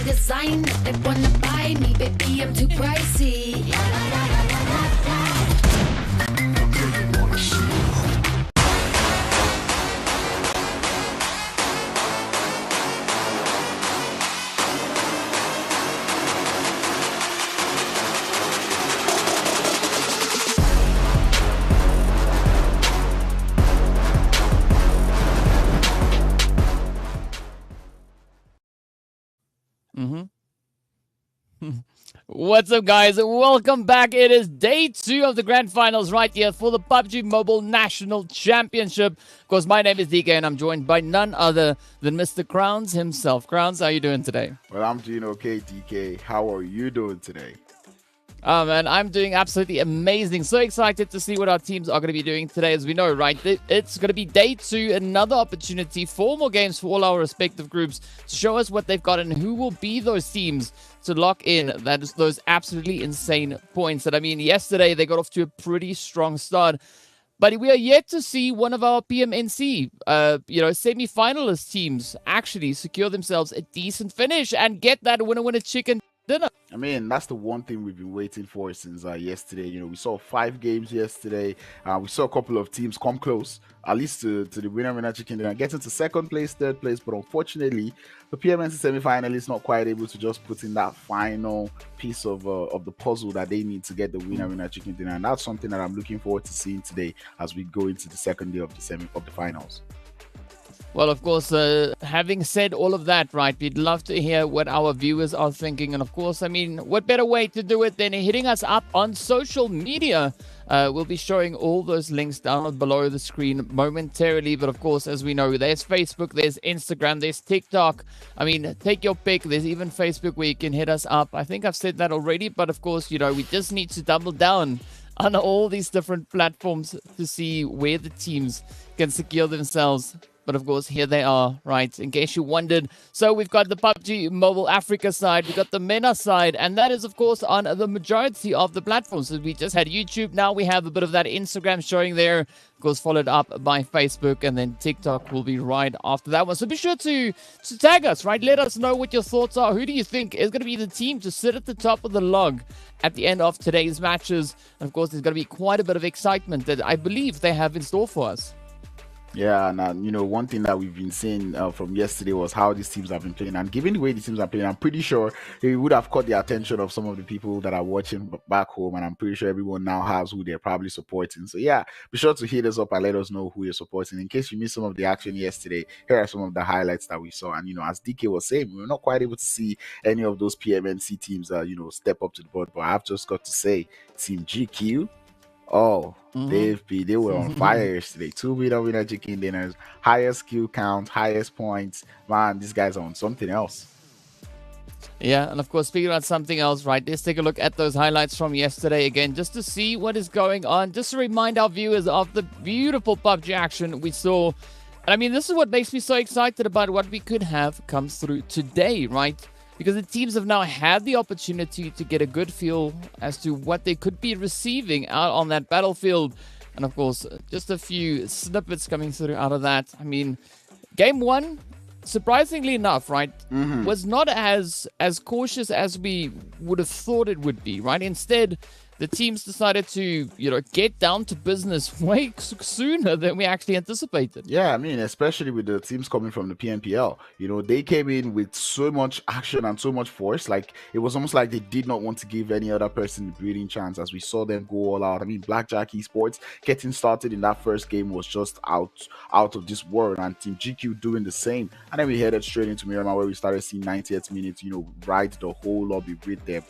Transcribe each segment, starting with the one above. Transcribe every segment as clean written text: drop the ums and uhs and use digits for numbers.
design. They wanna buy me, baby, I'm too pricey. La, la, la, la, la, la, la. What's up, guys? Welcome back. It is day 2 of the grand finals right here for the PUBG Mobile National Championship. Of course, my name is DK and I'm joined by none other than Mr. Crowns himself. Crowns, how are you doing today? Well, I'm doing okay, DK. How are you doing today? Oh, man, I'm doing absolutely amazing. So excited to see what our teams are going to be doing today. As we know, right, it's going to be day 2, another opportunity, 4 more games for all our respective groups to show us what they've got and who will be those teams to lock in those absolutely insane points. And I mean, yesterday they got off to a pretty strong start. But we are yet to see one of our PMNC, semi-finalist teams actually secure themselves a decent finish and get that winner chicken dinner. I mean, that's the one thing we've been waiting for since yesterday. You know, we saw 5 games yesterday. We saw a couple of teams come close, at least to the winner chicken dinner, get into second place, third place. But unfortunately, the PMNC semi-finalists not quite able to just put in that final piece of the puzzle that they need to get the winner chicken dinner. And that's something that I'm looking forward to seeing today as we go into the second day of the finals. Well, of course, having said all of that, right, we'd love to hear what our viewers are thinking. And of course, I mean, what better way to do it than hitting us up on social media? We'll be showing all those links down below the screen momentarily. But of course, as we know, there's Facebook, there's Instagram, there's TikTok. I mean, take your pick. There's even Facebook where you can hit us up. I think I've said that already. But of course, you know, we just need to double down on all these different platforms to see where the teams can secure themselves. But of course, here they are, right? In case you wondered. So we've got the PUBG Mobile Africa side. We've got the MENA side. And that is, of course, on the majority of the platforms. So we just had YouTube. Now we have a bit of that Instagram showing there. Of course, followed up by Facebook. And then TikTok will be right after that one. So be sure to tag us, right? Let us know what your thoughts are. Who do you think is going to be the team to sit at the top of the log at the end of today's matches? And of course, there's going to be quite a bit of excitement that I believe they have in store for us. Yeah, and you know, one thing that we've been seeing from yesterday was how these teams have been playing. And given the way the teams are playing, I'm pretty sure it would have caught the attention of some of the people that are watching back home. And I'm pretty sure everyone now has who they're probably supporting. So yeah, be sure to hit us up and let us know who you're supporting. In case you missed some of the action yesterday, here are some of the highlights that we saw. And you know, as DK was saying, we were not quite able to see any of those PMNC teams step up to the board. But I've just got to say, Team GQ, oh, they were on fire yesterday. 2 winner chicken dinners, highest kill count, highest points. Man, these guys are on something else. Yeah, and of course, speaking about something else, right, let's take a look at those highlights from yesterday again, just to see what is going on, just to remind our viewers of the beautiful PUBG action we saw. And I mean, this is what makes me so excited about what we could have come through today, right? Because the teams have now had the opportunity to get a good feel as to what they could be receiving out on that battlefield. And of course, just a few snippets coming through out of that. I mean, game 1, surprisingly enough, right, was not as cautious as we would have thought it would be, right? Instead, the teams decided to, get down to business way sooner than we actually anticipated. Yeah, I mean, especially with the teams coming from the PMPL. You know, they came in with so much action and so much force. Like, it was almost like they did not want to give any other person the breathing chance as we saw them go all out. I mean, Blackjack Esports getting started in that first game was just out of this world. And Team GQ doing the same. And then we headed straight into Miramar where we started seeing 90th minute, ride the whole lobby with the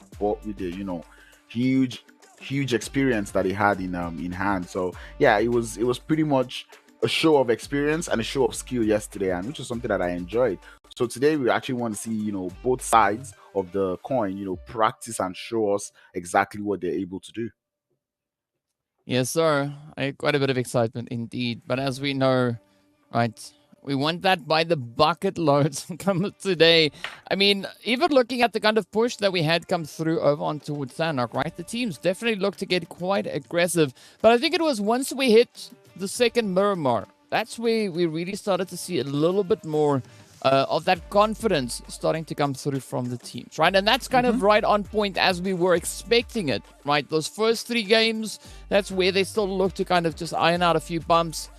huge experience that he had in hand. So yeah, it was pretty much a show of experience and a show of skill yesterday, and which is something that I enjoyed. So today we actually want to see both sides of the coin practice and show us exactly what they're able to do. Yes, sir. Quite a bit of excitement indeed. But as we know, right, we want that by the bucket loads come today. I mean, even looking at the kind of push that we had come through over on towards Sanok, right? The teams definitely looked to get quite aggressive. But I think it was once we hit the second Miramar, that's where we really started to see a little bit more of that confidence starting to come through from the teams, right? And that's kind of right on point as we were expecting it, right? Those first 3 games, that's where they still look to kind of just iron out a few bumps.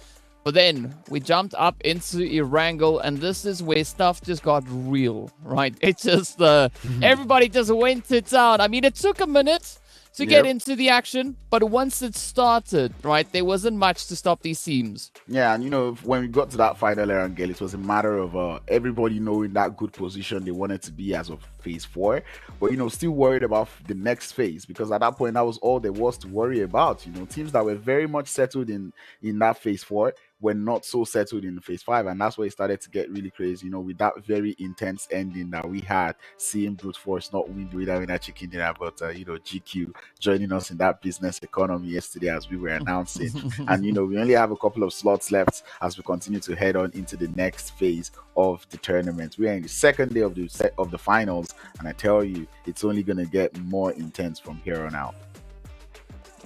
But then we jumped up into Erangel, and this is where stuff just got real, right? It just, everybody just went to town. I mean, it took a minute to get into the action, but once it started, right, there wasn't much to stop these teams. Yeah, and when we got to that final Erangel, it was a matter of everybody knowing that good position they wanted to be as of phase 4, but still worried about the next phase, because at that point that was all there was to worry about. Teams that were very much settled in that phase 4 were not so settled in phase 5, and that's where it started to get really crazy, with that very intense ending that we had, seeing Brute Force not win the winner chicken dinner, but GQ joining us in that business economy yesterday as we were announcing. And we only have a couple of slots left as we continue to head on into the next phase of the tournament. We are in the second day of the finals, and I tell you, it's only going to get more intense from here on out.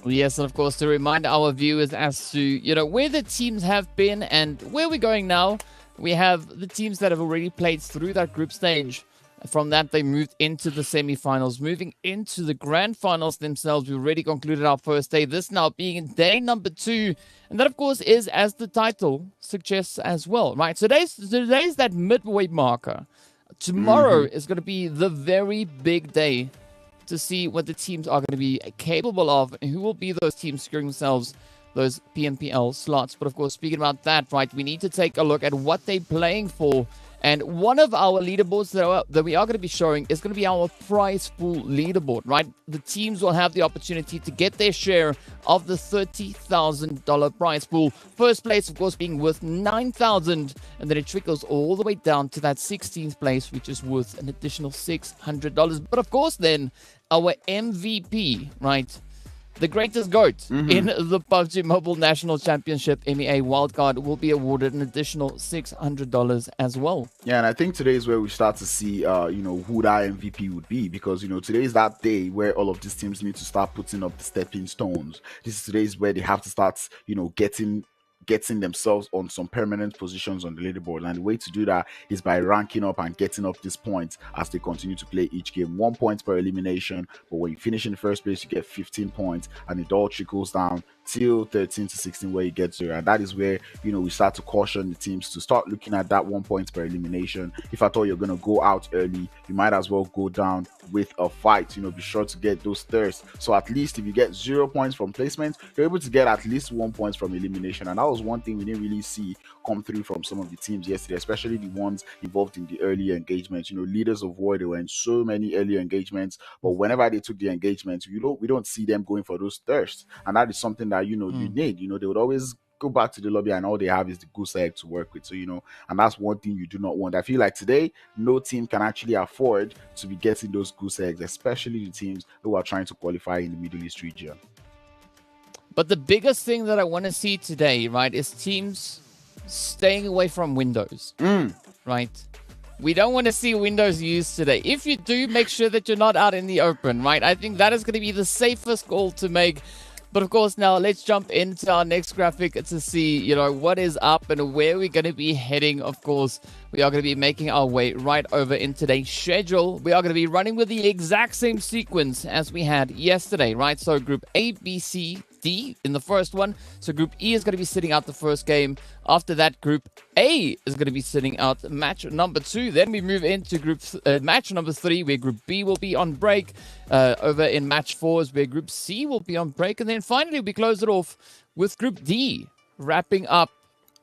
Yes, and of course, to remind our viewers as to, where the teams have been and where we're going now, we have the teams that have already played through that group stage. From that, they moved into the semi-finals, moving into the grand finals themselves. We already concluded our first day, this now being day number 2. And that, of course, is, as the title suggests as well, right? So today's that midway marker. Tomorrow is going to be the very big day to see what the teams are going to be capable of and who will be those teams securing themselves those PMPL slots. But of course, speaking about that, right, we need to take a look at what they're playing for. And one of our leaderboards that we are going to be showing is going to be our prize pool leaderboard, right? The teams will have the opportunity to get their share of the $30,000 prize pool. First place, of course, being worth $9,000, and then it trickles all the way down to that 16th place, which is worth an additional $600. But of course, then our MVP, right? The greatest GOAT in the PUBG Mobile National Championship MEA Wildcard will be awarded an additional $600 as well. Yeah, and I think today is where we start to see, who that MVP would be, because, today is that day where all of these teams need to start putting up the stepping stones. This is today's where they have to start, getting themselves on some permanent positions on the leaderboard, and the way to do that is by ranking up and getting up these points as they continue to play each game. 1 point per elimination, but when you finish in first place you get 15 points, and it all trickles down till 13 to 16 where you get to, and that is where we start to caution the teams to start looking at that 1 point per elimination. If at all you're going to go out early, you might as well go down with a fight. Be sure to get those thirsts, so at least if you get 0 points from placement, you're able to get at least 1 point from elimination. And that was one thing we didn't really see come through from some of the teams yesterday, especially the ones involved in the early engagements. Leaders of war, they were in so many early engagements, but whenever they took the engagements, we don't see them going for those thirsts, and that is something that you need. They would always go back to the lobby and all they have is the goose egg to work with. So and that's one thing you do not want. I feel like today no team can actually afford to be getting those goose eggs, especially the teams who are trying to qualify in the Middle East region. But the biggest thing that I want to see today, right, is teams staying away from windows, right? We don't want to see windows used today. If you do, make sure that you're not out in the open, right? I think that is going to be the safest call to make. But of course, now let's jump into our next graphic to see, what is up and where we're going to be heading. Of course, we are going to be making our way right over in today's schedule. We are going to be running with the exact same sequence as we had yesterday, right? So Group A, B, C, D in the first one. So Group E is going to be sitting out the first game. After that, Group A is going to be sitting out match number 2. Then we move into match number 3, where Group B will be on break. Over in match 4 is where Group C will be on break. And then finally, we close it off with Group D, wrapping up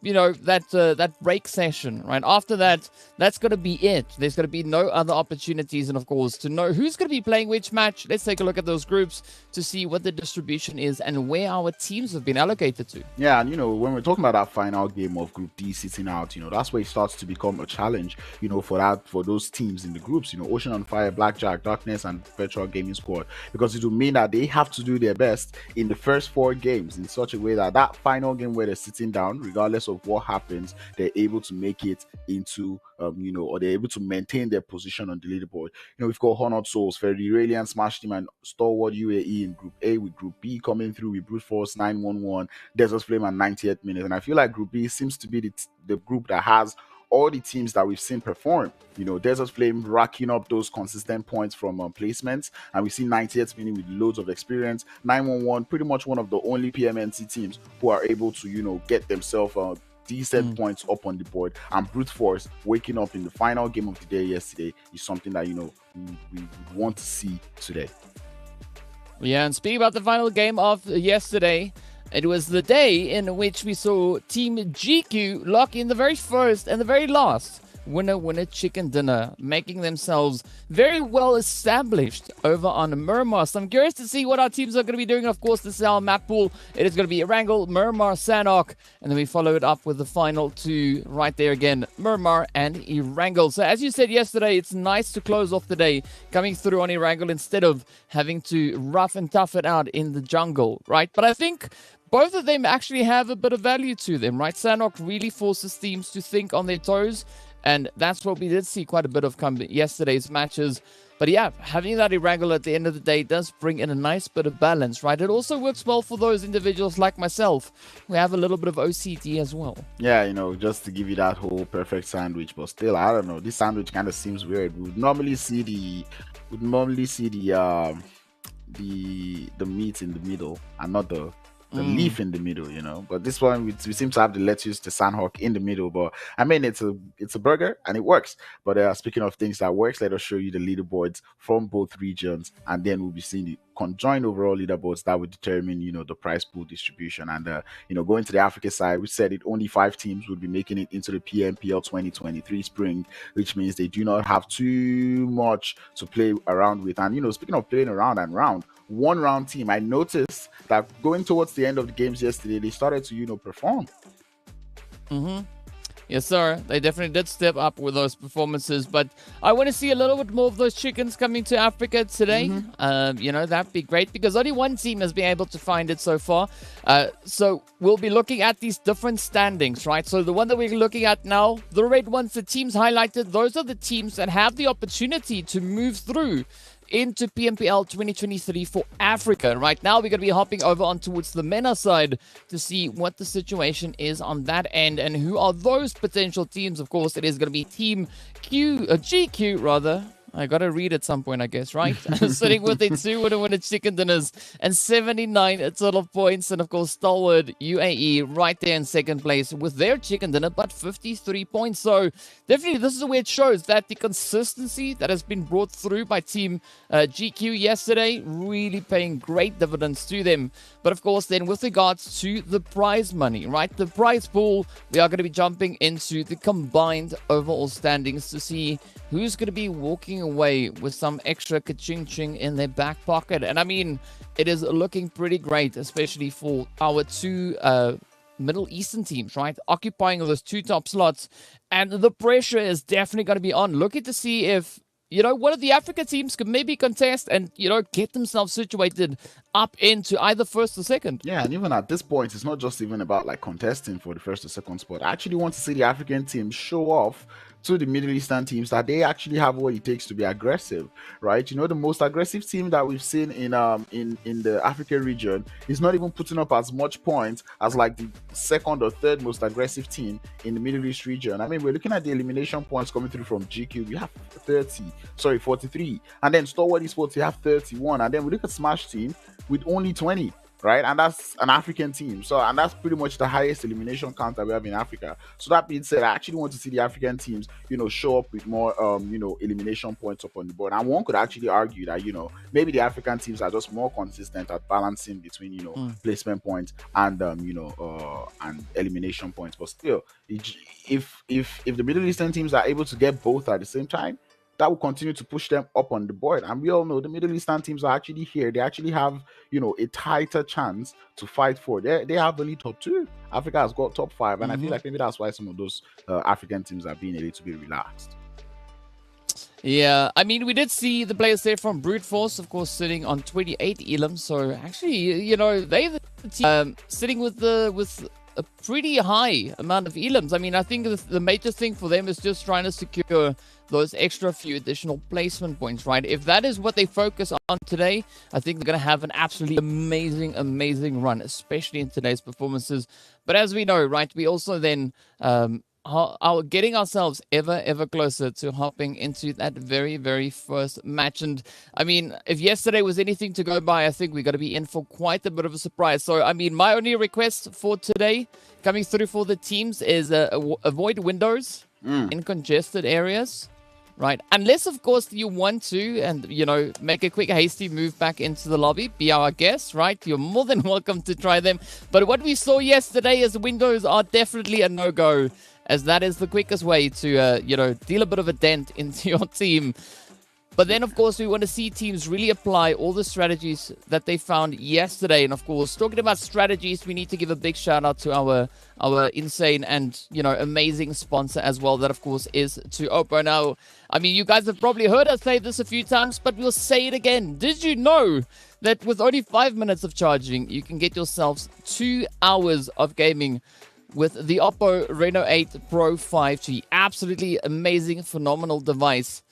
that break session, right? After that, that's going to be it. There's going to be no other opportunities. And of course, to know who's going to be playing which match, let's take a look at those groups to see what the distribution is and where our teams have been allocated to. Yeah, and when we're talking about that final game of Group D sitting out, that's where it starts to become a challenge, for those teams in the groups, Ocean on Fire, Blackjack, Darkness, and Virtual Gaming Squad, because it will mean that they have to do their best in the first 4 games in such a way that that final game where they're sitting down, regardless of what happens, they're able to make it into or they're able to maintain their position on the leaderboard. We've got Honored Souls, Ferry Raylian, Smash Team, and Stalwart UAE in Group A, with Group B coming through with Brute Force, 911, Desert Flame, and 90th Minute. And I feel like Group B seems to be the group that has all the teams that we've seen perform. Desert Flame racking up those consistent points from placements, and we see 98th Minute with loads of experience. 911, pretty much one of the only PMNC teams who are able to, get themselves decent points up on the board. And Brute Force waking up in the final game of the day yesterday is something that, we want to see today. Yeah, and speaking about the final game of yesterday, it was the day in which we saw Team GQ lock in the very first and the very last winner chicken dinner, making themselves very well established over on Miramar. So I'm curious to see what our teams are going to be doing. Of course, this is our map pool. It is going to be Erangel, Miramar, Sanok, and then we follow it up with the final two right there again, Miramar and Erangel. So as you said yesterday, it's nice to close off the day coming through on Erangel instead of having to rough and tough it out in the jungle, right? But I think both of them actually have a bit of value to them, right? Sanok really forces teams to think on their toes, and that's what we did see quite a bit of yesterday's matches. But yeah, having that Erangel at the end of the day does bring in a nice bit of balance, right? It also works well for those individuals like myself who have a little bit of OCD as well. Yeah, just to give you that whole perfect sandwich, but still, I don't know. This sandwich kind of seems weird. We would normally see the meat in the middle and not the leaf in the middle, but this one we seem to have the lettuce, the sandhawk in the middle. But I mean, it's a burger and it works. But speaking of things that works, let us show you the leaderboards from both regions, and then we'll be seeing the conjoined overall leaderboards that would determine the prize pool distribution. And going to the Africa side, we said it only 5 teams would be making it into the PMPL 2023 spring, which means they do not have too much to play around with. And speaking of playing around and round, one round team, I noticed that going towards the end of the games yesterday, they started to perform. Yes, sir. They definitely did step up with those performances, but I want to see a little bit more of those chickens coming to Africa today. That'd be great because only one team has been able to find it so far. So we'll be looking at these different standings, right? So the one that we're looking at now, the red ones, the teams highlighted, those are the teams that have the opportunity to move through into PMPL 2023 for Africa. Right now, we're going to be hopping over on towards the MENA side to see what the situation is on that end and who are those potential teams. Of course, it is going to be Team GQ rather. I gotta read at some point, I guess, right? Sitting with a 2 winner chicken dinners and 79 total points. And of course, Stalwart UAE right there in second place with their chicken dinner, but 53 points. So definitely, this is where it shows that the consistency that has been brought through by Team GQ yesterday really paying great dividends to them. But of course, then with regards to the prize money, right? The prize pool, we are going to be jumping into the combined overall standings to see who's going to be walking away with some extra ka-ching-ching in their back pocket. And I mean, it is looking pretty great, especially for our two Middle Eastern teams, right? Occupying those 2 top slots. And the pressure is definitely going to be on. Looking to see if, one of the Africa teams could maybe contest and, get themselves situated up into either first or second. Yeah, and even at this point, it's not just even about like contesting for the first or second spot. I actually want to see the African team show off to the Middle Eastern teams that they actually have what it takes to be aggressive, right? The most aggressive team that we've seen in the Africa region is not even putting up as much points as like the second or third most aggressive team in the Middle East region. I mean, we're looking at the elimination points coming through from GQ. We have 43, and then Stalwart Esports, we have 31, and then we look at Smash team with only 20. Right, and that's an African team, and that's pretty much the highest elimination count that we have in Africa. So that being said, I actually want to see the African teams, show up with more, elimination points up on the board. And one could actually argue that, maybe the African teams are just more consistent at balancing between, placement points and, and elimination points. But still, if the Middle Eastern teams are able to get both at the same time, that will continue to push them up on the board. And we all know the Middle Eastern teams are actually here. They actually have, a tighter chance to fight for. They have only top 2. Africa has got top 5. And I feel like maybe that's why some of those African teams are being a little bit relaxed. Yeah, I mean, we did see the players there from Brute Force, of course, sitting on 28 elam. So actually, they the team sitting with a pretty high amount of elams. I mean, I think the major thing for them is just trying to secure those extra few additional placement points, right? If that is what they focus on today, I think they're going to have an absolutely amazing run, especially in today's performances. But as we know, right, we also then are getting ourselves ever closer to hopping into that very first match. And I mean, if yesterday was anything to go by, I think we're going to be in for quite a bit of a surprise. So I mean, my only request for today coming through for the teams is avoid windows in congested areas. Right, unless of course you want to, and make a quick hasty move back into the lobby, be our guest, right? You're more than welcome to try them. But what we saw yesterday is windows are definitely a no-go, as that is the quickest way to, deal a bit of a dent into your team. But then, of course, we want to see teams really apply all the strategies that they found yesterday. And, of course, talking about strategies, we need to give a big shout out to our insane and, amazing sponsor as well. That, of course, is to Oppo. Now, I mean, you guys have probably heard us say this a few times, but we'll say it again. Did you know that with only 5 minutes of charging, you can get yourselves 2 hours of gaming with the Oppo Reno 8 Pro 5G? Absolutely amazing, phenomenal device.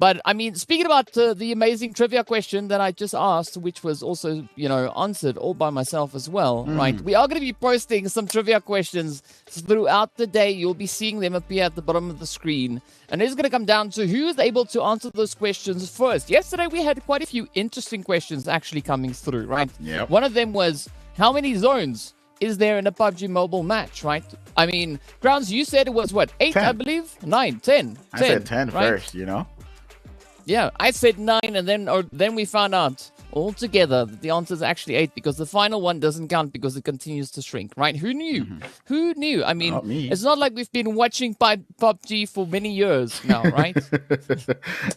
But, I mean, speaking about the amazing trivia question that I just asked, which was also, answered all by myself as well, right? We are going to be posting some trivia questions throughout the day. You'll be seeing them appear at the bottom of the screen. And it's going to come down to who is able to answer those questions first. Yesterday, we had quite a few interesting questions actually coming through, right? Yep. One of them was, how many zones is there in a PUBG Mobile match, right? I mean, Grounds, you said it was, what, 8, 10. I believe? 9, 10. I said 10 right? first, Yeah, I said 9, and then we found out all together that the answer is actually 8, because the final one doesn't count because it continues to shrink, right? Who knew? Who knew? I mean, Not me. It's not like we've been watching PUBG for many years now, right?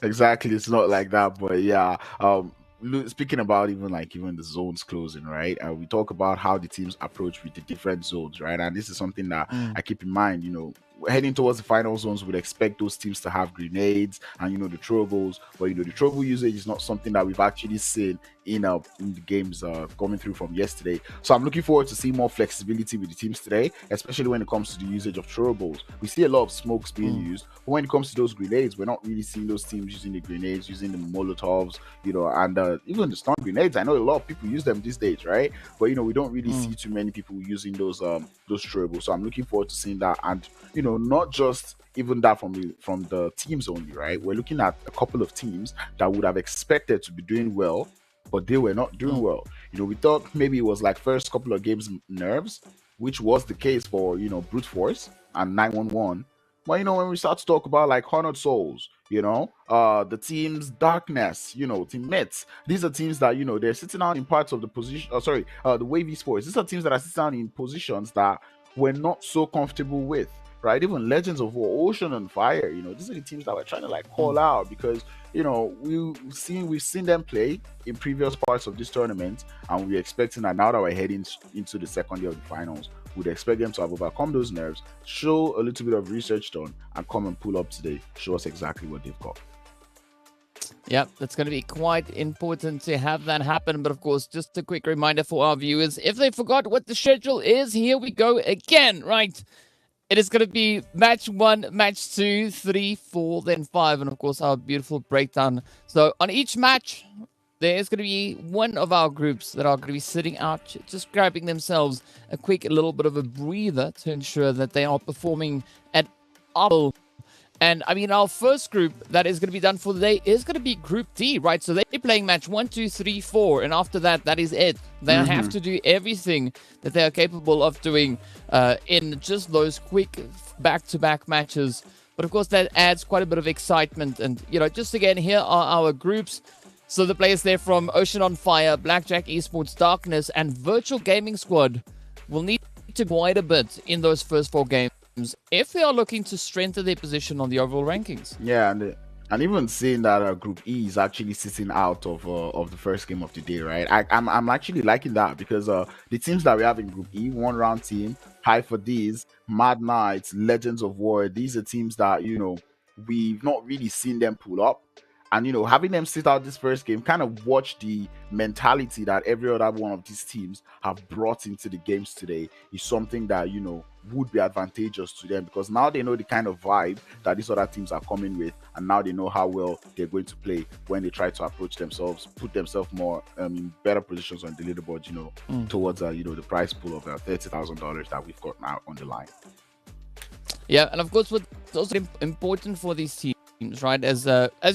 Exactly, it's not like that, but yeah. Speaking about even the zones closing, right? We talk about how the teams approach with the different zones, right? And this is something that I keep in mind. Heading towards the final zones, we'd expect those teams to have grenades and the throwables, but the throwable usage is not something that we've actually seen in the games coming through from yesterday. So I'm looking forward to seeing more flexibility with the teams today, especially when it comes to the usage of throwables. We see a lot of smokes being used, but when it comes to those grenades, we're not really seeing those teams using the grenades, using the Molotovs, and even the stun grenades. I know a lot of people use them these days, right? But we don't really see too many people using those throwables. So I'm looking forward to seeing that, and not just even that from the teams only, right? We're looking at a couple of teams that would have expected to be doing well, but they were not doing well. We thought maybe it was like first couple of games nerves, which was the case for Brute Force and 911. But when we start to talk about like Honored Souls, the team's Darkness, Team Mets, these are teams that they're sitting out in parts of the position. The Wavy Sports. These are teams that are sitting out in positions that we're not so comfortable with. Right, even Legends of War, Ocean and Fire, these are the teams that we're trying to call out, because we've seen them play in previous parts of this tournament, and we're expecting that now that we're heading into the second year of the finals, we'd expect them to have overcome those nerves, show a little bit of research done, and come and pull up today, show us exactly what they've got. Yep, that's going to be quite important to have that happen. But of course, just a quick reminder for our viewers, if they forgot what the schedule is, here we go again, right? It is going to be match 1, match 2, 3, 4, then 5, and of course our beautiful breakdown. So on each match, there is going to be one of our groups that are going to be sitting out, just grabbing themselves a quick little bit of a breather to ensure that they are performing at optimal. And I mean, our first group that is going to be done for the day is going to be Group D, right? So they're playing match 1, 2, 3, 4. And after that, that is it. They have to do everything that they are capable of doing in just those quick back-to-back matches. But of course, that adds quite a bit of excitement. And, just again, here are our groups. So the players there from Ocean on Fire, Blackjack Esports, Darkness, and Virtual Gaming Squad will need to quite a bit in those first 4 games if they are looking to strengthen their position on the overall rankings. Yeah, and even seeing that Group E is actually sitting out of the first game of the day, right? I'm actually liking that, because the teams that we have in Group E, one round team, High for These, Mad Knights, Legends of War, these are teams that we've not really seen them pull up. And, having them sit out this first game, kind of watch the mentality that every other one of these teams have brought into the games today, is something that, would be advantageous to them, because now they know the kind of vibe that these other teams are coming with, and now they know how well they're going to play when they try to approach themselves, put themselves more in better positions on the leaderboard, towards the prize pool of $30,000 that we've got now on the line. Yeah, and of course, what's also important for these teams, right? As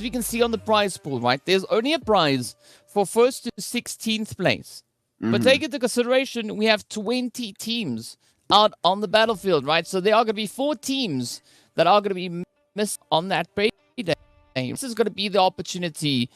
we can see on the prize pool, right? There's only a prize for first to 16th place. But take into consideration, we have 20 teams out on the battlefield, right? So there are going to be 4 teams that are going to be missed on that payday. This is going to be the opportunity,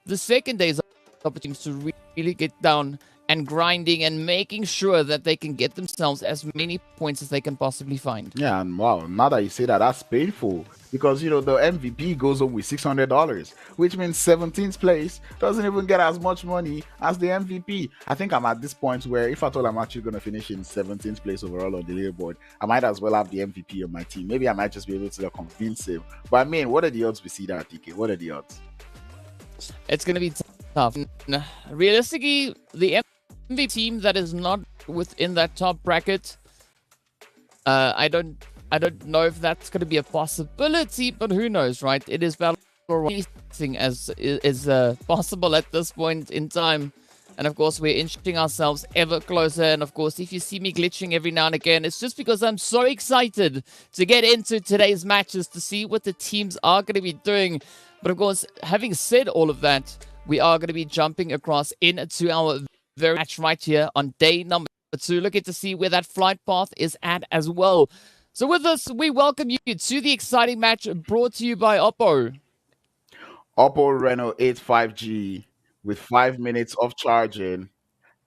the second day's opportunity to really get down and grinding and making sure that they can get themselves as many points as they can possibly find. Yeah, and wow, now that you say that, that's painful because you know the MVP goes home with $600, which means 17th place doesn't even get as much money as the MVP. I think I'm at this point where if at all I'm actually going to finish in 17th place overall on the leaderboard, I might as well have the MVP on my team. Maybe I might just be able to convince him. But I mean, what are the odds we see that, TK? What are the odds? It's going to be tough. Realistically, the MVP team that is not within that top bracket, I don't know if that's going to be a possibility, but who knows, right? It is battle for anything as is possible at this point in time. And of course, we're inching ourselves ever closer. And of course, if you see me glitching every now and again, it's just because I'm so excited to get into today's matches to see what the teams are going to be doing. But of course, having said all of that, we are going to be jumping across into our very match right here on day number 2. Looking to see where that flight path is at as well. So with us, we welcome you to the exciting match brought to you by Oppo. Oppo Reno 8 5G with 5 minutes of charging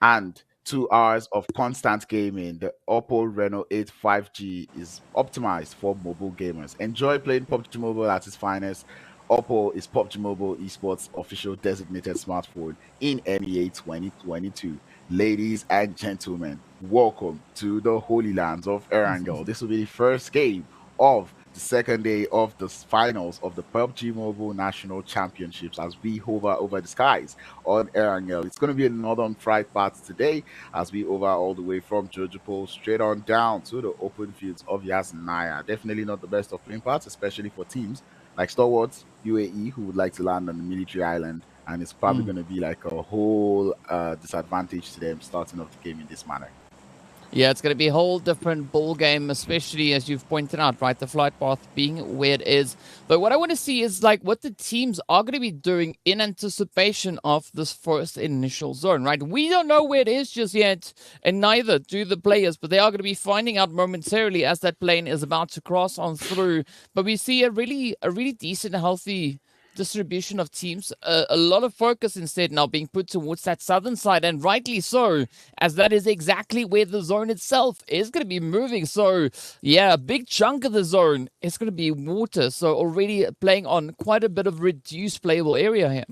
and 2 hours of constant gaming. The Oppo Reno 8 5G is optimized for mobile gamers. Enjoy playing PUBG Mobile at its finest. Oppo is PUBG Mobile Esports official designated smartphone in MEA 2022. Ladies and gentlemen, welcome to the Holy Lands of Erangel. This will be the first game of the second day of the finals of the PUBG Mobile National Championships as we hover over the skies on Erangel. It's going to be a northern fright path today as we hover all the way from Jojopol straight on down to the open fields of Yasnaya. Definitely not the best of playing paths, especially for teams like Stalwarts, UAE, who would like to land on the military island, and it's probably going to be like a whole disadvantage to them starting off the game in this manner. Yeah, it's going to be a whole different ball game, especially as you've pointed out, right? The flight path being where it is. But what I want to see is like what the teams are going to be doing in anticipation of this first initial zone, right? We don't know where it is just yet, and neither do the players, but they are going to be finding out momentarily as that plane is about to cross on through. But we see a really decent, healthy distribution of teams, a lot of focus instead now being put towards that southern side, and rightly so, as that is exactly where the zone itself is going to be moving. So yeah, a big chunk of the zone is going to be water, so already playing on quite a bit of reduced playable area here.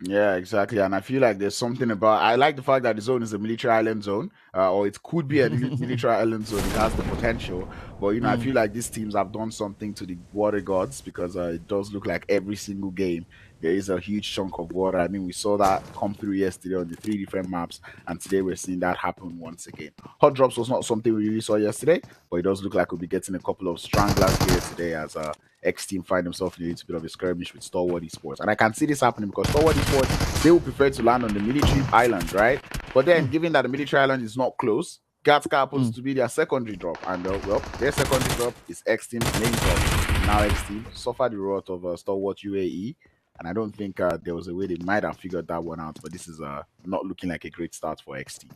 Yeah, exactly. And I feel like there's something about, I like the fact that the zone is a military island zone, or it could be a military island zone. It has the potential. But, you know, I feel like these teams have done something to the water gods because it does look like every single game there is a huge chunk of water. I mean, we saw that come through yesterday on the 3 different maps, and today we're seeing that happen once again. Hot drops was not something we really saw yesterday, but it does look like we'll be getting a couple of stranglers here today as X team find themselves in a little bit of a skirmish with Stalwart Esports. And I can see this happening because Stalwart Esports, they will prefer to land on the military island, right? But then, given that the military island is not close, Gatka happens to be their secondary drop. And, well, their secondary drop is X team's main drop. Now X team suffered the wrath of Stalwart UAE. And I don't think there was a way they might have figured that one out. But this is not looking like a great start for X team.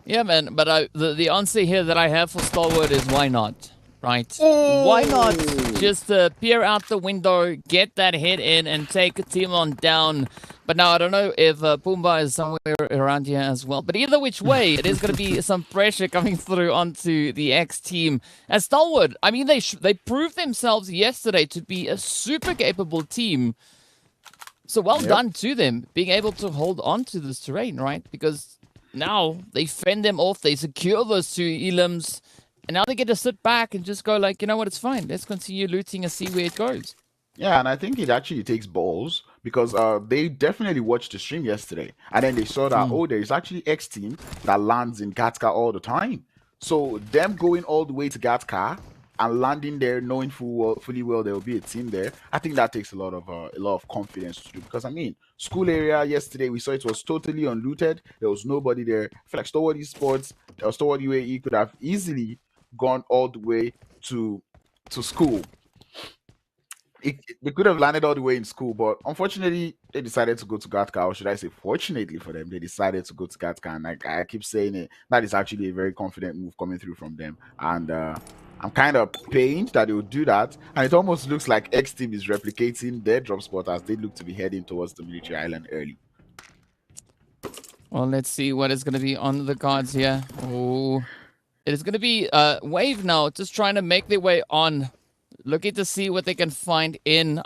Yeah, man. But the answer here that I have for Stalwart is why not? Right? Why not just peer out the window, get that hit in, and take a team on down? But now I don't know if Pumbaa is somewhere around here as well. But either which way, it is going to be some pressure coming through onto the X team. And Stalwart, I mean, they proved themselves yesterday to be a super capable team. So well done to them, being able to hold on to this terrain, right? Because now they fend them off, they secure those 2 elims. And now they get to sit back and just go like, you know what, it's fine. Let's continue looting and see where it goes. Yeah, and I think it actually takes balls because they definitely watched the stream yesterday. And then they saw that, oh, there is actually X team that lands in Gatka all the time. So them going all the way to Gatka and landing there knowing fully well there will be a team there, I think that takes a lot of confidence to do. Because, I mean, school area yesterday, we saw it was totally unlooted. There was nobody there. I feel like Stalwart Esports or Stalwart UAE could have easily gone all the way to school. They could have landed all the way in school, but unfortunately, they decided to go to Gatka. Or should I say, fortunately for them, they decided to go to Gatka. And like I keep saying it, that is actually a very confident move coming through from them. And I'm kind of pained that they would do that. And it almost looks like X Team is replicating their drop spot as they look to be heading towards the military island early. Well, let's see what is going to be on the cards here. Oh, it is going to be Wave now, just trying to make their way on. Looking to see what they can find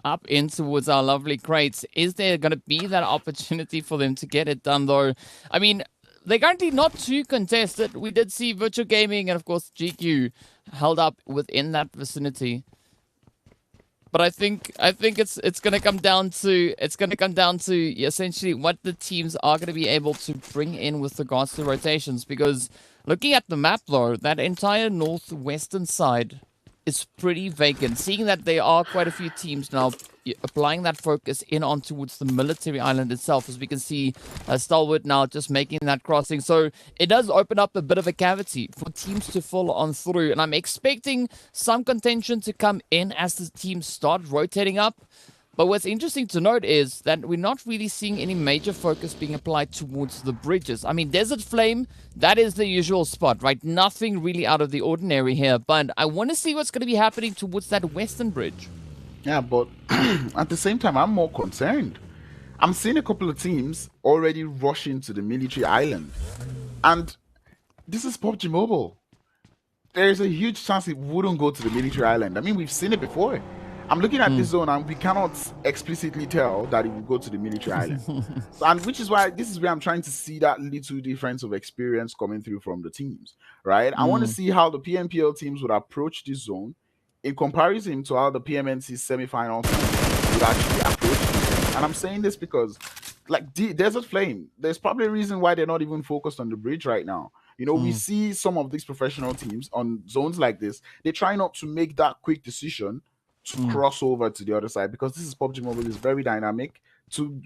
up in towards our lovely crates. Is there going to be that opportunity for them to get it done, though? I mean, they're currently not too contested. We did see Virtual Gaming and, of course, GQ held up within that vicinity. But I think it's going to come down to essentially what the teams are going to be able to bring in with regards to rotations. Because looking at the map, though, that entire northwestern side is pretty vacant, seeing that there are quite a few teams now applying that focus in on towards the military island itself, as we can see Stalwart now just making that crossing. So it does open up a bit of a cavity for teams to follow on through, and I'm expecting some contention to come in as the teams start rotating up. But what's interesting to note is that we're not really seeing any major focus being applied towards the bridges. I mean, Desert Flame, that is the usual spot, right? Nothing really out of the ordinary here. But I want to see what's going to be happening towards that western bridge. Yeah, but at the same time, I'm more concerned. I'm seeing a couple of teams already rushing to the military island. And this is PUBG Mobile. There's a huge chance it wouldn't go to the military island. I mean, we've seen it before. I'm looking at this zone and we cannot explicitly tell that it will go to the military island. And which is why this is where I'm trying to see that little difference of experience coming through from the teams, right? I want to see how the PMPL teams would approach this zone in comparison to how the PMNC semi-final teams would actually approach this. And I'm saying this because, like Desert Flame, there's probably a reason why they're not even focused on the bridge right now. You know, we see some of these professional teams on zones like this, they try not to make that quick decision to cross over to the other side, because this is PUBG Mobile, is very dynamic.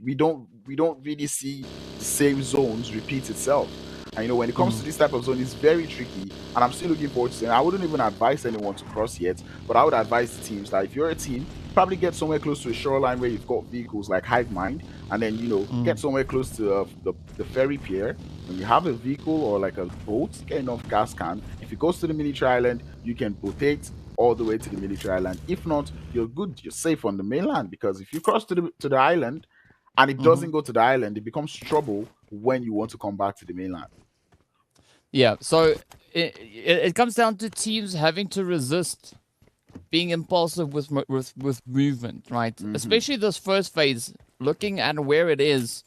We don't really see the same zones repeat itself. And you know, when it comes to this type of zone, it's very tricky. And I'm still looking forward to saying, I wouldn't even advise anyone to cross yet, but I would advise the teams that if you're a team, probably get somewhere close to a shoreline where you've got vehicles like Hive Mind, and then, you know, get somewhere close to the ferry pier. When you have a vehicle or like a boat, get enough gas can. If it goes to the military island, you can rotate all the way to the military island. If not, you're good, you're safe on the mainland, because if you cross to the island and it doesn't go to the island, it becomes trouble when you want to come back to the mainland. Yeah, so it comes down to teams having to resist being impulsive with movement, right? Especially this first phase, looking at where it is,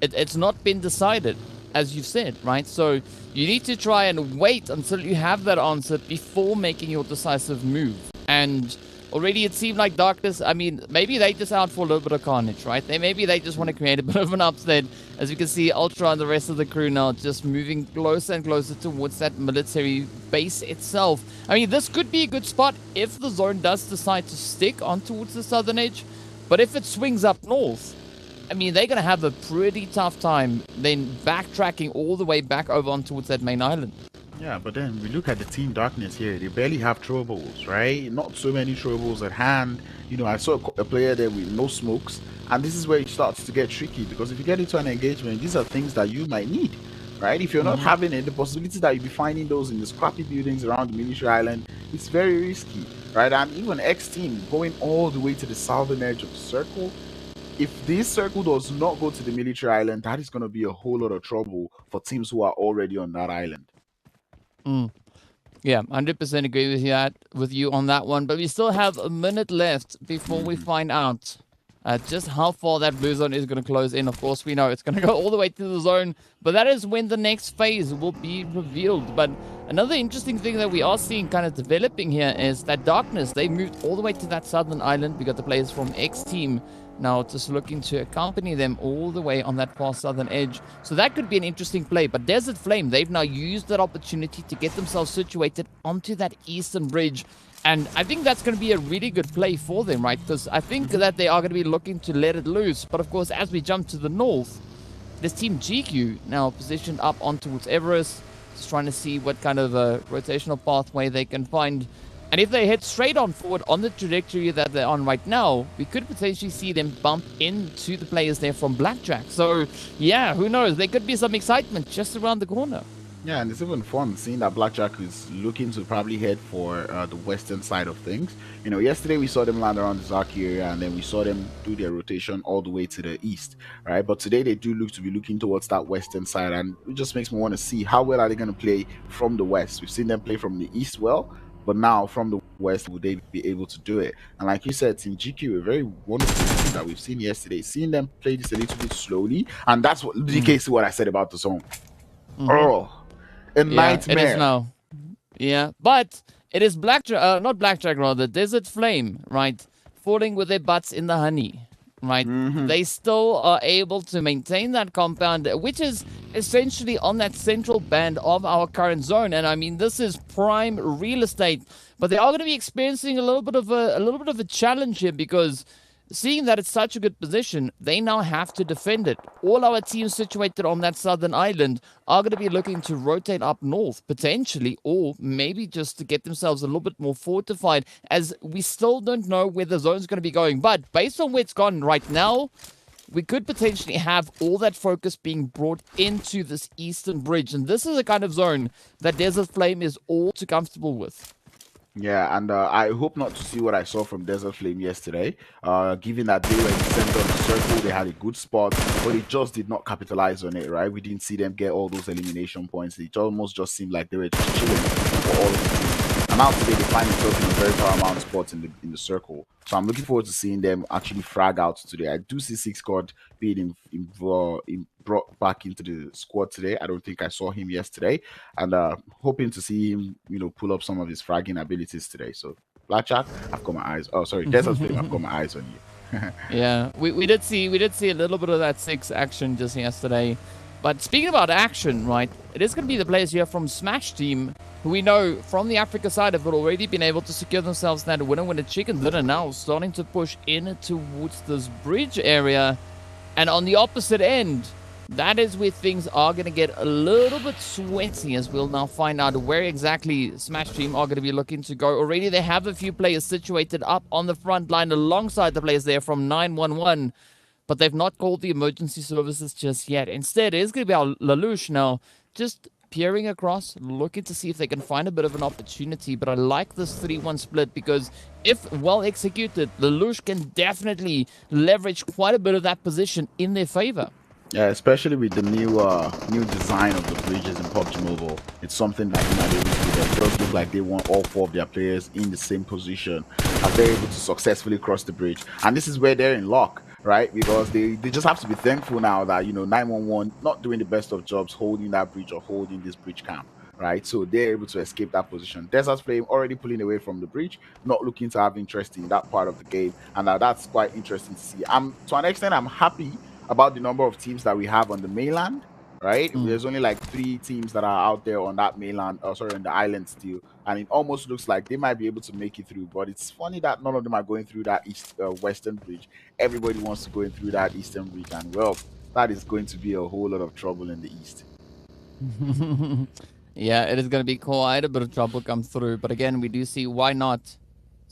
it's not been decided, as you've said, right? So you need to try and wait until you have that answer before making your decisive move. And already it seemed like Darkness, I mean, maybe they just out for a little bit of carnage, right? Maybe they just want to create a bit of an upset. As you can see, Ultra and the rest of the crew now just moving closer and closer towards that military base itself. I mean, this could be a good spot if the zone does decide to stick on towards the southern edge. But if it swings up north, I mean, they're going to have a pretty tough time then backtracking all the way back over on towards that main island. Yeah, but then we look at the Team Darkness here. They barely have throwables, right? Not so many throwables at hand. You know, I saw a player there with no smokes. And this is where it starts to get tricky, because if you get into an engagement, these are things that you might need, right? If you're not having it, the possibility that you'll be finding those in the scrappy buildings around the military island is very risky, right? And even X Team going all the way to the southern edge of the circle, if this circle does not go to the military island, that is going to be a whole lot of trouble for teams who are already on that island. Yeah, 100% agree with you on that one. But we still have a minute left before we find out just how far that blue zone is going to close in. Of course, we know it's going to go all the way to the zone, but that is when the next phase will be revealed. But another interesting thing that we are seeing kind of developing here is that Darkness, they moved all the way to that southern island. We got the players from X Team now just looking to accompany them all the way on that far southern edge. So that could be an interesting play. But Desert Flame, they've now used that opportunity to get themselves situated onto that eastern bridge. And I think that's going to be a really good play for them, right? Because I think that they are going to be looking to let it loose. But of course, as we jump to the north, this Team GQ now positioned up on towards Everest. just trying to see what kind of a rotational pathway they can find. And if they head straight on forward on the trajectory that they're on right now, we could potentially see them bump into the players there from Blackjack. So, yeah, who knows? There could be some excitement just around the corner. Yeah, and it's even fun seeing that Blackjack is looking to probably head for the western side of things. You know, yesterday we saw them land around the Zaki area, and then we saw them do their rotation all the way to the east, right? But today they do look to be looking towards that western side, and it just makes me want to see how well are they going to play from the west. We've seen them play from the east well, but now from the west, will they be able to do it? And like you said, Team GQ, a very wonderful team that we've seen yesterday. Seeing them play this a little bit slowly, and that's what the case to what I said about the zone. Oh, a nightmare. It is now. Yeah, but it is not Blackjack, rather, Desert Flame, right? Falling with their butts in the honey, right? They still are able to maintain that compound, which is essentially on that central band of our current zone. And I mean, this is prime real estate, but they are going to be experiencing a little bit of a challenge here, because seeing that it's such a good position, they now have to defend it. All our teams situated on that southern island are going to be looking to rotate up north, potentially, or maybe just to get themselves a little bit more fortified, as we still don't know where the zone's going to be going. But based on where it's gone right now, we could potentially have all that focus being brought into this eastern bridge. And this is a kind of zone that Desert Flame is all too comfortable with. Yeah, and I hope not to see what I saw from Desert Flame yesterday. Given that they were in the center of the circle, they had a good spot, but it just did not capitalize on it, right? We didn't see them get all those elimination points. It almost just seemed like they were just chilling for all of the teams. And now today they find themselves in a very paramount spot in the circle. So I'm looking forward to seeing them actually frag out today. I do see Six God being brought back into the squad today. I don't think I saw him yesterday, and hoping to see him, pull up some of his fragging abilities today. So Blackjack, I've got my eyes. Oh, sorry, Desert Flame, I've got my eyes on you. Yeah, we did see a little bit of that Six action just yesterday. But speaking about action, right, it is going to be the players here from Smash Team, who we know from the Africa side have already been able to secure themselves that winner chicken dinner, now starting to push in towards this bridge area. And on the opposite end, that is where things are going to get a little bit sweaty, as we'll now find out where exactly Smash Team are going to be looking to go. Already they have a few players situated up on the front line alongside the players there from 911. But they've not called the emergency services just yet. Instead, it is going to be our Lelouch now, just peering across, looking to see if they can find a bit of an opportunity. But I like this 3-1 split, because if well executed, Lelouch can definitely leverage quite a bit of that position in their favor. Yeah, especially with the new design of the bridges in PUBG Mobile. It's something that it does look like they want all 4 of their players in the same position as they're able to successfully cross the bridge. And this is where they're in luck, right? Because they just have to be thankful now that 911 not doing the best of jobs holding that bridge or holding this bridge camp, right? So they're able to escape that position. Desert Flame already pulling away from the bridge, not looking to have interest in that part of the game, and that's quite interesting to see. To an extent, I'm happy about the number of teams that we have on the mainland, right? There's only like 3 teams that are out there on that mainland, on the island still, and it almost looks like they might be able to make it through. But it's funny that none of them are going through that western bridge. Everybody wants to go in through that eastern bridge, and well, that is going to be a whole lot of trouble in the east. Yeah, it is going to be quite a bit of trouble come through. But again, we do see why not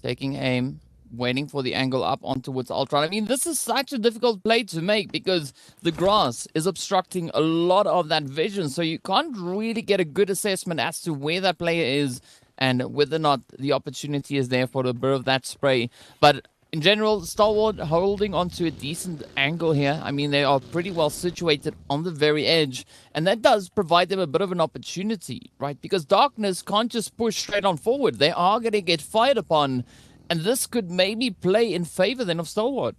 taking aim, waiting for the angle up on towards Ultron. I mean, this is such a difficult play to make, because the grass is obstructing a lot of that vision. So you can't really get a good assessment as to where that player is and whether or not the opportunity is there for a bit of that spray. But in general, Stalwart holding onto a decent angle here. I mean, they are pretty well situated on the very edge, and that does provide them a bit of an opportunity, right? Because Darkness can't just push straight on forward. They are going to get fired upon, and this could maybe play in favor then of Stalwart.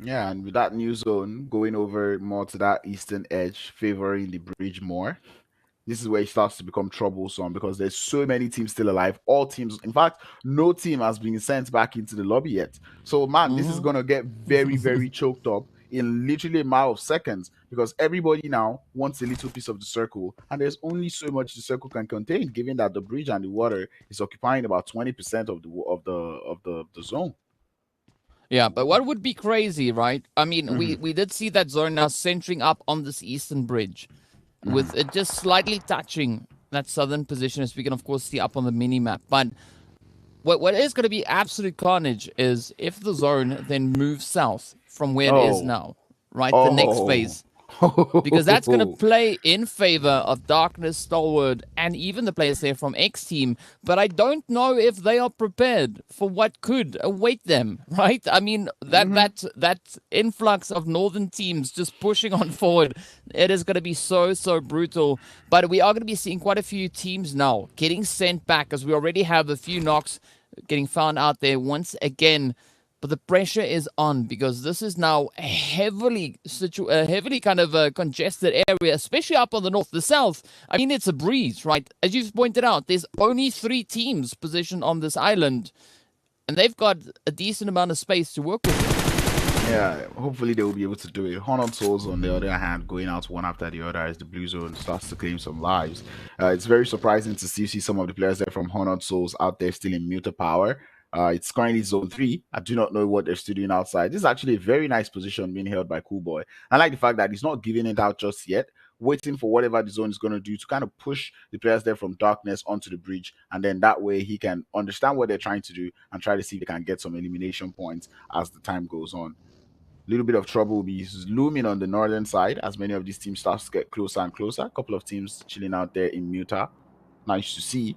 Yeah, and with that new zone going over more to that eastern edge, favoring the bridge more, this is where it starts to become troublesome, because there's so many teams still alive. All teams, in fact, no team has been sent back into the lobby yet. So, man, this is going to get very, very choked up in literally a matter of seconds, because everybody now wants a little piece of the circle, and there's only so much the circle can contain, given that the bridge and the water is occupying about 20% of the zone. Yeah, but what would be crazy, right? I mean, we did see that zone now centering up on this eastern bridge, with it just slightly touching that southern position, as we can of course see up on the mini map. But what is going to be absolute carnage is if the zone then moves south from where it is now, right? The next phase. Because that's going to play in favor of Darkness, Stalwart, and even the players there from X Team. But I don't know if they are prepared for what could await them, right? I mean, that influx of northern teams just pushing on forward, it is going to be so brutal. But we are going to be seeing quite a few teams now getting sent back, as we already have a few knocks getting found out there once again. But the pressure is on because this is now a heavily kind of congested area, especially up on the north. The south, I mean, it's a breeze, right? As you've pointed out, there's only 3 teams positioned on this island, and they've got a decent amount of space to work with. Yeah, hopefully they will be able to do it. Honored Souls, on the other hand, going out one after the other as the blue zone starts to claim some lives. It's very surprising to see some of the players there from Honored Souls out there still in muter power. It's currently zone 3. I do not know what they're still doing outside. This is actually a very nice position being held by Cool Boy. I like the fact that he's not giving it out just yet, waiting for whatever the zone is going to do to kind of push the players there from Darkness onto the bridge. And then that way he can understand what they're trying to do and try to see if they can get some elimination points as the time goes on. A little bit of trouble will be looming on the northern side as many of these teams start to get closer and closer. A couple of teams chilling out there in muter. Nice to see.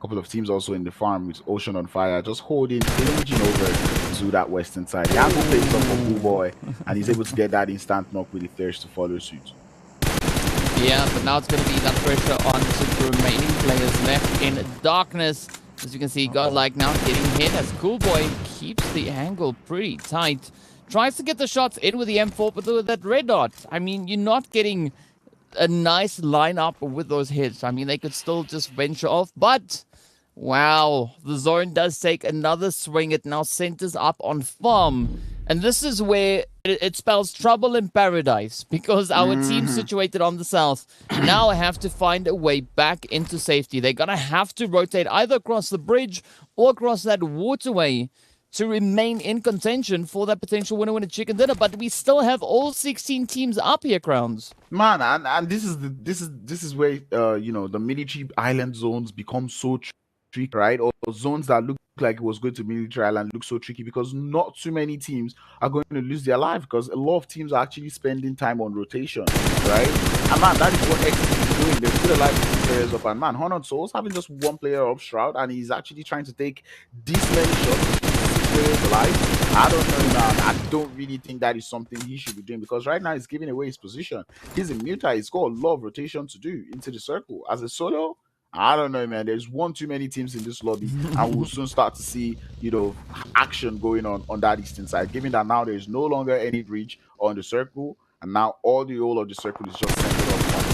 Couple of teams also in the farm with Ocean on Fire, just holding, engine over to that western side. The angle plays up for Cool Boy, and he's able to get that instant knock with the thirst to follow suit. Yeah, but now it's going to be that pressure on to the remaining players left in Darkness. As you can see, Godlike now getting hit as Cool Boy keeps the angle pretty tight. Tries to get the shots in with the M4, but with that red dot, I mean, you're not getting a nice lineup with those hits. I mean, they could still just venture off, but wow, the zone does take another swing. It now centers up on farm, and this is where it spells trouble in paradise, because our team situated on the south now have to find a way back into safety. They're gonna have to rotate either across the bridge or across that waterway to remain in contention for that potential winner chicken dinner. But we still have all 16 teams up here, Crowns. Man, and this is where you know, the military island zones become so tricky, right? Or zones that look like it was going to military island look so tricky because not too many teams are going to lose their life, because a lot of teams are actually spending time on rotation, right? And man, that is what X is doing. They're still alive with players up, and man, Honored Souls having just one player up Shroud, and he's actually trying to take this many shots players alive. I don't know, man. I don't really think that is something he should be doing, because right now he's giving away his position. He's in muter. He's got a lot of rotation to do into the circle. As a solo, I don't know, man. There's one too many teams in this lobby, and we'll soon start to see, you know, action going on that eastern side. Given that now there's no longer any bridge on the circle, and now all the whole of the circle is just centered on one.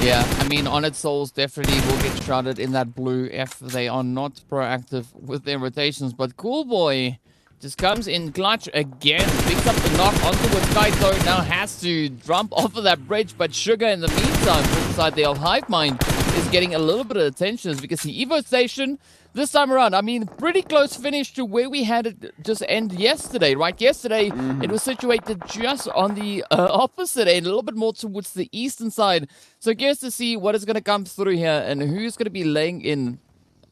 Yeah, I mean, Honored Souls definitely will get shrouded in that blue if they are not proactive with their rotations. But Cool Boy just comes in clutch again, picks up the knock onto what Kaito now has to jump off of that bridge. But Sugar, in the meantime, inside the Hive Mind, is getting a little bit of attention, as we can see Evo Station this time around. I mean, pretty close finish to where we had it just end yesterday, right? Yesterday, it was situated just on the opposite end, a little bit more towards the eastern side. So curious to see what is going to come through here and who's going to be laying in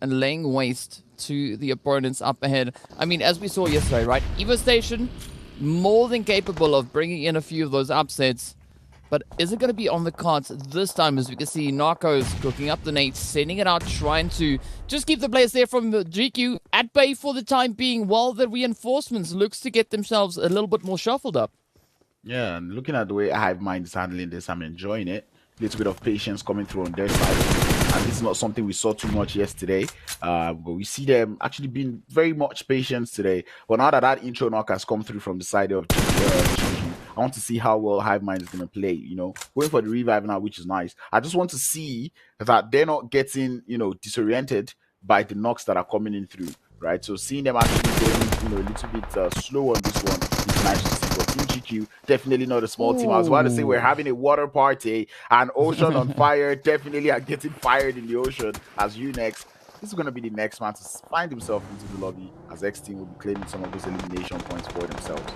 and laying waste to the opponents up ahead. I mean, as we saw yesterday, right? Evo Station, more than capable of bringing in a few of those upsets. But is it going to be on the cards this time? As we can see, Narcos cooking up the nades, sending it out, trying to just keep the players there from the GQ at bay for the time being, while the reinforcements looks to get themselves a little bit more shuffled up. Yeah, and looking at the way Hive Mind is handling this, I'm enjoying it. A little bit of patience coming through on their side. And this is not something we saw too much yesterday. But we see them actually being very much patient today. But now that intro knock has come through from the side of GQ, I want to see how well Hive Mind is going to play, you know, going for the revive now, which is nice. I just want to see that they're not getting, you know, disoriented by the knocks that are coming in through, right? So seeing them actually going, you know, a little bit slow on this one is nice to see. But Team GQ, definitely not a small team. I was about to say we're having a water party, and Ocean on Fire definitely are getting fired in the ocean as next. This is going to be the next man to find himself into the lobby, as X Team will be claiming some of those elimination points for themselves.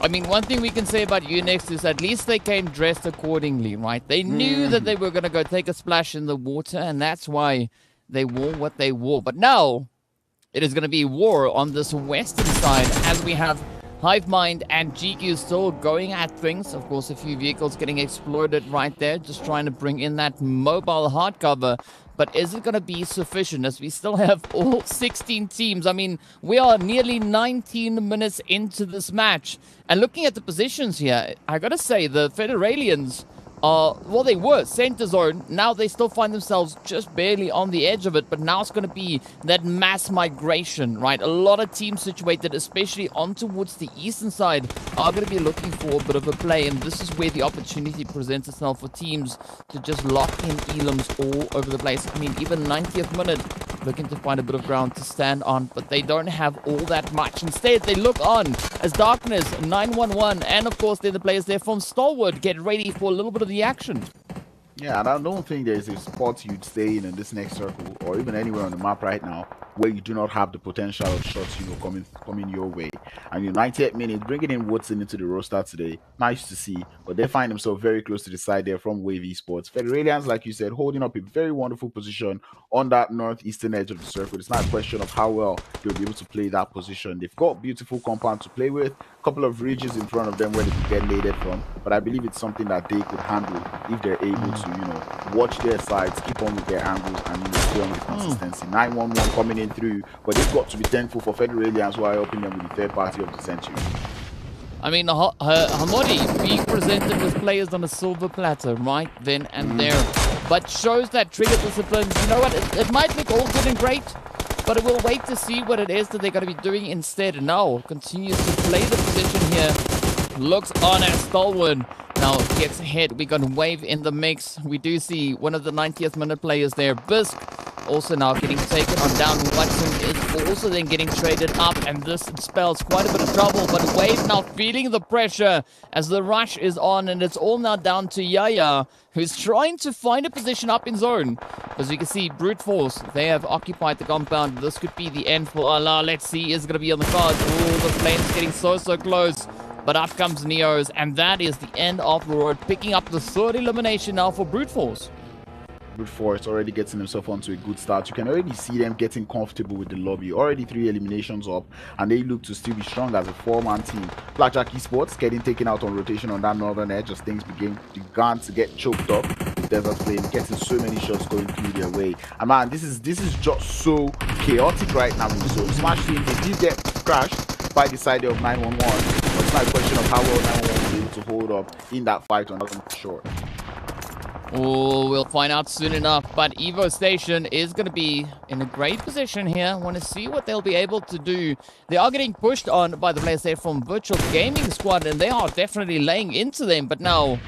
I mean, one thing we can say about Unix is at least they came dressed accordingly, right? They knew that they were going to go take a splash in the water, and that's why they wore what they wore. But now, it is going to be war on this western side as we have Hivemind and GQ still going at things. Of course, a few vehicles getting exploded right there, just trying to bring in that mobile hardcover. But is it going to be sufficient as we still have all 16 teams? I mean, we are nearly 19 minutes into this match. And looking at the positions here, I got to say, the Federalians well, they were center zone. Now they still find themselves just barely on the edge of it. But now it's going to be that mass migration, right? A lot of teams situated, especially on towards the eastern side, are going to be looking for a bit of a play. And this is where the opportunity presents itself for teams to just lock in elims all over the place. I mean, even 90th minute, looking to find a bit of ground to stand on. But they don't have all that much. Instead, they look on as Darkness, 911, and of course, they're the players there from Stalwart get ready for a little bit of the action. Yeah, and I don't think there's a spot you'd stay in this next circle, or even anywhere on the map right now, where you do not have the potential of shots, coming your way. And 98 minutes, bringing in Watson into the roster today, nice to see. But they find themselves very close to the side there from Wavy Sports. Federalians, like you said, holding up a very wonderful position on that northeastern edge of the circle. It's not a question of how well they'll be able to play that position. They've got beautiful compound to play with, a couple of ridges in front of them where they can get laid from. But I believe it's something that they could handle if they're able to, watch their sides, keep on with their angles, and stay on with consistency. 911 coming in through, but they've got to be thankful for Federalians who are helping them with the third party of the century. I mean, Hamodi being presented with players on a silver platter right then and there, but shows that trigger discipline. You know what? It might look all good and great, but we'll wait to see what it is that they're going to be doing instead. Now continues to play the position here. Looks on at Stalwart. Now gets ahead. We got Wave in the mix. We do see one of the 90th minute players there, Bisk, also now getting taken on down. Watson is also then getting traded up, and this spells quite a bit of trouble. But Wave now feeling the pressure as the rush is on, and it's all now down to Yaya, who's trying to find a position up in zone. As you can see, Brute Force, they have occupied the compound. This could be the end for Allah. Let's see, is it going to be on the cards? Oh, the plane's getting so close. But up comes Neos, and that is the end of the road, picking up the third elimination now for Brute Force. Brute Force already getting himself onto a good start. You can already see them getting comfortable with the lobby. Already 3 eliminations up, and they look to still be strong as a 4-man team. Blackjack Esports getting taken out on rotation on that northern edge as things began to get choked up. With Desert Flame getting so many shots going through their way. And man, this is just so chaotic right now. So Smash Team, they did get crashed by the side of 911. But it's not a question of how well 911 was able to hold up in that fight on that short. Oh, we'll find out soon enough. But Evo Station is going to be in a great position here. I want to see what they'll be able to do. They are getting pushed on by the players there from Virtual Gaming Squad, and they are definitely laying into them. But now,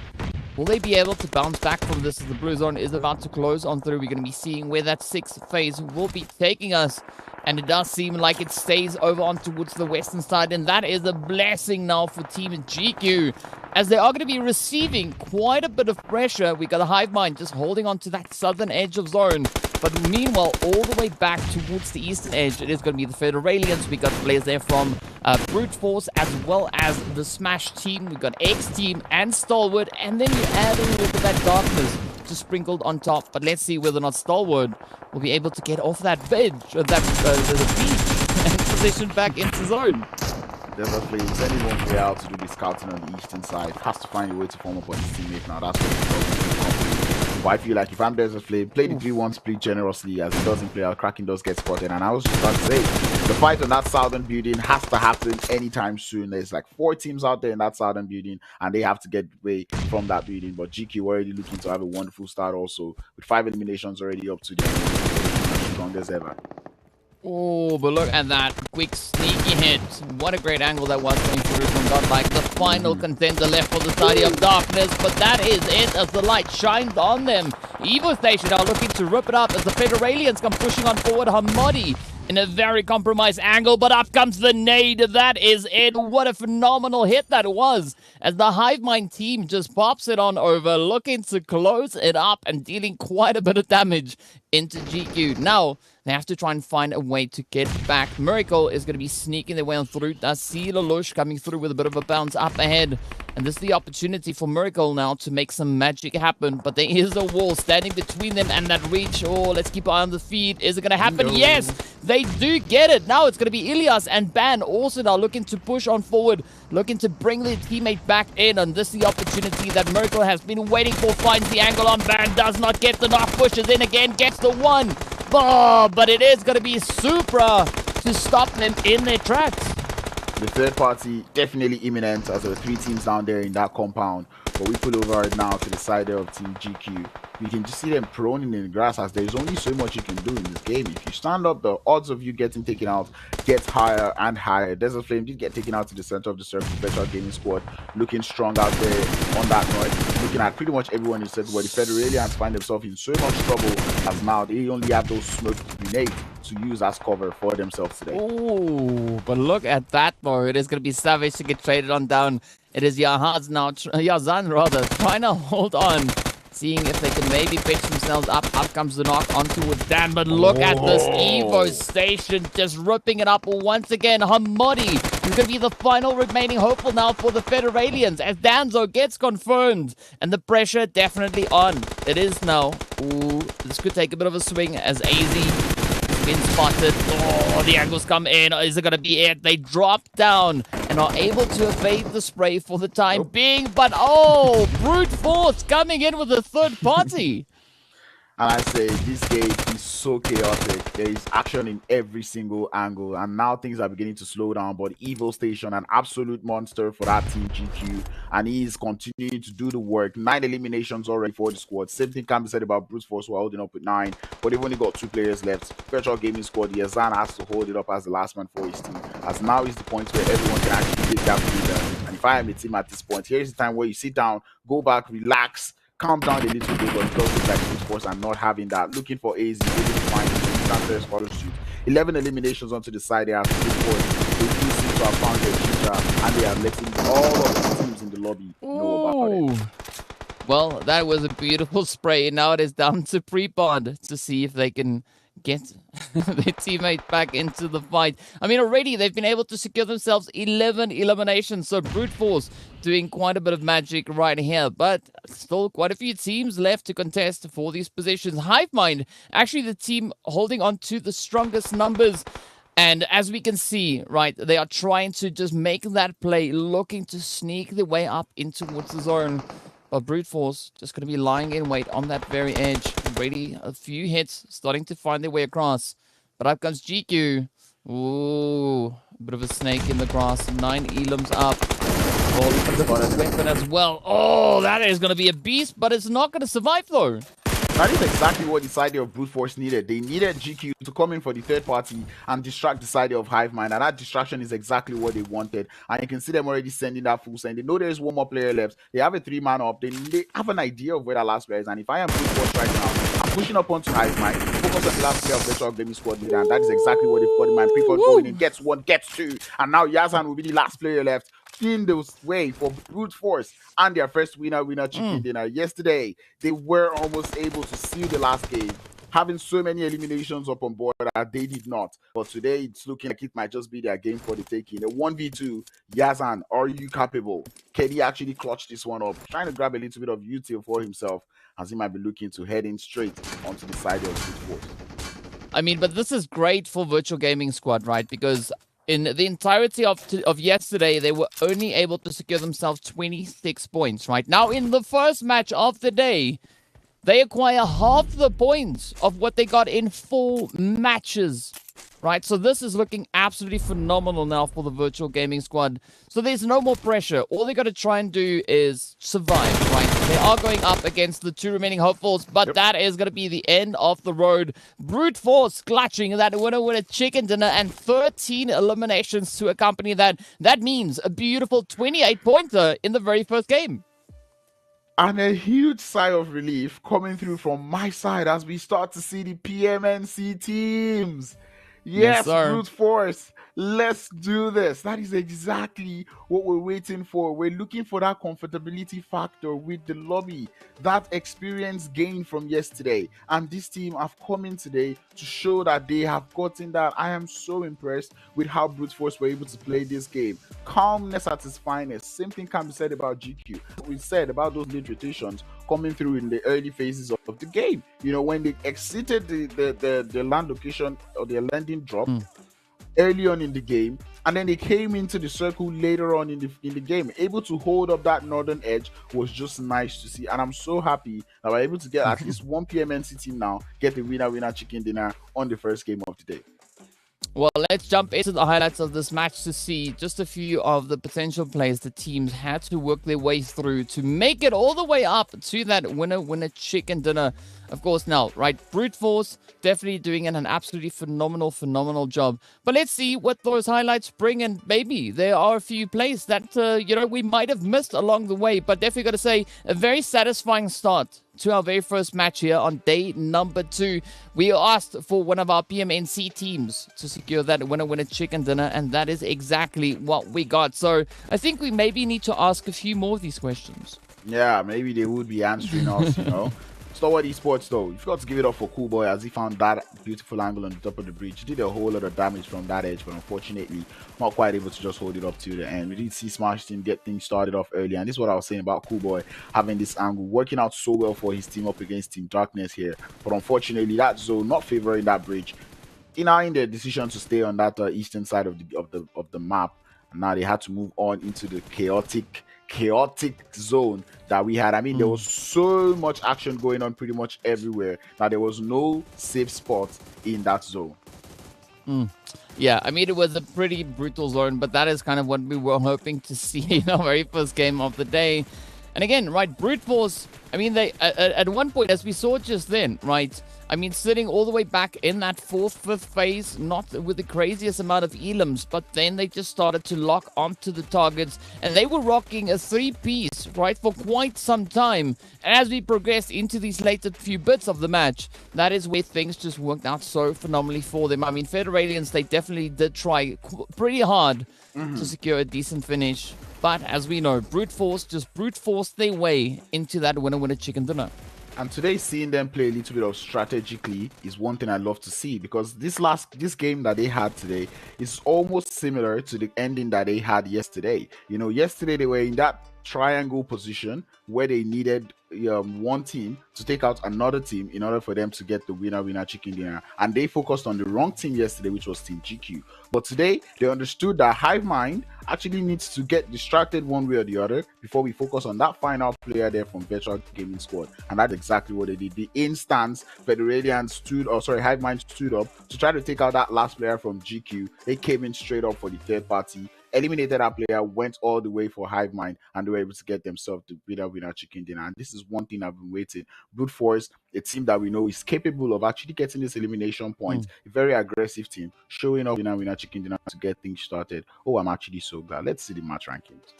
will they be able to bounce back from this as the blue zone is about to close on through? We're going to be seeing where that 6th phase will be taking us. And it does seem like it stays over on towards the western side. And that is a blessing now for Team GQ, as they are going to be receiving quite a bit of pressure. We got a Hivemind just holding on to that southern edge of zone. But meanwhile, all the way back towards the eastern edge, it is going to be the Federalians. We got players there from Brute Force as well as the Smash team. We got X Team and Stalwart. And then you add a little bit of that Darkness just sprinkled on top. But let's see whether or not Stalwart will be able to get off that beach, the beach, and position back into zone. Definitely, it's anyone way out to do the scouting on the eastern side. Has to find a way to form up on his teammate now. That's what he's But I feel like if I'm Desert Flame, play the 3-1 split generously, as it doesn't play out. Kraken does get spotted. And I was just about to say, the fight on that southern building has to happen anytime soon. There's like 4 teams out there in that southern building, and they have to get away from that building. But GQ already looking to have a wonderful start also, with 5 eliminations already up to them. As strong as ever. Oh, but look at that quick sneaky hit. What a great angle that was going through from Godlike. The final contender left for the side of Darkness, but that is it as the light shines on them. Evo Station are looking to rip it up as the Federalians come pushing on forward. Hamadi in a very compromised angle, but up comes the nade. That is it. What a phenomenal hit that was, as the Hivemind team just pops it on over, looking to close it up and dealing quite a bit of damage into GQ. Now, they have to try and find a way to get back. Miracle is going to be sneaking their way on through. I see Lelouch coming through with a bit of a bounce up ahead. And this is the opportunity for Miracle now to make some magic happen. But there is a wall standing between them and that reach. Oh, let's keep an eye on the feed. Is it going to happen? No. Yes, they do get it. Now it's going to be Ilias and Ban also now looking to push on forward, looking to bring their teammate back in. And this is the opportunity that Miracle has been waiting for. Finds the angle on Ban, does not get the knock, pushes in again, gets the one. Oh, but it is going to be Supra to stop them in their tracks. The third party definitely imminent as there are 3 teams down there in that compound. But we pull over now to the side of Team GQ. You can just see them prone in the grass as there's only so much you can do in this game. If you stand up, the odds of you getting taken out gets higher and higher. Desert Flame did get taken out to the center of the circle. Virtual Gaming Squad looking strong out there on that note. Looking at pretty much everyone in circle, but the Federalians find themselves in so much trouble as now they only have those smoke grenades to use as cover for themselves today. Oh, but look at that though. It is going to be Savage to get traded on down. It is Yazan rather, trying to hold on, seeing if they can maybe pitch themselves up. Up comes the knock onto a Dan, but look at this Evo station just ripping it up once again. Hamodi is going to be the final remaining hopeful now for the Federalians as Danzo gets confirmed. And the pressure definitely on. It is now. Ooh, this could take a bit of a swing as AZ been spotted. Oh, the angles come in. Is it going to be it? They drop down and are able to evade the spray for the time being. But, oh, brute force coming in with a third party. And I say, this game is so chaotic. There is action in every single angle. And now things are beginning to slow down. But Evil Station, an absolute monster for that Team GQ. And he is continuing to do the work. 9 eliminations already for the squad. Same thing can be said about Brute Force, who are holding up with 9. But they've only got 2 players left. Virtual Gaming Squad, Yazan has to hold it up as the last man for his team. As now is the point where everyone can actually take that leader. And if I am a team at this point, here's the time where you sit down, go back, relax, calm down a little bit, but it does look like Brute Force and not having that. Looking for AZ, able to find the photo shoot. 11 eliminations onto the side there. Brute Force, they do seem to have found their future, and they are letting all of the teams in the lobby know about it. Well, that was a beautiful spray. Now it is down to Prepod to see if they can get their teammate back into the fight. I mean, already they've been able to secure themselves 11 eliminations. So Brute Force doing quite a bit of magic right here. But still quite a few teams left to contest for these positions. Hivemind, actually the team holding on to the strongest numbers. And as we can see, right, they are trying to just make that play, looking to sneak their way up in towards the zone. But Brute Force just going to be lying in wait on that very edge. Already a few hits starting to find their way across. But up comes GQ. Ooh, a bit of a snake in the grass. 9 elims up. Oh, look at the weapon as well. Oh, that is going to be a beast, but it's not going to survive though. That is exactly what the side of Brute Force needed. They needed GQ to come in for the third party and distract the side of Hivemind. And that distraction is exactly what they wanted. And you can see them already sending that full send. They know there's one more player left. They have a 3-man up. They have an idea of where that last player is. And if I am Brute Force right now, I'm pushing up onto Hivemind. Focus on the last player of Virtual Gaming Squad leader. And that is exactly what they've got in mind. People going in, gets 1, gets 2. And now Yazan will be the last player left. In the way for Brute Force and their first winner chicken dinner. Yesterday, they were almost able to seal the last game, having so many eliminations up on board that they did not. But today, it's looking like it might just be their game for the taking. A 1v2, Yazan, are you capable? Can he actually clutch this one up? Trying to grab a little bit of util for himself, as he might be looking to head in straight onto the side of Brute Force. I mean, but this is great for Virtual Gaming Squad, right? Because in the entirety of yesterday, they were only able to secure themselves 26 points, right? Now, in the first match of the day, they acquire half the points of what they got in 4 matches, right? So this is looking absolutely phenomenal now for the Virtual Gaming Squad. So there's no more pressure. All they got to try and do is survive, right? They are going up against the 2 remaining hopefuls, but that is going to be the end of the road. Brute Force clutching that winner with a chicken dinner and 13 eliminations to accompany that. That means a beautiful 28-pointer in the very first game. And a huge sigh of relief coming through from my side as we start to see the PMNC teams. Yes, Brute Force. Let's do this. That is exactly what we're waiting for. We're looking for that comfortability factor with the lobby, that experience gained from yesterday. And this team have come in today to show that they have gotten that. I am so impressed with how Brute Force were able to play this game. Calmness at its finest. Same thing can be said about GQ. We said about those late rotations coming through in the early phases of the game. You know, when they exited the land location or the landing drop, early on in the game, and then they came into the circle later on in the game, able to hold up that northern edge was just nice to see. And I'm so happy that we're able to get at least one PMNC team now get the winner chicken dinner on the first game of the day. Well, let's jump into the highlights of this match to see just a few of the potential plays the teams had to work their way through to make it all the way up to that winner chicken dinner. Of course, now, right, Brute Force definitely doing an absolutely phenomenal job. But let's see what those highlights bring, and maybe there are a few plays that, we might have missed along the way, but definitely got to say, a very satisfying start to our very first match here on day number 2. We asked for one of our PMNC teams to secure that winner chicken dinner, and that is exactly what we got. So I think we maybe need to ask a few more of these questions. Yeah, maybe they would be answering us, Stalwart Esports, though, you've got to give it up for Cool Boy as he found that beautiful angle on the top of the bridge. He did a whole lot of damage from that edge, but unfortunately, not quite able to just hold it up to the end. We did see Smash Team get things started off early, and this is what I was saying about Cool Boy having this angle, working out so well for his team up against Team Darkness here. But unfortunately, that zone not favoring that bridge. In their decision to stay on that eastern side of the map, and now they had to move on into the chaotic zone that we had. I mean, there was so much action going on pretty much everywhere that there was no safe spot in that zone. Yeah, I mean, it was a pretty brutal zone, but that is kind of what we were hoping to see in our very first game of the day. And again, right, Brute Force, I mean, they at one point, as we saw just then, right, I mean, sitting all the way back in that 4th, 5th phase, not with the craziest amount of elims, but then they just started to lock onto the targets, and they were rocking a 3-piece, right, for quite some time. And as we progressed into these later few bits of the match, that is where things just worked out so phenomenally for them. I mean, Federalians, they definitely did try pretty hard to secure a decent finish. But as we know, Brute Force just brute forced their way into that winner chicken dinner. And today, seeing them play a little bit of strategically is one thing I love to see, because this game that they had today is almost similar to the ending that they had yesterday. Yesterday they were in that triangle position where they needed one team to take out another team in order for them to get the winner chicken dinner, and they focused on the wrong team yesterday, which was Team GQ. But today they understood that Hive Mind actually needs to get distracted one way or the other before we focus on that final player there from Virtual Gaming Squad, and that's exactly what they did. The instance Hive Mind stood up to try to take out that last player from GQ. They came in straight up for the third party, eliminated that player, went all the way for Hive Mind, and they were able to get themselves the winner chicken dinner. And this is one thing I've been waiting. Brute Force, a team that we know is capable of actually getting this elimination point, a very aggressive team, showing up winner chicken dinner to get things started. Oh, I'm actually so glad. Let's see the match rankings.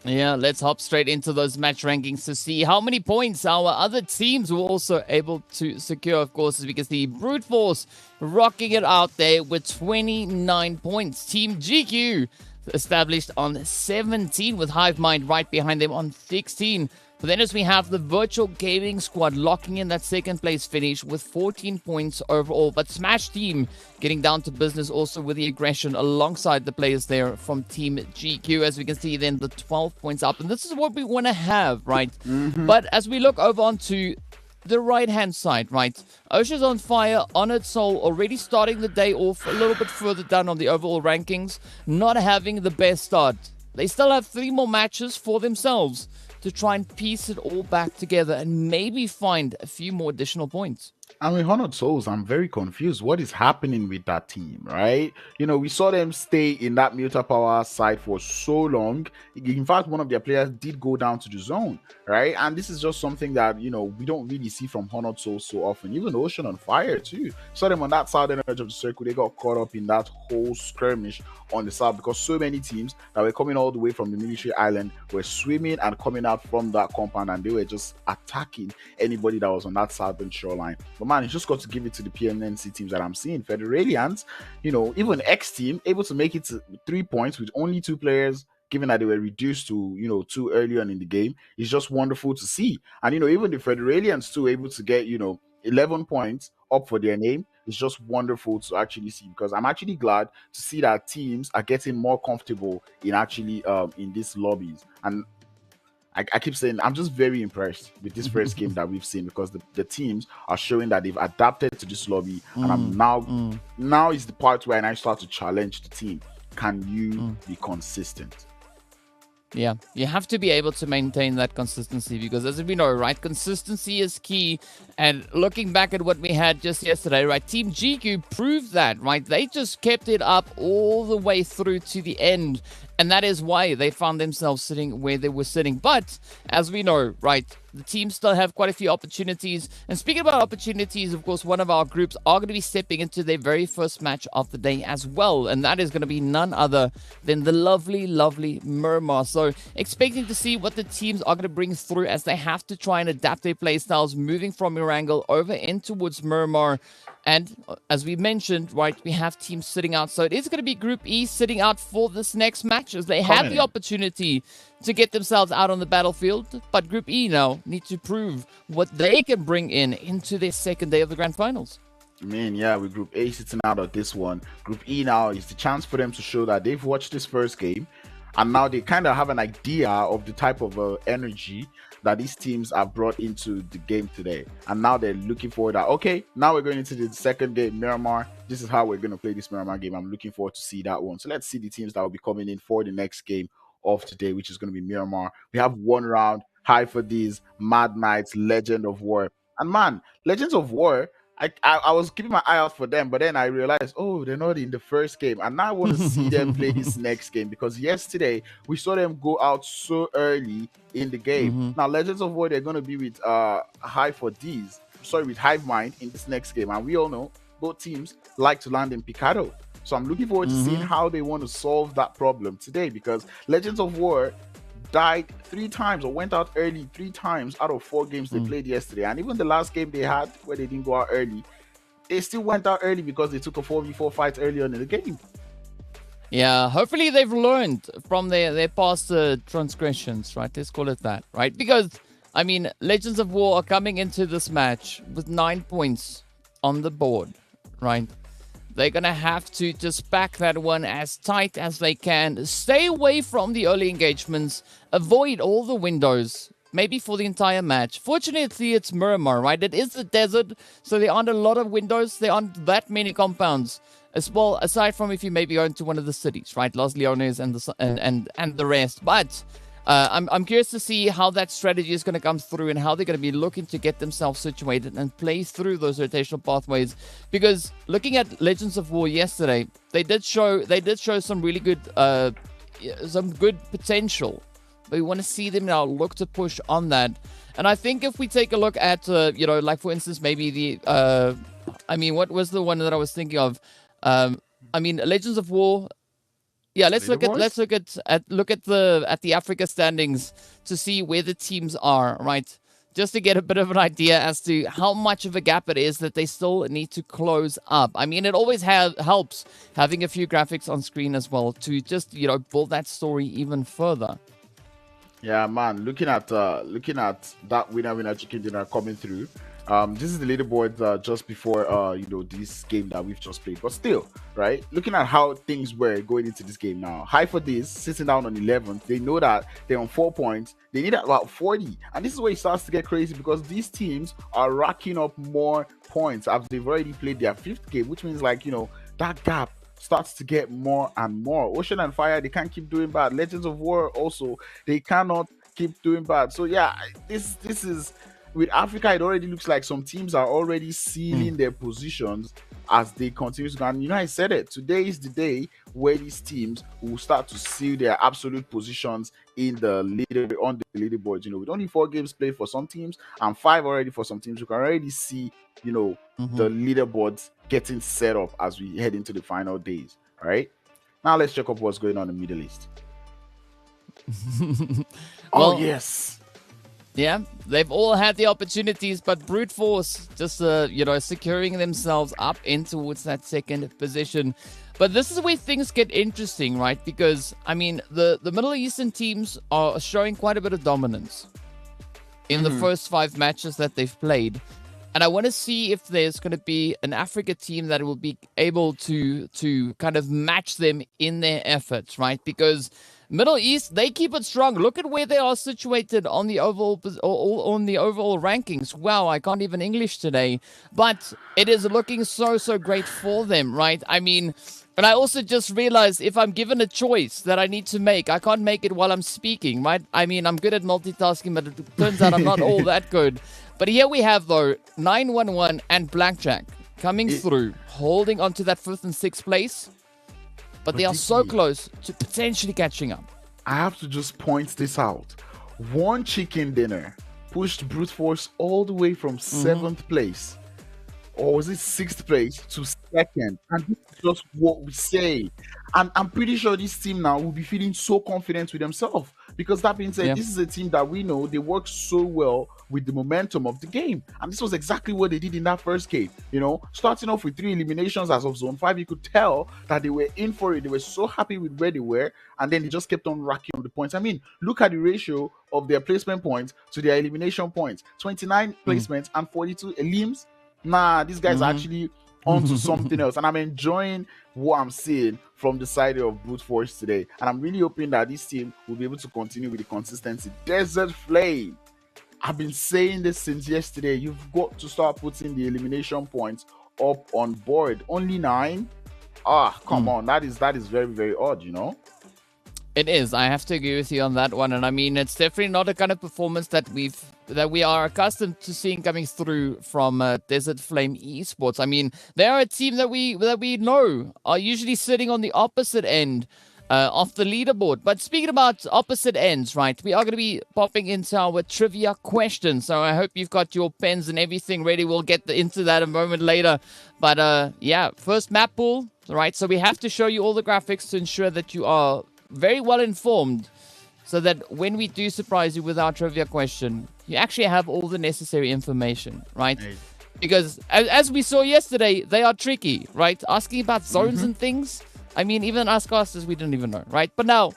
Yeah, let's hop straight into those match rankings to see how many points our other teams were also able to secure. Of course, as we can see, Brute Force rocking it out there with 29 points. Team GQ established on 17 with Hive Mind right behind them on 16. But then as we have the Virtual Gaming Squad locking in that second place finish with 14 points overall. But Smash Team getting down to business also with the aggression alongside the players there from Team GQ. As we can see then, the 12 points up. And this is what we want to have, right? But as we look over onto the right-hand side, right? Osha's on fire, Honored Soul already starting the day off a little bit further down on the overall rankings, not having the best start. They still have 3 more matches for themselves to try and piece it all back together and maybe find a few more additional points. And with Honored Souls, I'm very confused. What is happening with that team, right? We saw them stay in that Muta Power side for so long. In fact, one of their players did go down to the zone, right? And this is just something that, we don't really see from Honored Souls so often. Even Ocean on Fire, too. Saw them on that southern edge of the circle. They got caught up in that whole skirmish on the south because so many teams that were coming all the way from the military island were swimming and coming out from that compound, and they were just attacking anybody that was on that southern shoreline. But man, you just got to give it to the PMNC teams that I'm seeing. Federalians, even X team able to make it to 3 points with only 2 players, given that they were reduced to, too early on in the game. It's just wonderful to see. And, even the Federalians too able to get, 11 points up for their name. It's just wonderful to actually see, because I'm actually glad to see that teams are getting more comfortable in actually in these lobbies. And I keep saying I'm just very impressed with this first game that we've seen, because the teams are showing that they've adapted to this lobby. And I'm now is the part where I start to challenge the team. Can you be consistent? Yeah, you have to be able to maintain that consistency, because as we know, right, consistency is key. And looking back at what we had just yesterday, right, Team GQ proved that, right? They just kept it up all the way through to the end. And that is why they found themselves sitting where they were sitting. But as we know, right, the teams still have quite a few opportunities. And speaking about opportunities, of course, one of our groups are going to be stepping into their very first match of the day as well. And that is going to be none other than the lovely, lovely Murmur. So expecting to see what the teams are going to bring through as they have to try and adapt their playstyles, moving from Erangel over in towards Murmur. And as we mentioned, right, we have teams sitting out. So it is going to be Group E sitting out for this next match, as they have the opportunity to get themselves out on the battlefield. But Group E now need to prove what they can bring into their second day of the Grand Finals. Yeah, with Group A sitting out of this one, Group E now is the chance for them to show that they've watched this first game. And now they kind of have an idea of the type of energy that these teams have brought into the game today. And now they're looking forward that, okay, now we're going into the second game, Miramar. This is how we're going to play this Miramar game. I'm looking forward to see that one. So let's see the teams that will be coming in for the next game of today, which is going to be Miramar. We have one round, high for these, Mad Knights, Legend of War. And man, Legends of War, I was keeping my eye out for them, but then I realized, oh, they're not in the first game. And now I want to see them play this next game, because yesterday we saw them go out so early in the game. Now, Legends of War, they're going to be with with Hive Mind in this next game. And we all know both teams like to land in Picado. So I'm looking forward to seeing how they want to solve that problem today, because Legends of War died 3 times or went out early 3 times out of 4 games they played yesterday. And even the last game they had where they didn't go out early, they still went out early because they took a 4v4 fight early on in the game. Yeah, hopefully they've learned from their past transgressions, right? Let's call it that, right? Because, I mean, Legends of War are coming into this match with 9 points on the board, right? They're going to have to just pack that one as tight as they can. Stay away from the early engagements. Avoid all the windows, maybe for the entire match. Fortunately, it's Miramar, right? It is the desert, so there aren't a lot of windows. There aren't that many compounds. As well, aside from if you maybe go into one of the cities, right? Los Leones and the rest. But I'm curious to see how that strategy is going to come through, and how they're going to be looking to get themselves situated and play through those rotational pathways. Because looking at Legends of War yesterday, they did show some really good potential. But we want to see them now look to push on that. And I think if we take a look at like for instance maybe what was the one that I was thinking of? Legends of War. Yeah, let's look at the Africa standings to see where the teams are, right? Just to get a bit of an idea as to how much of a gap it is that they still need to close up. I mean, it always helps having a few graphics on screen as well to just, build that story even further. Yeah, man, looking at that winner chicken dinner coming through. This is the leaderboard just before this game that we've just played. But still, right, looking at how things were going into this game now, high for this sitting down on 11th. They know that they're on 4 points. They need about 40, and this is where it starts to get crazy, because these teams are racking up more points after they've already played their 5th game, which means that gap starts to get more and more. Ocean and Fire, they can't keep doing bad. Legends of War also, they cannot keep doing bad. So yeah, this is with Africa. It already looks like some teams are already sealing their positions as they continue to go. And I said it, today is the day where these teams will start to seal their absolute positions in the leaderboard. With only 4 games played for some teams and 5 already for some teams, you can already see the leaderboards getting set up as we head into the final days. All right, now let's check up what's going on in the Middle East. Well, yes. Yeah, they've all had the opportunities, but brute force just, securing themselves up in towards that second position. But this is where things get interesting, right? Because, I mean, the Middle Eastern teams are showing quite a bit of dominance in the first 5 matches that they've played. And I want to see if there's going to be an Africa team that will be able to kind of match them in their efforts, right? Because Middle East, they keep it strong. Look at where they are situated on the overall rankings. Wow, I can't even English today, but it is looking so great for them, right? I mean, and I also just realized if I'm given a choice that I need to make, I can't make it while I'm speaking, right? I mean, I'm good at multitasking, but it turns out I'm not all that good. But here we have, though, 911 and Blackjack coming through, holding on to that 5th and 6th place. But they are so close to potentially catching up. I have to just point this out. One chicken dinner pushed Brute Force all the way from 7th place, or was it 6th place, to 2nd. And this is just what we say. And I'm pretty sure this team now will be feeling so confident with themselves. Because that being said, this is a team that we know they work so well with the momentum of the game. And this was exactly what they did in that first game. You know, starting off with 3 eliminations as of Zone 5, you could tell that they were in for it. They were so happy with where they were. And then they just kept on racking up the points. I mean, look at the ratio of their placement points to their elimination points. 29 placements and 42 elims. Nah, these guys are actually onto something else. And I'm enjoying what I'm seeing from the side of Brute Force today. And I'm really hoping that this team will be able to continue with the consistency. Desert Flame. I've been saying this since yesterday. You've got to start putting the elimination points up on board. Only 9? Come on. That is very odd, you know? It is. I have to agree with you on that one. And I mean, it's definitely not the kind of performance that we are accustomed to seeing coming through from Desert Flame Esports. I mean, they are a team that we know are usually sitting on the opposite end of the leaderboard. But speaking about opposite ends, right, we are going to be popping into our trivia question. So I hope you've got your pens and everything ready. We'll get into that a moment later. But yeah, first map pool, right? So we have to show you all the graphics to ensure that you are very well informed, so that when we do surprise you with our trivia question, you actually have all the necessary information, right? Because as we saw yesterday, they are tricky, right? Asking about zones and things. I mean, even us casters, we didn't even know, right? But now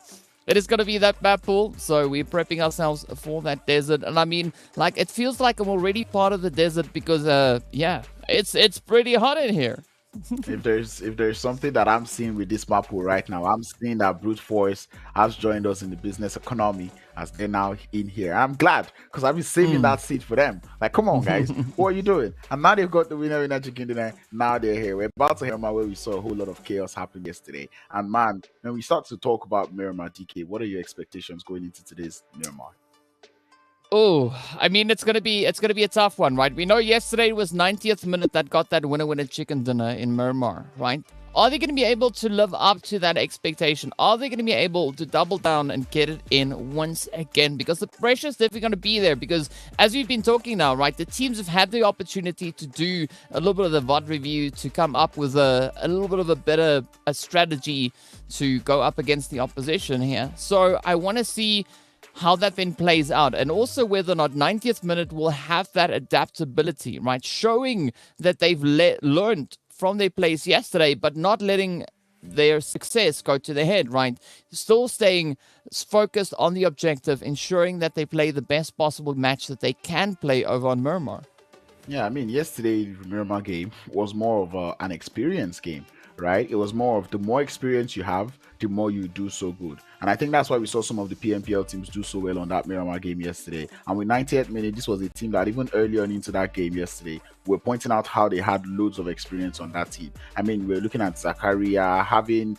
it is going to be that map pool, so we're prepping ourselves for that desert. And I mean, like, it feels like I'm already part of the desert because yeah, it's pretty hot in here. if there's something that I'm seeing with this map pool right now, I'm seeing that Brute Force has joined us in the business economy as they're now in here. I'm glad, because I've been saving that seat for them. Like, come on, guys, what are you doing? And now they've got the winner chicken dinner. Now they're here. We're about to hear where we saw a whole lot of chaos happen yesterday. And man, when we start to talk about Miramar, DK, what are your expectations going into today's Miramar? Oh, I mean, it's gonna be a tough one, right? We know yesterday was 90th minute that got that winner chicken dinner in Miramar, right? Are they going to be able to live up to that expectation? Are they going to be able to double down and get it in once again? Because the pressure is definitely going to be there. Because as we've been talking now, right, the teams have had the opportunity to do a little bit of the VOD review, to come up with a little bit of a better strategy to go up against the opposition here. So I want to see how that then plays out, and also whether or not 90th minute will have that adaptability, right? Showing that they've learned from their place yesterday, but not letting their success go to their head, right? Still staying focused on the objective, ensuring that they play the best possible match that they can play over on Miramar. Yeah, I mean, yesterday the Miramar game was more of an experience game, right? It was more of the more experience you have, the more you do so good. And I think that's why we saw some of the PMPL teams do so well on that Miramar game yesterday. And with 90th minute, this was a team that even early on into that game yesterday, we're pointing out how they had loads of experience on that team. I mean, we're looking at Zakaria, having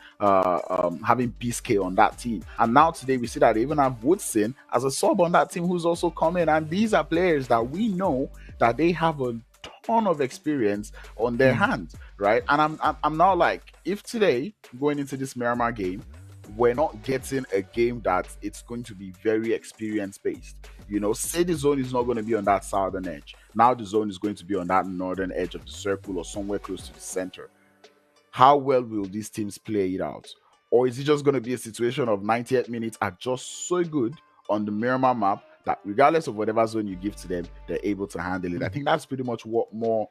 Biscay on that team. And now today we see that they even have Woodson as a sub on that team who's also coming. And these are players that we know that they have a ton of experience on their hands, right? And I'm now like, if today, going into this Miramar game, we're not getting a game that it's going to be very experience based. You know, say the zone is not going to be on that southern edge. Now the zone is going to be on that northern edge of the circle or somewhere close to the center. How well will these teams play it out? Or is it just going to be a situation of 98 minutes are just so good on the Miramar map that regardless of whatever zone you give to them, they're able to handle it. I think that's pretty much what more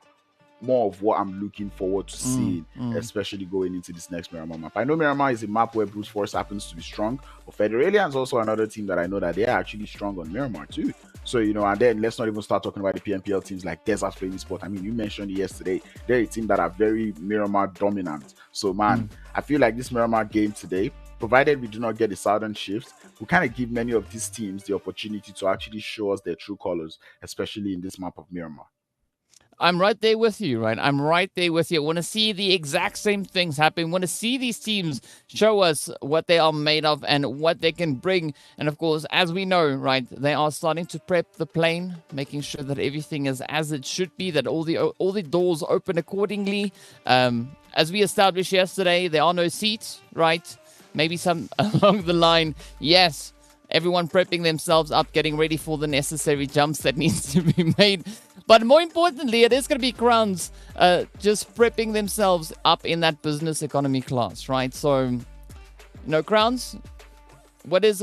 of what I'm looking forward to seeing, especially going into this next Miramar map. I know Miramar is a map where Brute Force happens to be strong, but Federalian's also another team that I know that they are actually strong on Miramar too. So, you know, and then let's not even start talking about the PMPL teams like Desert Flaming Sport. I mean, you mentioned it yesterday. They're a team that are very Miramar dominant. So, man, I feel like this Miramar game today, provided we do not get a southern shift, we kind of give many of these teams the opportunity to actually show us their true colors, especially in this map of Miramar. I'm right there with you, right? I'm right there with you. I want to see the exact same things happen. I want to see these teams show us what they are made of and what they can bring. And of course, as we know, right, they are starting to prep the plane, making sure that everything is as it should be, that all the doors open accordingly. As we established yesterday, there are no seats, right? Maybe some along the line, yes. Everyone prepping themselves up, getting ready for the necessary jumps that needs to be made. But more importantly, it is going to be Crowns just prepping themselves up in that business economy class, right? So, you know, Crowns, what is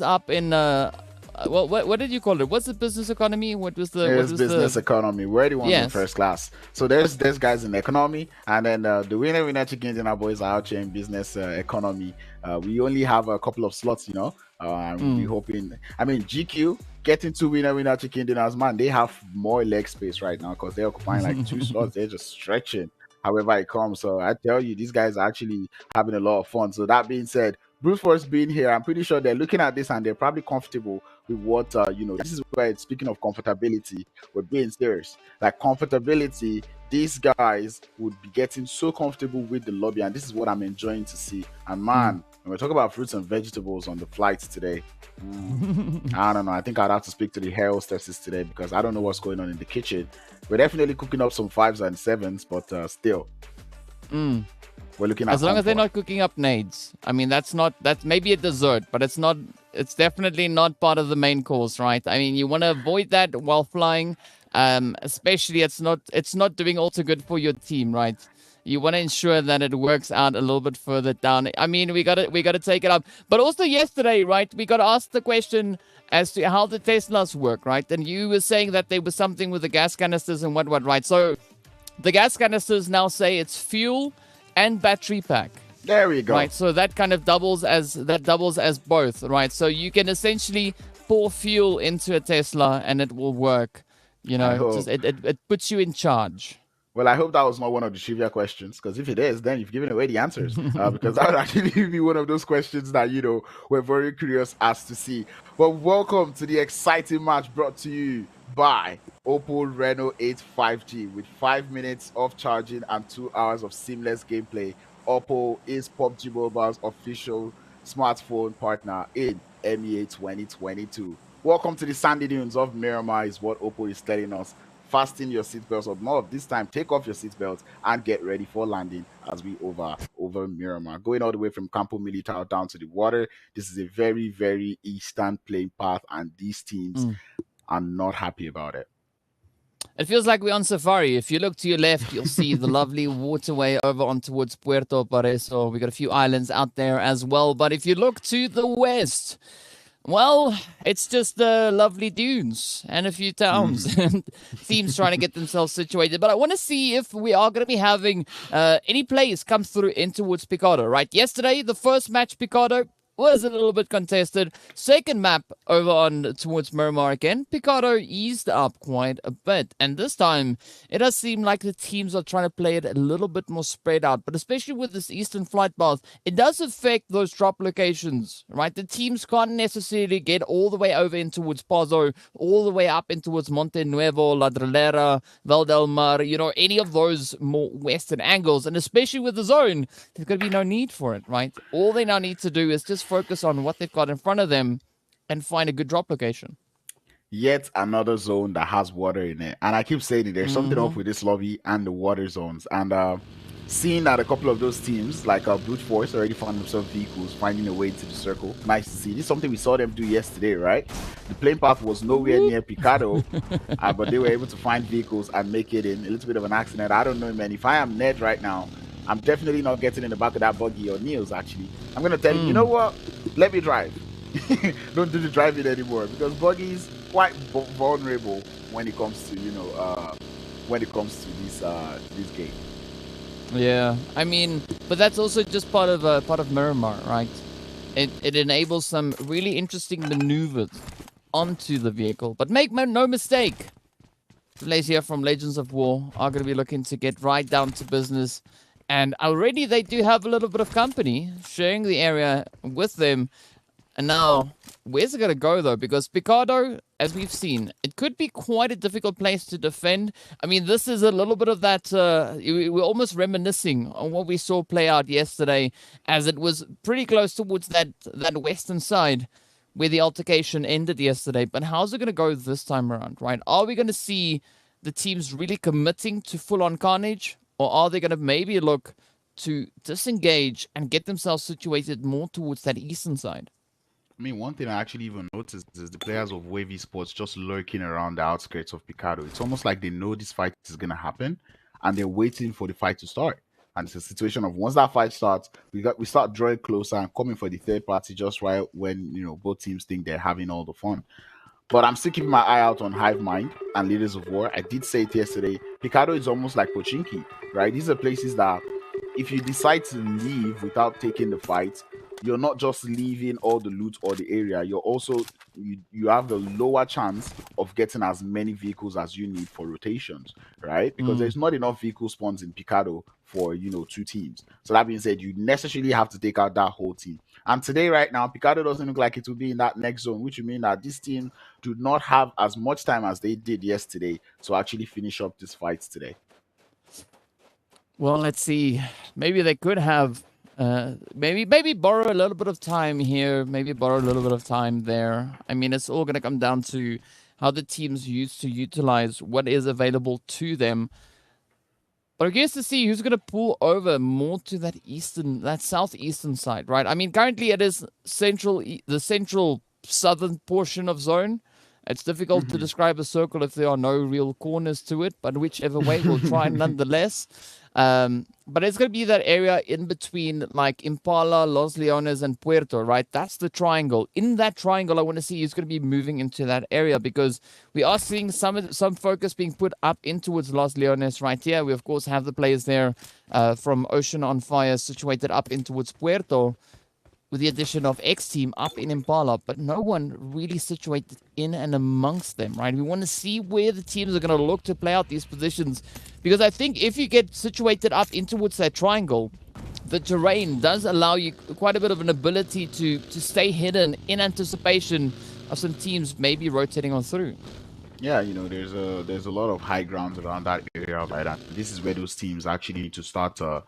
up in what did you call it? What's the business economy? What was the business economy? Where do you want in first class? So there's guys in economy, and then the winner chicken dinner boys are out here in business economy. We only have a couple of slots, you know. We're hoping. I mean, GQ getting two winner chicken dinners, man. They have more leg space right now because they're occupying like 2 slots. They're just stretching however it comes. So I tell you, these guys are actually having a lot of fun. So that being said, Brute Force being here, I'm pretty sure they're looking at this and they're probably comfortable with what you know. This is where, speaking of comfortability, we're being serious. Like comfortability, these guys would be getting so comfortable with the lobby, and this is what I'm enjoying to see. And man, when we talk about fruits and vegetables on the flights today, I don't know. I think I'd have to speak to the hair hostesses today because I don't know what's going on in the kitchen. We're definitely cooking up some 5s and 7s, but still. We're looking at as long as they're not cooking up nades. I mean, that's maybe a dessert, but it's definitely not part of the main course, right? I mean, you want to avoid that while flying. Especially it's not doing all too good for your team, right? You want to ensure that it works out a little bit further down. I mean, we got to take it up. But also yesterday, right, we got asked the question as to how the Teslas work, right? And you were saying that there was something with the gas canisters and what, right? So the gas canisters now say it's fuel and battery pack. There we go. Right, so that kind of doubles as both, right? So you can essentially pour fuel into a Tesla and it will work. You know, it puts you in charge. Well, I hope that was not one of the trivia questions, because if it is, then you've given away the answers. Because that would actually be one of those questions that, you know, we're very curious as to see. But welcome to the exciting match brought to you by Oppo Reno 8 5G. With 5 minutes of charging and 2 hours of seamless gameplay, Oppo is PUBG Mobile's official smartphone partner in MEA 2022. Welcome to the sandy dunes of Miramar is what Oppo is telling us. Fasten your seatbelts up. More of this time, take off your seatbelts and get ready for landing as we over Miramar. Going all the way from Campo Militar down to the water. This is a very, very eastern playing path, and these teams are not happy about it. It feels like we're on safari. If you look to your left, you'll see the lovely waterway over on towards Puerto Pareso. We got a few islands out there as well. But if you look to the west, well, it's just the lovely dunes and a few towns and teams trying to get themselves situated. But I want to see if we are going to be having any players come through in towards Picado, right? Yesterday, the first match, Picado was a little bit contested. Second map over on towards Miramar again, Picado eased up quite a bit. And this time, it does seem like the teams are trying to play it a little bit more spread out. But especially with this eastern flight path, it does affect those drop locations, right? The teams can't necessarily get all the way over in towards Pazo, all the way up in towards Monte Nuevo, La Drillera, Val del Mar, you know, any of those more western angles. And especially with the zone, there's going to be no need for it, right? All they now need to do is just focus on what they've got in front of them and find a good drop location. Yet another zone that has water in it. And I keep saying it, there's something off with this lobby and the water zones. And seeing that a couple of those teams, like Brute Force, already found themselves vehicles finding a way into the circle. Nice to see. This is something we saw them do yesterday, right? The plane path was nowhere near Picado, but they were able to find vehicles and make it in. A little bit of an accident. I don't know, man. If I am Ned right now, I'm definitely not getting in the back of that buggy, or Neil's actually. I'm going to tell you, you know what? Let me drive. don't do the driving anymore because buggy is quite vulnerable when it comes to when it comes to this game. Yeah, I mean, but that's also just part of Miramar, right? It enables some really interesting maneuvers onto the vehicle. But make no mistake, the players here from Legends of War are going to be looking to get right down to business. And already they do have a little bit of company sharing the area with them. And now, where's it going to go, though? Because Picardo, as we've seen, it could be quite a difficult place to defend. I mean, this is a little bit of that... we're almost reminiscing on what we saw play out yesterday, as it was pretty close towards that western side where the altercation ended yesterday. But how's it going to go this time around, right? Are we going to see the teams really committing to full-on carnage? Or are they going to maybe look to disengage and get themselves situated more towards that eastern side? I mean, one thing I actually even noticed is the players of Wavy Sports just lurking around the outskirts of Picardo. It's almost like they know this fight is going to happen, and they're waiting for the fight to start. And it's a situation of once that fight starts, we start drawing closer and coming for the third party just right when both teams think they're having all the fun. But I'm still keeping my eye out on Hive Mind and Leaders of War. I did say it yesterday. Picardo is almost like Pochinki, right? These are places that if you decide to leave without taking the fight, you're not just leaving all the loot or the area. You're also you have the lower chance of getting as many vehicles as you need for rotations, right? Because there's not enough vehicle spawns in Picardo for two teams. So that being said, you necessarily have to take out that whole team. And today, right now, Picardo doesn't look like it will be in that next zone, which would mean that this team do not have as much time as they did yesterday to actually finish up this fight today. Well, let's see. Maybe they could have maybe borrow a little bit of time here, maybe borrow a little bit of time there. I mean, it's all going to come down to how the teams used to utilize what is available to them. But I guess to see who's going to pull over more to that southeastern side, right? I mean, currently it is the central southern portion of zone. It's difficult to describe a circle if there are no real corners to it, but whichever way, we'll try nonetheless. But it's going to be that area in between, like Impala, Los Leones, and Puerto, right? That's the triangle. In that triangle, I want to see who's going to be moving into that area because we are seeing some focus being put up in towards Los Leones right here. We, of course, have the players there from Ocean on Fire situated up in towards Puerto, with the addition of X-Team up in Impala, but no one really situated in and amongst them, right? We want to see where the teams are going to look to play out these positions, because I think if you get situated up in towards that triangle, the terrain does allow you quite a bit of an ability to stay hidden in anticipation of some teams maybe rotating on through. Yeah, there's a lot of high grounds around that area, right? And this is where those teams actually need to start to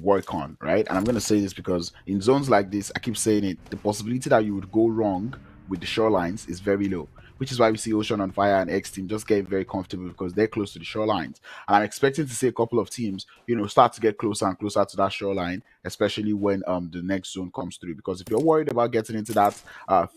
work on, right? And I'm going to say this because in zones like this, I keep saying it, the possibility that you would go wrong with the shorelines is very low, which is why we see Ocean on Fire and X Team just get very comfortable because they're close to the shorelines. And I'm expecting to see a couple of teams, start to get closer and closer to that shoreline, especially when the next zone comes through. Because if you're worried about getting into that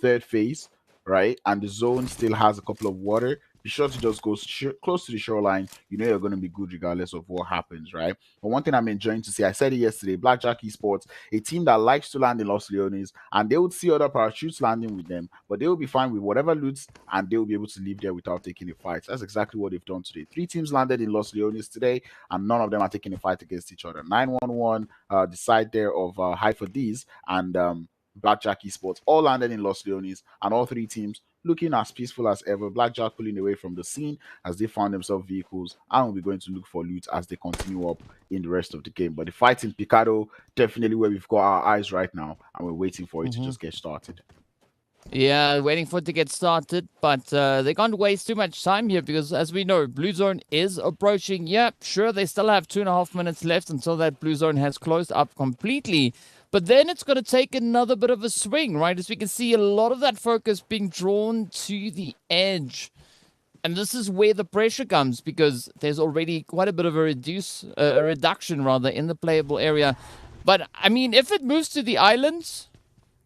third phase, right, and the zone still has a couple of water, be sure to just go close to the shoreline. You're going to be good regardless of what happens, right? But one thing I'm enjoying to see, I said it yesterday, Blackjack Esports, a team that likes to land in Los Leones, and they would see other parachutes landing with them, but they will be fine with whatever loots, and they will be able to leave there without taking a fight. That's exactly what they've done today. 3 teams landed in Los Leones today, and none of them are taking a fight against each other. 911, the side there of High for D's, and Blackjack Esports all landed in Los Leones, and all 3 teams looking as peaceful as ever. Blackjack pulling away from the scene as they found themselves vehicles, and will be going to look for loot as they continue up in the rest of the game. But the fight in Picardo, definitely where we've got our eyes right now, and we're waiting for it to just get started. Yeah, waiting for it to get started, but they can't waste too much time here because, as we know, Blue Zone is approaching. Yeah, sure, they still have 2.5 minutes left until that Blue Zone has closed up completely. But then it's going to take another bit of a swing, right? As we can see, a lot of that focus being drawn to the edge. And this is where the pressure comes because there's already quite a bit of a reduction in the playable area. But, I mean, if it moves to the islands,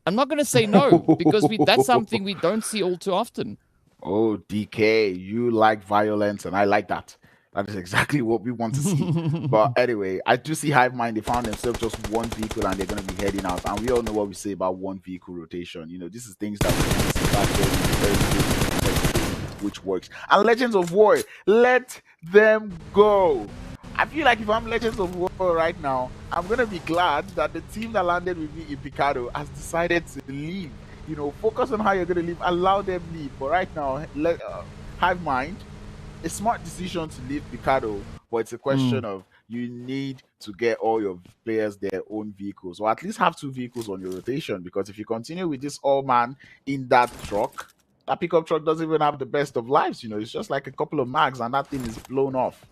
I'm not going to say no because that's something we don't see all too often. Oh, DK, you like violence, and I like that. That is exactly what we want to see. But anyway, I do see Hive Mind. They found themselves just one vehicle and they're going to be heading out. And we all know what we say about one vehicle rotation. You know, this is things that we see back there in the very good, which works. And Legends of War, let them go. I feel like if I'm Legends of War right now, I'm going to be glad that the team that landed with me in Picado has decided to leave. You know, focus on how you're going to leave. Allow them leave. But right now, Hive Mind, a smart decision to leave Picado, but it's a question of you need to get all your players their own vehicles, or at least have 2 vehicles on your rotation, because if you continue with this all-man in that truck, that pickup truck doesn't even have the best of lives. You know, it's just like a couple of mags and that thing is blown off.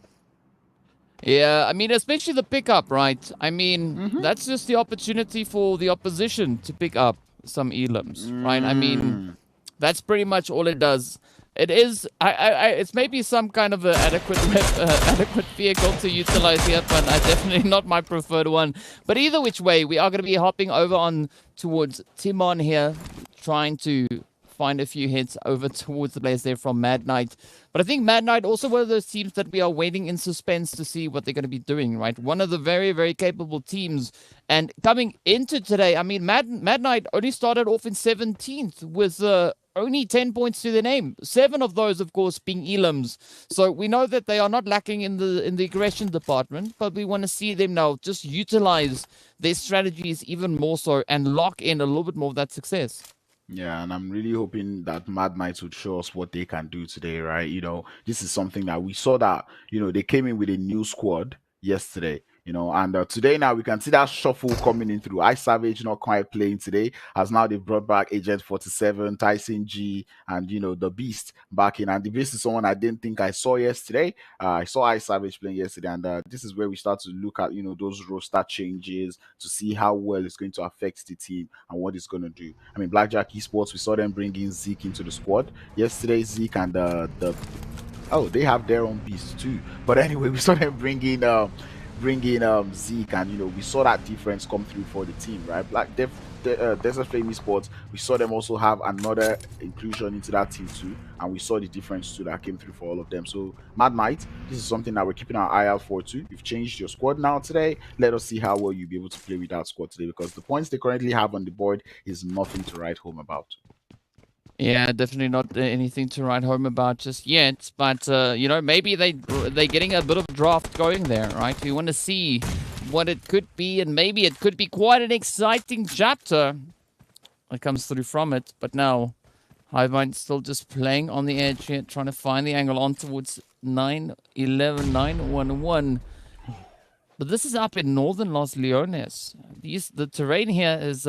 Yeah, I mean, especially the pickup, right? I mean, that's just the opportunity for the opposition to pick up some elims, right? I mean, that's pretty much all it does. It is, it's maybe some kind of an adequate vehicle to utilize here, but definitely not my preferred one. But either which way, we are going to be hopping over on towards Timon here, trying to find a few hits over towards the place there from Mad Knight. But I think Mad Knight also one of those teams that we are waiting in suspense to see what they're going to be doing, right? One of the very, very capable teams. And coming into today, I mean, Mad Knight only started off in 17th with only 10 points to their name. 7 of those, of course, being elims. So we know that they are not lacking in the aggression department, but we want to see them now just utilize their strategies even more so and lock in a little bit more of that success. Yeah, and I'm really hoping that Mad Knights would show us what they can do today, right? You know, this is something that we saw that, you know, they came in with a new squad yesterday, you know, and today now we can see that shuffle coming in through. Ice Savage not quite playing today, as now they've brought back Agent 47, Tyson G, and, you know, the Beast back in. And the Beast is someone I didn't think I saw yesterday. I saw Ice Savage playing yesterday, and this is where we start to look at, you know, those roster changes to see how well it's going to affect the team and what it's going to do. I mean, Blackjack Esports, we saw them bring in Zeke into the squad yesterday. Zeke and oh, they have their own beast too. But anyway, we saw them bring in Zeke, and you know, we saw that difference come through for the team, right? Desert Flame Esports, we saw them also have another inclusion into that team too, and we saw the difference too that came through for all of them. So Mad Knight, this is something that we're keeping our eye out for too. You've changed your squad now today. Let us see how well you'll be able to play with that squad today, because the points they currently have on the board is nothing to write home about. Yeah, definitely not anything to write home about just yet. But, you know, maybe they're getting a bit of a draft going there, right? We want to see what it could be, and maybe it could be quite an exciting chapter that comes through from it. But now, Hive Mind still just playing on the edge here, trying to find the angle on towards 911, 911. But this is up in northern Los Leones. The terrain here is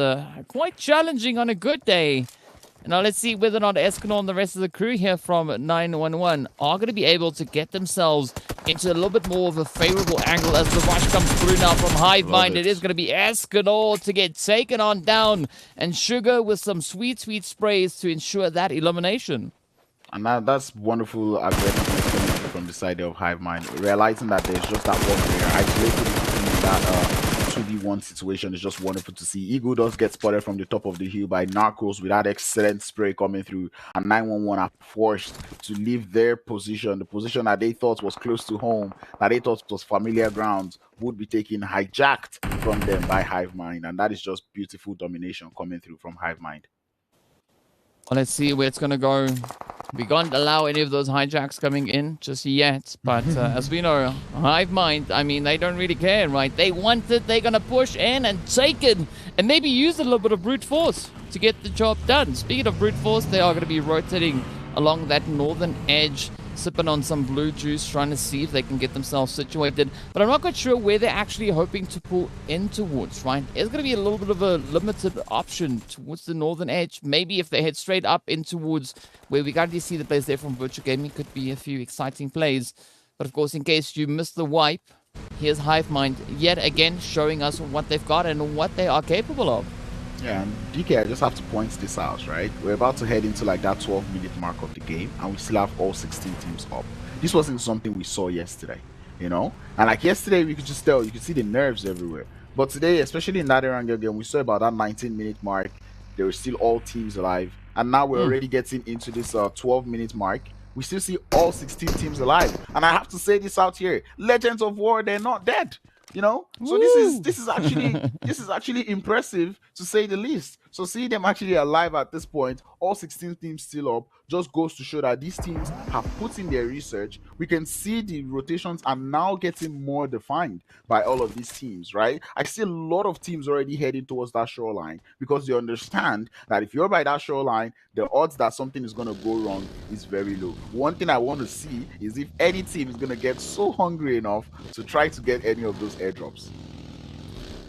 quite challenging on a good day. Now let's see whether or not Escanor and the rest of the crew here from 911 are going to be able to get themselves into a little bit more of a favorable angle as the rush comes through now from Hive Mind. It is going to be Escanor to get taken on down, and Sugar with some sweet, sweet sprays to ensure that elimination. And that's wonderful aggressiveness from the side of Hive Mind, realizing that there's just that one player isolated in that 2v1 situation is just wonderful to see. Eagle does get spotted from the top of the hill by Narcos with that excellent spray coming through, and 911 are forced to leave their position, the position that they thought was close to home, that they thought was familiar ground, would be taken hijacked from them by Hive Mind, and that is just beautiful domination coming through from Hive Mind. Well, let's see where it's going to go. We can't allow any of those hijacks coming in just yet. But as we know, Hive Mind, I mean, they don't really care, right? They want it. They're going to push in and take it. And maybe use a little bit of brute force to get the job done. Speaking of brute force, they are going to be rotating along that northern edge, sipping on some blue juice, trying to see if they can get themselves situated. But I'm not quite sure where they're actually hoping to pull in towards, right? It's going to be a little bit of a limited option towards the northern edge. Maybe if they head straight up in towards where we currently see the plays there from Virtual Gaming, could be a few exciting plays. But of course, in case you missed the wipe, here's Hive Mind yet again showing us what they've got and what they are capable of. Yeah, and DK, I just have to point this out, right? We're about to head into like that 12-minute mark of the game, and we still have all 16 teams up. This wasn't something we saw yesterday, you know? And like yesterday, we could just tell, you could see the nerves everywhere. But today, especially in that Erangel game, we saw about that 19-minute mark. There were still all teams alive. And now we're already getting into this 12-minute mark we still see all 16 teams alive. And I have to say this out here: Legends of War, they're not dead. You know, so this is actually impressive to say the least. So see them actually alive at this point, all 16 teams still up, just goes to show that these teams have put in their research. We can see the rotations are now getting more defined by all of these teams, right? I see a lot of teams already heading towards that shoreline because they understand that if you're by that shoreline, the odds that something is going to go wrong is very low. One thing I want to see is if any team is going to get so hungry enough to try to get any of those airdrops.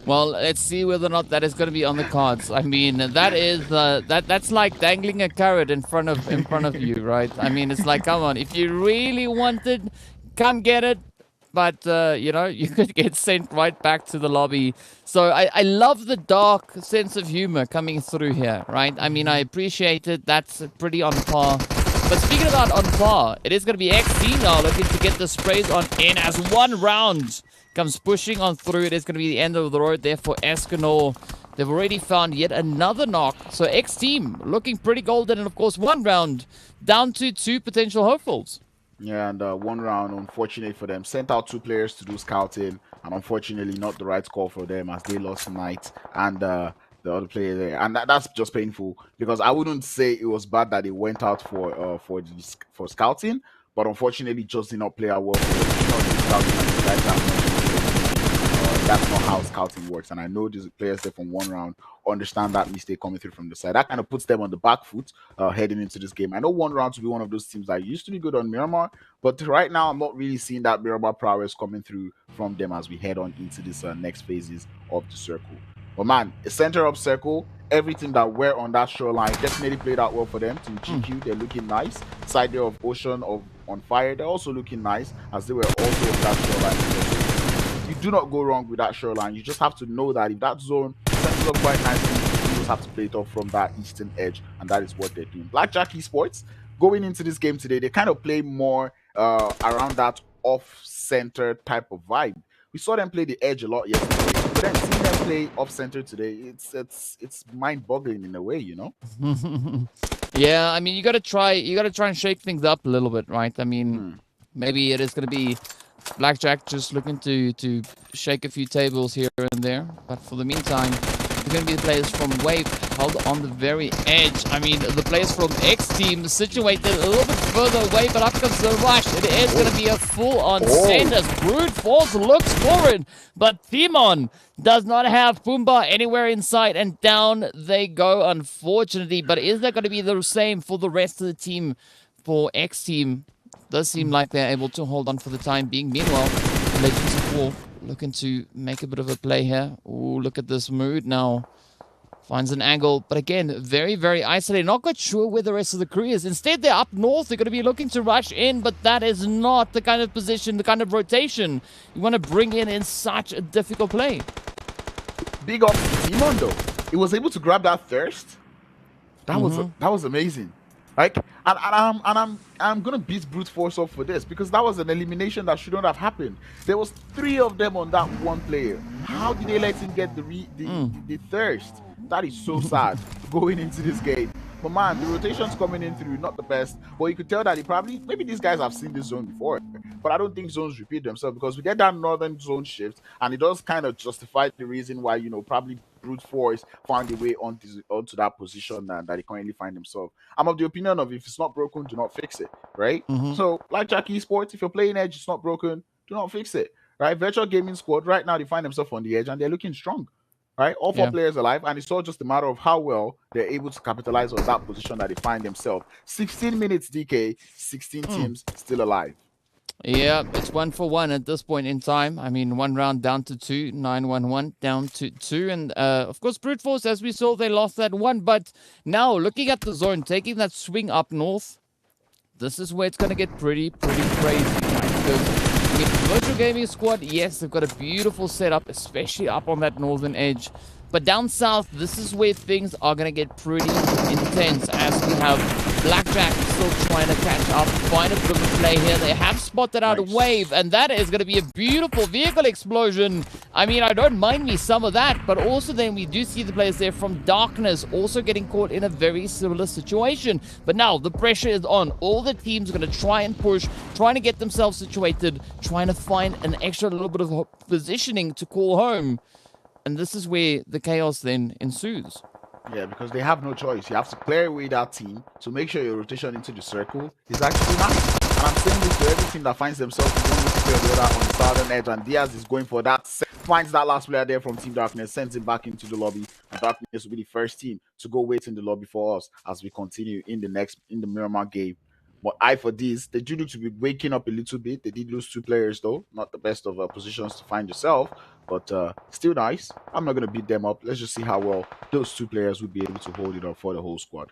Well, let's see whether or not that is going to be on the cards. I mean, that is that's like dangling a carrot in front of you, right? I mean, it's like, come on, if you really want it, come get it. But you know, you could get sent right back to the lobby. So I love the dark sense of humor coming through here, right? I mean, I appreciate it. That's pretty on par. But speaking about on par, it is going to be XT now looking to get the sprays on in as one round comes pushing on through. It is going to be the end of the road there for Escanor. They've already found yet another knock. So X-Team looking pretty golden. And of course, one round down to 2 potential hopefuls. Yeah, and one round, unfortunate for them. Sent out 2 players to do scouting. And unfortunately, not the right call for them as they lost tonight. And the other player there. And that's just painful. Because I wouldn't say it was bad that they went out for scouting. But unfortunately, just did not play out well that's not how scouting works. And I know these players there from one round understand that mistake coming through from the side. That kind of puts them on the back foot heading into this game. I know one round to be one of those teams that used to be good on Miramar, but right now I'm not really seeing that Miramar prowess coming through from them as we head on into this next phases of the circle. But man, a center up circle, everything that were on that shoreline definitely played out well for them. Team GQ, they're looking nice. Side there of Ocean on fire, they're also looking nice as they were also on that shoreline. You do not go wrong with that shoreline. You just have to know that if that zone sets up quite nicely, you just have to play it off from that eastern edge, and that is what they're doing. Blackjack Esports, going into this game today, they kind of play more around that off-center type of vibe. We saw them play the edge a lot yesterday, but then seeing them play off-center today, it's mind-boggling in a way, you know? Yeah, I mean, you gotta try and shake things up a little bit, right? I mean, maybe it is gonna be Blackjack just looking to shake a few tables here and there. But for the meantime, it's going to be the players from Wave held on the very edge. I mean, the players from X-Team situated a little bit further away, but up comes the rush. It is going to be a full-on send as Brute Force looks forward. But Timon does not have Pumbaa anywhere in sight, and down they go, unfortunately. But is that going to be the same for the rest of the team for X-Team? Does seem like they're able to hold on for the time being. Meanwhile, Legends of War looking to make a bit of a play here. Ooh, look at this mood now. Finds an angle, but again, very, very isolated. Not quite sure where the rest of the crew is. Instead, they're up north. They're going to be looking to rush in, but that is not the kind of position, the kind of rotation you want to bring in such a difficult play. Big up Timon, though. He was able to grab that thirst. That was amazing. Like, and I'm gonna beat Brute Force up for this because that was an elimination that shouldn't have happened. There was 3 of them on that one player. How did they let him get the thirst? That is so sad going into this game. But man, the rotations coming in through, not the best. But you could tell that maybe these guys have seen this zone before. But I don't think zones repeat themselves because we get that northern zone shift, and it does kind of justify the reason why, you know, probably Brute Force found a way onto that position that they currently find themselves. I'm of the opinion of if it's not broken, do not fix it, right? So, like Blackjack Esports, if you're playing Edge, it's not broken, do not fix it, right? Virtual Gaming Squad, right now, they find themselves on the edge, and they're looking strong. Right, all 4 players alive, and it's all just a matter of how well they're able to capitalize on that position that they find themselves. 16 minutes, DK, 16 teams still alive. Yeah, it's 1 for 1 at this point in time. I mean, 1 round down to 2, 9-1-1 down to 2, and of course, Brute Force, as we saw, they lost that one. But now, looking at the zone, taking that swing up north, this is where it's going to get pretty crazy. Because with Virtual Gaming Squad, yes, they've got a beautiful setup, especially up on that northern edge. But down south, this is where things are going to get pretty intense as we have Blackjack still trying to catch up, find a bit of a play here. They have spotted out a wave, and that is going to be a beautiful vehicle explosion. I mean, I don't mind me some of that, but also then we do see the players there from Darkness also getting caught in a very similar situation. But now the pressure is on. All the teams are going to try and push, trying to get themselves situated, trying to find an extra little bit of positioning to call home. And this is where the chaos then ensues. Yeah, because they have no choice. You have to clear away that team to make sure your rotation into the circle is actually nice. And I'm saying this to every team that finds themselves in one way or the other on the southern edge, and Diaz is going for that. Finds that last player there from Team Darkness, sends him back into the lobby, and Darkness will be the first team to go wait in the lobby for us as we continue in the Miramar game. But for this, they do look to be waking up a little bit. They did lose 2 players though, not the best of positions to find yourself, but still nice. I'm not going to beat them up. Let's just see how well those 2 players would be able to hold it up for the whole squad.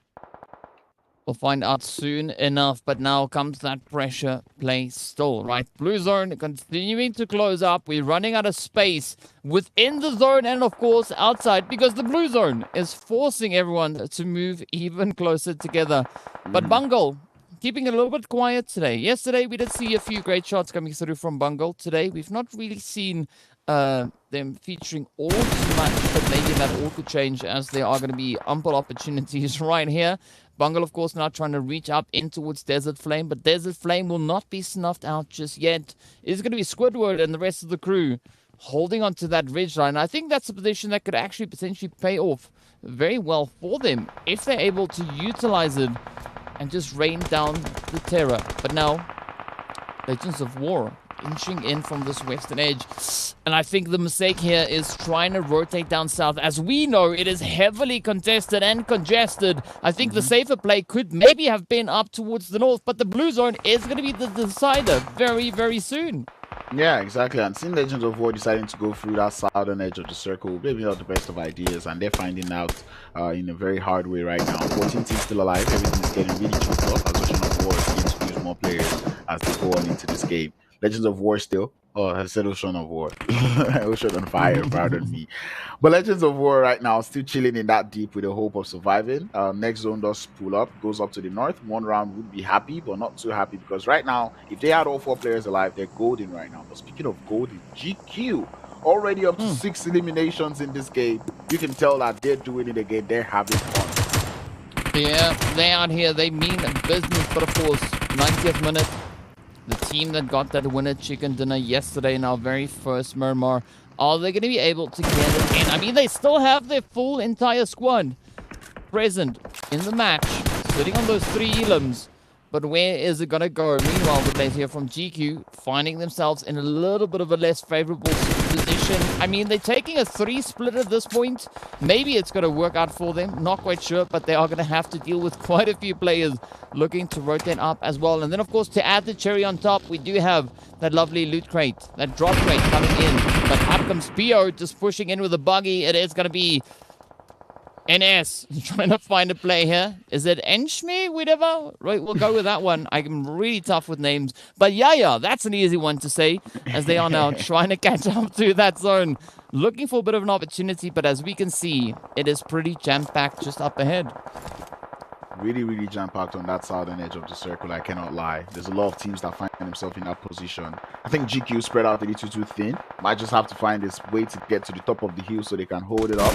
We'll find out soon enough, but now comes that pressure play still, right? Blue zone continuing to close up. We're running out of space within the zone and, of course, outside, because the blue zone is forcing everyone to move even closer together. But Bungle keeping it a little bit quiet today. Yesterday, we did see a few great shots coming through from Bungle. Today, we've not really seen them featuring all too much, but maybe that all could change as there are going to be ample opportunities right here. Bungle, of course, now trying to reach up in towards Desert Flame, but Desert Flame will not be snuffed out just yet. It's going to be Squidward and the rest of the crew holding on to that ridge line. I think that's a position that could actually potentially pay off very well for them if they're able to utilize it and just rain down the terror. But now, Legends of War inching in from this western edge. And I think the mistake here is trying to rotate down south. As we know, it is heavily contested and congested. I think the safer play could maybe have been up towards the north, but the blue zone is going to be the decider very, very soon. Yeah, exactly. And seeing Legends of War deciding to go through that southern edge of the circle, maybe not the best of ideas, and they're finding out in a very hard way right now. 14 teams still alive. Everything is getting really choked up as Legends of War is going to use more players as they go on into this game. Legends of War still. Oh, I said Ocean of War. Ocean on fire, pardon me. But Legends of War right now still chilling in that deep with the hope of surviving. Next zone does pull up, goes up to the north. One round would be happy, but not too happy because right now, if they had all 4 players alive, they're golden right now. But speaking of golden, GQ already up to 6 eliminations in this game. You can tell that they're doing it again. They're having fun. Yeah, they out here, they mean business, but of course, 90th minute. The team that got that winner chicken dinner yesterday in our very first Miramar, are they going to be able to get it in? I mean, they still have their full entire squad present in the match, sitting on those 3 elims. But where is it going to go? Meanwhile, the players here from GQ finding themselves in a little bit of a less favorable position. I mean, they're taking a 3 split at this point. Maybe it's going to work out for them. Not quite sure, but they are going to have to deal with quite a few players looking to rotate up as well. And then, of course, to add the cherry on top, we do have that lovely loot crate, that drop crate coming in. But up comes PO just pushing in with a buggy. It is going to be NS trying to find a play here. Is it Enshme? Whatever. Right, we'll go with that one. I'm really tough with names. But yeah, that's an easy one to say as they are now trying to catch up to that zone. Looking for a bit of an opportunity, but as we can see, it is pretty jam-packed just up ahead. Really, really jam-packed on that southern edge of the circle, I cannot lie. There's a lot of teams that find themselves in that position. I think GQ spread out a little too thin. Might just have to find this way to get to the top of the hill so they can hold it up.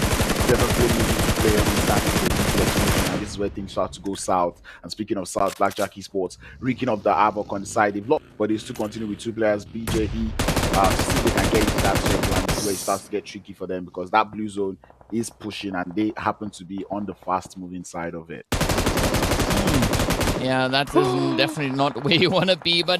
And this is where things start to go south. And speaking of south, Blackjack Esports wreaking up the havoc on the side. They've lost, but they still continue with 2 players, BJE, to see if they can get into that circle. And this is where it starts to get tricky for them because that blue zone is pushing and they happen to be on the fast-moving side of it. Yeah, that is definitely not where you want to be, but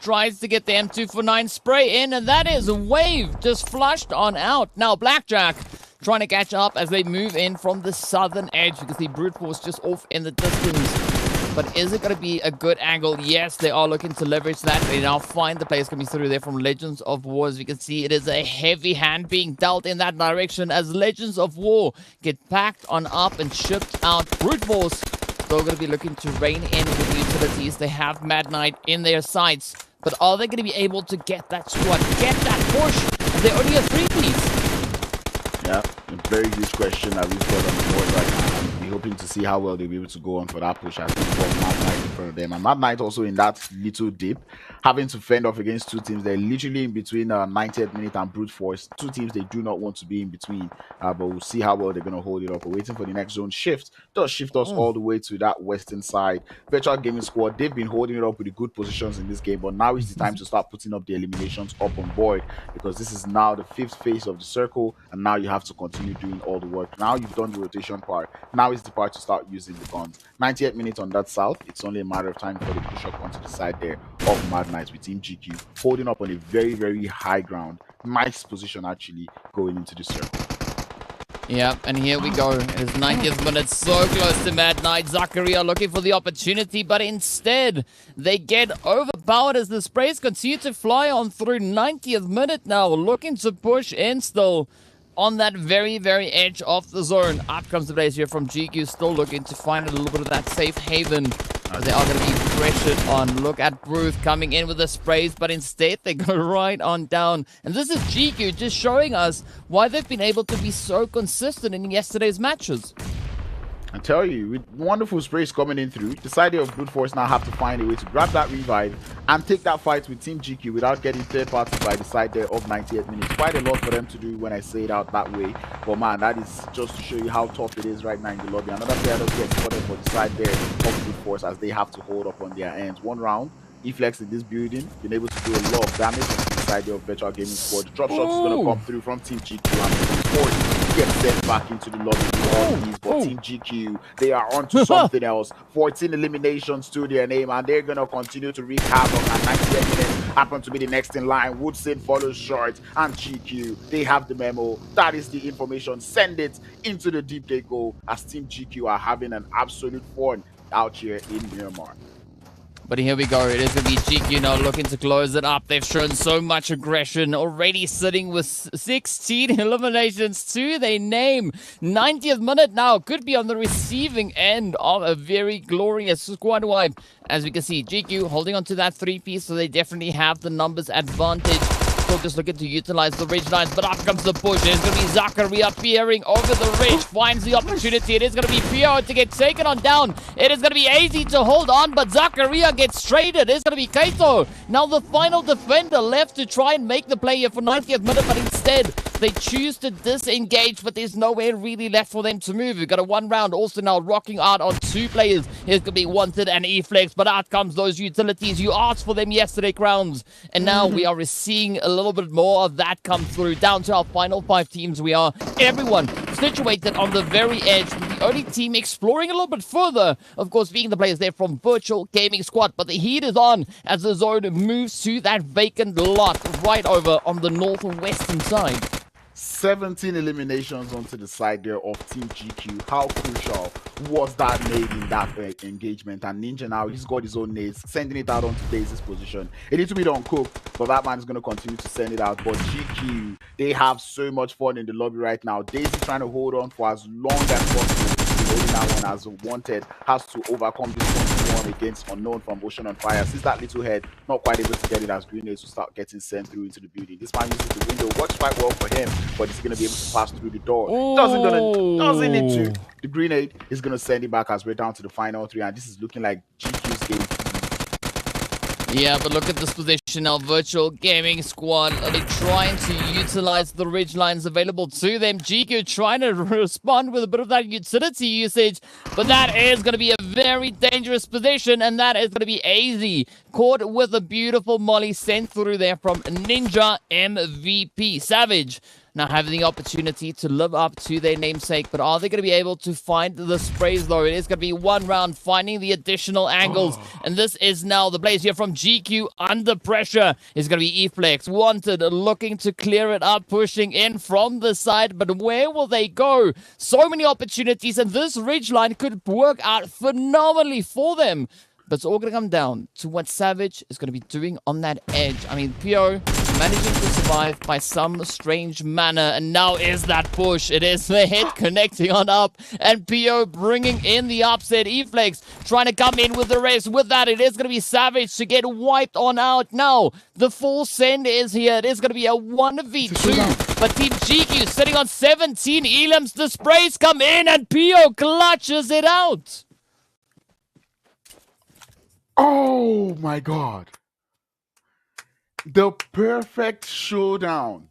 tries to get the M249 spray in, and that is a wave just flushed on out. Now, Blackjack trying to catch up as they move in from the southern edge. You can see Brute Force just off in the distance. But is it going to be a good angle? Yes, they are looking to leverage that. They now find the players coming through there from Legends of War. As you can see, it is a heavy hand being dealt in that direction as Legends of War get packed on up and shipped out. Brute Force still going to be looking to rein in with the utilities. They have Mad Knight in their sights. But are they going to be able to get that squad, get that push? They're only a 3-piece. Yeah, a very good question that we've got on the board right now. We're hoping to see how well they'll be able to go on for that push as they've got Mad Knight in front of them. And Mad Knight also in that little dip, having to fend off against two teams. They're literally in between 90th minute and Brute Force. Two teams they do not want to be in between. But we'll see how well they're going to hold it up. We're waiting for the next zone shift. Does shift us all the way to that western side. Virtual Gaming Squad, they've been holding it up with the good positions in this game. But now is the time to start putting up the eliminations up on board, because this is now the 5th phase of the circle. And now you have to continue doing all the work. Now you've done the rotation part. Now is the part to start using the guns. 98th minute on that south. It's only a matter of time before they push up onto the side there of Mad Knights with Team GQ holding up on a very, very high ground. Nice position actually going into the circle. Yeah, and here we go. It is 90th minute, so close to Mad Knight. Zakaria looking for the opportunity, but instead they get overpowered as the sprays continue to fly on through. 90th minute now, looking to push in still on that very, very edge of the zone. Up comes the blaze here from GQ, still looking to find a little bit of that safe haven. They are going to be pressured on. Look at Bruce coming in with the sprays, but instead they go right on down. And this is GQ just showing us why they've been able to be so consistent in yesterday's matches. I tell you, with wonderful sprays coming in through, the side of Brute Force now have to find a way to grab that revive and take that fight with Team GQ without getting third party by the side there of 98 minutes. Quite a lot for them to do when I say it out that way. But man, that is just to show you how tough it is right now in the lobby. Another player does get spotted for the side there of Brute Force as they have to hold up on their ends. One round, Eflex in this building, been able to do a lot of damage on the side of Virtual Gaming Squad. The drop shot is going to come through from Team GQ and Force gets sent back into the lobby with all these. But Team GQ, they are onto something else. 14 eliminations to their name, and they're going to continue to wreak havoc. And 98 minutes happen to be the next in line. Woodson follows short, and GQ, they have the memo. That is the information. Send it into the deep gate goal as Team GQ are having an absolute fun out here in Myanmar. But here we go. It is going to be GQ now looking to close it up. They've shown so much aggression, already sitting with 16 eliminations to their name. 90th minute now could be on the receiving end of a very glorious squad wipe. As we can see, GQ holding on to that 3-piece, so they definitely have the numbers advantage. Still just looking to utilize the ridge lines, but up comes the push. It's going to be Zakaria peering over the ridge, finds the opportunity. It is going to be Pio to get taken on down. It is going to be easy to hold on, but Zakaria gets traded. It's going to be Kaito. Now the final defender left to try and make the play here for 90th minute, but instead they choose to disengage, but there's nowhere really left for them to move. We've got a 1 round also now rocking out on 2 players. Here's going to be Wanted and Eflex, but out comes those utilities. You asked for them yesterday, Crowns, and now we are seeing a little bit more of that come through. Down to our final 5 teams we are. Everyone situated on the very edge, with the only team exploring a little bit further, of course, being the players there from Virtual Gaming Squad. But the heat is on as the zone moves to that vacant lot right over on the northwestern side. 17 eliminations onto the side there of Team GQ. How crucial was that nade in that engagement? And Ninja now, he's got his own nades, sending it out onto Daisy's position. A little bit uncooked, but that man is going to continue to send it out. But GQ, they have so much fun in the lobby right now. Daisy trying to hold on for as long as possible. Holding that one as Wanted has to overcome this 1-1 against Unknown from Ocean on Fire. Since that little head, not quite able to get it as grenades to start getting sent through into the building. This man uses the window, works quite well for him, but he's going to be able to pass through the door. Doesn't need to. The grenade is going to send it back as we're down to the final 3, and this is looking like GQ's game. Yeah, but look at this position now. Virtual Gaming Squad are they trying to utilize the ridge lines available to them. GQ trying to respond with a bit of that utility usage, but that is going to be a very dangerous position, and that is going to be easy. Caught with a beautiful molly sent through there from Ninja MVP. Savage now having the opportunity to live up to their namesake, but are they going to be able to find the sprays though? It is going to be 1 round finding the additional angles, and this is now the blaze here from GQ under pressure. Is going to be Eflex. Wanted looking to clear it up, pushing in from the side, but where will they go? So many opportunities, and this ridge line could work out phenomenally for them. But it's all going to come down to what Savage is going to be doing on that edge. I mean, Pio managing to survive by some strange manner. And now is that push. It is the hit connecting on up. And PO bringing in the upset. E-Flex trying to come in with the rest. With that, it is going to be Savage to get wiped on out. Now, the full send is here. It is going to be a 1v2. But Team GQ sitting on 17 elims. The sprays come in and PO clutches it out. Oh my God. The perfect showdown.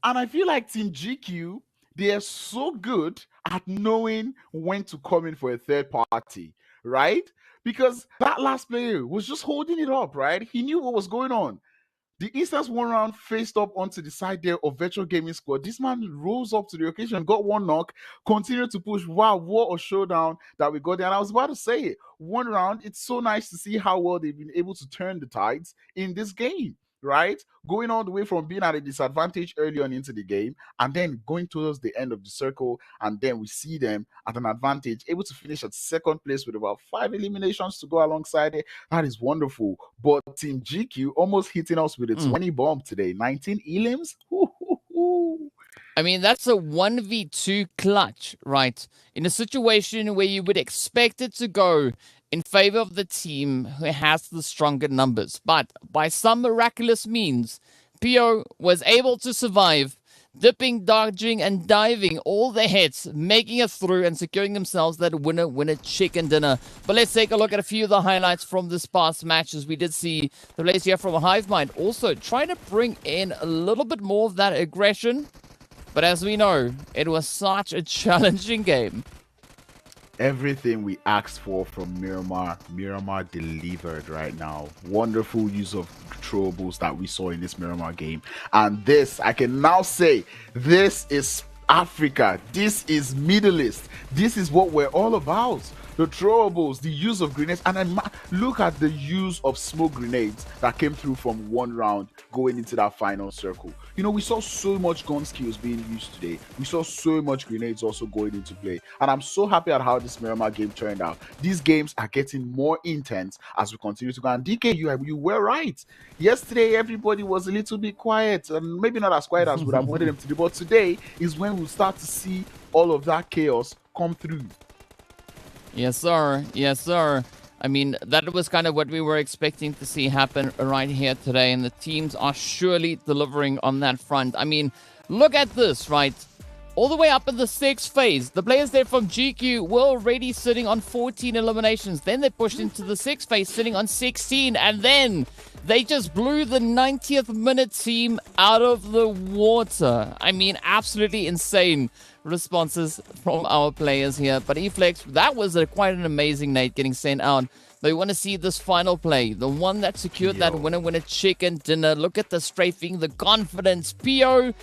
And I feel like Team GQ, they are so good at knowing when to come in for a third party, right? Because that last player was just holding it up, right? He knew what was going on. The instance one round faced up onto the side there of Virtual Gaming Squad. This man rose up to the occasion, got one knock, continued to push. Wow, what a showdown that we got there. And I was about to say it. One round, it's so nice to see how well they've been able to turn the tides in this game, right? Going all the way from being at a disadvantage early on into the game and then going towards the end of the circle, and then we see them at an advantage, able to finish at second place with about 5 eliminations to go alongside it. That is wonderful. But Team GQ almost hitting us with a 20 bomb today. 19 elims? I mean, that's a 1v2 clutch, right? In a situation where you would expect it to go in favor of the team who has the stronger numbers. But by some miraculous means, PO was able to survive, dipping, dodging, and diving all the hits, making it through and securing themselves that winner chicken dinner. But let's take a look at a few of the highlights from this past matches. We did see the players here from Hivemind also trying to bring in a little bit more of that aggression. But as we know, it was such a challenging game. Everything we asked for from Miramar delivered right now. Wonderful use of throwables that we saw in this Miramar game. And this, I can now say, this is Africa. This is Middle East. This is what we're all about. The throwables, the use of grenades, and then look at the use of smoke grenades that came through from one round going into that final circle. You know, we saw so much gun skills being used today. We saw so much grenades also going into play. And I'm so happy at how this Miramar game turned out. These games are getting more intense as we continue to go. And DK, you were right. Yesterday, everybody was a little bit quiet, and maybe not as quiet as we would have wanted them to do. But today is when we'll start to see all of that chaos come through. Yes, sir. Yes, sir. I mean, that was kind of what we were expecting to see happen right here today, and the teams are surely delivering on that front. I mean, look at this, right? All the way up in the 6th phase, the players there from GQ were already sitting on 14 eliminations. Then they pushed into the 6th phase, sitting on 16, and then they just blew the 90th minute team out of the water. I mean, absolutely insane responses from our players here. But E-Flex, that was quite an amazing night getting sent out. They want to see this final play, the one that secured that winner chicken dinner. Look at the strafing, the confidence. PO,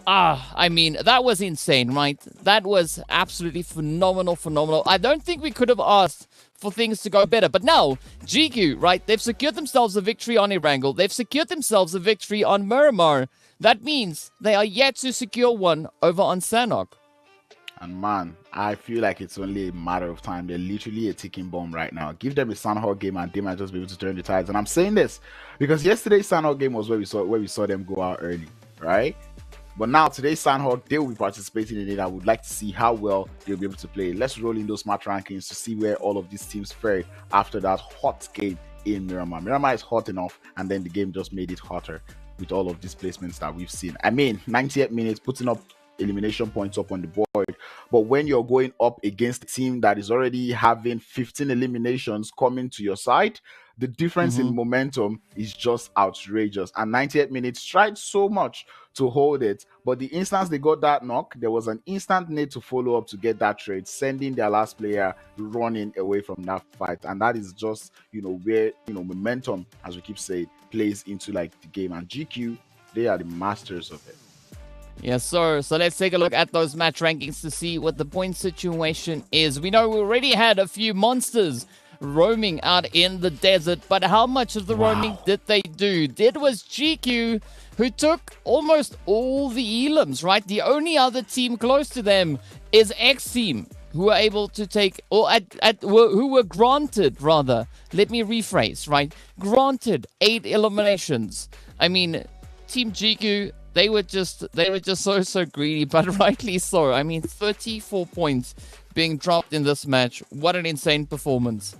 I mean, that was insane, right? That was absolutely phenomenal. I don't think we could have asked for things to go better. But now, GQ, right, they've secured themselves a victory on Erangel. They've secured themselves a victory on Miramar. That means they are yet to secure one over on Sanok. And man, I feel like it's only a matter of time. They're literally a ticking bomb right now. Give them a Sanhok game and they might just be able to turn the tides. And I'm saying this because yesterday's Sanhok game was where we saw them go out early, right? But now today's Sanhok, they will be participating in it. I would like to see how well they'll be able to play. Let's roll in those match rankings to see where all of these teams fared after that hot game in Miramar. Miramar is hot enough, and then the game just made it hotter with all of these placements that we've seen. I mean, 98 minutes, putting up elimination points up on the board, but when you're going up against a team that is already having 15 eliminations coming to your side, the difference in momentum is just outrageous. And 98 minutes tried so much to hold it, but the instance they got that knock, there was an instant need to follow up to get that trade, sending their last player running away from that fight. And that is just, where, momentum, as we keep saying, plays into like the game. And GQ, they are the masters of it. Yes, sir. So let's take a look at those match rankings to see what the point situation is. We know we already had a few monsters roaming out in the desert, but how much of the roaming did they do? It was GQ who took almost all the elims, right? The only other team close to them is X Team, who were able to take, or who were granted, rather, let me rephrase, right? Granted 8 eliminations. I mean, Team GQ, they were just so greedy, but rightly so. I mean, 34 points being dropped in this match. What an insane performance.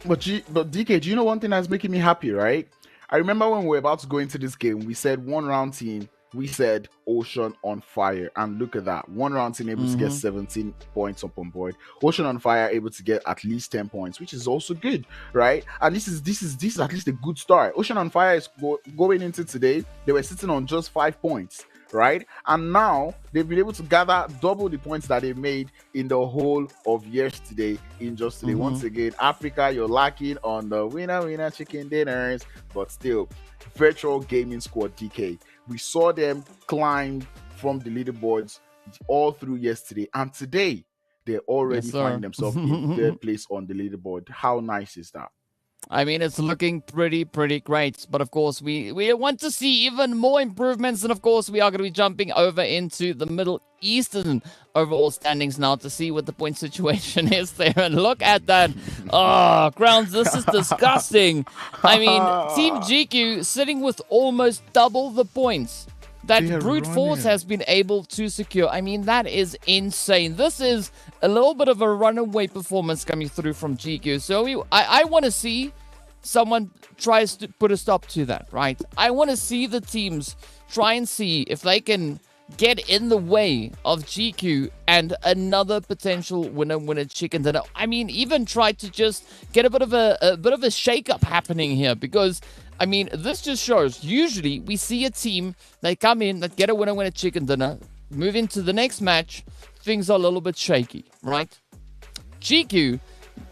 But DK, do you know one thing that's making me happy, right? I remember when we were about to go into this game, we said one round team, we said Ocean on Fire, and look at that, one round team able to get 17 points up on board. Ocean on Fire able to get at least 10 points, which is also good, right? And this is at least a good start. Ocean on Fire is going into today, they were sitting on just 5 points, right? And now they've been able to gather double the points that they made in the whole of yesterday in just today. Once again, Africa, you're lacking on the winner chicken dinners, but still, virtual gaming squad DK. We saw them climb from the leaderboards all through yesterday, and today they already find themselves in third place on the leaderboard. How nice is that? I mean, it's looking pretty great. But of course, we want to see even more improvements. And of course, we are going to be jumping over into the Middle Eastern overall standings now to see what the point situation is there. And look at that. Oh, Grounds, this is disgusting. I mean, Team GQ sitting with almost double the points that Brute Force has been able to secure. I mean, that is insane. This is a little bit of a runaway performance coming through from GQ. So I want to see someone tries to put a stop to that, right? I want to see the teams try and see if they can get in the way of GQ and another potential winner chicken dinner. I mean, even try to just get a bit of a shake-up happening here, because I mean, this just shows, usually we see a team, they come in, that get a winner chicken dinner, move into the next match, things are a little bit shaky, right? GQ,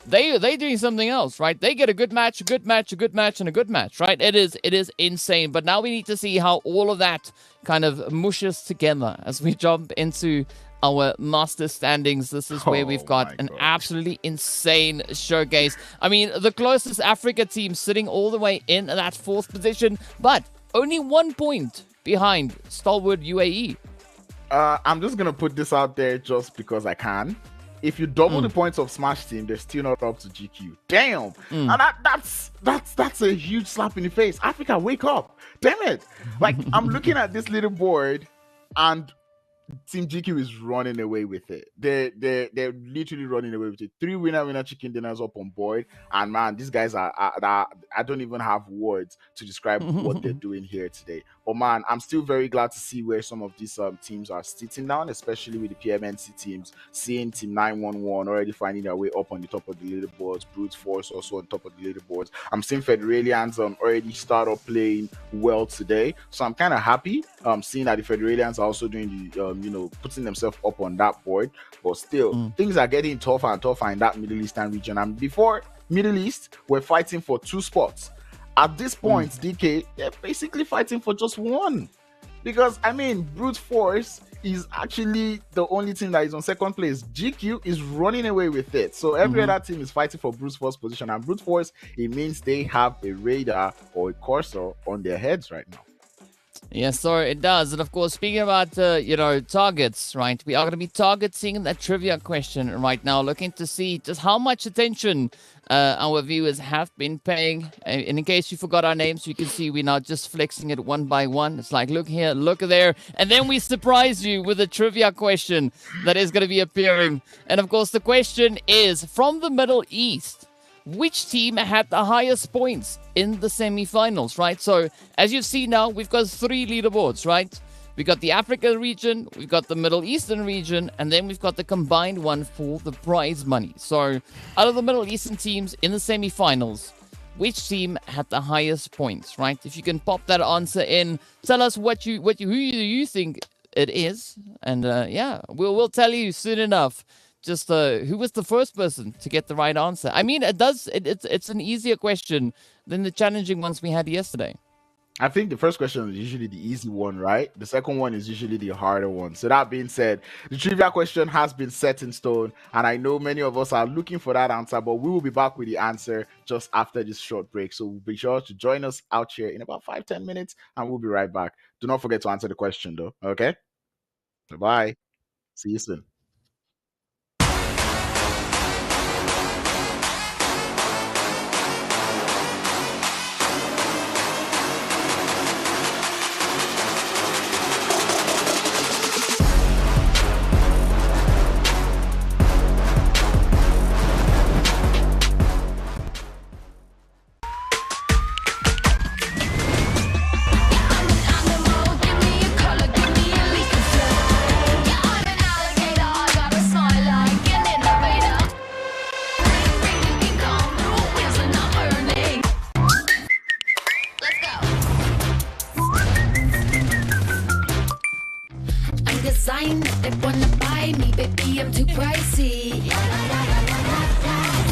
they're doing something else, right? They get a good match, a good match, a good match, and a good match, right? It is insane. But now we need to see how all of that kind of mushes together as we jump into our master standings. This is where we've got an absolutely insane showcase. I mean, the closest Africa team sitting all the way in that 4th position, but only 1 point behind stalwart UAE. I'm just gonna put this out there just because I can. If you double the points of Smash Team, they're still not up to GQ. Damn, and that's a huge slap in the face. Africa, wake up! Damn it! Like, I'm looking at this little board, and Team GQ is running away with it. They're literally running away with it. 3 winner chicken dinners up on board, and man, these guys are I don't even have words to describe what they're doing here today. But man, I'm still very glad to see where some of these teams are sitting down, especially with the PMNC teams. Seeing Team 911 already finding their way up on the top of the leaderboards, Brute Force also on top of the leaderboards. I'm seeing Federalians already start up playing well today, so I'm kind of happy seeing that the Federalians are also doing the putting themselves up on that board. But still, things are getting tougher and tougher in that Middle Eastern region. And before Middle East, we're fighting for 2 spots. At this point, DK, they're basically fighting for just 1. Because, I mean, Brute Force is actually the only team that is on 2nd place. GQ is running away with it. So every other team is fighting for Brute Force position. And Brute Force, it means they have a radar or a cursor on their heads right now. Yes, sir, it does. And of course, speaking about, targets, right? We are going to be targeting that trivia question right now, looking to see just how much attention our viewers have been paying. And in case you forgot our names, you can see we're now just flexing it one by one. It's like, look here, look there. And then we surprise you with a trivia question that is going to be appearing. And of course, the question is, from the Middle East, which team had the highest points in the semi-finals, right? So, as you see now, we've got 3 leaderboards, right? We've got the Africa region, we've got the Middle Eastern region, and then we've got the combined one for the prize money. So, out of the Middle Eastern teams in the semi-finals, which team had the highest points, right? If you can pop that answer in, tell us who you think it is, and we'll tell you soon enough. Just who was the first person to get the right answer? I mean, it's an easier question than the challenging ones we had yesterday. I think the first question is usually the easy one, right? The second one is usually the harder one. So that being said, the trivia question has been set in stone, and I know many of us are looking for that answer, but we will be back with the answer just after this short break. So be sure to join us out here in about 5-10 minutes, and we'll be right back. Do not forget to answer the question, though. Okay? Bye. See you soon. mind if they wanna buy me, baby, I'm too pricey. La, la, la, la, la, la, la.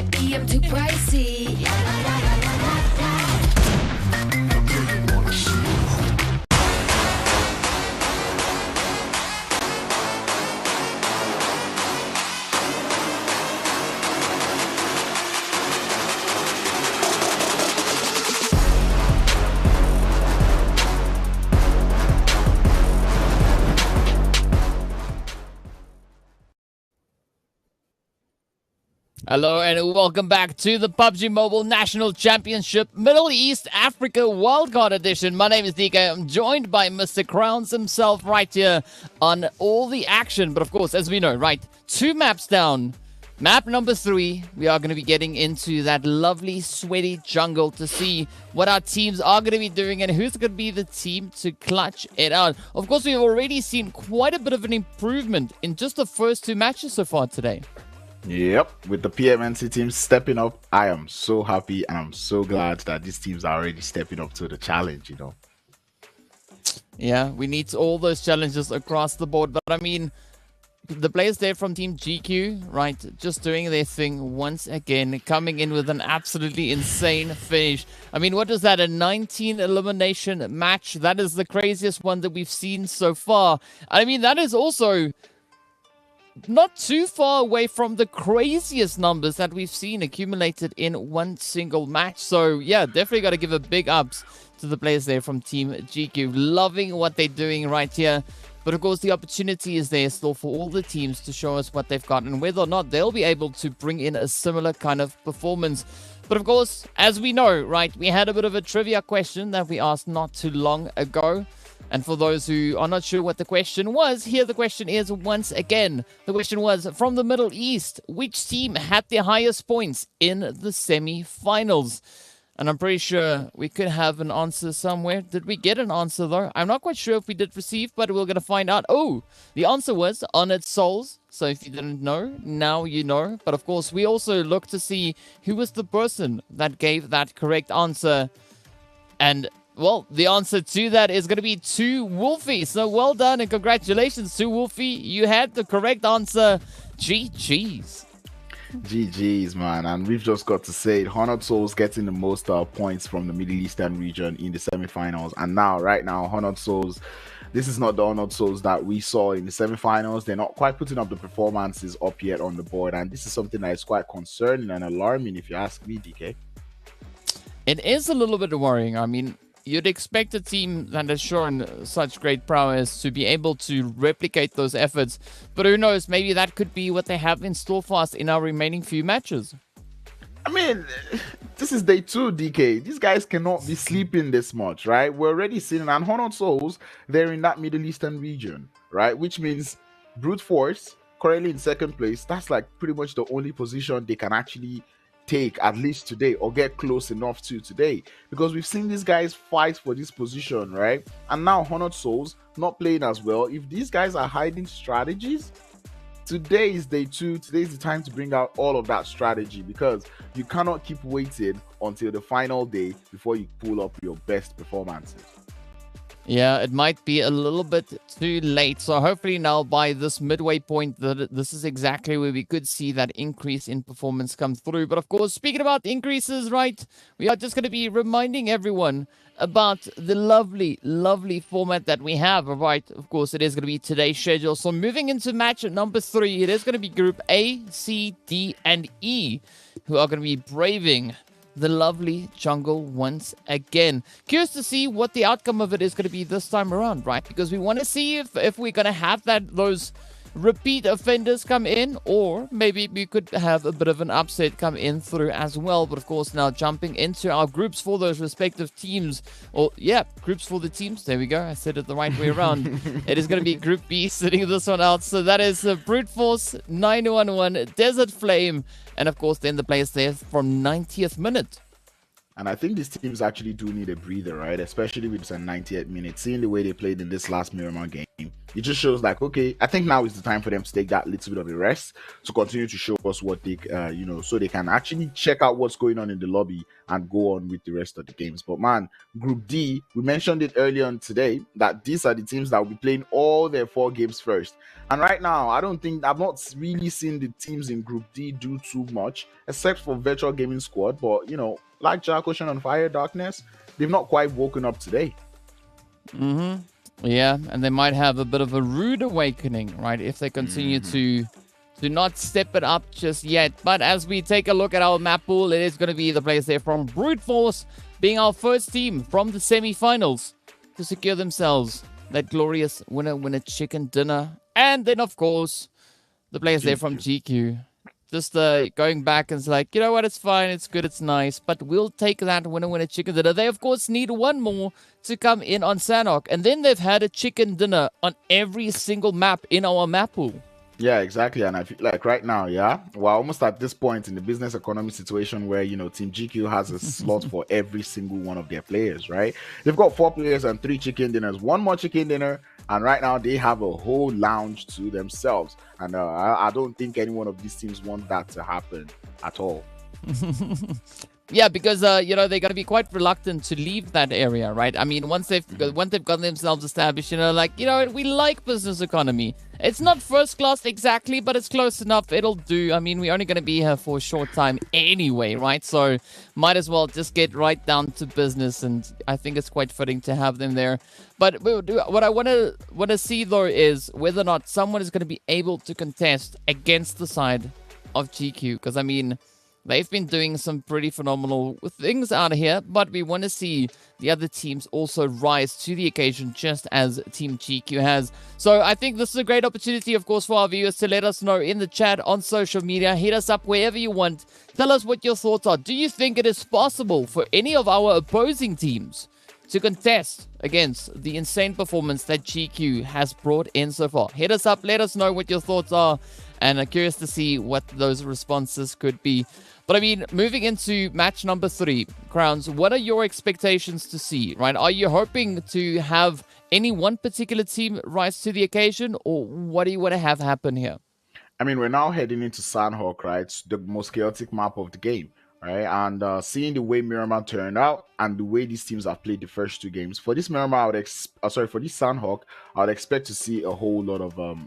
baby, I'm too pricey. La, la, la, la, la, la, la. Hello and welcome back to the PUBG Mobile National Championship Middle East Africa Wildcard Edition. My name is DK. I'm joined by Mr. Crowns himself right here on all the action. But of course, as we know, right, 2 maps down. Map number 3, we are going to be getting into that lovely, sweaty jungle to see what our teams are going to be doing and who's going to be the team to clutch it out. Of course, we've already seen quite a bit of an improvement in just the first 2 matches so far today. Yep, with the PMNC team stepping up, I am so happy and I'm so glad that these teams are already stepping up to the challenge, you know. Yeah, we need all those challenges across the board. But I mean, the players there from Team GQ, right, just doing their thing once again, coming in with an absolutely insane finish. I mean, what is that, a 19 elimination match? That is the craziest one that we've seen so far. I mean, that is also not too far away from the craziest numbers that we've seen accumulated in one single match. So, yeah, definitely got to give a big ups to the players there from Team GQ. Loving what they're doing right here. But, of course, the opportunity is there still for all the teams to show us what they've got and whether or not they'll be able to bring in a similar kind of performance. But, of course, as we know, right, we had a bit of a trivia question that we asked not too long ago. And for those who are not sure what the question was, here the question is once again. The question was, from the Middle East, which team had the highest points in the semi-finals? And I'm pretty sure we could have an answer somewhere. Did we get an answer, though? I'm not quite sure if we did receive, but we're going to find out. Oh, the answer was Honored Souls. So if you didn't know, now you know. But of course, we also look to see who was the person that gave that correct answer. And well, the answer to that is going to be 2 Wolfie. So well done and congratulations to Wolfie. You had the correct answer. GG's. GG's, man. And we've just got to say it. Honored Souls getting the most points from the Middle Eastern region in the semifinals. And now, right now, Honored Souls, this is not the Honored Souls that we saw in the semifinals. They're not quite putting up the performances up yet on the board. And this is something that is quite concerning and alarming, if you ask me, DK. It is a little bit worrying. I mean, you'd expect a team that has shown such great prowess to be able to replicate those efforts. But who knows, maybe that could be what they have in store for us in our remaining few matches. I mean, this is day 2, DK. These guys cannot be sleeping this much, right? We're already seeing, and Honored Souls, they're in that Middle Eastern region, right? Which means Brute Force, currently in 2nd place, that's like pretty much the only position they can actually take, at least today, or get close enough to today, because we've seen these guys fight for this position, right? And now Honored Souls not playing as well. If these guys are hiding strategies, today is day 2. Today is the time to bring out all of that strategy, because you cannot keep waiting until the final day before you pull up your best performances. Yeah, it might be a little bit too late. So hopefully now by this midway point, this is exactly where we could see that increase in performance come through. But of course, speaking about increases, right, we are just going to be reminding everyone about the lovely, lovely format that we have, right? Of course, it is going to be today's schedule. So moving into match number 3, it is going to be Group A, C, D, and E, who are going to be braving the lovely jungle once again. Curious to see what the outcome of it is going to be this time around, right? Because we want to see if we're going to have those repeat offenders come in, or maybe we could have a bit of an upset come in through as well. But of course, now jumping into our groups for those respective teams, or yeah, groups for the teams. There we go. I said it the right way around. It is going to be Group B sitting this one out. So that is Brute Force, 911, Desert Flame, and of course, then the players there from 90th minute. And I think these teams actually do need a breather, right? Especially with this 98 minutes. Seeing the way they played in this last Miramar game, game. It just shows like, okay, I think now is the time for them to take that little bit of a rest to continue to show us what they, so they can actually check out what's going on in the lobby and go on with the rest of the games. But man, Group D, we mentioned it earlier on today that these are the teams that will be playing all their 4 games first. And right now, I've not really seen the teams in Group D do too much, except for Virtual Gaming Squad. But, like Jack Ocean on Fire Darkness, they've not quite woken up today. Yeah, and they might have a bit of a rude awakening, right, if they continue to not step it up just yet. But as we take a look at our map pool, it is going to be the players there from Brute Force being our first team from the semi-finals to secure themselves that glorious winner chicken dinner. And then, of course, the players there from GQ. Just going back and it's like, you know what, it's fine, it's good, it's nice, but we'll take that winner chicken dinner. They, of course, need one more to come in on Sanhok. And then they've had a chicken dinner on every single map in our map pool. Yeah, exactly. And I feel like right now, we're almost at this point in the business economy situation where, Team GQ has a slot for every single one of their players, right? They've got 4 players and 3 chicken dinners, 1 more chicken dinner. And right now they have a whole lounge to themselves. And I don't think any one of these teams want that to happen at all. Yeah, because they're going to be quite reluctant to leave that area, right? I mean, once they've gotten themselves established, we like business economy. It's not first class exactly, but it's close enough. It'll do. I mean, we're only going to be here for a short time anyway, right? So might as well just get right down to business, and I think it's quite fitting to have them there. But what I want to see though is whether or not someone is going to be able to contest against the side of GQ, because I mean, they've been doing some pretty phenomenal things out here, but we want to see the other teams also rise to the occasion just as Team GQ has. So I think this is a great opportunity, of course, for our viewers to let us know in the chat on social media. Hit us up wherever you want. Tell us what your thoughts are. Do you think it is possible for any of our opposing teams to contest against the insane performance that GQ has brought in so far? Hit us up. Let us know what your thoughts are. And I'm curious to see what those responses could be. But I mean, moving into match number 3, Crowns, what are your expectations to see, right? Are you hoping to have any one particular team rise to the occasion, or what do you want to have happen here? I mean, we're now heading into Sanhok, right? The most chaotic map of the game, right? And seeing the way Miramar turned out and the way these teams have played the first 2 games. For this Miramar, for this Sanhok, I would expect to see a whole lot of,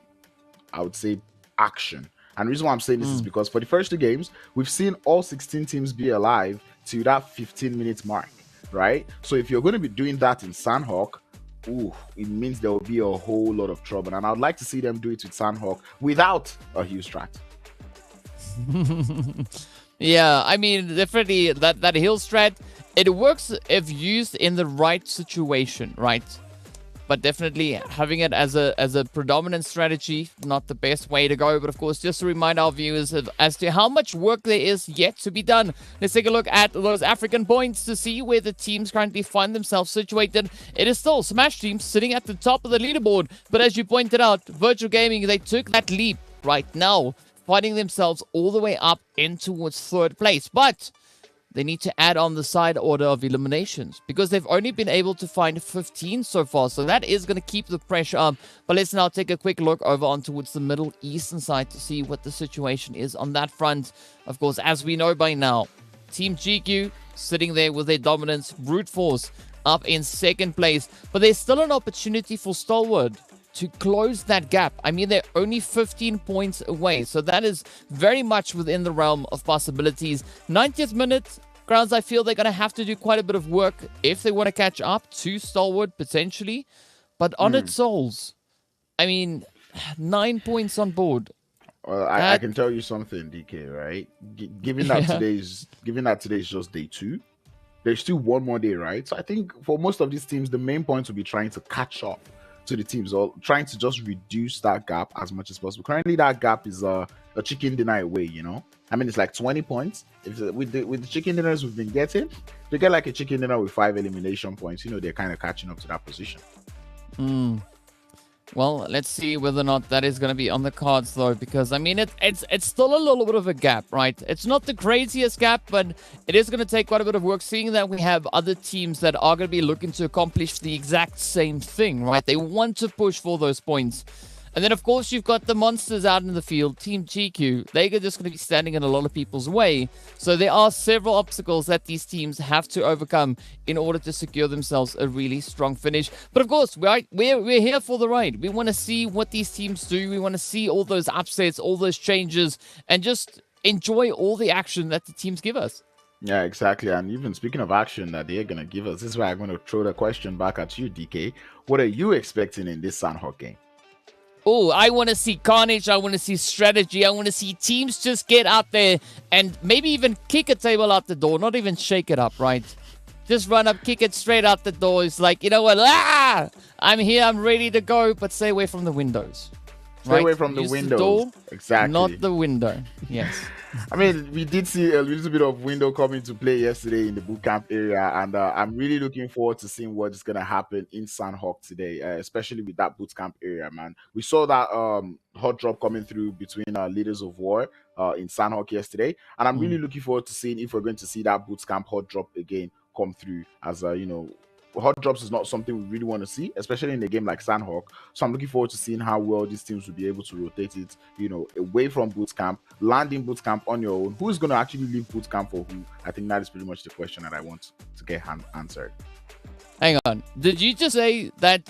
I would say, action. And the reason why I'm saying this is because for the first 2 games, we've seen all 16 teams be alive to that 15-minute mark, right? So if you're going to be doing that in Sanhok, it means there will be a whole lot of trouble. And I would like to see them do it with Sanhok without a hill strat. Yeah, I mean, definitely that hill strat, it works if used in the right situation, right? But definitely having it as a predominant strategy, not the best way to go. But of course, just to remind our viewers as to how much work there is yet to be done. Let's take a look at those African points to see where the teams currently find themselves situated. It is still Smash Team sitting at the top of the leaderboard. But as you pointed out, Virtual Gaming, they took that leap right now, finding themselves all the way up in towards 3rd place. But they need to add on the side order of eliminations because they've only been able to find 15 so far. So that is going to keep the pressure up. But let's now take a quick look over on towards the Middle Eastern side to see what the situation is on that front. Of course, as we know by now, Team GQ sitting there with their dominance, Brute Force up in 2nd place. But there's still an opportunity for Stalwart to close that gap. I mean, they're only 15 points away. So that is very much within the realm of possibilities. 90th minute, Grounds, I feel they're going to have to do quite a bit of work if they want to catch up to Stalwart, potentially. But on its souls, I mean, 9 points on board. Well, I can tell you something, DK, right? Given that today is just day 2, there's still 1 more day, right? So I think for most of these teams, the main point will be trying to catch up to the teams or trying to just reduce that gap as much as possible. Currently, that gap is a chicken dinner away, I mean, it's like 20 points. With the chicken dinners we've been getting, they get like a chicken dinner with 5 elimination points. They're kind of catching up to that position. Well, let's see whether or not that is going to be on the cards, though, because, I mean, it's still a little bit of a gap, right? It's not the craziest gap, but it is going to take quite a bit of work, seeing that we have other teams that are going to be looking to accomplish the exact same thing, right? They want to push for those points. And then, of course, you've got the monsters out in the field, Team GQ. They're just going to be standing in a lot of people's way. So there are several obstacles that these teams have to overcome in order to secure themselves a really strong finish. But, of course, we're here for the ride. We want to see what these teams do. We want to see all those upsets, all those changes, and just enjoy all the action that the teams give us. Yeah, exactly. And even speaking of action that they're going to give us, this is why I'm going to throw the question back at you, DK. What are you expecting in this Sanhok game? Oh, I want to see carnage. I want to see strategy. I want to see teams just get out there and maybe even kick a table out the door. Not even shake it up, right? Just run up, kick it straight out the door. It's like, you know what? I'm here. I'm ready to go. But stay away from the windows. Stay away from the windows. Door, exactly. Not the window. Yes. I mean, we did see a little bit of window coming to play yesterday in the bootcamp area, and I'm really looking forward to seeing what's going to happen in Sanhok today, especially with that bootcamp area, man. We saw that hot drop coming through between Leaders of War in Sanhok yesterday, and I'm really looking forward to seeing if we're going to see that bootcamp hot drop again come through, as hot drops is not something we really want to see, especially in a game like Sanhok. So I'm looking forward to seeing how well these teams will be able to rotate it, away from bootcamp, landing bootcamp on your own. Who is going to actually leave bootcamp for who? I think that is pretty much the question that I want to get answered. Hang on. Did you just say that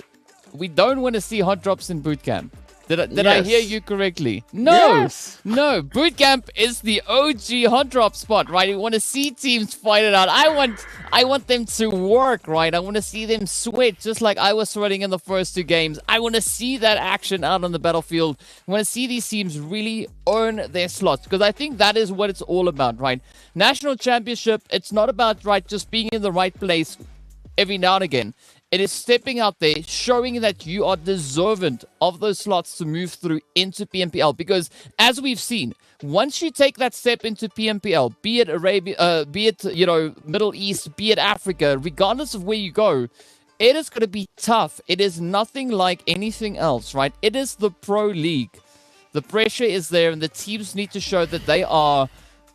we don't want to see hot drops in bootcamp? Did I hear you correctly? No, yes. No. Bootcamp is the OG hot drop spot, right? You want to see teams fight it out. I want them to work, right? I want to see them sweat, just like I was sweating in the first two games. I want to see that action out on the battlefield. I want to see these teams really earn their slots, because I think that is what it's all about, right? National Championship, it's not about, right, just being in the right place every now and again. It is stepping out there, showing that you are deserving of those slots to move through into PMPL. Because as we've seen, once you take that step into PMPL, be it Arabia, be it Middle East, be it Africa, regardless of where you go, it is going to be tough. It is nothing like anything else, right? It is the pro league. The pressure is there, and the teams need to show that they are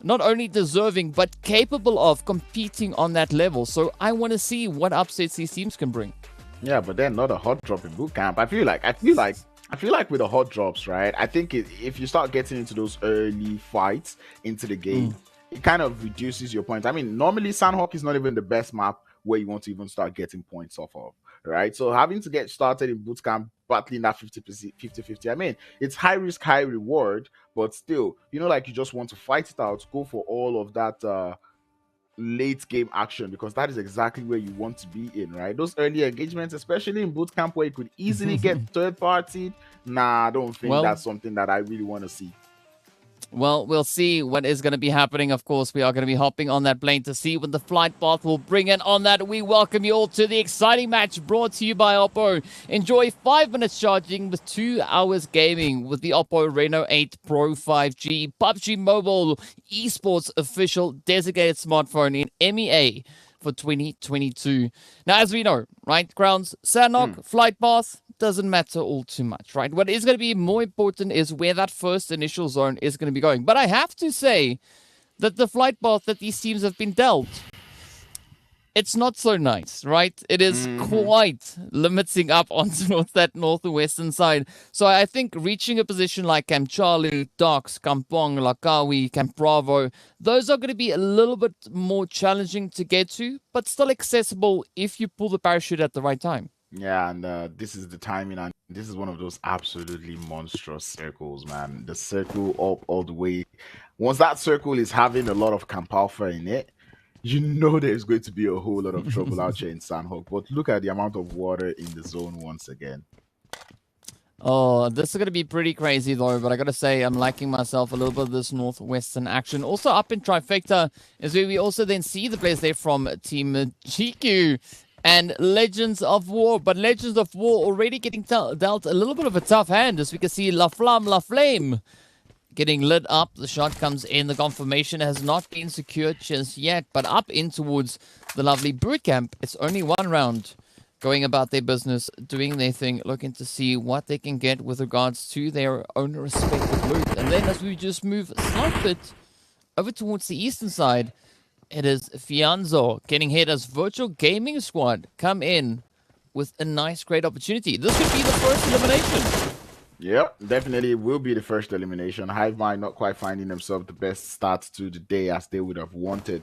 not only deserving, but capable of competing on that level. So I want to see what upsets these teams can bring. Yeah, but then not a hot drop in bootcamp. I feel like with the hot drops, right? I think if you start getting into those early fights into the game, it kind of reduces your points. I mean, normally Sanhok is not even the best map where you want to even start getting points off of, right? So having to get started in bootcamp, battling that 50-50, I mean, it's high risk, high reward, but still, like you just want to fight it out, go for all of that late game action, because that is exactly where you want to be in, right? Those early engagements, especially in bootcamp where you could easily get third party. Nah, I don't think that's something that I really want to see. Well, we'll see what is going to be happening. Of course, we are going to be hopping on that plane to see what the flight path will bring in on that. We welcome you all to the exciting match brought to you by Oppo. Enjoy 5 minutes charging with 2 hours gaming with the Oppo Reno 8 Pro 5G, PUBG Mobile Esports official designated smartphone in MEA for 2022. Now, as we know, right, Grounds, Sanhok, flight path, doesn't matter all too much, right? What is going to be more important is where that first initial zone is going to be going. But I have to say that the flight path that these teams have been dealt, it's not so nice, right? It is quite limiting up onto that northwestern side. So I think reaching a position like Camp Charlie, Docks, Kampong, Lakawi, Camp Bravo, those are going to be a little bit more challenging to get to, but still accessible if you pull the parachute at the right time. Yeah, and this is the timing, and this is one of those absolutely monstrous circles, man. The circle up all the way. Once that circle is having a lot of Camp Alpha in it, there's going to be a whole lot of trouble out here in Sanhok. But look at the amount of water in the zone once again. Oh, this is going to be pretty crazy, though. But I got to say, I'm liking myself a little bit of this northwestern action. Also, up in Trifecta is where we also then see the players there from Team GQ and Legends of War. But Legends of War already getting dealt a little bit of a tough hand, as we can see La Flame getting lit up. The shot comes in. The confirmation has not been secured just yet, but up in towards the lovely boot camp. It's only one round going about their business, doing their thing, looking to see what they can get with regards to their own respective loot. And then as we just move south bit over towards the eastern side, it is Fianzo getting hit as Virtual Gaming Squad come in with a nice, great opportunity. This could be the first elimination. Yep, definitely will be the first elimination. Hive Mind not quite finding themselves the best start to the day as they would have wanted.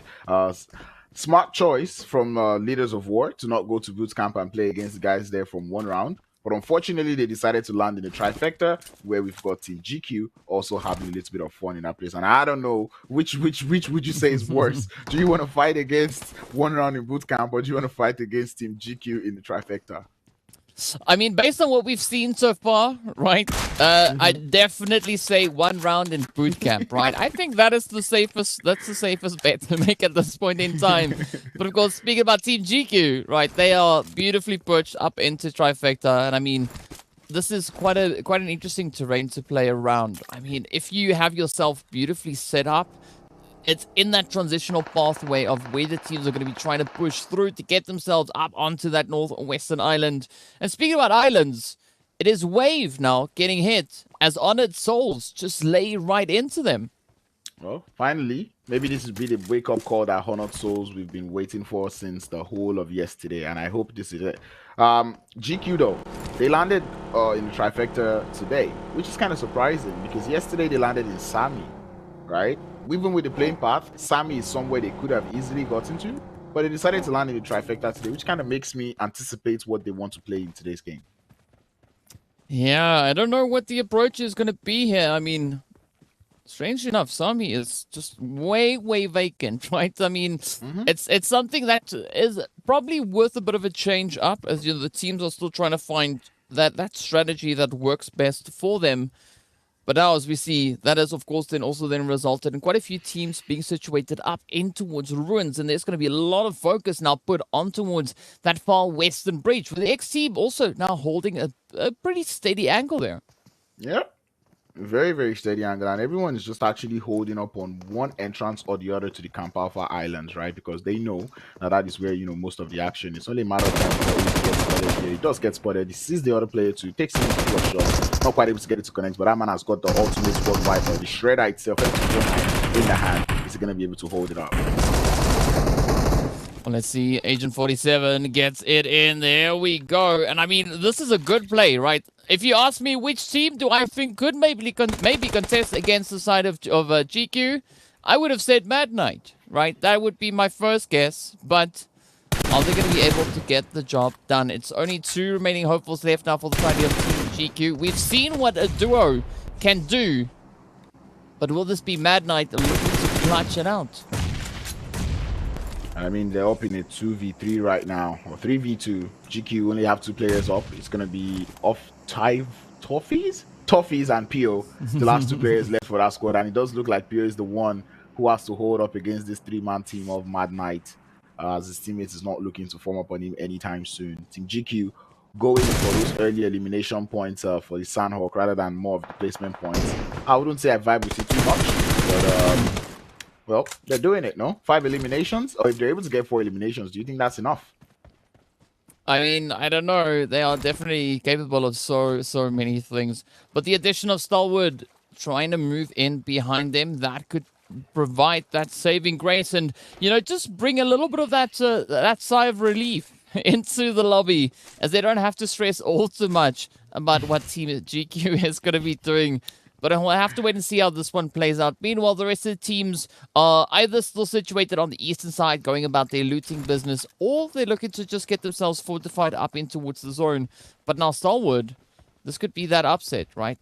Smart choice from Leaders of War to not go to boot camp and play against the guys there from one round. But unfortunately, they decided to land in the trifecta where we've got Team GQ also having a little bit of fun in that place. And I don't know which would you say is worse? Do you want to fight against one round in boot camp, or do you want to fight against Team GQ in the trifecta? I mean, based on what we've seen so far, right? I definitely say one round in boot camp, right? I think that is the safest. That's the safest bet to make at this point in time. But of course, speaking about Team GQ, right? They are beautifully perched up into trifecta, and I mean, this is quite an interesting terrain to play around. I mean, if you have yourself beautifully set up, it's in that transitional pathway of where the teams are going to be trying to push through to get themselves up onto that northwestern island. And speaking about islands, it is Wave now getting hit as Honored Souls just lay right into them. Well, finally, maybe this will be the wake-up call that Honored Souls we've been waiting for since the whole of yesterday, and I hope this is it. GQ, though, they landed in the trifecta today, which is kind of surprising because yesterday they landed in Sami, right? Even with the playing path, Sami is somewhere they could have easily gotten to, but they decided to land in the trifecta today, which kind of makes me anticipate what they want to play in today's game. Yeah, I don't know what the approach is going to be here. I mean, strangely enough, Sami is just way vacant, right? I mean, it's something that is probably worth a bit of a change up, as you know, the teams are still trying to find that strategy that works best for them. But now, as we see, that has, of course, then resulted in quite a few teams being situated up in towards ruins. And there's going to be a lot of focus now put on towards that far western breach, with the X team also now holding a pretty steady angle there. Yep. Very steady angle, and everyone is just actually holding up on one entrance or the other to the Camp Alpha Islands, right? Because they know that is where, you know, most of the action. It's only a matter of time before he gets spotted here. He does get spotted. He sees the other player too. He takes him into a shot. Not quite able to get it to connect, but that man has got the ultimate squad wiper, the shredder itself, in the hand. Is he going to be able to hold it up? Well, let's see. Agent 47 gets it in. There we go. And I mean, this is a good play, right? If you ask me which team do I think could maybe contest against the side of GQ, I would have said Mad Knight, right? That would be my first guess. But are they going to be able to get the job done? It's only 2 remaining hopefuls left now for the side of Team GQ. We've seen what a duo can do. But will this be Mad Knight looking to clutch it out? I mean, they're up in a 2v3 right now, or 3v2. GQ only have 2 players up. It's going to be off Toffees and PO, the last 2 players left for that squad. And it does look like PO is the one who has to hold up against this 3-man team of Mad Knight, as his teammates is not looking to form up on him anytime soon. Team GQ going for those early elimination points for the Sandhawk rather than more of the placement points. I wouldn't say I vibe with it too much, but well, they're doing it, no? 5 eliminations? Or if they're able to get 4 eliminations, do you think that's enough? I mean, I don't know. They are definitely capable of so many things. But the addition of Stalwood trying to move in behind them, that could provide that saving grace and, you know, just bring a little bit of that sigh of relief into the lobby, as they don't have to stress all too much about what Team GQ is going to be doing. But we'll have to wait and see how this one plays out. Meanwhile, the rest of the teams are either still situated on the eastern side, going about their looting business, or they're looking to just get themselves fortified up in towards the zone. But now Stalwood, this could be that upset, right?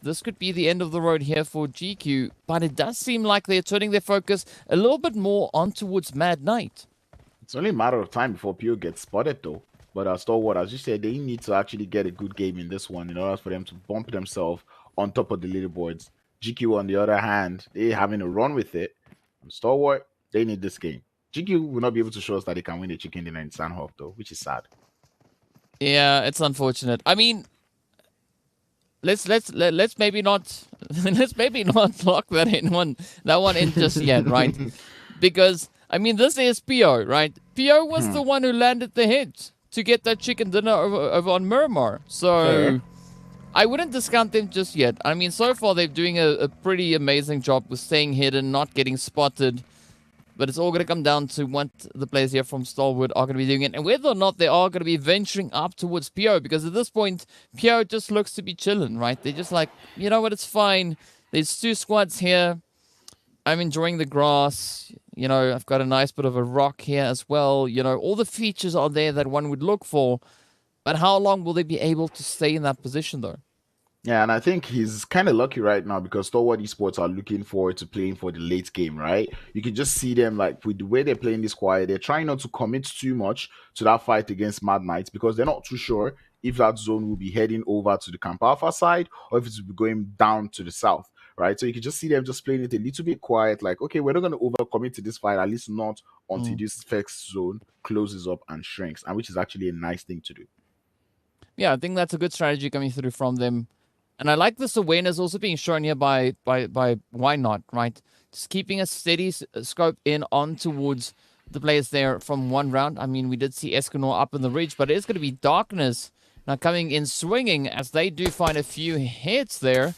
This could be the end of the road here for GQ. But it does seem like they're turning their focus a little bit more on towards Mad Knight. It's only a matter of time before PO gets spotted, though. But Stalwood, as you said, they need to actually get a good game in this one in order for them to bump themselves on top of the leaderboards. GQ, on the other hand, they're having a run with it. And Stalwart, they need this game. GQ will not be able to show us that they can win the chicken dinner in Sandhawk, though, which is sad. Yeah, it's unfortunate. I mean, let's maybe not lock that one in just yet, right? Because I mean, this is PO, right? PO was the one who landed the hit. to get that chicken dinner over on Miramar. Fair. So I wouldn't discount them just yet. I mean, so far they're doing a pretty amazing job with staying hidden, not getting spotted. But it's all going to come down to what the players here from Starwood are going to be doing, and whether or not they are going to be venturing up towards PO, because at this point, PO just looks to be chilling, right? They're just like, you know what, it's fine. There's 2 squads here. I'm enjoying the grass. You know, I've got a nice bit of a rock here as well. You know, all the features are there that one would look for. But how long will they be able to stay in that position, though? Yeah, and I think he's kind of lucky right now because Stalwart Esports are looking forward to playing for the late game, right? You can just see them like with the way they're playing this quiet, they're trying not to commit too much to that fight against Mad Knights because they're not too sure if that zone will be heading over to the Camp Alpha side or if it's going down to the south, right? So you can just see them just playing it a little bit quiet, like, okay, we're not going to overcommit to this fight, at least not until this first zone closes up and shrinks, and which is actually a nice thing to do. Yeah, I think that's a good strategy coming through from them. And I like this awareness also being shown here by Why Not, right? Just keeping a steady scope in on towards the players there from one round. I mean, we did see Escanor up in the ridge, but it is going to be Darkness now coming in swinging as they do find a few hits there.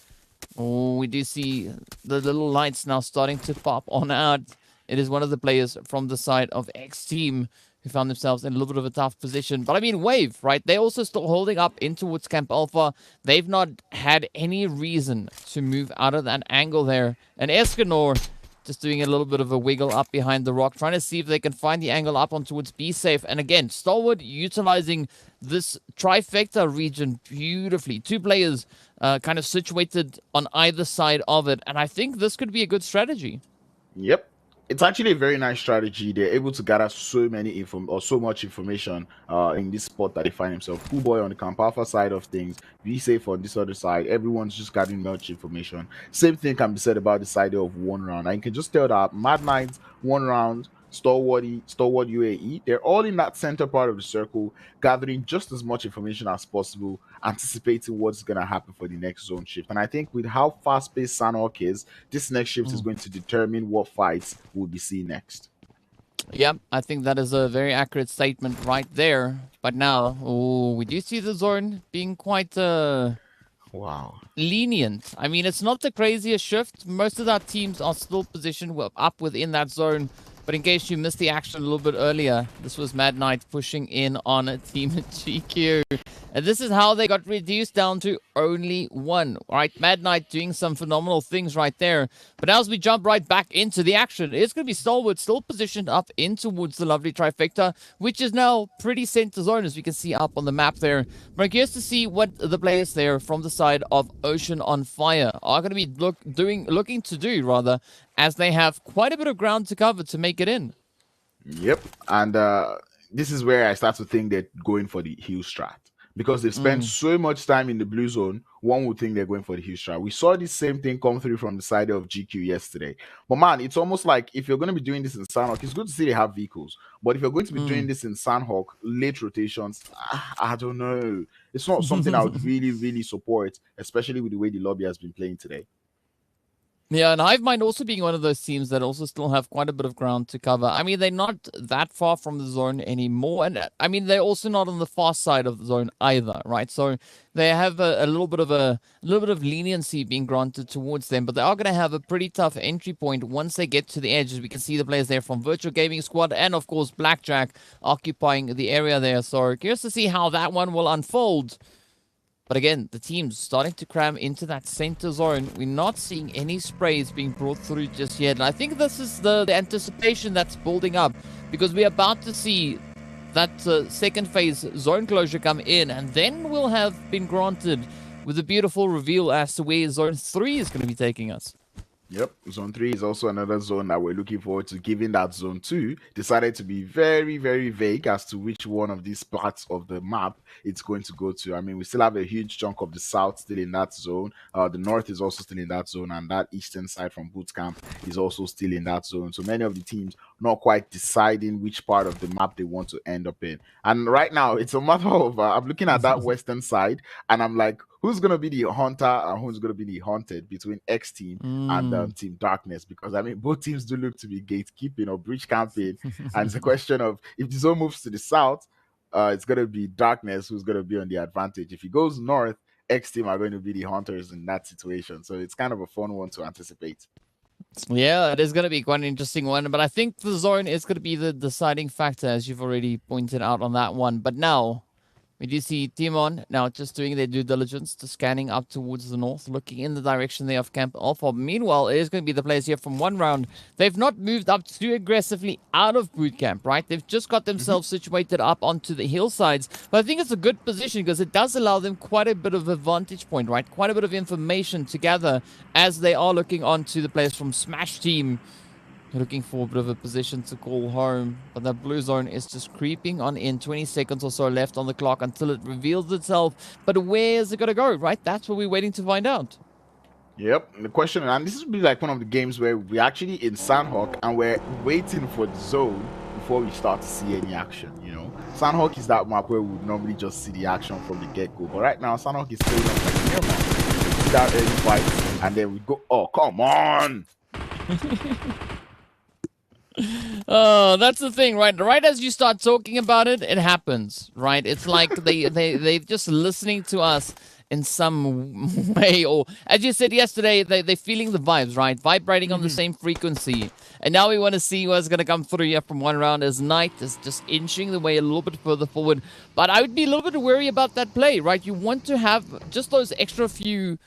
Oh, we do see the little lights now starting to pop on out. It is one of the players from the side of X Team who found themselves in a little bit of a tough position. But I mean, Wave, right? They're also still holding up in towards Camp Alpha. They've not had any reason to move out of that angle there. And Escanor just doing a little bit of a wiggle up behind the rock, trying to see if they can find the angle up on towards Be Safe. And again, Stalwart utilizing this trifecta region beautifully. 2 players kind of situated on either side of it. And I think this could be a good strategy. Yep. It's actually a very nice strategy. They're able to gather so much information in this spot that they find themselves. Cool Boy on the Camp Alpha side of things, Be Safe on this other side. Everyone's just gathering much information. Same thing can be said about the side of one round. And you can just tell that Mad Knights, one round, Stalwart UAE, they're all in that center part of the circle, gathering just as much information as possible, anticipating what's going to happen for the next zone shift. And I think with how fast-paced Sanhok is, this next shift is going to determine what fights we'll be seeing next. Yep, I think that is a very accurate statement right there. But now, we do see the zone being quite wow, lenient. I mean, it's not the craziest shift. Most of our teams are still positioned up within that zone. But in case you missed the action a little bit earlier, this was Mad Knight pushing in on a team GQ. And this is how they got reduced down to only 1. All right, Mad Knight doing some phenomenal things right there. But as we jump right back into the action, it's going to be Stalwart still positioned up in towards the lovely trifecta, which is now pretty center zone, as we can see up on the map there. But I'm curious to see what the players there from the side of Ocean on Fire are going to be looking to do, as they have quite a bit of ground to cover to make it in. Yep, and this is where I start to think they're going for the hill strat. Because they've spent so much time in the blue zone, one would think they're going for the hill strat. We saw this same thing come through from the side of GQ yesterday. But man, it's almost like if you're going to be doing this in Sanhok, it's good to see they have vehicles. But if you're going to be doing this in Sanhok, late rotations, I don't know. It's not something I would really, really support, especially with the way the lobby has been playing today. Yeah, and Hivemind also being one of those teams that also still have quite a bit of ground to cover. I mean, they're not that far from the zone anymore. And I mean, they're also not on the far side of the zone either, right? So they have a little bit of leniency being granted towards them, but they are going to have a pretty tough entry point once they get to the edge. As we can see the players there from Virtual Gaming Squad and, of course, Blackjack occupying the area there. So curious to see how that one will unfold. But again, the team's starting to cram into that center zone. We're not seeing any sprays being brought through just yet. And I think this is the anticipation that's building up, because we're about to see that second phase zone closure come in. And then we'll have been granted with a beautiful reveal as to where Zone 3 is going to be taking us. Yep, Zone 3 is also another zone that we're looking forward to, given that Zone 2 decided to be very, very vague as to which one of these parts of the map it's going to go to. I mean, we still have a huge chunk of the south still in that zone. The north is also still in that zone, and that eastern side from Bootcamp is also still in that zone. So many of the teams not quite deciding which part of the map they want to end up in. And right now, it's a matter of, I'm looking at that western side, and I'm like, who's going to be the hunter and who's going to be the hunted between X Team and Team Darkness? Because, I mean, both teams do look to be gatekeeping or breach camping. And it's a question of, if the zone moves to the south, it's going to be Darkness who's going to be on the advantage. If he goes north, X team are going to be the hunters in that situation. So it's kind of a fun one to anticipate. Yeah, it is going to be quite an interesting one, but I think the zone is going to be the deciding factor, as you've already pointed out on that one. But now, we do see Timon now just doing their due diligence, to scanning up towards the north, looking in the direction there of Camp Alpha. Meanwhile, it is going to be the players here from one round. They've not moved up too aggressively out of boot camp, right? They've just got themselves situated up onto the hillsides. But I think it's a good position because it does allow them quite a bit of a vantage point, right? Quite a bit of information to gather as they are looking onto the players from Smash Team. Looking for a bit of a position to call home, but that blue zone is just creeping on in. 20 seconds or so left on the clock until it reveals itself. But where is it going to go, right? That's what we're waiting to find out. Yep, the question, and this will be like one of the games where we're actually in Sandhawk and we're waiting for the zone before we start to see any action, you know. Sandhawk is that map where we would normally just see the action from the get-go, but right now Sandhawk is playing up like a map. We start early fights and then we go, oh, come on! Oh, that's the thing, right? Right as you start talking about it, it happens, right? It's like they're just listening to us in some way, or as you said yesterday, they're feeling the vibes, right? Vibrating on the same frequency. And now we want to see what's going to come through here from one round as Knight is just inching the way a little bit further forward. But I would be a little bit wary about that play, right? You want to have just those extra few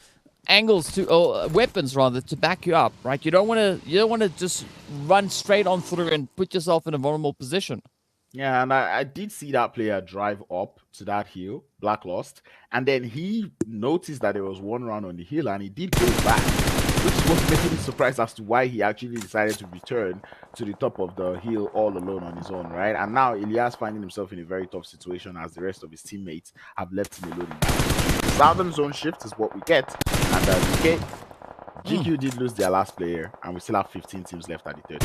angles to, or weapons rather, to back you up, right? You don't want to just run straight on through and put yourself in a vulnerable position. Yeah, and I did see that player drive up to that hill, Black Lost, and then he noticed that there was one round on the hill and he did go back, which was making me surprised as to why he actually decided to return to the top of the hill all alone on his own, right? And now Elias finding himself in a very tough situation as the rest of his teammates have left him alone. The southern zone shift is what we get, and GQ did lose their last player, and we still have 15 teams left at the third.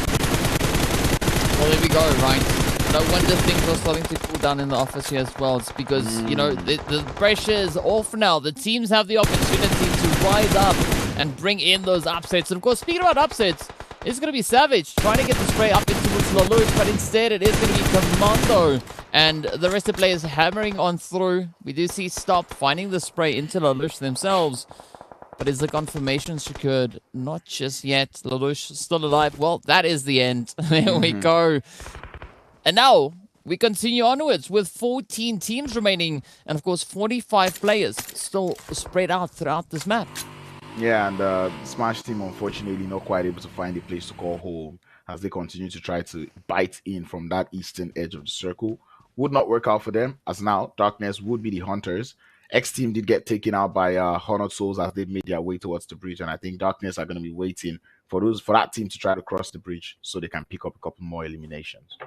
Well, there we go, right? No wonder things are starting to cool down in the office here as well. It's because, you know, the pressure is off now. The teams have the opportunity to rise up and bring in those upsets. And of course, speaking about upsets, it's going to be Savage trying to get the spray up into Lelouch, but instead it is going to be Commando. And the rest of the players hammering on through. We do see Stop finding the spray into Lelouch themselves. But is the confirmation secured? Not just yet. Lelouch still alive. Well, that is the end. There we go. And now we continue onwards with 14 teams remaining. And of course, 45 players still spread out throughout this map. Yeah, and Smash team, unfortunately, not quite able to find a place to call home as they continue to try to bite in from that eastern edge of the circle. Would not work out for them, as now Darkness would be the hunters. X team did get taken out by Honored Souls as they made their way towards the bridge, and I think Darkness are going to be waiting for that team to try to cross the bridge so they can pick up a couple more eliminations.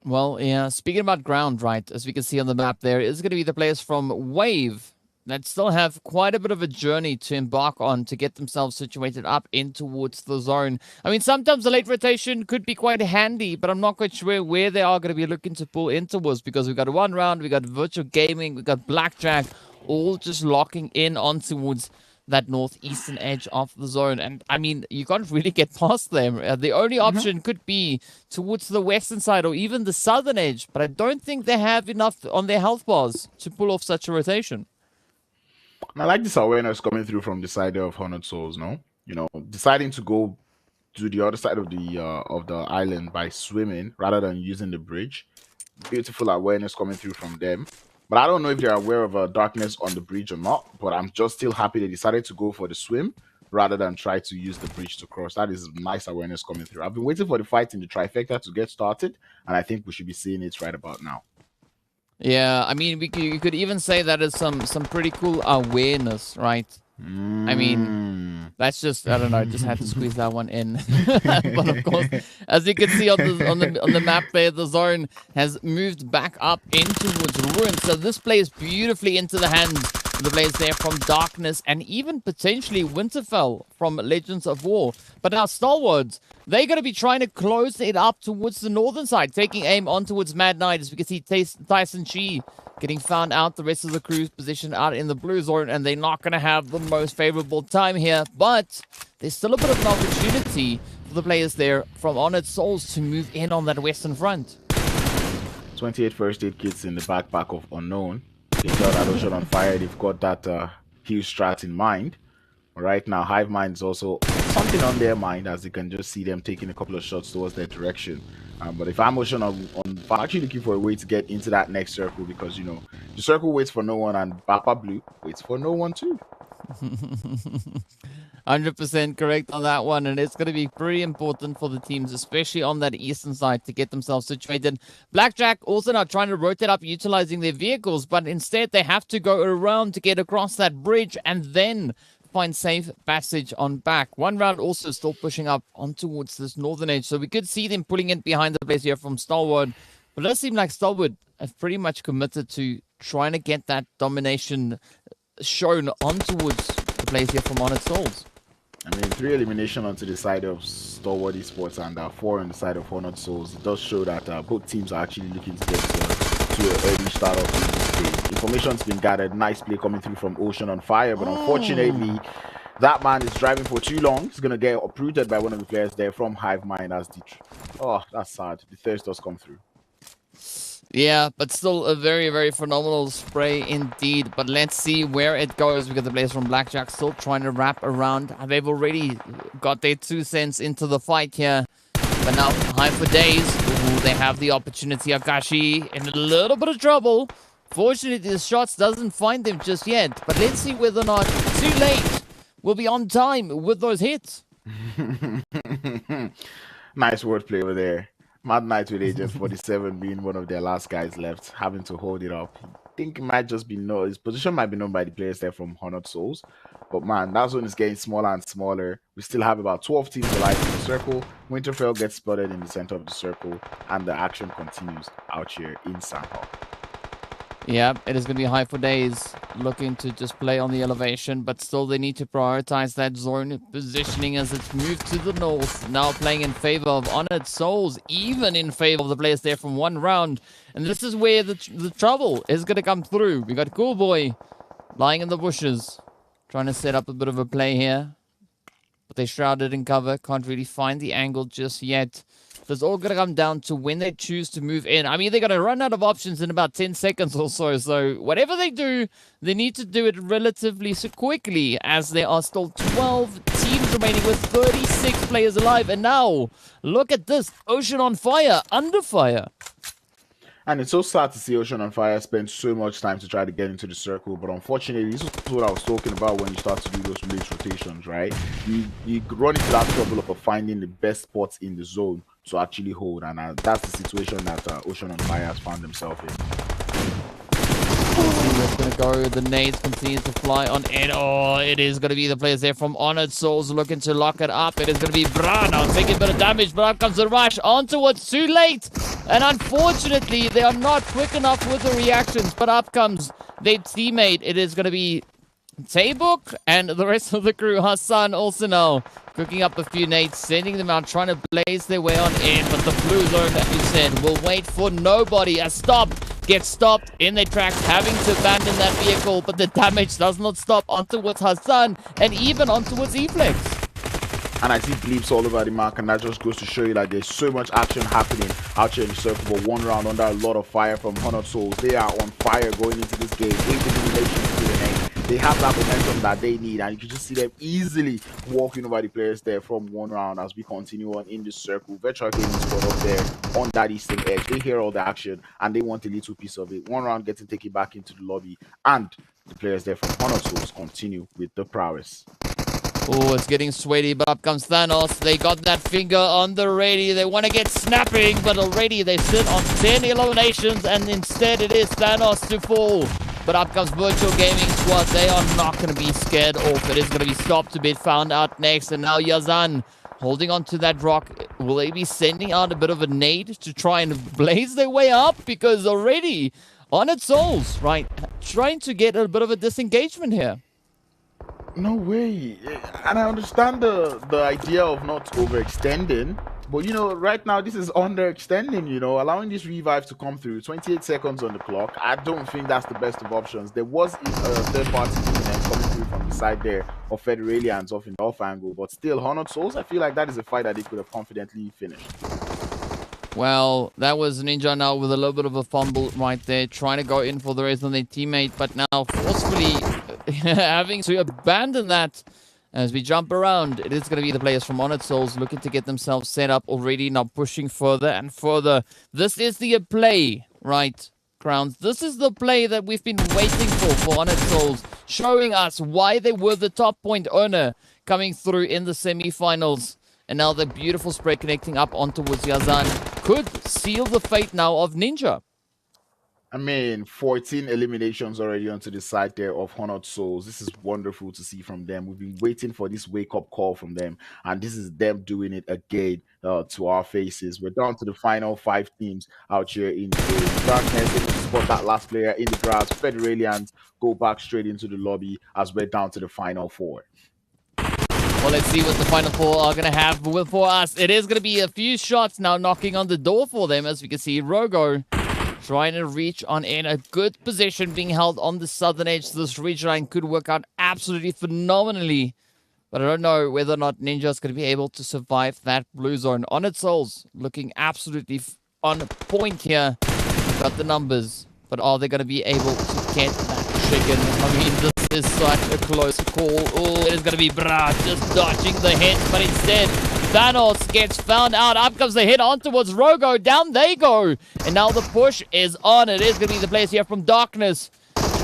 Well, yeah, speaking about ground, right, as we can see on the map there, is going to be the players from Wave that still have quite a bit of a journey to embark on to get themselves situated up in towards the zone. I mean, sometimes the late rotation could be quite handy, but I'm not quite sure where they are going to be looking to pull in towards, because we've got one round, we've got virtual gaming, we've got blackjack, all just locking in on towards that northeastern edge of the zone. And I mean, you can't really get past them. The only option could be towards the western side or even the southern edge, but I don't think they have enough on their health bars to pull off such a rotation. And I like this awareness coming through from the side of Honored Souls, no? You know, deciding to go to the other side of the island by swimming rather than using the bridge. Beautiful awareness coming through from them. But I don't know if they're aware of Darkness on the bridge or not, but I'm just still happy they decided to go for the swim rather than try to use the bridge to cross. That is nice awareness coming through. I've been waiting for the fight in the trifecta to get started, and I think we should be seeing it right about now. Yeah, I mean, you could even say that is some pretty cool awareness, right? I mean, that's just, I don't know, just had to squeeze that one in. But of course, as you can see on the map there, the zone has moved back up in towards Ruin. So this plays beautifully into the hands of the players there from Darkness and even potentially Winterfell from Legends of War. But now Stalwarts, they're going to be trying to close it up towards the northern side, taking aim on towards Mad Knight. As we can see, Tyson Chi getting found out. The rest of the crew's positioned out in the blue zone, and they're not going to have the most favorable time here. But there's still a bit of an opportunity for the players there from Honored Souls to move in on that western front. 28 first aid kits in the backpack of Unknown. They tell that Ocean on Fire, they've got that heal strat in mind. Right now, Hive Mind is also something on their mind, as you can just see them taking a couple of shots towards their direction. But if I'm Ocean on Fire, I'm actually looking for a way to get into that next circle, because, you know, the circle waits for no one and Bapa Blue waits for no one too. 100% correct on that one, and it's going to be pretty important for the teams, especially on that eastern side, to get themselves situated. Blackjack also now trying to rotate up, utilizing their vehicles, but instead they have to go around to get across that bridge and then find safe passage on back. One round also still pushing up on towards this northern edge, so we could see them pulling it behind the place here from Stalwart, but it does seem like Stalwart have pretty much committed to trying to get that domination shown on towards the place here from Honored Souls. I mean, 3 elimination onto the side of Stalwart Esports and 4 on the side of Honored Souls. It does show that both teams are actually looking to get to an early start of this game. Information's been gathered. Nice play coming through from Ocean on Fire, but unfortunately, that man is driving for too long. He's going to get uprooted by one of the players there from Hive Mind as the... Oh, that's sad. The thirst does come through. Yeah, but still a very, very phenomenal spray indeed. But let's see where it goes. We got the players from Blackjack still trying to wrap around. They've already got their 2 cents into the fight here. But now, High for Days. Ooh, they have the opportunity. Akashi in a little bit of trouble. Fortunately, the shots doesn't find them just yet. But let's see whether or not Too Late will be on time with those hits. Nice wordplay over there. Mad Knight with Agent 47 being one of their last guys left, having to hold it up. I think it might just be known, his position might be known by the players there from Honored Souls. But man, that zone is getting smaller and smaller. We still have about 12 teams alive in the circle. Winterfell gets spotted in the center of the circle, and the action continues out here in Sandhawk. Yeah, it is going to be High for Days looking to just play on the elevation, but still they need to prioritize that zone positioning as it's moved to the north. Now playing in favor of Honored Souls, even in favor of the players there from one round. And this is where the trouble is going to come through. We got Cool Boy lying in the bushes, trying to set up a bit of a play here. But they're shrouded in cover, can't really find the angle just yet. It's all going to come down to when they choose to move in. I mean, they're going to run out of options in about 10 seconds or so. So whatever they do, they need to do it relatively so quickly, as there are still 12 teams remaining with 36 players alive. And now, look at this. Ocean on Fire, under fire. And it's so sad to see Ocean on Fire spend so much time to try to get into the circle. But unfortunately, this is what I was talking about when you start to do those late rotations, right? You run into that trouble of finding the best spots in the zone to actually hold. And that's the situation that Ocean on Fire has found himself in. It's going to go. The nades continue to fly on in. Oh, it is going to be the players there from Honored Souls looking to lock it up. It is going to be Bra now taking a bit of damage, but up comes the rush onto what's too late. And unfortunately, they are not quick enough with the reactions, but up comes their teammate. It is going to be Taybuk and the rest of the crew. Hassan also now cooking up a few nades, sending them out, trying to blaze their way on in. But the blue zone, that you said, will wait for nobody. A stop gets stopped in their tracks, having to abandon that vehicle. But the damage does not stop onto with Hassan and even onto with E-Flex. And I see bleeps all over the mark, and that just goes to show you that there's so much action happening out here in the circle. But one round under a lot of fire from Honored Souls. They are on fire going into this game. 8 eliminations to the end. They have that momentum that they need, and you can just see them easily walking over the players there from one round as we continue on in the circle. Virtual Gaming Squad up there on that eastern edge. They hear all the action, and they want a little piece of it. One round getting taken back into the lobby, and the players there from Honored Souls continue with the prowess. Oh, it's getting sweaty, but up comes Thanos. They got that finger on the ready. They want to get snapping, but already they sit on 10 eliminations, and instead it is Thanos to fall. But up comes Virtual Gaming Squad. They are not going to be scared off. It is going to be stopped to be found out next. And now Yazan holding on to that rock. Will they be sending out a bit of a nade to try and blaze their way up? Because already Honored Souls, right, trying to get a bit of a disengagement here. No way. And I understand the idea of not overextending, but you know, right now this is underextending, you know, allowing this revive to come through. 28 seconds on the clock. I don't think that's the best of options. There was a third party coming through from the side there of Federalians off in the off angle, but still Honored Souls, I feel like that is a fight that they could have confidently finished. Well, that was Ninja now with a little bit of a fumble right there, trying to go in for the rest of their teammate, but now forcefully having to abandon that as we jump around. It is going to be the players from Honored Souls looking to get themselves set up already, now pushing further and further. This is the play, right, Crowns? This is the play that we've been waiting for Honored Souls, showing us why they were the top point owner coming through in the semi-finals. And now the beautiful spray connecting up on towards Yazan could seal the fate now of Ninja. I mean, 14 eliminations already onto the side there of Honored Souls. This is wonderful to see from them. We've been waiting for this wake-up call from them, and this is them doing it again to our faces. We're down to the final 5 teams out here in the darkness. Able to spot that last player in the grass. Federalians go back straight into the lobby as we're down to the final 4. Well, let's see what the final 4 are going to have for us. It is going to be a few shots now knocking on the door for them. As we can see, Rogo trying to reach on in a good position, being held on the southern edge. So this reach line could work out absolutely phenomenally. But I don't know whether or not Ninja is going to be able to survive that blue zone. Honored Souls looking absolutely on point here. Got the numbers. But are they going to be able to get that chicken? I mean, this is such a close call. Oh, it is going to be Bra just dodging the hit. But instead, Thanos gets found out. Up comes the hit on towards Rogo. Down they go. And now the push is on. It is going to be the players here from Darkness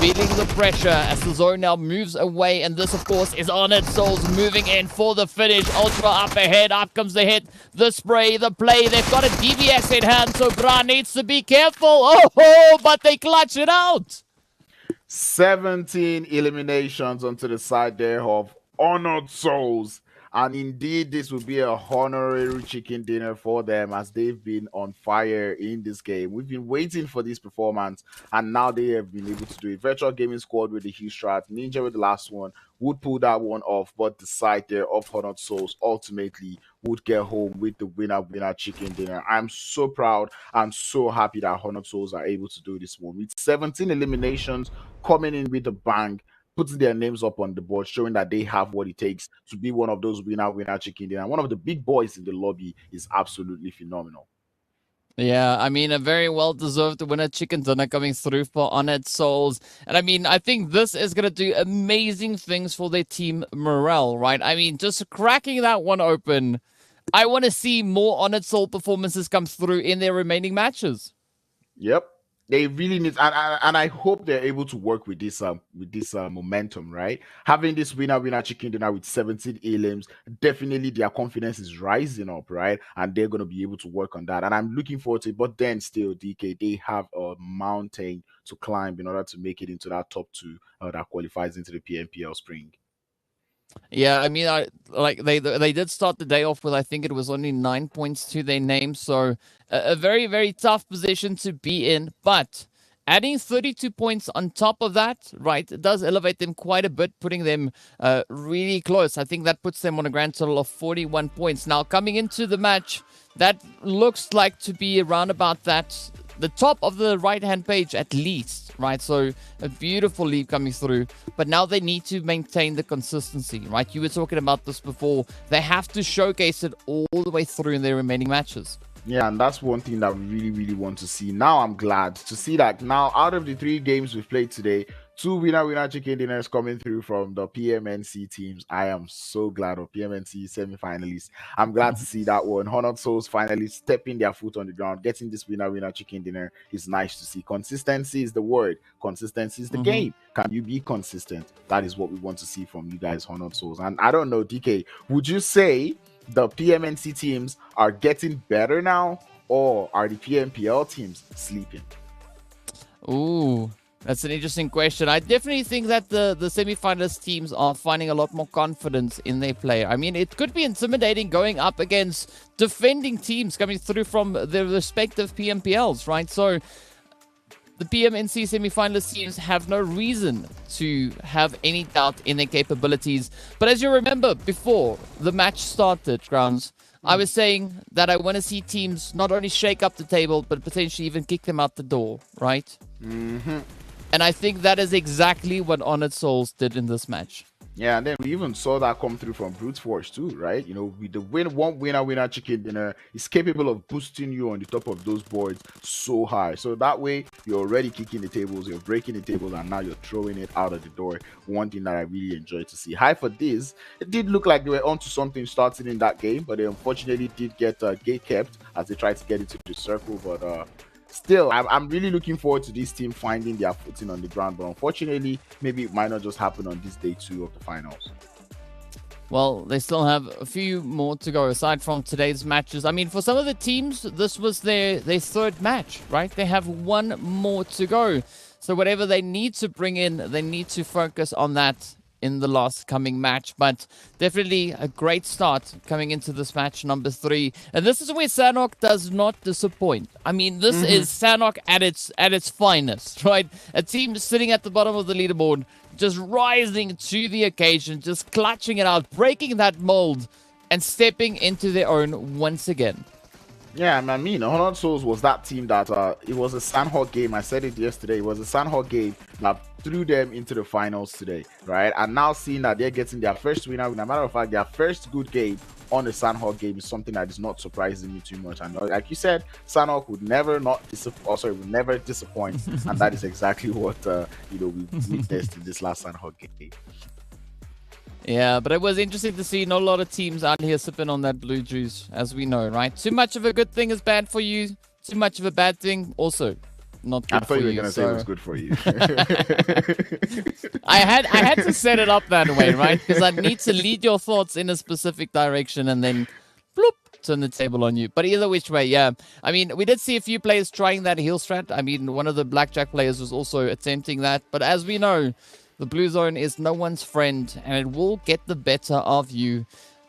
feeling the pressure as the zone now moves away. And this, of course, is Honored Souls moving in for the finish. Ultra up ahead. Up comes the hit. The spray, the play. They've got a DBS in hand, so Bra needs to be careful. Oh, but they clutch it out. 17 eliminations onto the side there of Honored Souls. And indeed, this will be a honorary chicken dinner for them as they've been on fire in this game. We've been waiting for this performance, and now they have been able to do it. Virtual Gaming Squad with the huge strat, Ninja with the last one, would pull that one off, but the side there of Honored Souls ultimately would get home with the winner chicken dinner. I'm so proud. I'm so happy that Honored Souls are able to do this one. With 17 eliminations coming in with a bang, putting their names up on the board, showing that they have what it takes to be one of those winner chicken dinner. And one of the big boys in the lobby is absolutely phenomenal. Yeah, I mean, a very well-deserved winner chicken dinner coming through for Honored Souls. And I mean, I think this is going to do amazing things for their team morale, right? I mean, just cracking that one open. I want to see more Honored Soul performances come through in their remaining matches. Yep. They really need, and I hope they're able to work with this momentum, right? Having this winner chicken dinner with 17 elims, definitely their confidence is rising up, right? And they're going to be able to work on that. And I'm looking forward to it. But then still, DK, they have a mountain to climb in order to make it into that top 2 that qualifies into the PMPL spring. Yeah, I mean, they did start the day off with, I think it was only 9 points to their name, so a very, very tough position to be in. But adding 32 points on top of that, right, it does elevate them quite a bit, putting them really close. I think that puts them on a grand total of 41 points. Now, coming into the match, that looks like to be around about that, the top of the right-hand page at least, right? So a beautiful lead coming through. But now they need to maintain the consistency, right? You were talking about this before. They have to showcase it all the way through in their remaining matches. Yeah, and that's one thing that we really, really want to see. Now I'm glad to see that now out of the 3 games we've played today, 2 winner chicken dinners coming through from the PMNC teams. I am so glad of PMNC semi-finalists. I'm glad to see that one. Honored Souls finally stepping their foot on the ground, getting this winner chicken dinner is nice to see. Consistency is the word. Consistency is the game. Can you be consistent? That is what we want to see from you guys, Honored Souls. And I don't know, DK, would you say the PMNC teams are getting better now, or are the PMPL teams sleeping? Ooh, that's an interesting question. I definitely think that the semi-finalist teams are finding a lot more confidence in their play. I mean, it could be intimidating going up against defending teams coming through from their respective PMPLs, right? So the PMNC semi-finalist teams have no reason to have any doubt in their capabilities. But as you remember, before the match started, Grounds, I was saying that I want to see teams not only shake up the table, but potentially even kick them out the door, right? And I think that is exactly what Honored Souls did in this match. Yeah, and then we even saw that come through from Brute Force too, right? You know, with the one winner chicken dinner is capable of boosting you on the top of those boards so high. So that way you're already kicking the tables, you're breaking the tables, and now you're throwing it out of the door. One thing that I really enjoyed to see. High for this, it did look like they were onto something starting in that game, but they unfortunately did get gate kept as they tried to get into the circle. But still, I'm really looking forward to this team finding their footing on the ground. But unfortunately, maybe it might not just happen on this day 2 of the finals. Well, they still have a few more to go aside from today's matches. I mean, for some of the teams, this was their third match, right? They have one more to go. So whatever they need to bring in, they need to focus on that in the last coming match. But definitely a great start coming into this match number 3. And this is where Sanhok does not disappoint. I mean, this is Sanhok at its finest, right? A team sitting at the bottom of the leaderboard, just rising to the occasion, just clutching it out, breaking that mold, and stepping into their own once again. Yeah, I mean, Honored Souls was that team that it was a Sanhok game. I said it yesterday. It was a Sanhok game that threw them into the finals today, right? And now seeing that they're getting their first winner, as a matter of fact, their first good game on the Sanhok game is something that is not surprising me too much. And like you said, Sanhok would never disappoint, and that is exactly what we witnessed in this last Sanhok game. Yeah, but it was interesting to see not a lot of teams out here sipping on that blue juice, as we know, right? Too much of a good thing is bad for you. Too much of a bad thing, also not good for you. I thought you were going to say it was good for you. I had to set it up that way, right? Because I need to lead your thoughts in a specific direction and then bloop, turn the table on you. But either which way, yeah. I mean, we did see a few players trying that heel strat. I mean, one of the blackjack players was also attempting that. But as we know, the blue zone is no one's friend, and it will get the better of you.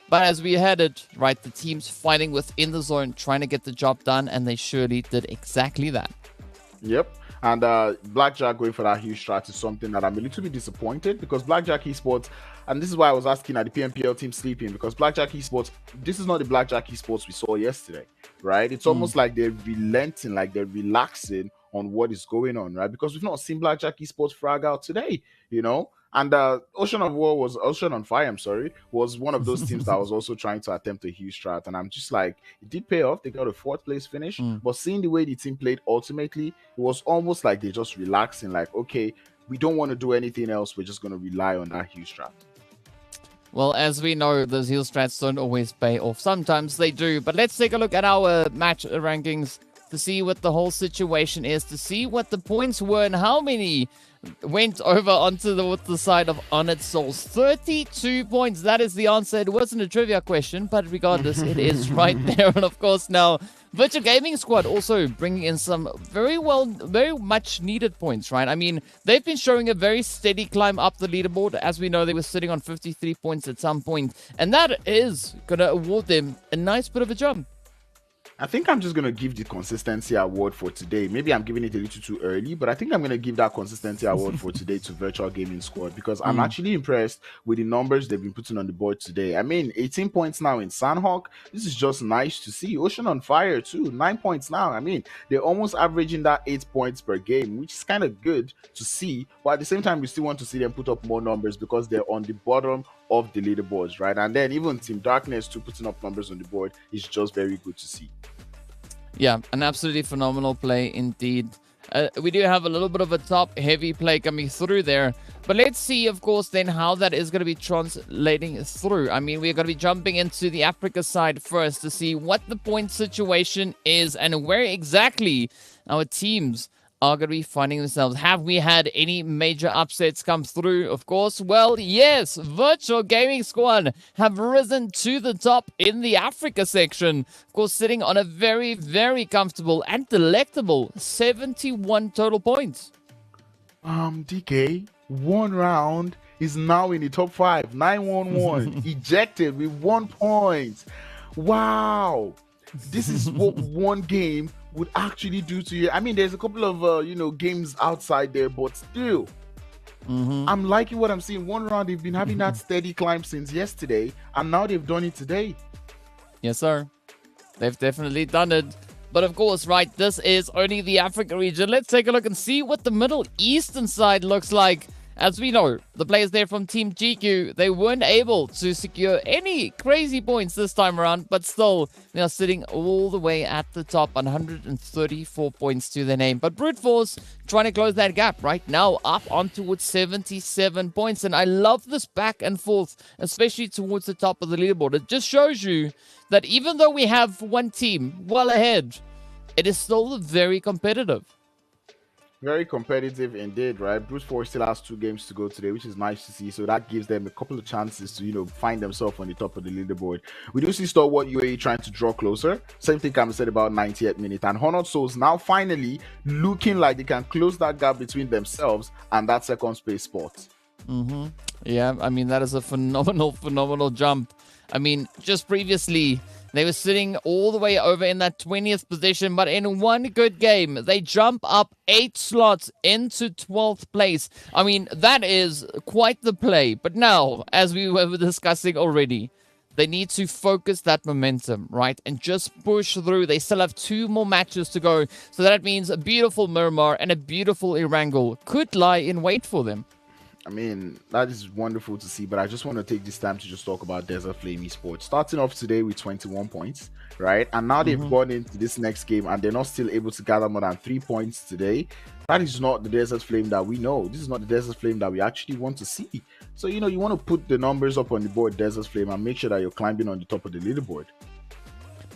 But as we had it, right, the teams fighting within the zone, trying to get the job done, and they surely did exactly that. Yep. And Blackjack going for that huge strat is something that I'm a little bit disappointed, because Blackjack Esports, and this is why I was asking, at the PMPL team sleeping, because Blackjack Esports, this is not the Blackjack Esports we saw yesterday, right? It's almost like they're relenting, like they're relaxing on what is going on, right? Because we've not seen Blackjack Esports frag out today, you know? And Ocean on Fire, was one of those teams that was also trying to attempt a huge strat. And I'm just like, it did pay off. They got a 4th place finish. But seeing the way the team played ultimately, it was almost like they just relaxing, like, okay, we don't want to do anything else. We're just going to rely on that huge strat. Well, as we know, those heel strats don't always pay off. Sometimes they do. But let's take a look at our match rankings to see what the whole situation is, to see what the points were and how many went over onto the side of Honored Souls. 32 points. That is the answer. It wasn't a trivia question, but regardless, it is right there. And of course, now Virtual Gaming Squad also bringing in some very much needed points, right? I mean, they've been showing a very steady climb up the leaderboard. As we know, they were sitting on 53 points at some point, and that is going to award them a nice bit of a jump. I think I'm just going to give the consistency award for today. Maybe I'm giving it a little too early, but I think I'm going to give that consistency award for today to Virtual Gaming Squad, because I'm actually impressed with the numbers they've been putting on the board today. I mean, 18 points now in Sanhok. This is just nice to see. Ocean on Fire too, 9 points now. I mean, they're almost averaging that 8 points per game, which is kind of good to see. But at the same time, we still want to see them put up more numbers because they're on the bottom of the leaderboards, right? And then even Team Darkness too, putting up numbers on the board is just very good to see. Yeah, an absolutely phenomenal play indeed. We do have a little bit of a top-heavy play coming through there. But let's see, of course, then how that is going to be translating through. I mean, we're going to be jumping into the Africa side first to see what the point situation is and where exactly our teams are going to be finding themselves. Have we had any major upsets come through? Of course, well, yes, Virtual Gaming Squad have risen to the top in the Africa section. Of course, sitting on a very, very comfortable and delectable 71 total points. DK, one round is now in the top 5. 9-1-1, ejected with 1 point. Wow. This is what one game would actually do to you. I mean, there's a couple of games outside there, but still, I'm liking what I'm seeing. One round, they've been having that steady climb since yesterday, and now they've done it today. Yes, sir. They've definitely done it. But of course, right, this is only the Africa region. Let's take a look and see what the Middle Eastern side looks like. as we know, the players there from Team GQ, they weren't able to secure any crazy points this time around, but still, they are sitting all the way at the top, 134 points to their name. But Brute Force trying to close that gap right now, up on towards 77 points. And I love this back and forth, especially towards the top of the leaderboard. It just shows you that even though we have one team well ahead, it is still very competitive. Very competitive indeed, right? Brute Force still has 2 games to go today, which is nice to see. So that gives them a couple of chances to, find themselves on the top of the leaderboard. We do see Stalwart UAE trying to draw closer. Same thing can be said about 90th minute. And Honored Souls now finally looking like they can close that gap between themselves and that second space spot. Yeah, I mean, that is a phenomenal jump. I mean, just previously, they were sitting all the way over in that 20th position, but in one good game, they jump up 8 slots into 12th place. I mean, that is quite the play. But now, as we were discussing already, they need to focus that momentum, right? And just push through. They still have 2 more matches to go. So that means a beautiful Miramar and a beautiful Erangel could lie in wait for them. I mean, that is wonderful to see, but I just want to take this time to just talk about Desert Flame Esports. Starting off today with 21 points, right? And now they've gone into this next game and they're not still able to gather more than 3 points today. That is not the Desert Flame that we know. This is not the Desert Flame that we actually want to see. So, you want to put the numbers up on the board, Desert Flame, and make sure that you're climbing on the top of the leaderboard.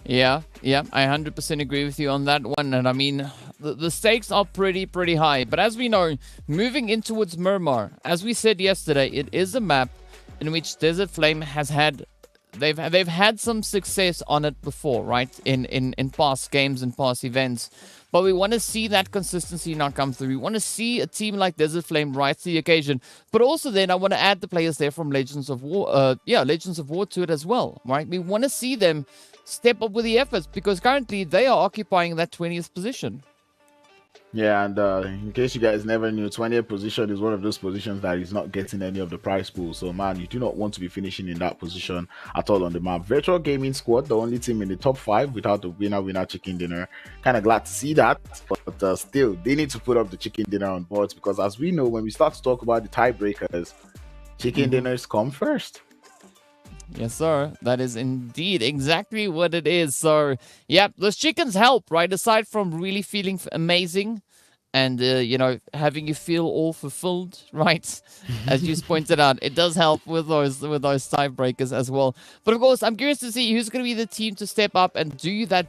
Yeah, I 100% agree with you on that one. And I mean, the stakes are pretty high. But as we know, moving in towards Miramar, as we said yesterday, it is a map in which Desert Flame has had... They've had some success on it before, right? In past games and past events. But we want to see that consistency now come through. We want to see a team like Desert Flame rise to the occasion. But also then I want to add the players there from Legends of War. Legends of War to it as well, right? We want to see them step up with the efforts because currently they are occupying that 20th position. Yeah, and in case you guys never knew, 20th position is one of those positions that is not getting any of the prize pool. So, man, you do not want to be finishing in that position at all on the map. Virtual Gaming Squad, the only team in the top 5 without the winner chicken dinner. Kind of glad to see that, but still, they need to put up the chicken dinner on boards because as we know, when we start to talk about the tiebreakers, chicken dinners come first. Yes, sir. That is indeed exactly what it is. So, yeah, those chickens help, right? Aside from really feeling amazing and, having you feel all fulfilled, right? As you pointed out, it does help with those tiebreakers as well. But, of course, I'm curious to see who's going to be the team to step up and do the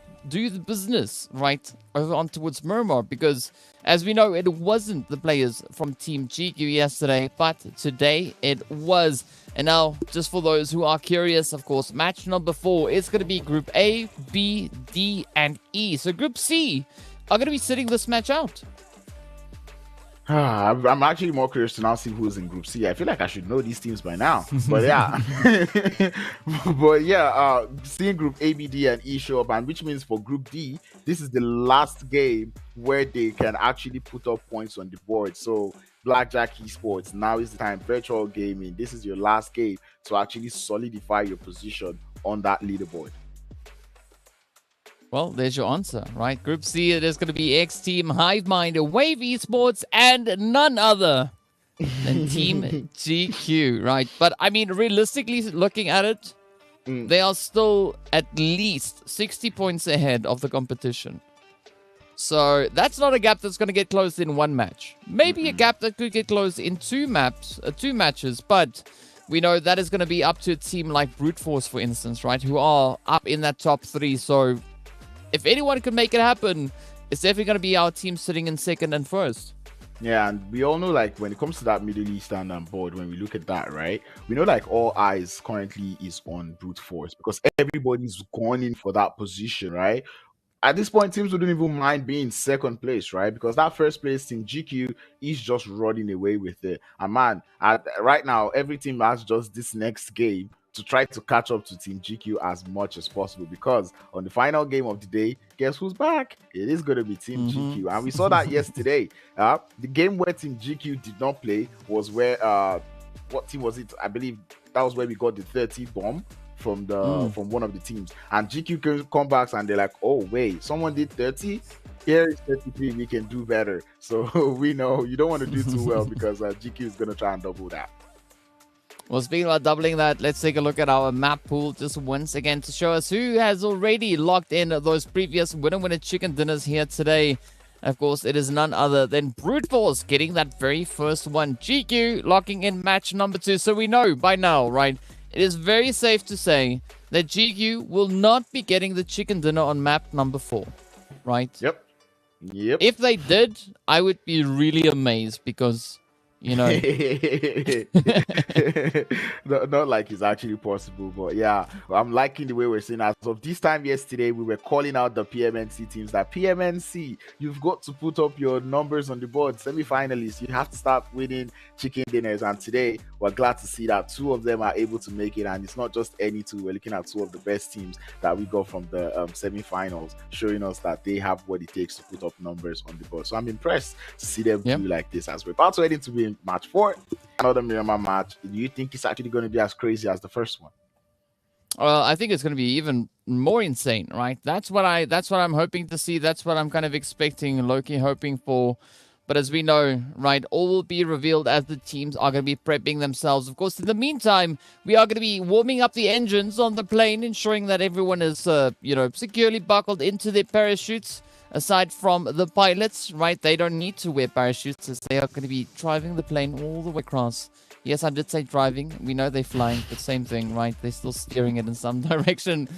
business, right, over on towards Miramar. Because, as we know, it wasn't the players from Team GQ yesterday, but today it was. And now, just for those who are curious, of course, match number 4 is going to be Group A, B, D, and E. So Group C are going to be sitting this match out. I'm actually more curious to now see who's in Group C. I feel like I should know these teams by now. But yeah. Seeing Group A, B, D, and E show up, and which means for Group D, this is the last game where they can actually put up points on the board. So Blackjack Esports, now is the time. Virtual Gaming, this is your last game to actually solidify your position on that leaderboard. Well, there's your answer, right? Group C, it is going to be X Team, Hivemind, Wave Esports, and none other than Team GQ, right? But, I mean, realistically looking at it, they are still at least 60 points ahead of the competition. So that's not a gap that's going to get closed in one match. Maybe a gap that could get closed in two matches, but we know that is going to be up to a team like Brute Force, for instance, right? Who are up in that top 3. So if anyone can make it happen, it's definitely going to be our team sitting in second and first. Yeah, and we all know, like, when it comes to that Middle Eastern board, when we look at that, right, we know, like, all eyes currently is on Brute Force because everybody's gone in for that position, right? At this point, teams wouldn't even mind being second place, right? Because that first place team, GQ, is just running away with it. And man, right now, every team has just this next game to try to catch up to Team GQ as much as possible. Because on the final game of the day, guess who's back? It is going to be Team GQ. And we saw that yesterday. The game where Team GQ did not play was where, what team was it? I believe that was where we got the 30 bomb from one of the teams, and GQ can come back and they're like, oh wait, someone did 30. Here is 33. We can do better. So we know you don't want to do too well because GQ is going to try and double that. Well, speaking about doubling that, let's take a look at our map pool just once again to show us who has already locked in those previous winner chicken dinners here today. Of course, it is none other than Brute Force getting that very first one. GQ locking in match number 2. So we know by now, right? It is very safe to say that GQ will not be getting the chicken dinner on map number 4, right? Yep. If they did, I would be really amazed because, you know, not like it's actually possible, but yeah, I'm liking the way we're seeing. As of this time yesterday, we were calling out the PMNC teams that PMNC, you've got to put up your numbers on the board. Semi-finalists, you have to start winning chicken dinners, and today we're glad to see that 2 of them are able to make it, and it's not just any 2. We're looking at 2 of the best teams that we got from the semi-finals, showing us that they have what it takes to put up numbers on the board. So I'm impressed to see them do like this as we're about to head into win match 4, another Miramar match. Do you think it's actually going to be as crazy as the first one? I think it's going to be even more insane, right? That's what I'm hoping to see. That's what I'm kind of expecting, Loki, hoping for. But as we know, right, all will be revealed as the teams are going to be prepping themselves. Of course, in the meantime, we are going to be warming up the engines on the plane, ensuring that everyone is, securely buckled into their parachutes. Aside from the pilots, right, they don't need to wear parachutes as they are going to be driving the plane all the way across. Yes, I did say driving. We know they're flying, but same thing, right? They're still steering it in some direction.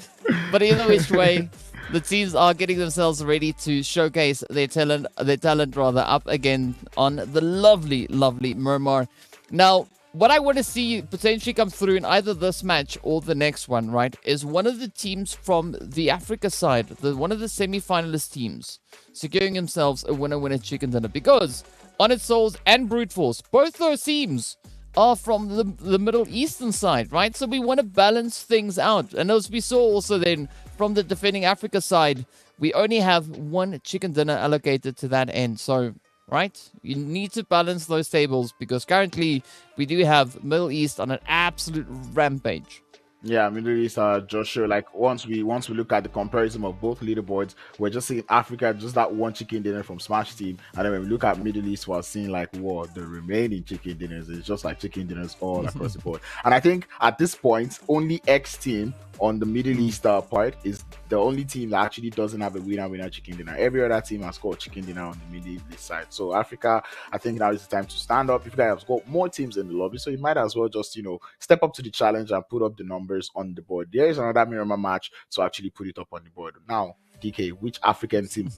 But either which way, the teams are getting themselves ready to showcase their talent up again on the lovely, lovely Miramar. Now, what I want to see potentially come through in either this match or the next one, right, is one of the teams from the Africa side, one of the semi-finalist teams, securing themselves a winner chicken dinner. Because Honored Souls and Brute Force, both those teams are from the Middle Eastern side, right? So we want to balance things out. And as we saw also then from the defending Africa side, we only have 1 chicken dinner allocated to that end. So, right, you need to balance those tables because currently we do have Middle East on an absolute rampage. Yeah, Middle East Joshua, like once we look at the comparison of both leaderboards, we're just seeing Africa, just that 1 chicken dinner from Smash Team, and then when we look at Middle East, we're seeing like, whoa, the remaining chicken dinners is just like chicken dinners all across the board. And I think at this point, only X Team on the Middle East part is the only team that actually doesn't have a winner chicken dinner. Every other team has got chicken dinner on the Middle East side. So Africa, I think now is the time to stand up. If you guys have got more teams in the lobby, so you might as well just, step up to the challenge and put up the numbers on the board. There is another Miramar match to actually put it up on the board. Now, DK, which African team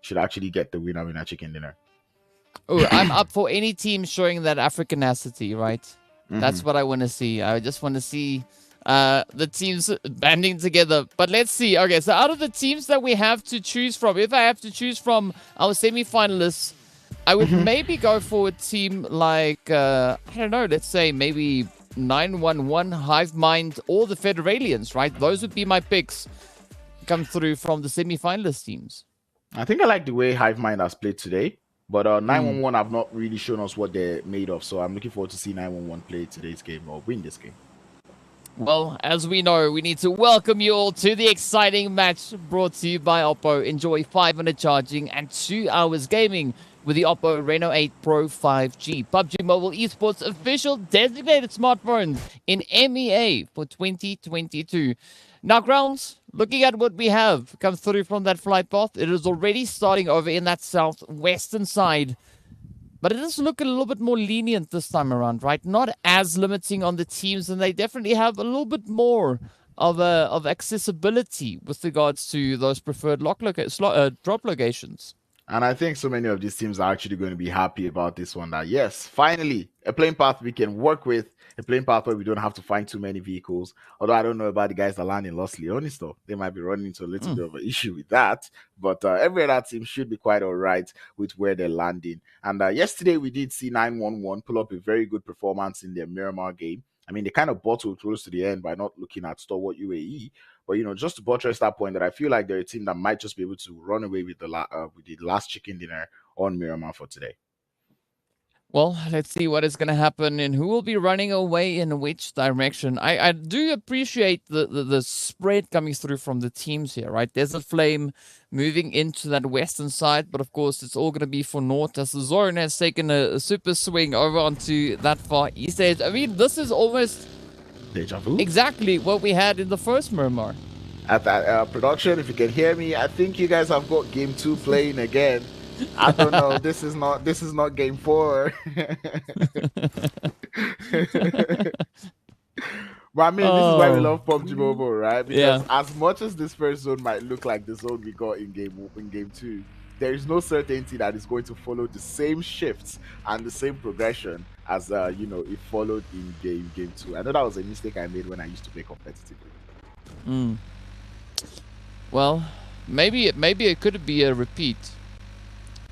should actually get the winner chicken dinner? Oh, I'm up for any team showing that Africanacity, right? That's what I want to see. I just want to see the teams banding together. But let's see. Okay, so out of the teams that we have to choose from, if I have to choose from our semi-finalists, I would maybe go for a team like, I don't know, let's say maybe 911, Hive Mind, or the Federalians, right? Those would be my picks come through from the semi-finalist teams. I think I like the way Hive Mind has played today. But 911 have not really shown us what they're made of. So I'm looking forward to see 911 play today's game or win this game. Well, as we know, we need to welcome you all to the exciting match brought to you by Oppo. Enjoy 5 minute charging and 2 hours gaming with the Oppo Reno 8 Pro 5G. PUBG Mobile Esports official designated smartphones in MEA for 2022. Now, Grounds, looking at what we have come through from that flight path, it is already starting over in that southwestern side. But it does look a little bit more lenient this time around, right? Not as limiting on the teams, and they definitely have a little bit more of accessibility with regards to those preferred drop locations. And I think so many of these teams are actually going to be happy about this one. That yes, finally, a playing path we can work with, a playing path where we don't have to find too many vehicles. Although I don't know about the guys that land in Los Leones, though. They might be running into a little bit of an issue with that. But every other team should be quite all right with where they're landing. And yesterday we did see 911 pull up a very good performance in their Miramar game. I mean, they kind of bottled close to the end by not looking at Stalwart UAE. But, just to buttress that point, that I feel like they're a team that might just be able to run away with the last chicken dinner on Miramar for today. Well, let's see what is going to happen and who will be running away in which direction. I do appreciate the spread coming through from the teams here, right? Desert Flame moving into that western side, but of course it's all going to be for North as the Zone has taken a super swing over onto that far east edge. I mean, this is almost Deja vu. exactly what we had in the first Murmur. At that production, if you can hear me, I think you guys have got game 2 playing again. I don't know. This is not game 4. But I mean, this is why we love PUBG Mobile, right? Because as much as this first zone might look like the zone we got in game 2, there is no certainty that it's going to follow the same shifts and the same progression as it followed in game 2. I know that was a mistake I made when I used to play competitively. Well, maybe it could be a repeat.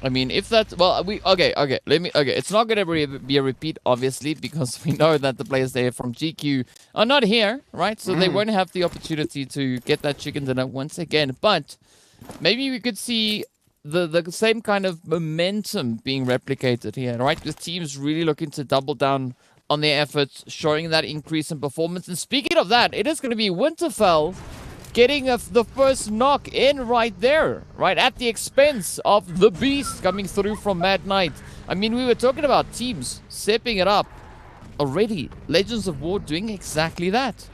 I mean, if that's okay. It's not gonna be a repeat, obviously, because we know that the players there from GQ are not here, right? So they won't have the opportunity to get that chicken dinner once again. But maybe we could see the same kind of momentum being replicated here, right? With teams really looking to double down on their efforts, showing that increase in performance. And speaking of that, it is going to be Winterfell getting the first knock in right there, right at the expense of the Beast coming through from Mad Knight. I mean, we were talking about teams stepping it up already. Legends of War doing exactly that.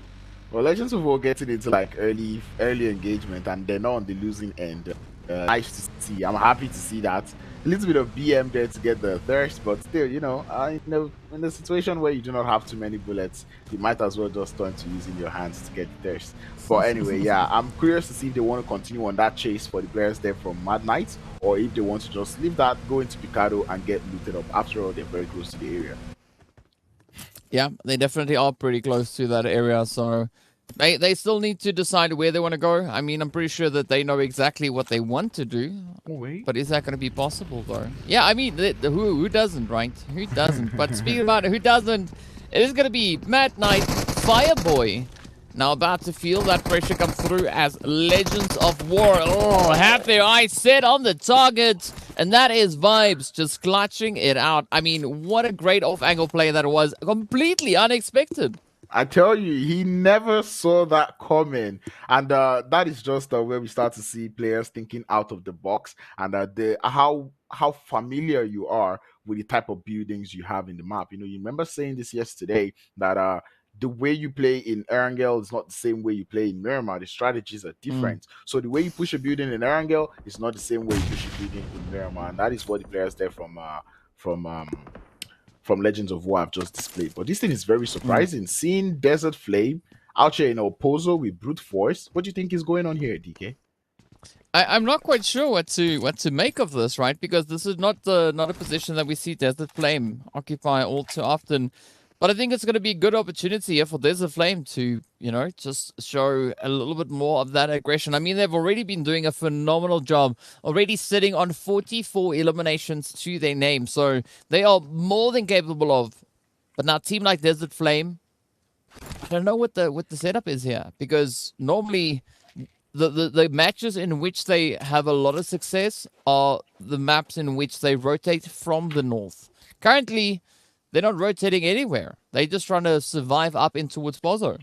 Well, Legends of War getting into like early engagement, and they're not on the losing end. Nice to see. I'm happy to see that. A little bit of BM there to get the thirst, but still, in the situation where you do not have too many bullets, you might as well just turn to using your hands to get the thirst. But anyway, yeah, I'm curious to see if they want to continue on that chase for the players there from Mad Knight, or if they want to just leave that, go into Picado, and get looted up. After all, they're very close to the area. Yeah, they definitely are pretty close to that area, so they still need to decide where they want to go. I mean, I'm pretty sure that they know exactly what they want to do. Oh, wait. But is that going to be possible, though? Yeah, I mean, who doesn't, right? Who doesn't? But speaking about who doesn't, it is going to be Mad Knight Fireboy. Now about to feel that pressure come through as Legends of War. Oh, have their eyes set on the target. And that is Vibes just clutching it out. I mean, what a great off-angle play that was. Completely unexpected. I tell you, he never saw that coming. And that is just where we start to see players thinking out of the box, and how familiar you are with the type of buildings you have in the map. You remember saying this yesterday, that the way you play in Erangel is not the same way you play in Miramar. The strategies are different. So the way you push a building in Erangel is not the same way you push a building in Miramar. And that is what the players there from Legends of War have just displayed. But this thing is very surprising. Seeing Desert Flame out here in Opozo with brute force. What do you think is going on here, DK? I'm not quite sure what to make of this, right? Because this is not a position that we see Desert Flame occupy all too often. But I think it's going to be a good opportunity here for Desert Flame to, just show a little bit more of that aggression. I mean, they've already been doing a phenomenal job, already sitting on 44 eliminations to their name. So they are more than capable of. But now, a team like Desert Flame, I don't know what the setup is here, because normally the matches in which they have a lot of success are the maps in which they rotate from the north. Currently, they're not rotating anywhere. They're just trying to survive up in towards Pozo.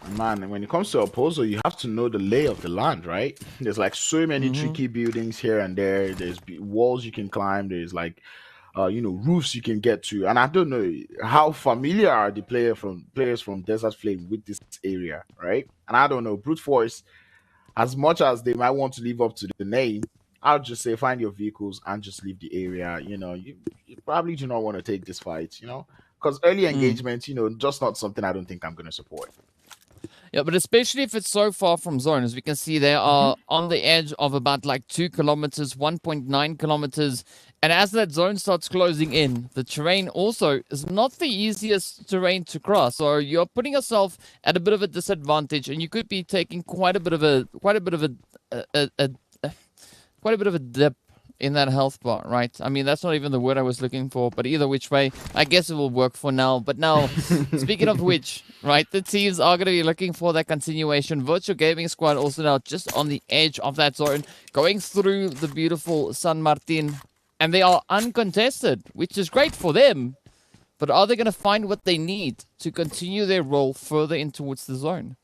Man, when it comes to Opozo, you have to know the lay of the land, right? There's like so many tricky buildings here and there. There's walls you can climb. There's like, roofs you can get to. And I don't know how familiar are the players from Desert Flame with this area, right? And I don't know, brute force, as much as they might want to live up to the name, I'll just say find your vehicles and just leave the area. You probably do not want to take this fight, because early engagement, just not something I don't think I'm going to support. Yeah, but especially if it's so far from zone, as we can see, they are on the edge of about like 2 kilometers, 1.9 kilometers. And as that zone starts closing in, the terrain also is not the easiest terrain to cross. So you're putting yourself at a bit of a disadvantage, and you could be taking quite a bit of a dip in that health bar, right? I mean, that's not even the word I was looking for, but either which way, I guess it will work for now. But now, speaking of which, right, the teams are going to be looking for that continuation. Virtual Gaming Squad also now just on the edge of that zone, going through the beautiful San Martin. and they are uncontested, which is great for them. But are they going to find what they need to continue their role further in towards the zone?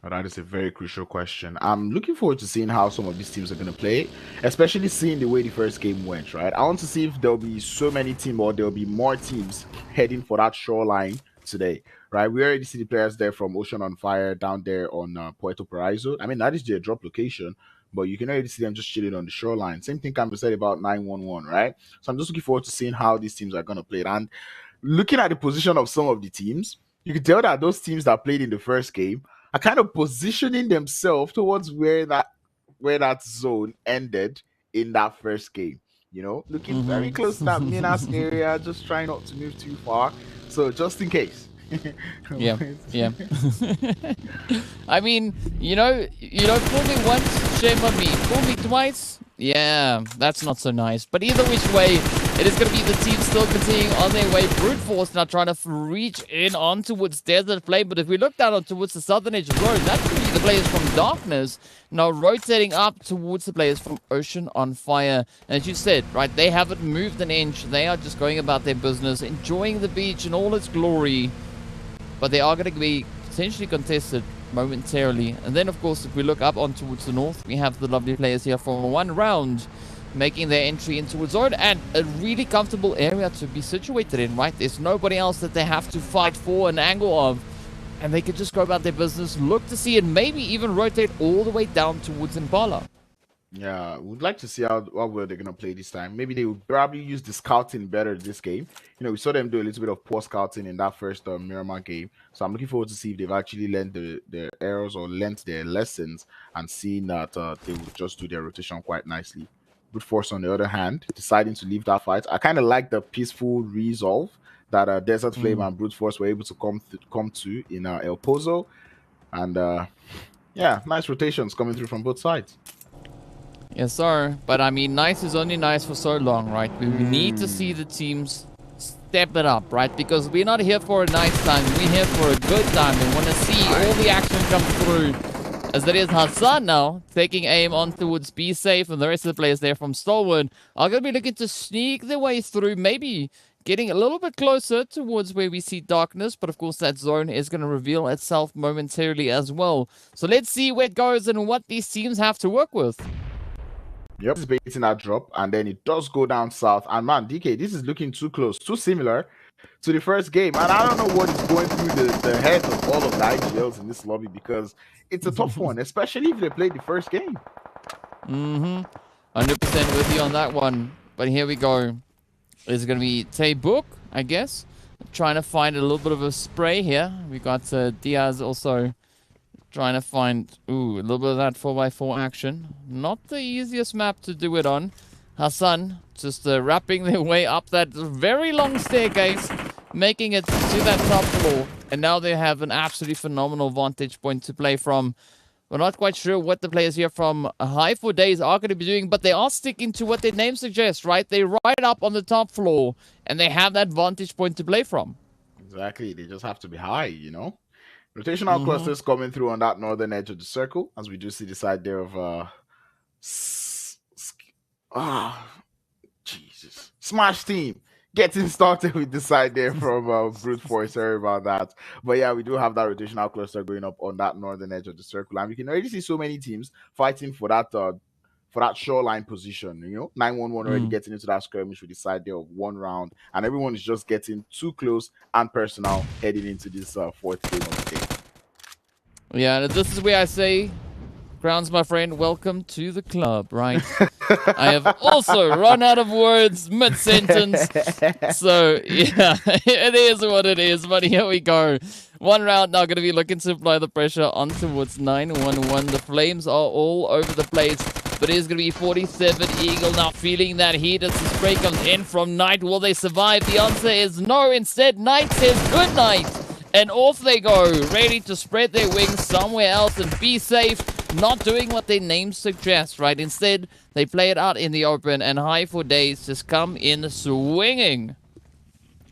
Well, that is a very crucial question. I'm looking forward to seeing how some of these teams are going to play, especially seeing the way the first game went, right? I want to see if there'll be so many teams or there'll be more teams heading for that shoreline today, right? We already see the players there from Ocean on Fire down there on Puerto Paraiso. I mean, that is their drop location, but you can already see them just chilling on the shoreline. Same thing can be said about 911, right? So I'm just looking forward to seeing how these teams are going to play. And looking at the position of some of the teams, you can tell that those teams that played in the first game are kind of positioning themselves towards where that zone ended in that first game. You know, looking very close to that Minas area, just trying not to move too far. So just in case. Yeah. I mean, fool me once, shame on me. Fool me twice, yeah, that's not so nice. But either which way, it is going to be the team still continuing on their way. Brute Force now trying to reach in on towards Desert Flame. But if we look down on towards the southern edge of the road, that's going to be the players from Darkness now rotating up towards the players from Ocean on Fire. And as you said, right, they haven't moved an inch. They are just going about their business, enjoying the beach in all its glory. But they are going to be potentially contested momentarily. And then, of course, if we look up on towards the north, we have the lovely players here from 1 round making their entry into a zone and a really comfortable area to be situated in, right? There's nobody else that they have to fight for an angle of, and they can just go about their business, look to see, and maybe even rotate all the way down towards Impala. Yeah, we'd like to see how well they're going to play this time. Maybe they would probably use the scouting better this game. You know, we saw them do a little bit of poor scouting in that first Miramar game. So I'm looking forward to see if they've actually learned their errors or learned their lessons and seeing that they will just do their rotation quite nicely. Brute Force, on the other hand, deciding to leave that fight. I kind of like the peaceful resolve that Desert Flame and Brute Force were able to come to in El Pozo. And yeah, nice rotations coming through from both sides. Yes, sir. But I mean, nice is only nice for so long, right? We need to see the teams step it up, right? Because we're not here for a nice time. We're here for a good time. We want to see all the action come through. As it is Hassan now, taking aim on towards Be Safe, and the rest of the players there from Stalwart are going to be looking to sneak their way through, maybe getting a little bit closer towards where we see Darkness. But of course, that zone is going to reveal itself momentarily as well. So let's see where it goes and what these teams have to work with. Yep, it's baiting that drop, and then it does go down south. And man, DK, this is looking too close, too similar to the first game. And I don't know what is going through the heads of all of the IGLs in this lobby, because it's a tough one, especially if they played the first game. 100% with you on that one. But here we go. It's going to be Tay-Book, I guess. Trying to find a little bit of a spray here. We got Diaz also trying to find, a little bit of that 4x4 action. Not the easiest map to do it on. Hassan just wrapping their way up that very long staircase, making it to that top floor. And now they have an absolutely phenomenal vantage point to play from. We're not quite sure what the players here from High 4 Days are going to be doing, but they are sticking to what their name suggests, right? They're right up on the top floor, and they have that vantage point to play from. Exactly. They just have to be high, you know? Rotational clusters coming through on that northern edge of the circle, as we do see the side there of Jesus. Smash Team getting started with the side there from Brute Force. Sorry about that. But yeah, we do have that rotational cluster going up on that northern edge of the circle. And we can already see so many teams fighting for that shoreline position. You know, 911 already getting into that skirmish with the side there of 1 round. And everyone is just getting too close and personal heading into this 4th game of the day. Yeah, this is where I say, Grounds, my friend, welcome to the club, right? I have also run out of words mid-sentence. So, yeah, it is what it is. But here we go. 1 round now going to be looking to apply the pressure on towards 911. The flames are all over the place. But it is going to be 47 Eagle now feeling that heat as the spray comes in from Knight. Will they survive? The answer is no. Instead, Knight says good night. And off they go, ready to spread their wings somewhere else and be safe. Not doing what their name suggests, right? Instead, they play it out in the open, and High 4 Days just come in swinging.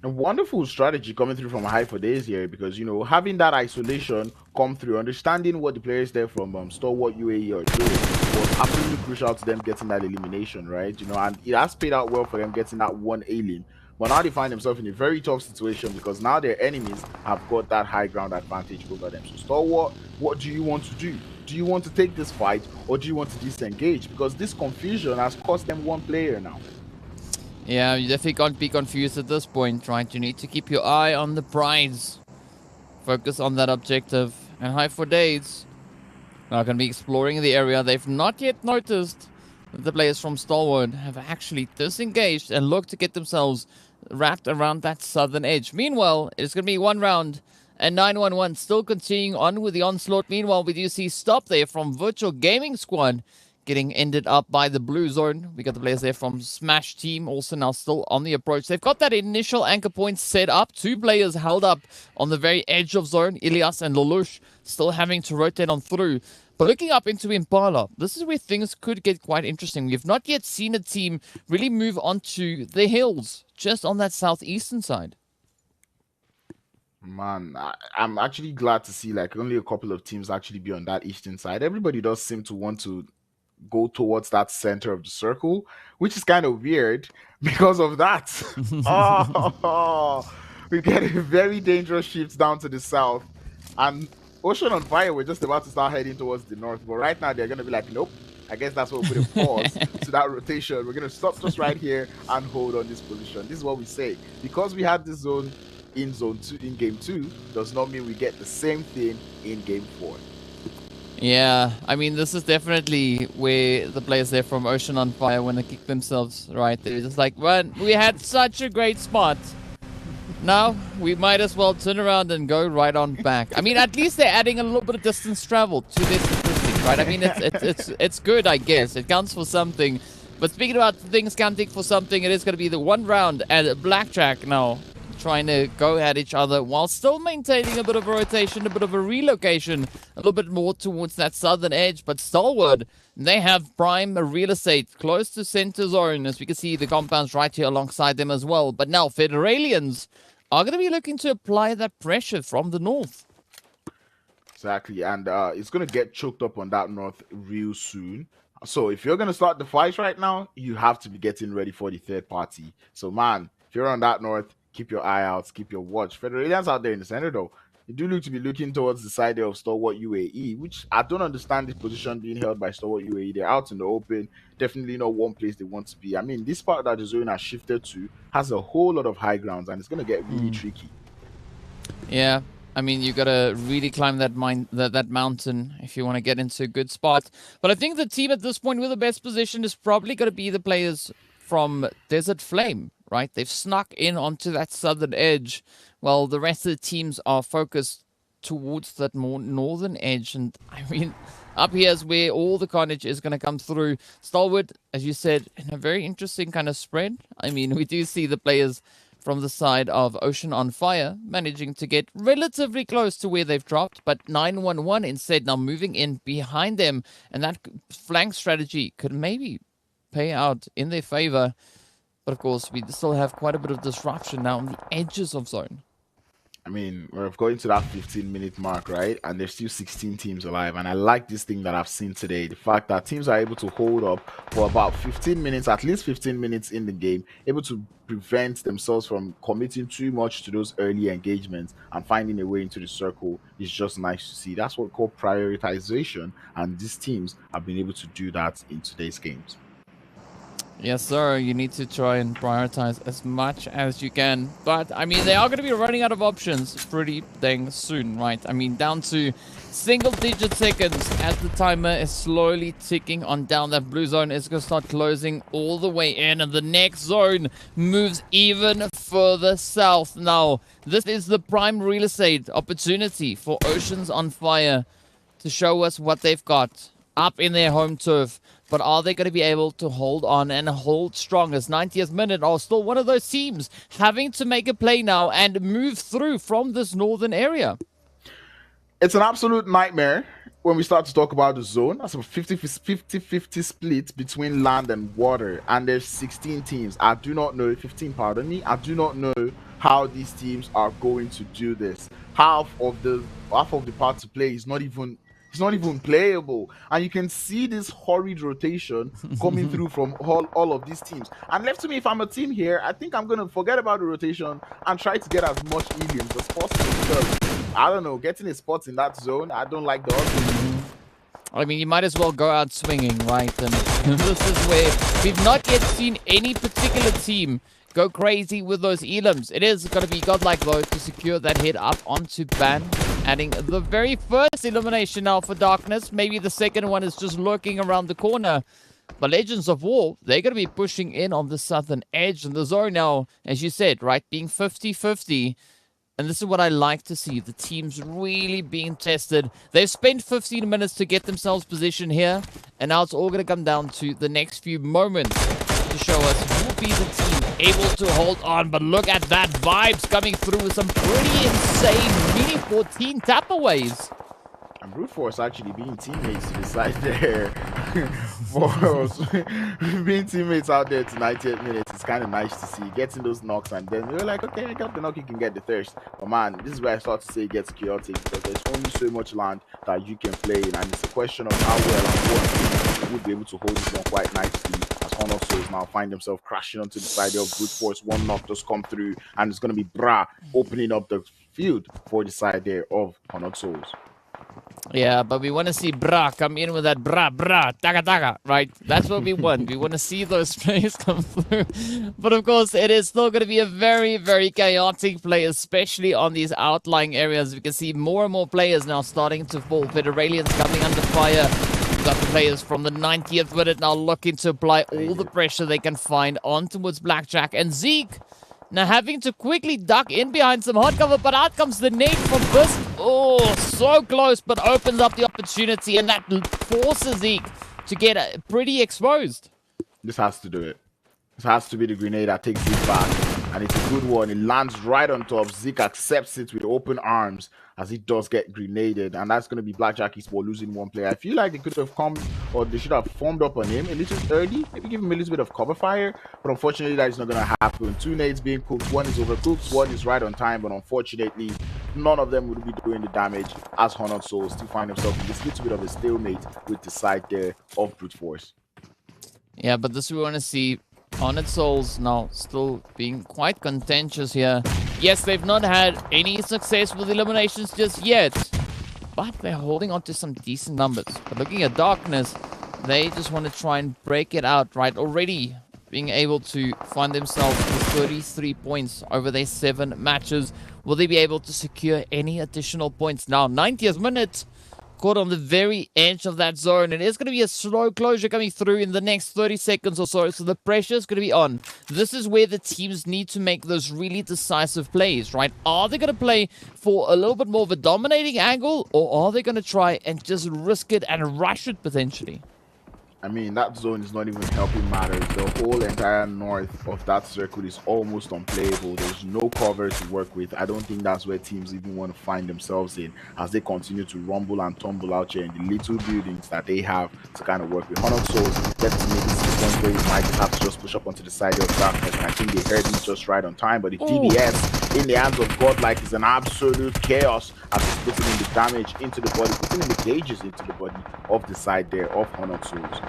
A wonderful strategy coming through from High 4 Days here, because, you know, having that isolation come through, understanding what the players there from Stalwart UAE are doing was absolutely crucial to them getting that elimination, right? You know, and it has paid out well for them getting that one alien. But now they find themselves in a very tough situation because now their enemies have got that high ground advantage over them. So Stalwart, what do you want to do? Do you want to take this fight or do you want to disengage? Because this confusion has cost them one player now. Yeah, you definitely can't be confused at this point, right? You need to keep your eye on the prize. Focus on that objective. And High for Days are going to be exploring the area. They've not yet noticed that the players from Stalwart have actually disengaged and looked to get themselves wrapped around that southern edge. Meanwhile, it's going to be one round. And 911 still continuing on with the onslaught. Meanwhile, we do see stop there from Virtual Gaming Squad getting ended up by the blue zone. We got the players there from Smash Team also now still on the approach. They've got that initial anchor point set up. 2 players held up on the very edge of zone. Ilias and Lelouch still having to rotate on through. But looking up into Impala, this is where things could get quite interesting. We've not yet seen a team really move onto the hills, just on that southeastern side. Man, I'm actually glad to see like only a couple of teams actually be on that eastern side. Everybody does seem to want to go towards that center of the circle, which is kind of weird because of that. We get a very dangerous shift down to the south. And Ocean on Fire, we're just about to start heading towards the north. But right now, they're going to be like, nope. I guess that's what we put a pause to that rotation. We're going to stop just right here and hold on this position. This is what we say. Because we had this zone in game 2 does not mean we get the same thing in game 4. Yeah, I mean, this is definitely where the players there from Ocean on Fire want to kick themselves right. They're just like, man, we had such a great spot. Now we might as well turn around and go right on back. I mean, at least they're adding a little bit of distance travel to their statistics, right? I mean, it's good, I guess. It counts for something. But speaking about things counting for something, it is going to be the one round and Blackjack now trying to go at each other while still maintaining a bit of a rotation, a bit of a relocation, a little bit more towards that southern edge. But Stalwart, they have prime real estate close to center zone, as we can see the compounds right here alongside them as well. But now Federalians are going to be looking to apply that pressure from the north. Exactly, and it's going to get choked up on that north real soon. So if you're going to start the fight right now, you have to be getting ready for the third party. So man, if you're on that north, keep your eye out, keep your watch. Federalians out there in the center, though, you do look to be looking towards the side of Stalwart UAE, which I don't understand this position being held by Stalwart UAE. They're out in the open, definitely not one place they want to be. I mean, this part that the zone has shifted to has a whole lot of high grounds, and it's going to get really tricky. Yeah, I mean, you got to really climb that mountain if you want to get into a good spot. But I think the team at this point with the best position is probably going to be the players from Desert Flame, right? They've snuck in onto that southern edge, while the rest of the teams are focused towards that more northern edge. And I mean, up here is where all the carnage is going to come through. Stalwart, as you said, in a very interesting kind of spread. I mean, we do see the players from the side of Ocean on Fire managing to get relatively close to where they've dropped, but 911 instead now moving in behind them, and that flank strategy could maybe pay out in their favor. But of course, we still have quite a bit of disruption now on the edges of zone. I mean, we're going to that 15-minute mark, right? And there's still 16 teams alive. And I like this thing that I've seen today. The fact that teams are able to hold up for about 15 minutes, at least 15 minutes in the game, able to prevent themselves from committing too much to those early engagements and finding a way into the circle is just nice to see. That's what we call prioritization. And these teams have been able to do that in today's games. Yes, sir. You need to try and prioritize as much as you can. But, I mean, they are going to be running out of options pretty dang soon, right? I mean, down to single-digit seconds as the timer is slowly ticking on down. That blue zone is going to start closing all the way in. And the next zone moves even further south. Now, this is the prime real estate opportunity for Oceans on Fire to show us what they've got up in their home turf. But are they going to be able to hold on and hold strong as 90th minute are still one of those teams having to make a play now and move through from this northern area? It's an absolute nightmare when we start to talk about the zone. That's a 50-50 split between land and water. And there's 16 teams. I do not know, 15, pardon me. I do not know how these teams are going to do this. Half of the part to play is not even It's not even playable. And you can see this hurried rotation coming through from all of these teams. And left to me, if I'm a team here, I think I'm going to forget about the rotation and try to get as much aliens as possible. Because, I don't know, getting a spot in that zone, I don't like the odds. I mean, you might as well go out swinging, right? And this is where we've not yet seen any particular team go crazy with those elims. It is going to be godlike, though, to secure that head up onto Ban. Adding the very first elimination now for Darkness. Maybe the second one is just lurking around the corner. But Legends of War, they're going to be pushing in on the southern edge. And the zone now, as you said, right, being 50-50. And this is what I like to see. The teams really being tested. They've spent 15 minutes to get themselves positioned here. And now it's all going to come down to the next few moments to show us who will be the team able to hold on. But look at that. Vibes coming through with some pretty insane mini 14 tap-aways. And Brute Force actually being teammates to the side there. For being teammates out there to 98 minutes, it's kind of nice to see. Getting those knocks, and then you're like, okay, I got the knock, you can get the thirst. But man, this is where I start to say it gets chaotic, because there's only so much land that you can play in, and it's a question of how well and what team would be able to hold this one quite nicely, as Honor Souls now find themselves crashing onto the side of Brute Force. One knock just come through, and it's going to be Bra opening up the field for the side there of Honor Souls. Yeah, but we want to see Bra come in with that Bra, Taga, Taga, right? That's what we want. We want to see those plays come through. But of course, it is still going to be a very, very chaotic play, especially on these outlying areas. We can see more and more players now starting to fall. Federalians coming under fire. We've got the players from the 90th minute now looking to apply all the pressure they can find on towards Blackjack. And Zeke now having to quickly duck in behind some hot cover, but out comes the nade from Fist. Oh, so close, but opens up the opportunity, and that forces Zeke to get pretty exposed. This has to do it. This has to be the grenade that takes Zeke back, and it's a good one. It lands right on top. Zeke accepts it with open arms as he does get grenaded, and that's going to be Blackjack Esport losing one player. I feel like they could have come, or they should have formed up on him a little early, maybe give him a little bit of cover fire, but unfortunately that is not going to happen. Two nades being cooked, one is overcooked, one is right on time, but unfortunately none of them would be doing the damage, as Honored Souls still find themselves in this little bit of a stalemate with the side there of Brute Force. Yeah, but this we want to see. Honored Souls now still being quite contentious here. Yes, they've not had any success with eliminations just yet, but they're holding on to some decent numbers. But looking at Darkness, they just want to try and break it out, right? Already being able to find themselves with 33 points over their 7 matches. Will they be able to secure any additional points now? 90th minute. Caught on the very edge of that zone. It is going to be a slow closure coming through in the next 30 seconds or so. So the pressure is going to be on. This is where the teams need to make those really decisive plays, right? Are they going to play for a little bit more of a dominating angle, or are they going to try and just risk it and rush it potentially? I mean, that zone is not even helping matters. The whole entire north of that circle is almost unplayable. There's no cover to work with. I don't think that's where teams even want to find themselves in as they continue to rumble and tumble out here in the little buildings that they have to kind of work with. Honored Souls, definitely this is the point where you might have to just push up onto the side of Darkness, and I think they heard me just right on time. But the DBS in the hands of Godlike is an absolute chaos as he's putting in the damage into the body, putting in the gauges into the body of the side there of Honored Souls.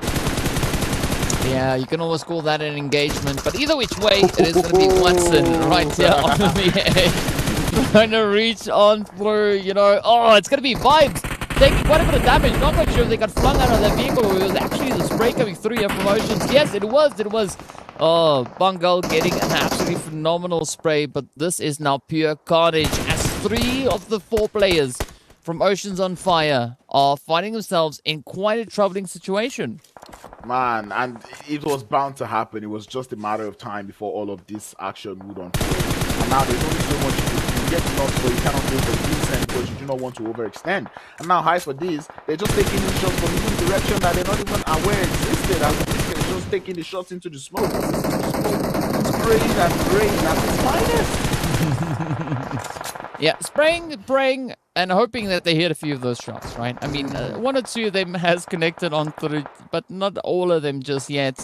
Yeah, you can always call that an engagement, but either which way, it is going to be Watson right here on the edge. Trying to reach on through, you know. Oh, it's going to be Vibes taking quite a bit of damage. Not quite sure if they got flung out of their vehicle, or it was actually the spray coming through here from Oceans. Yes, it was. Oh, Bungle getting an absolutely phenomenal spray, but this is now pure carnage as 3 of the 4 players from Oceans on Fire are finding themselves in quite a troubling situation. Man, and it was bound to happen. It was just a matter of time before all of this action would unfold. And now there's only so much you can do. You get to knock, so you cannot go for decent because you do not want to overextend. And now high for this, they're just taking the shots from even direction that they're not even aware existed. And they're just taking the shots into the smoke. Spraying and spraying at its finest. Yeah, spraying, praying, and hoping that they hit a few of those shots, right? I mean, 1 or 2 of them has connected on through, but not all of them just yet.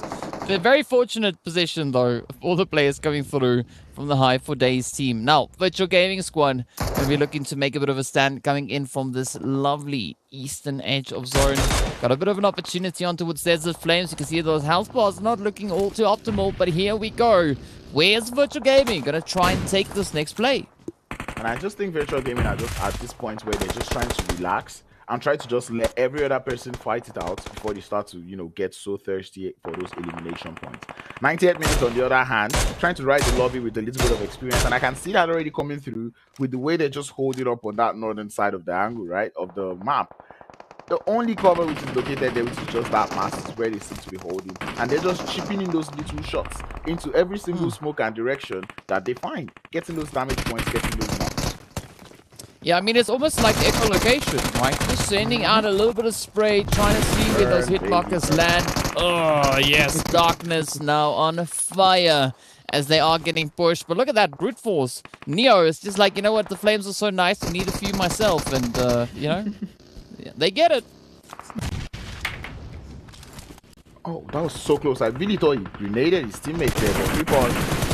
They're very fortunate position, though, of all the players coming through from the High for Days team. Now, Virtual Gaming Squad will be looking to make a bit of a stand coming in from this lovely eastern edge of zone. Got a bit of an opportunity on towards Desert Flames. You can see those health bars not looking all too optimal, but here we go. Where's Virtual Gaming? Gonna try and take this next play. And I just think Virtual Gaming are just at this point where they're just trying to relax and try to just let every other person fight it out before they start to, get so thirsty for those elimination points. 98 minutes on the other hand, trying to ride the lobby with a little bit of experience, and I can see that already coming through with the way they just hold it up on that northern side of the angle, right, of the map. The only cover which is located there, which is just that mass, is where they seem to be holding. And they're just chipping in those little shots into every single smoke and direction that they find. Getting those damage points, getting those knocks. Yeah, I mean, it's almost like echolocation, right? Just sending out a little bit of spray, trying to see where those hit markers land. Oh, yes, Darkness now on fire as they are getting pushed. But look at that brute force. Neo is just like, you know what, the flames are so nice, I need a few myself. And, they get it. Oh, that was so close. I really thought he grenaded his teammate there, but Freeport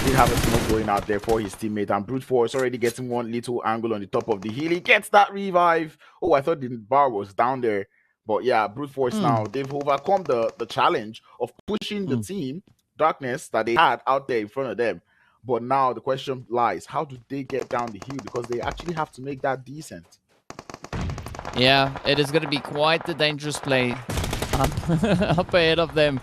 did have a smoke going out there for his teammate, and Brute Force already getting one little angle on the top of the hill. He gets that revive. Oh, I thought the bar was down there. But yeah, Brute Force now, they've overcome the challenge of pushing the team, Darkness, that they had out there in front of them. But now the question lies, how do they get down the hill? Because they actually have to make that descent. Yeah, it is going to be quite the dangerous play up ahead of them.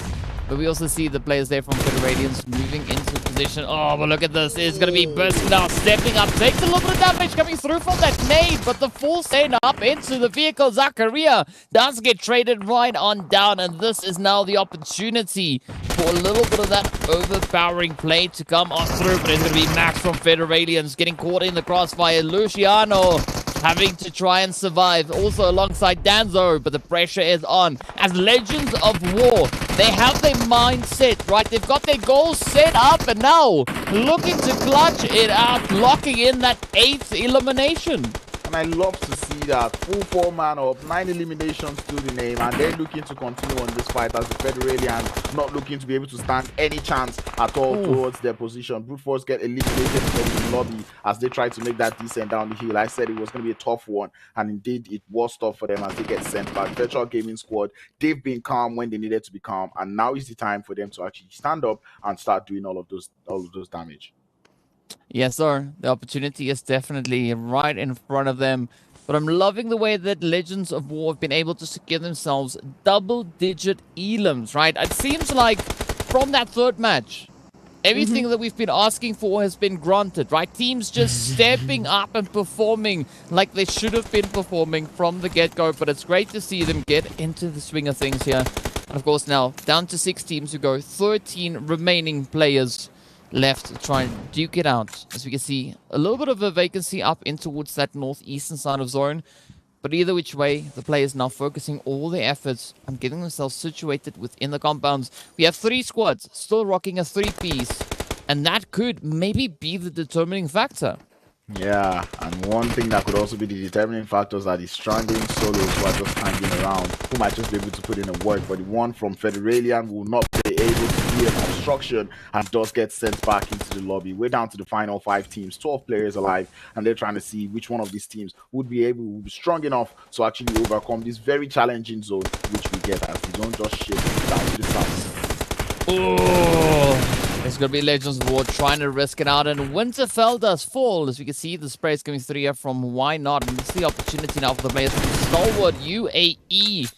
But we also see the players there from Federalians moving into position. Oh, but look at this. It's going to be Burst now stepping up. Takes a little bit of damage coming through from that nade. But the full send up into the vehicle. Zakaria does get traded right on down. And this is now the opportunity for a little bit of that overpowering play to come on through. But it's going to be Max from Federalians getting caught in the crossfire. Luciano having to try and survive, also alongside Danzo, but the pressure is on. As Legends of War, they have their mindset, right? They've got their goals set up, and now looking to clutch it out, locking in that 8th elimination. And I love to see that full 4-man up, 9 eliminations to the name, and they're looking to continue on this fight as the Federalians not looking to be able to stand any chance at all towards their position. Brute Force get eliminated from the lobby as they try to make that descent down the hill. I said it was going to be a tough one, and indeed it was tough for them as they get sent back. Virtual Gaming Squad, they've been calm when they needed to be calm, and now is the time for them to actually stand up and start doing all of those damage. Yes, sir. The opportunity is definitely right in front of them. But I'm loving the way that Legends of War have been able to secure themselves double-digit elims, right? It seems like from that third match, everything that we've been asking for has been granted, right? Teams just stepping up and performing like they should have been performing from the get-go. But it's great to see them get into the swing of things here. And of course now, down to 6 teams to go, 13 remaining players left to try and duke it out. As we can see, a little bit of a vacancy up in towards that northeastern side of zone. But either which way, the players now focusing all their efforts on getting themselves situated within the compounds. We have 3 squads still rocking a 3-piece, and that could maybe be the determining factor. Yeah, and one thing that could also be the determining factors are the stranding solos who are just hanging around, who might just be able to put in a work, but the one from Federalian will not be able to do an obstruction and does get sent back into the lobby. We're down to the final 5 teams, 12 players alive, and they're trying to see which one of these teams would be strong enough to actually overcome this very challenging zone, which we get as the zone just shifts down to the south. Oh! It's going to be Legends of War trying to risk it out, and Winterfell does fall. As we can see, the spray is coming through here from Why Not, and it's the opportunity now for the players from Stalwart UAE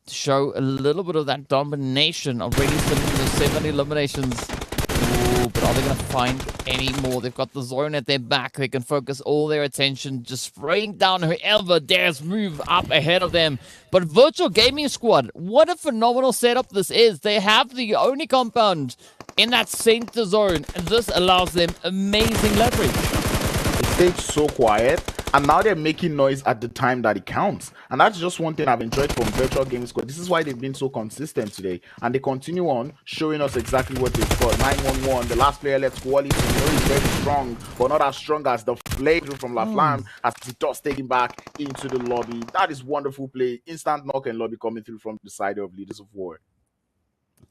to show a little bit of that domination. Already sitting in the 7 eliminations. Ooh, but are they going to find any more? They've got the zone at their back. They can focus all their attention, just spraying down whoever dares move up ahead of them. But Virtual Gaming Squad, what a phenomenal setup this is. They have the only compound in that center zone, and this allows them amazing leverage. It stayed so quiet, and now they're making noise at the time that it counts. And that's just one thing I've enjoyed from Virtual Gaming Squad. This is why they've been so consistent today, and they continue on showing us exactly what they've got. 9-1-1, the last player left quality. You know he's very strong, but not as strong as the play through from Laflamme as he does taking back into the lobby. That is wonderful play. Instant knock and lobby coming through from the side of Leaders of War.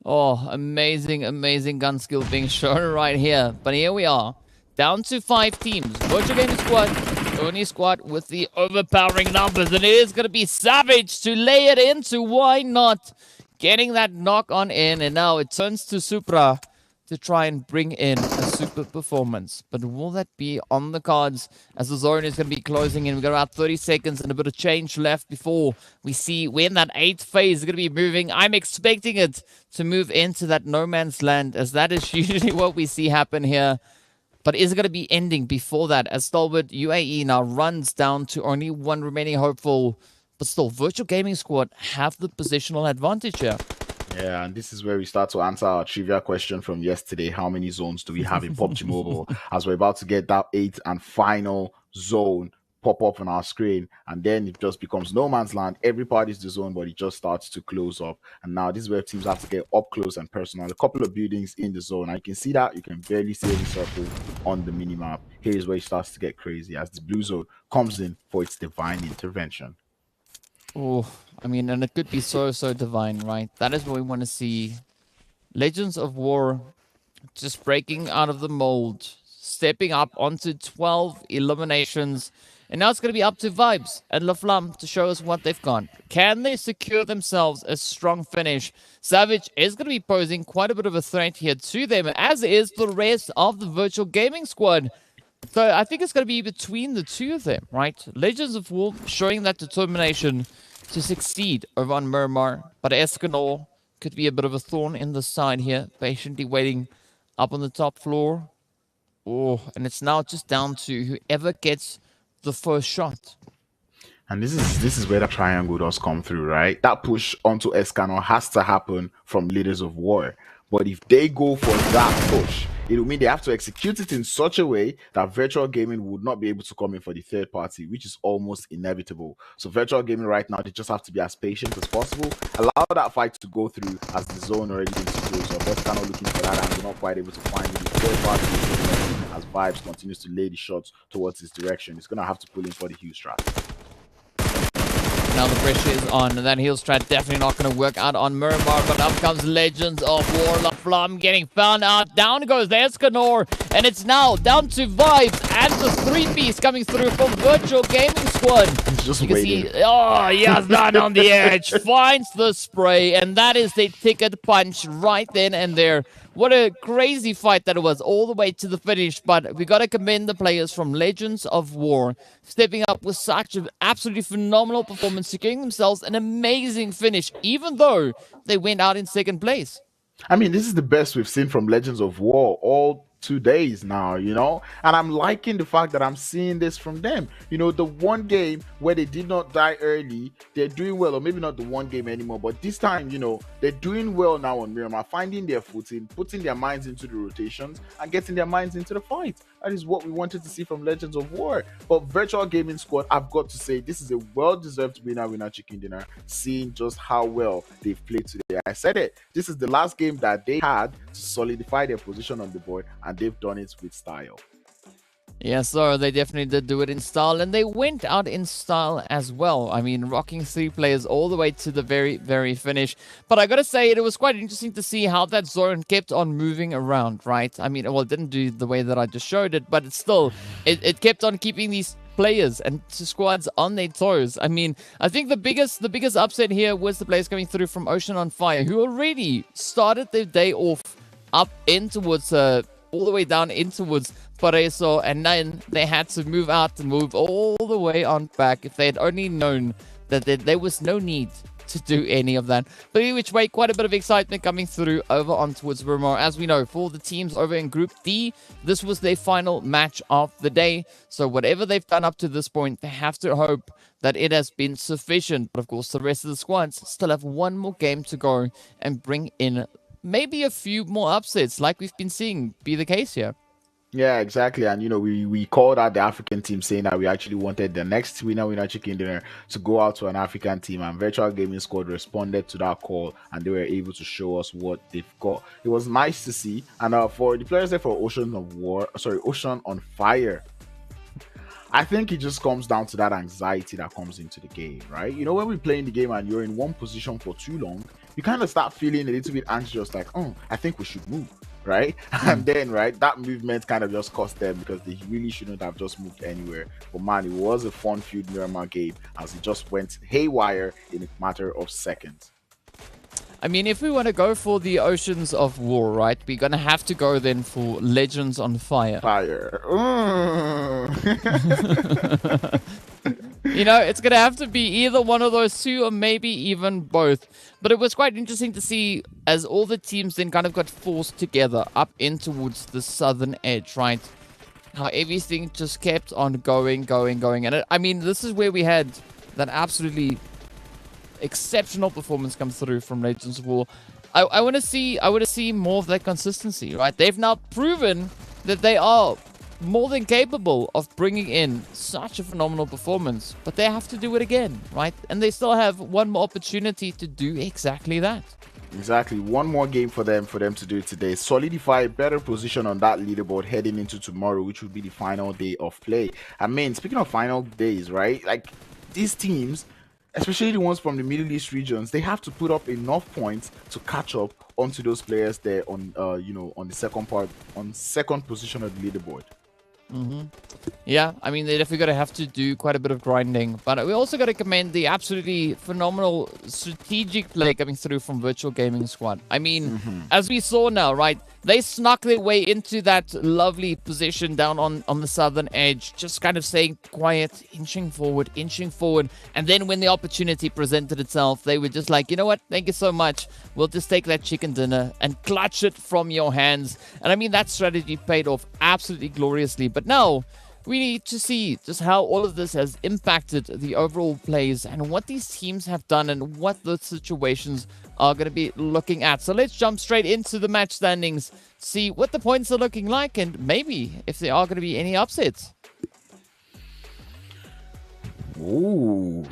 Oh, amazing, amazing gun skill being shown right here. But here we are, down to 5 teams. Virtual Gaming Squad, only squad with the overpowering numbers. And it is going to be Savage to lay it into. Why not? Getting that knock on in. And now it turns to Supra to try and bring in a super performance. But will that be on the cards as the zone is going to be closing in? We've got about 30 seconds and a bit of change left before we see when that 8th phase is going to be moving. I'm expecting it to move into that no man's land, as that is usually what we see happen here. But is it going to be ending before that, as Stalwart UAE now runs down to only 1 remaining hopeful? But still, Virtual Gaming Squad have the positional advantage here. Yeah, and this is where we start to answer our trivia question from yesterday. How many zones do we have in PUBG Mobile? As we're about to get that 8th and final zone pop up on our screen, and then it just becomes no man's land. Every part is the zone, but it just starts to close up. And now this is where teams have to get up close and personal. A couple of buildings in the zone. I can see that you can barely see any circle on the minimap. Here's where it starts to get crazy as the blue zone comes in for its divine intervention. Oh, I mean, and it could be so divine, right? That is what we want to see. Legends of War just breaking out of the mold, stepping up onto 12 eliminations. And now it's going to be up to Vibes and LaFlamme to show us what they've got. Can they secure themselves a strong finish? Savage is going to be posing quite a bit of a threat here to them, as is the rest of the Virtual Gaming Squad. So I think it's going to be between the two of them, right? Legends of War showing that determination to succeed over on Miramar. But Escanor could be a bit of a thorn in the side here, patiently waiting up on the top floor. Oh, and it's now just down to whoever gets the first shot. And this is where the triangle does come through, right? That push onto Escanor has to happen from Leaders of War. But if they go for that push, it will mean they have to execute it in such a way that Virtual Gaming would not be able to come in for the third party, which is almost inevitable. So Virtual Gaming right now, they just have to be as patient as possible, allow that fight to go through as the zone already been secured. So Best kind of looking for that, and they're not quite able to find the third party as Vibes continues to lay the shots towards his direction. He's going to have to pull in for the Hughes strat. Now the pressure is on, and that heel strat definitely not going to work out on Miramar, but up comes Legends of War. LaFlamme getting found out. Down goes the Escanor, and it's now down to Vibes and the 3-piece coming through from Virtual Gaming Squad. He's just you can waiting. see, oh, he has that on the edge. Finds the spray, and that is the ticket punch right then and there. What a crazy fight that it was, all the way to the finish. But we got to commend the players from Legends of War, stepping up with such an absolutely phenomenal performance, securing themselves an amazing finish, even though they went out in second place. I mean, this is the best we've seen from Legends of War all 2 days now, you know, and I'm liking the fact that I'm seeing this from them. You know, the one game where they did not die early, they're doing well, or maybe not the one game anymore, but this time, you know, they're doing well now on Miramar, finding their footing, putting their minds into the rotations, and getting their minds into the fight. That is what we wanted to see from Legends of War. But Virtual Gaming Squad, I've got to say, this is a well-deserved winner chicken dinner, seeing just how well they've played today. I said it, this is the last game that they had to solidify their position on the board, and they've done it with style. Yes, sir, they definitely did do it in style, and they went out in style as well. I mean, rocking 3 players all the way to the very finish. But I gotta say, it was quite interesting to see how that zone kept on moving around, right? I mean, well, it didn't do the way that I just showed it, but it's still, it kept on keeping these players and squads on their toes. I mean, I think the biggest upset here was the players coming through from Ocean on Fire, who already started their day off up in towards all the way down in towards Pareso, and then they had to move out and move all the way on back. If they had only known that there was no need to do any of that. But either which way, quite a bit of excitement coming through over on towards Miramar. As we know, for the teams over in Group D, this was their final match of the day. So whatever they've done up to this point, they have to hope that it has been sufficient. But of course, the rest of the squads still have one more game to go and bring in maybe a few more upsets, like we've been seeing be the case here. Yeah, exactly. And, you know, we called out the African team saying that we actually wanted the next winner chicken dinner to go out to an African team. And Virtual Gaming Squad responded to that call, and they were able to show us what they've got. It was nice to see. And for the players there for Ocean on Fire, I think it just comes down to that anxiety that comes into the game, right? You know, when we're playing the game and you're in one position for too long, you kind of start feeling a little bit anxious, like, oh, I think we should move, right? And then, right, that movement kind of just cost them because they really shouldn't have just moved anywhere. But man, it was a fun-filled Miramar game as it just went haywire in a matter of seconds. I mean, if we want to go for the Oceans of War, right, we're going to have to go then for Legends on Fire. Fire. You know, it's going to have to be either one of those two or maybe even both. But it was quite interesting to see as all the teams then kind of got forced together up in towards the southern edge, right? How everything just kept on going. And I mean, this is where we had that absolutely exceptional performance come through from Legends of War. I want to see more of that consistency, right? They've now proven that they are more than capable of bringing in such a phenomenal performance, but they have to do it again, right? And they still have one more opportunity to do exactly that. Exactly, one more game for them to do it today. Solidify a better position on that leaderboard heading into tomorrow, which will be the final day of play. I mean, speaking of final days, right? Like, these teams, especially the ones from the Middle East regions, they have to put up enough points to catch up onto those players there on on the second position of the leaderboard. Yeah, I mean, they're definitely going to have to do quite a bit of grinding. But we also got to commend the absolutely phenomenal strategic play coming through from Virtual Gaming Squad. I mean, as we saw now, right, they snuck their way into that lovely position down on the southern edge, just kind of staying quiet, inching forward. And then when the opportunity presented itself, they were just like, you know what, thank you so much. We'll just take that chicken dinner and clutch it from your hands. And I mean, that strategy paid off absolutely gloriously. But now we need to see just how all of this has impacted the overall plays and what these teams have done and what the situations are going to be looking at. So let's jump straight into the match standings, see what the points are looking like, and maybe if there are going to be any upsets. Ooh.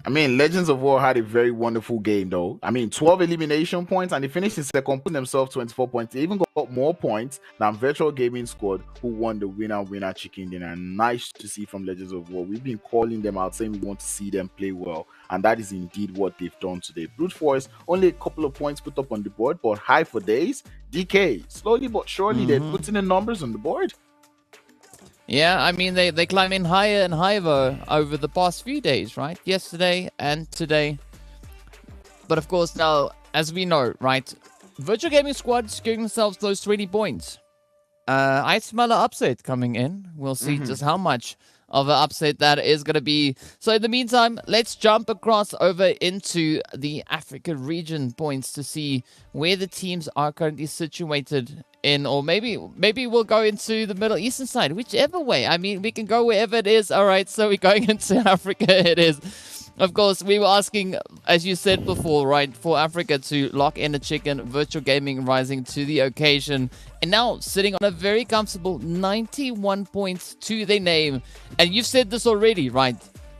I mean, Legends of War had a very wonderful game, though. I mean, 12 elimination points, and they finished in second, putting themselves 24 points. They even got more points than Virtual Gaming Squad, who won the winner chicken dinner. Nice to see from Legends of War. We've been calling them out, saying we want to see them play well, and that is indeed what they've done today. Brute Force, only a couple of points put up on the board, but high for days. DK, slowly but surely, they're putting the numbers on the board. Yeah, I mean, they climb in higher and higher over the past few days, right? Yesterday and today. But of course, now, as we know, right, Virtual Gaming Squad securing themselves those 20 points. I smell an upset coming in. We'll see just how much of an upset that is going to be. So in the meantime, let's jump across over into the Africa region points to see where the teams are currently situated in, or maybe we'll go into the Middle Eastern side, whichever way. I mean, we can go wherever it is. All right, so we're going into Africa. It is. Of course, we were asking, as you said before, right, for Africa to lock in a chicken. Virtual Gaming rising to the occasion, and now sitting on a very comfortable 91 points to their name. And you've said this already, right?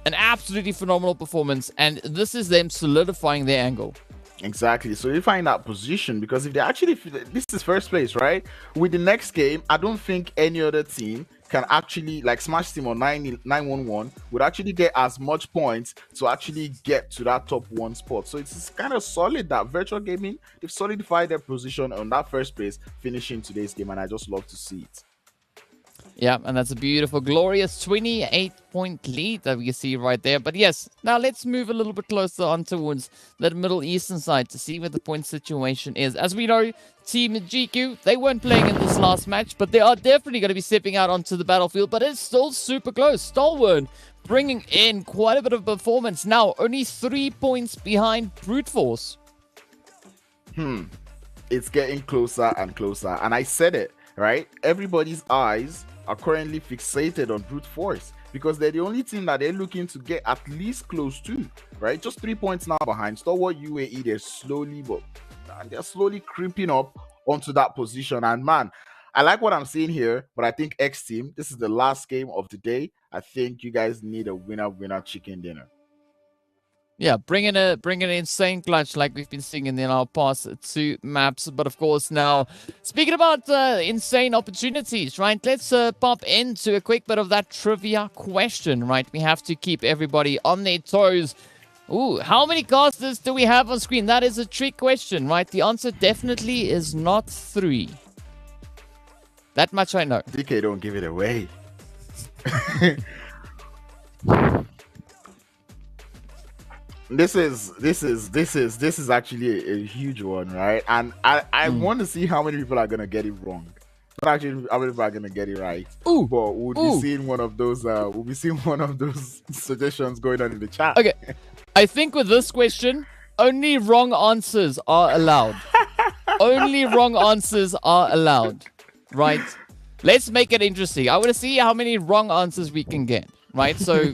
An absolutely phenomenal performance, and this is them solidifying their angle. Exactly. So you find that position, because if they actually, this is first place, right? With the next game, I don't think any other team can actually, like Smash Team or 911 would actually get as much points to actually get to that top one spot. So it's kind of solid that Virtual Gaming, they've solidified their position on that first place, finishing today's game, and I just love to see it. Yeah, and that's a beautiful, glorious 28-point lead that we can see right there. But yes, now let's move a little bit closer on towards that Middle Eastern side to see what the point situation is. As we know, Team GQ, they weren't playing in this last match, but they are definitely going to be stepping out onto the battlefield. But it's still super close. Stalwart bringing in quite a bit of performance. Now, only 3 points behind Brute Force. It's getting closer and closer. And I said it, right? Everybody's eyes are currently fixated on Brute Force because they're the only team that they're looking to get at least close to, right? Just 3 points now behind Stalwart UAE. They're slowly creeping up onto that position. And man, I like what I'm seeing here, but I think X Team, this is the last game of the day. I think you guys need a winner chicken dinner. Yeah, bringing an insane clutch like we've been seeing in our past 2 maps. But of course, now, speaking about insane opportunities, right? Let's pop into a quick bit of that trivia question, right? We have to keep everybody on their toes. Ooh, how many casters do we have on screen? That is a trick question, right? The answer definitely is not 3. That much I know. DK, don't give it away. This is actually a huge one, right? And I want to see how many people are gonna get it wrong. Not actually how many people are gonna get it right. Ooh, but we'll be seeing one of those. We'll be seeing one of those suggestions going on in the chat. Okay, I think with this question, only wrong answers are allowed. Only wrong answers are allowed, right? Let's make it interesting. I want to see how many wrong answers we can get. Right, so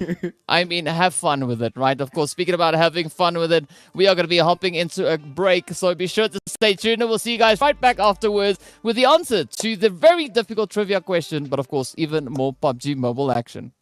I mean, have fun with it, right? Of course, speaking about having fun with it, we are going to be hopping into a break, so be sure to stay tuned, and we'll see you guys right back afterwards with the answer to the very difficult trivia question, but of course, even more PUBG Mobile action.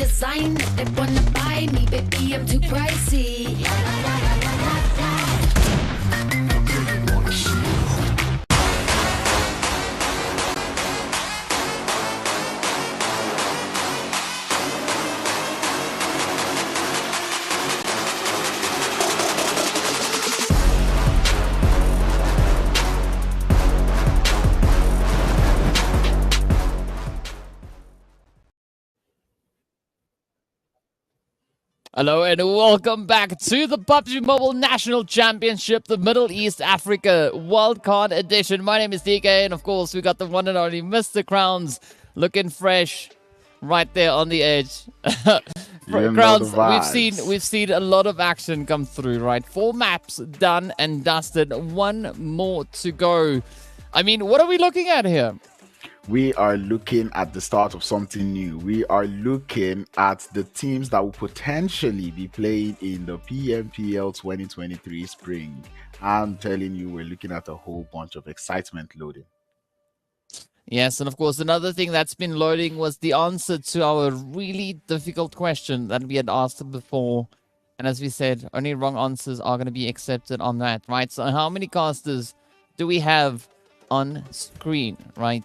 design it, they wanna buy me, baby, I'm too pricey. La, la, la, la, la, la, la. Hello and welcome back to the PUBG Mobile National Championship, the Middle East Africa Wildcard Edition. My name is DK, and of course we got the one and only Mr. Crowns looking fresh right there on the edge. Crowns, we've seen a lot of action come through, right? 4 maps done and dusted, 1 more to go. I mean, what are we looking at here? We are looking at the start of something new. We are looking at the teams that will potentially be playing in the PMPL 2023 spring. I'm telling you, we're looking at a whole bunch of excitement loading. Yes, and of course, another thing that's been loading was the answer to our really difficult question that we had asked before. And as we said, only wrong answers are going to be accepted on that, right? So how many casters do we have on screen, right?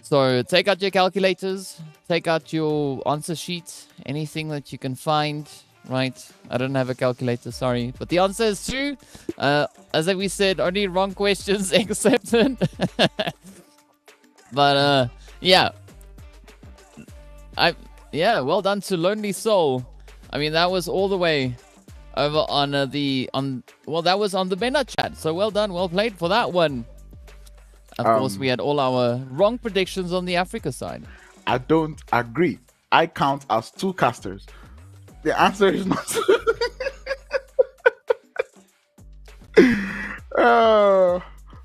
So take out your calculators, take out your answer sheet, anything that you can find, right? I don't have a calculator, sorry. But the answer is 2. As we said, only wrong questions accepted. But yeah. Well done to Lonely Soul. I mean, that was all the way over on that was on the MENA chat. So well done, well played for that one. Of course, we had all our wrong predictions on the Africa side. I don't agree. I count as 2 casters. The answer is not. Oh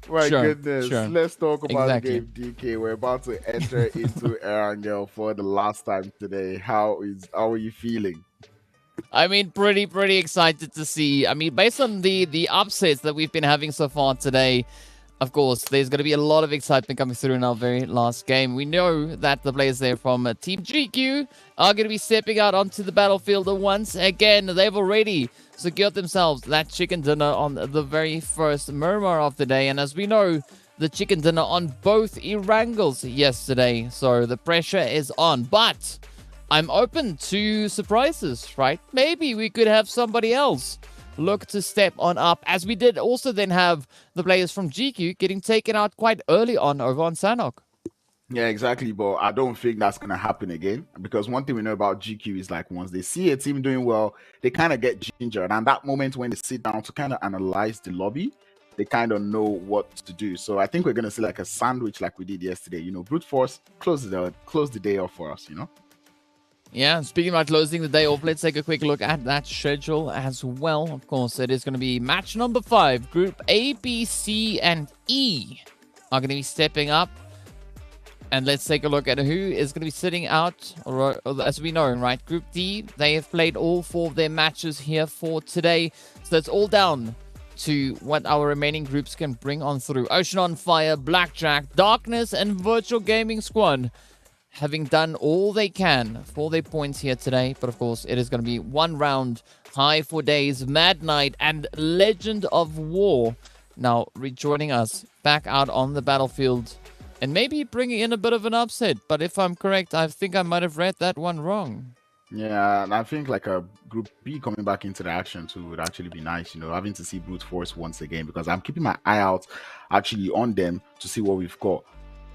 my goodness. Sure. Let's talk about the game, DK. We're about to enter into Erangel for the last time today. How are you feeling? I mean, pretty excited to see. I mean, based on the upsets that we've been having so far today, of course, there's going to be a lot of excitement coming through in our very last game. We know that the players there from Team GQ are going to be stepping out onto the battlefield once again. They've already secured themselves that chicken dinner on the very first murmur of the day. And as we know, the chicken dinner on both Erangels yesterday. So the pressure is on. But I'm open to surprises, right? Maybe we could have somebody else look to step on up, as we did also then have the players from GQ getting taken out quite early on over on Sanok. Yeah, exactly, but I don't think that's going to happen again, because one thing we know about GQ is like once they see a team doing well, they kind of get gingered, and that moment when they sit down to kind of analyze the lobby, they kind of know what to do. So I think we're going to see like a sandwich like we did yesterday, you know, brute force, close the day off for us, you know. Yeah, speaking about closing the day off, let's take a quick look at that schedule as well. Of course, it is going to be match number 5. Group A, B, C, and E are going to be stepping up. And let's take a look at who is going to be sitting out, or as we know, right? Group D, they have played all 4 of their matches here for today. So it's all down to what our remaining groups can bring on through. Ocean on Fire, Blackjack, Darkness, and Virtual Gaming Squad having done all they can for their points here today. But of course, it is going to be 1 round, High for Days, Mad Knight, and Legend of War now rejoining us back out on the battlefield, and maybe bringing in a bit of an upset. But if I'm correct, I think I might have read that one wrong. Yeah, and I think like a Group B coming back into the action too would actually be nice, you know, having to see brute force once again, because I'm keeping my eye out actually on them to see what we've got.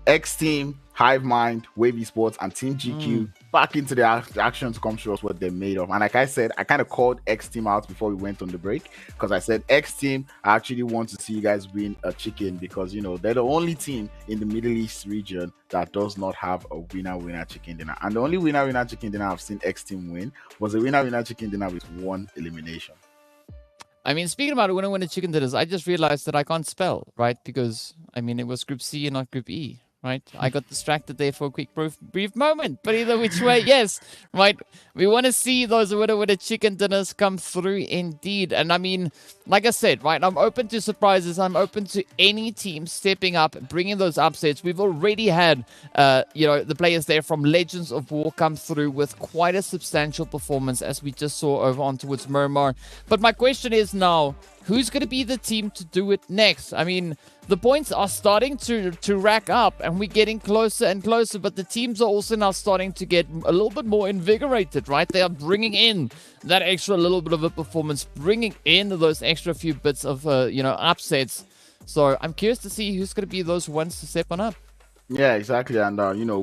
X Team, Hive Mind, Wavy Sports, and Team GQ back into the action to come show us what they're made of. And like I said, I kind of called X Team out before we went on the break, because I said, X Team, I actually want to see you guys win a chicken, because, you know, they're the only team in the Middle East region that does not have a winner chicken dinner. And the only winner chicken dinner I've seen X Team win was a winner chicken dinner with 1 elimination. I mean, speaking about winner chicken dinners, I just realized that I can't spell, right? Because, I mean, it was Group C and not Group E. right? I got distracted there for a quick brief moment. But either which way, yes, right? We want to see those winner chicken dinners come through indeed. And I mean, like I said, right, I'm open to surprises. I'm open to any team stepping up, bringing those upsets. We've already had, the players there from Legends of War come through with quite a substantial performance, as we just saw over on towards Murmur. But my question is now, who's going to be the team to do it next? I mean, the points are starting to rack up, and we're getting closer and closer, but the teams are also now starting to get a little bit more invigorated, right? They are bringing in that extra little bit of a performance, bringing in those extra few bits of, upsets. So I'm curious to see who's going to be those ones to step on up. Yeah, exactly. And,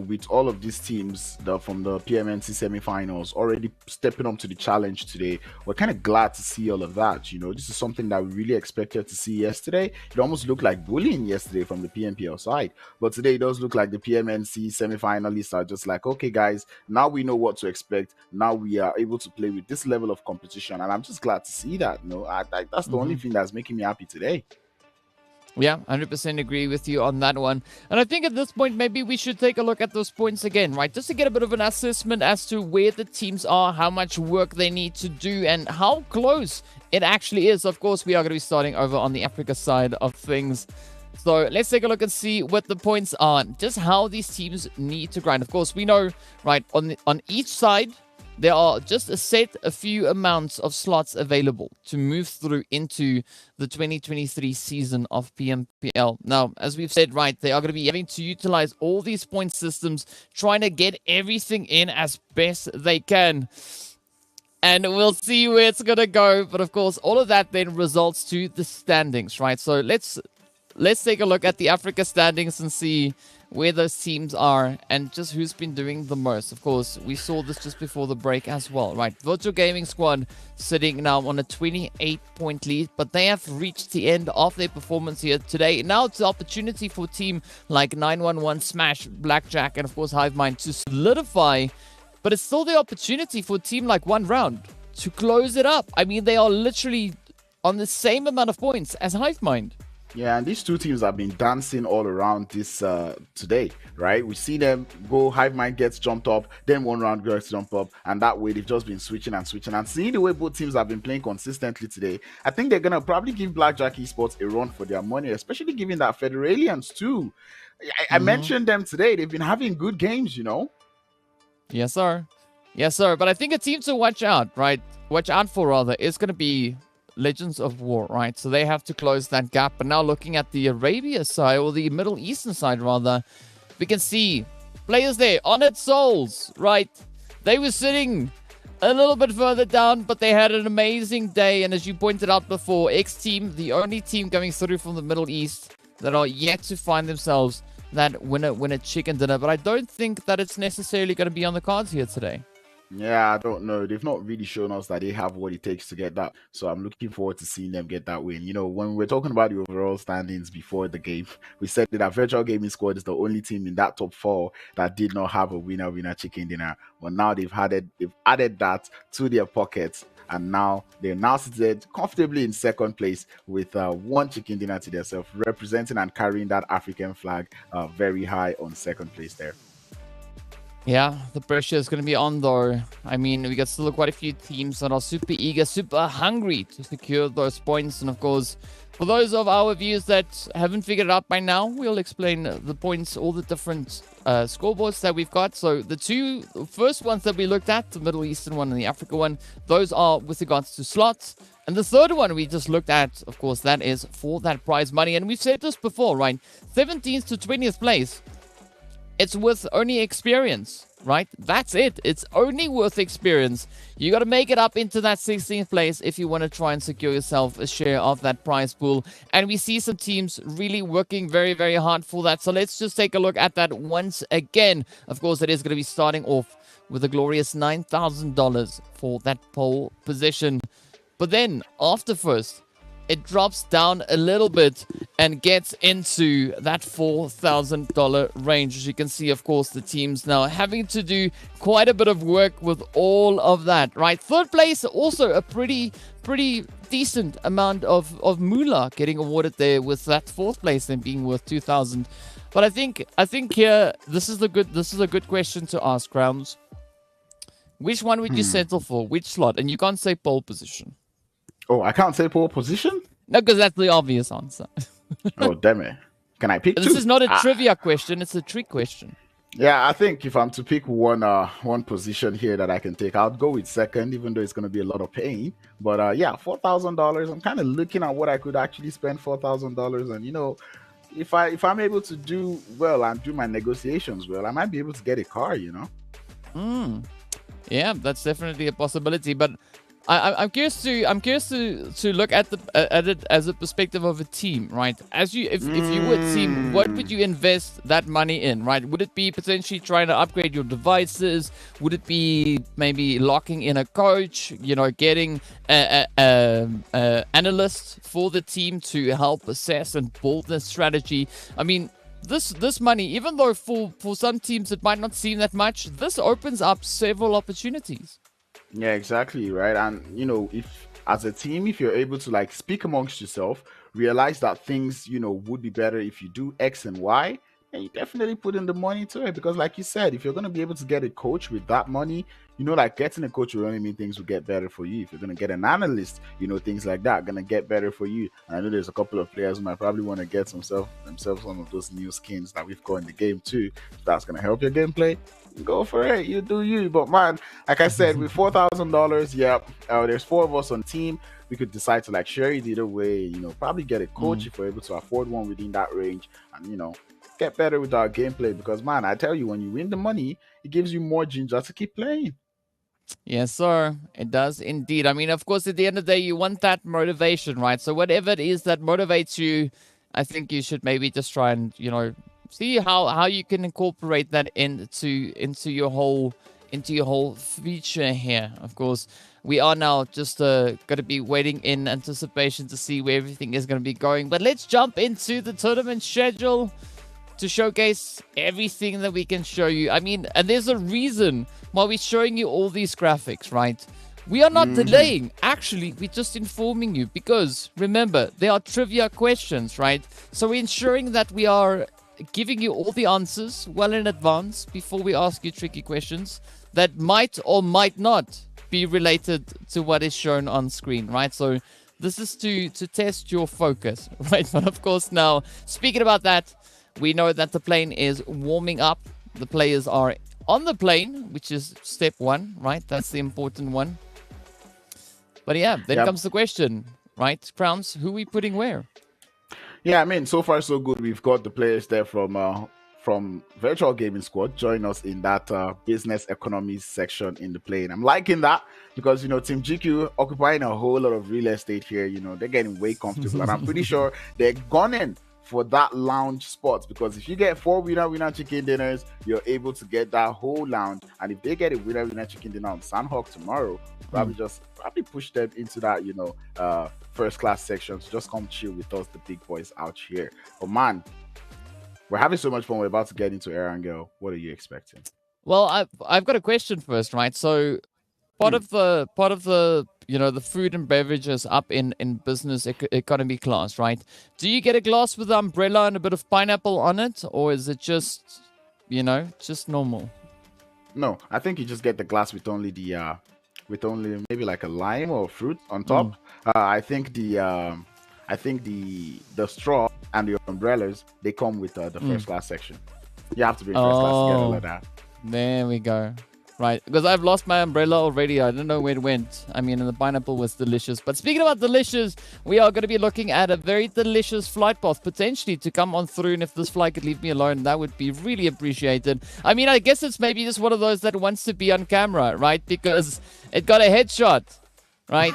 with all of these teams from the PMNC semifinals already stepping up to the challenge today, we're kind of glad to see all of that. This is something that we really expected to see yesterday. It almost looked like bullying yesterday from the PMPL side. But today it does look like the PMNC semifinalists are just like, okay, guys, now we know what to expect. Now we are able to play with this level of competition. And I'm just glad to see that. That's the only thing that's making me happy today. Yeah, 100% agree with you on that one. And I think at this point, maybe we should take a look at those points again, right? Just to get a bit of an assessment as to where the teams are, how much work they need to do, and how close it actually is. Of course, we are going to be starting over on the Africa side of things. So let's take a look and see what the points are, just how these teams need to grind. Of course, we know, right, on each side, there are just a few amounts of slots available to move through into the 2023 season of PMPL. Now, as we've said, right, they are going to be having to utilize all these point systems, trying to get everything in as best they can. And we'll see where it's going to go. But of course, all of that then results to the standings, right? So let's take a look at the Africa standings and see where those teams are and just who's been doing the most. Of course, we saw this just before the break as well, right? Virtual Gaming Squad sitting now on a 28-point lead, but they have reached the end of their performance here today. Now it's the opportunity for a team like 911, Smash, Blackjack, and of course Hivemind to solidify, but it's still the opportunity for a team like One Round to close it up. I mean, they are literally on the same amount of points as Hivemind. Yeah, and these two teams have been dancing all around this today, right? We see them go, Hivemind gets jumped up, then One Round gets jumped up, and that way they've just been switching and switching. And seeing the way both teams have been playing consistently today, I think they're going to probably give Blackjack Esports a run for their money, especially given that Federalians too. I mentioned them today. They've been having good games, Yes, sir. Yes, sir. But I think a team to watch out, right? Watch out for, rather, is going to be Legends of War, right? So they have to close that gap. But now looking at the Arabia side, or the Middle Eastern side rather, we can see players there, Honored Souls, right? They were sitting a little bit further down, but they had an amazing day. And as you pointed out before, X-Team, the only team coming through from the Middle East that are yet to find themselves that winner chicken dinner. But I don't think that it's necessarily going to be on the cards here today. Yeah, I don't know. They've not really shown us that they have what it takes to get that. So I'm looking forward to seeing them get that win. When we're talking about the overall standings before the game, we said that Virtual Gaming Squad is the only team in that top 4 that did not have a winner chicken dinner. But now they've added that to their pockets. And now they're seated comfortably in second place with one chicken dinner to themselves, representing and carrying that African flag very high on second place there. Yeah, the pressure is going to be on though. I mean, we got still quite a few teams that are super eager, super hungry to secure those points. And of course, for those of our viewers that haven't figured it out by now, we'll explain the points, all the different scoreboards that we've got. So the two first ones that we looked at, the Middle Eastern one and the Africa one, those are with regards to slots. And the third one we just looked at, of course, that is for that prize money. And we've said this before, right? 17th to 20th place. It's with only experience, right? That's it. It's only worth experience. You got to make it up into that 16th place if you want to try and secure yourself a share of that prize pool. And we see some teams really working very, very hard for that. So let's just take a look at that once again. Of course, it is going to be starting off with a glorious $9,000 for that pole position. But then after first, it drops down a little bit and gets into that $4,000 range. As you can see, of course, the teams now having to do quite a bit of work with all of that, right? Third place, also a pretty decent amount of moolah getting awarded there, with that 4th place then being worth 2,000. But I think here this is a good question to ask, Crowns. Which one would you settle for? Which slot? And you can't say pole position. Oh, I can't say pole position? No, because that's the obvious answer. Oh, damn it. Can I pick But two? this is not a trivia question, it's a trick question. Yeah, I think if I'm to pick one position here that I can take, I'll go with second, even though it's going to be a lot of pain. But yeah, $4,000. I'm kind of looking at what I could actually spend $4,000, and if I'm able to do well and do my negotiations well, I might be able to get a car. Yeah, that's definitely a possibility. But I'm curious to look at it as a perspective of a team, right? If you were a team, what would you invest that money in, right? Would it be potentially trying to upgrade your devices? Would it be maybe locking in a coach? Getting an analyst for the team to help assess and build the strategy? I mean, this money, even though for some teams it might not seem that much, this opens up several opportunities. Yeah, exactly, right. And if as a team, if you're able to speak amongst yourself, realize that things would be better if you do X and Y, and you definitely put in the money to it. Because like you said, if you're going to be able to get a coach with that money, getting a coach will only mean things will get better for you. If you're going to get an analyst, things like that are going to get better for you. And I know there's a couple of players who might probably want to get themselves one of those new skins that we've got in the game too. If that's going to help your gameplay, go for it. You do you. But man, like I said, with $4,000, there's 4 of us on team. We could decide to share it either way. Probably get a coach if we're able to afford one within that range, and get better with our gameplay. Because man, I tell you, when you win the money, it gives you more ginger to keep playing. Yes, sir. It does indeed. I mean, of course, at the end of the day, you want that motivation, right? So whatever it is that motivates you, I think you should maybe just try and see how you can incorporate that into your whole feature here. Of course, we are now just going to be waiting in anticipation to see where everything is going to be going. But let's jump into the tournament schedule to showcase everything that we can show you. I mean, and there's a reason why we're showing you all these graphics, right? We are not delaying. Actually, we're just informing you, because remember, there are trivia questions, right? So we're ensuring that we are giving you all the answers well in advance before we ask you tricky questions that might or might not be related to what is shown on screen, right? So this is to test your focus, right? But of course, now, speaking about that, we know that the plane is warming up. The players are on the plane, which is step 1, right? That's the important one. But yeah, then comes the question, right? Crowns, who are we putting where? Yeah, I mean, so far so good. We've got the players there from Virtual Gaming Squad join us in that business economies section in the plane. I'm liking that because Team GQ occupying a whole lot of real estate here. They're getting way comfortable, and I'm pretty sure they're gunning for that lounge spot, because if you get 4 winner chicken dinners, you're able to get that whole lounge. And if they get a winner chicken dinner on Sandhawk tomorrow, probably push them into that first class section. So just come chill with us, the big boys out here. But man, we're having so much fun. We're about to get into Erangel. What are you expecting? Well, I've got a question first, right? So part of the the food and beverages up in business economy class, right? Do you get a glass with an umbrella and a bit of pineapple on it, or is it just just normal? No, I think you just get the glass with only maybe like a lime or fruit on top. I think the straw and the umbrellas, they come with the first class section. You have to be in first class together like that. There we go. Right, because I've lost my umbrella already. I don't know where it went. I mean, and the pineapple was delicious. But speaking about delicious, we are going to be looking at a very delicious flight path potentially to come on through. And if this flight could leave me alone, that would be really appreciated. I mean, I guess it's maybe just one of those that wants to be on camera, right? Because it got a headshot, right?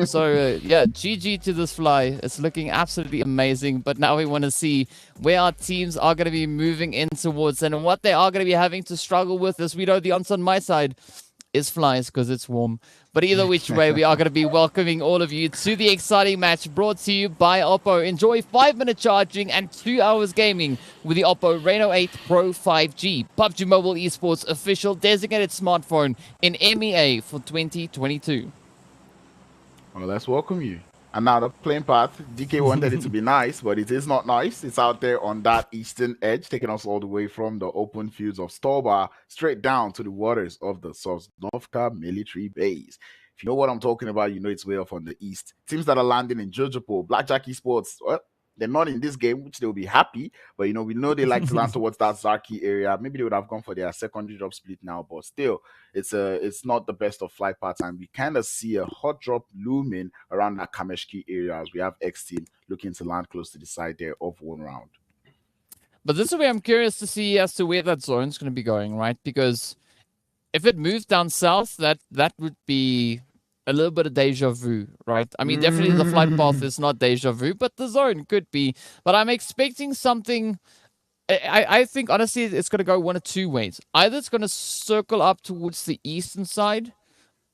So, yeah, GG to this fly. It's looking absolutely amazing. But now we want to see where our teams are going to be moving in towards and what they are going to be having to struggle with. As we know, the answer on my side is flies because it's warm. But either which way, we are going to be welcoming all of you to the exciting match brought to you by Oppo. Enjoy 5-minute charging and 2 hours gaming with the Oppo Reno 8 Pro 5G. PUBG Mobile Esports official designated smartphone in MEA for 2022. Well, let's welcome you. And now the playing path, DK wanted it to be nice, but it is not nice. It's out there on that eastern edge, taking us all the way from the open fields of Stolba straight down to the waters of the Sosnovka military base. If you know what I'm talking about, you know it's way off on the east. Teams that are landing in Jojopo, Blackjack Esports, well, they're not in this game, which they'll be happy. But you know, we know they like to land towards that Zaki area. Maybe they would have gone for their secondary drop split now, but still, it's not the best of flight paths, and we kind of see a hot drop looming around that Kameshki area as we have X team looking to land close to the side there of one round. But this is where I'm curious to see as to where that zone's going to be going, right? Because if it moves down south, that would be a little bit of deja vu, right? I mean, definitely the flight path is not deja vu, but the zone could be. But I'm expecting something. I think, honestly, it's going to go one of two ways. Either it's going to circle up towards the eastern side,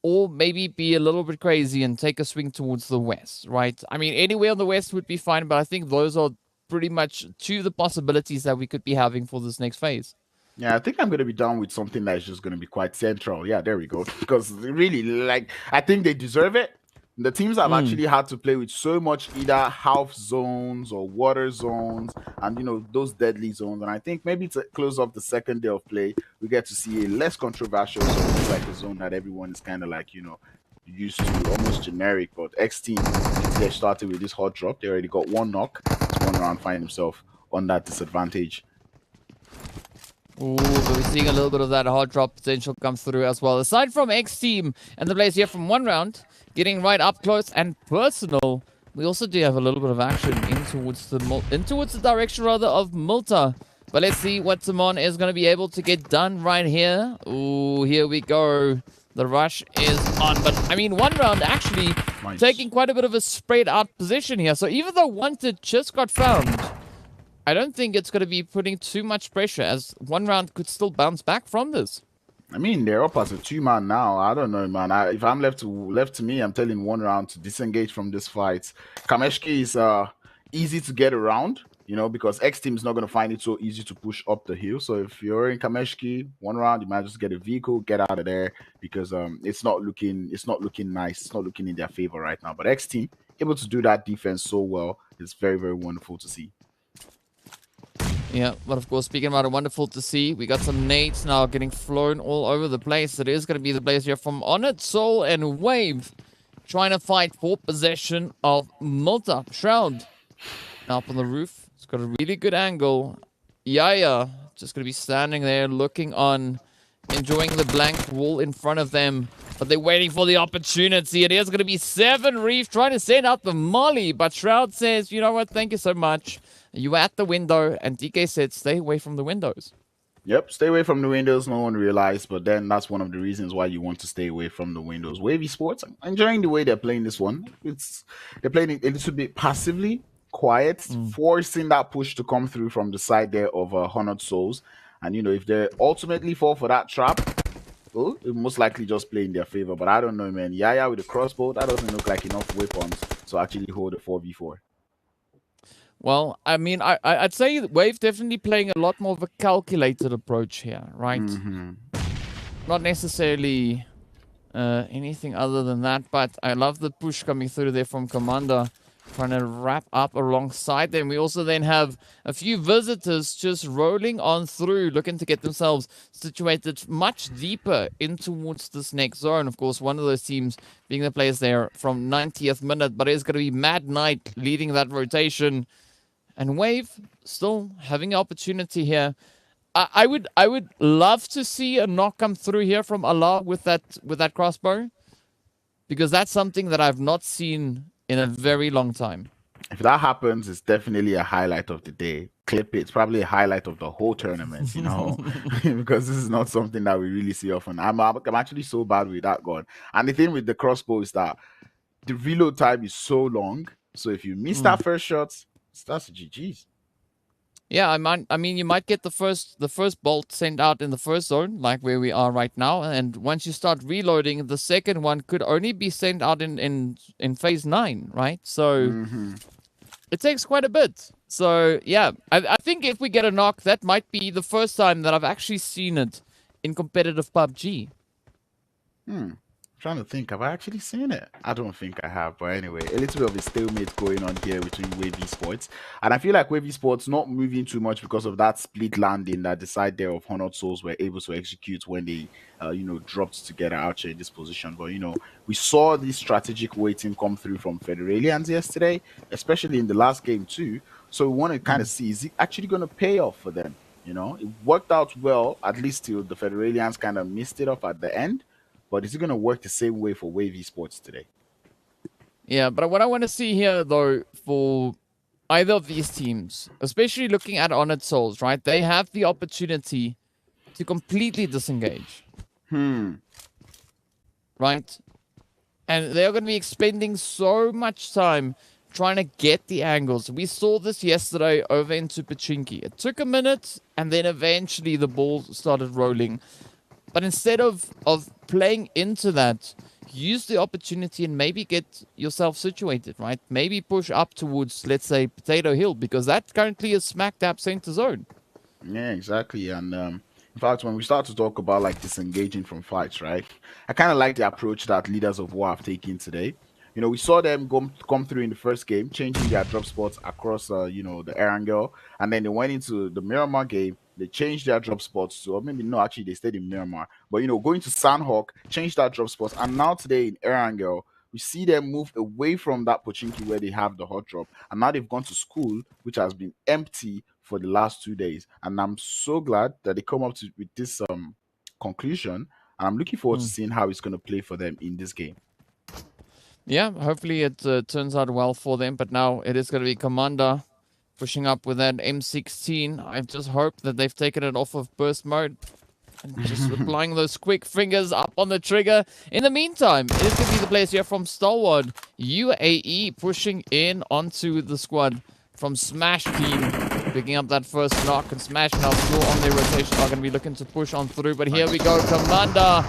or maybe be a little bit crazy and take a swing towards the west, right? I mean, anywhere on the west would be fine, but I think those are pretty much two of the possibilities that we could be having for this next phase. Yeah, I think I'm going to be down with something that's just going to be quite central. Yeah, there we go. Because really, like, I think they deserve it. The teams have actually had to play with so much either half zones or water zones and, you know, those deadly zones. And I think maybe to close off the second day of play, we get to see a less controversial zone, like a zone that everyone is kind of like, you know, used to, almost generic. But X team, they started with this hot drop. They already got one knock. It's one round, find himself on that disadvantage. Ooh, but we're seeing a little bit of that hard drop potential come through as well. Aside from X Team and the players here from one round, getting right up close and personal, we also do have a little bit of action in towards the direction rather of Malta. But let's see what Simon is going to be able to get done right here. Ooh, here we go. The rush is on. But, I mean, one round actually taking quite a bit of a spread out position here. So even though Wanted just got found, I don't think it's going to be putting too much pressure, as one round could still bounce back from this. I mean, they're up as a 2-man now. I don't know, man. If I'm left to me, I'm telling one round to disengage from this fight. Kameshki is easy to get around, you know, because X team is not going to find it so easy to push up the hill. So if you're in Kameshki, one round, you might just get a vehicle, get out of there, because it's not looking nice. It's not looking in their favor right now. But X team able to do that defense so well. It's very, very wonderful to see. Yeah, but of course, speaking about it, wonderful to see. We got some nades now getting flown all over the place. It is going to be the players here from Onnit, Soul, and Wave trying to fight for possession of Malta. Shroud now up on the roof. It's got a really good angle. Yaya just going to be standing there looking on, enjoying the blank wall in front of them. But they're waiting for the opportunity. It is going to be 7 Reef trying to send out the molly. But Shroud says, you know what, thank you so much. You were at the window, and DK said, stay away from the windows. Yep, stay away from the windows. No one realized, but then that's one of the reasons why you want to stay away from the windows. Wavy Sports, I'm enjoying the way they're playing this one. They're playing it a little bit passively, quiet, forcing that push to come through from the side there of Honored Souls. And, you know, if they ultimately fall for that trap, well, it most likely just play in their favor. But I don't know, man. Yaya with the crossbow, that doesn't look like enough weapons to actually hold a 4v4. Well, I mean, I'd say Wave definitely playing a lot more of a calculated approach here, right? Not necessarily anything other than that, but I love the push coming through there from Commander, trying to wrap up alongside them. We also then have a few visitors just rolling on through, looking to get themselves situated much deeper in towards this next zone. Of course, one of those teams being the players there from 90th minute, but it's going to be Mad Knight leading that rotation. And Wave still having an opportunity here. I would love to see a knock come through here from Allah with that crossbow, because that's something that I've not seen in a very long time. If that happens, it's definitely a highlight of the day. Clip it. It's probably a highlight of the whole tournament, you know, because this is not something that we really see often. I'm actually so bad with that gun. And the thing with the crossbow is that the reload time is so long. So if you miss that first shot, that's a GG's. Yeah, I mean, you might get the first bolt sent out in the first zone, like where we are right now, and once you start reloading, the second one could only be sent out in phase 9, right? So it takes quite a bit. So yeah, I think if we get a knock, that might be the first time that I've actually seen it in competitive PUBG. Trying to think, have I actually seen it? I don't think I have, but anyway, a little bit of a stalemate going on here between Wavy Sports, and I feel like Wavy Sports not moving too much because of that split landing that the side there of Honored Souls were able to execute when they, dropped together Archer in this position. But we saw this strategic waiting come through from Federalians yesterday, especially in the last game too. So we want to kind of see, is it actually going to pay off for them? It worked out well, at least till the Federalians kind of missed it off at the end. But is it going to work the same way for Wavy Sports today? Yeah, but what I want to see here, though, for either of these teams, especially looking at Honored Souls, right? They have the opportunity to completely disengage. Right? And they're going to be expending so much time trying to get the angles. We saw this yesterday over into Pachinki. It took a minute, and then eventually the ball started rolling. But instead of playing into that, use the opportunity and maybe get yourself situated, right? Maybe push up towards, let's say, Potato Hill, because that currently is smack dab center zone. Yeah, exactly. And in fact, when we start to talk about like disengaging from fights, right? I kind of like the approach that Leaders of War have taken today. We saw them come through in the first game, changing their drop spots across, the Erangel, and then they went into the Miramar game. They changed their drop spots to, or maybe no, actually they stayed in Miramar. But going to Sandhawk, changed that drop spots, and now today in Erangel, we see them move away from that Pochinki where they have the hot drop, and now they've gone to school, which has been empty for the last 2 days. And I'm so glad that they come up with this conclusion, and I'm looking forward to seeing how it's going to play for them in this game. Yeah, hopefully it turns out well for them. But now it is going to be Commander pushing up with that M16. I just hope that they've taken it off of burst mode and just applying those quick fingers up on the trigger. In the meantime, it is going to be the players here from Stalwart UAE pushing in onto the squad from Smash Team, picking up that first knock, and Smash now still on their rotation are going to be looking to push on through. But here we go, Commander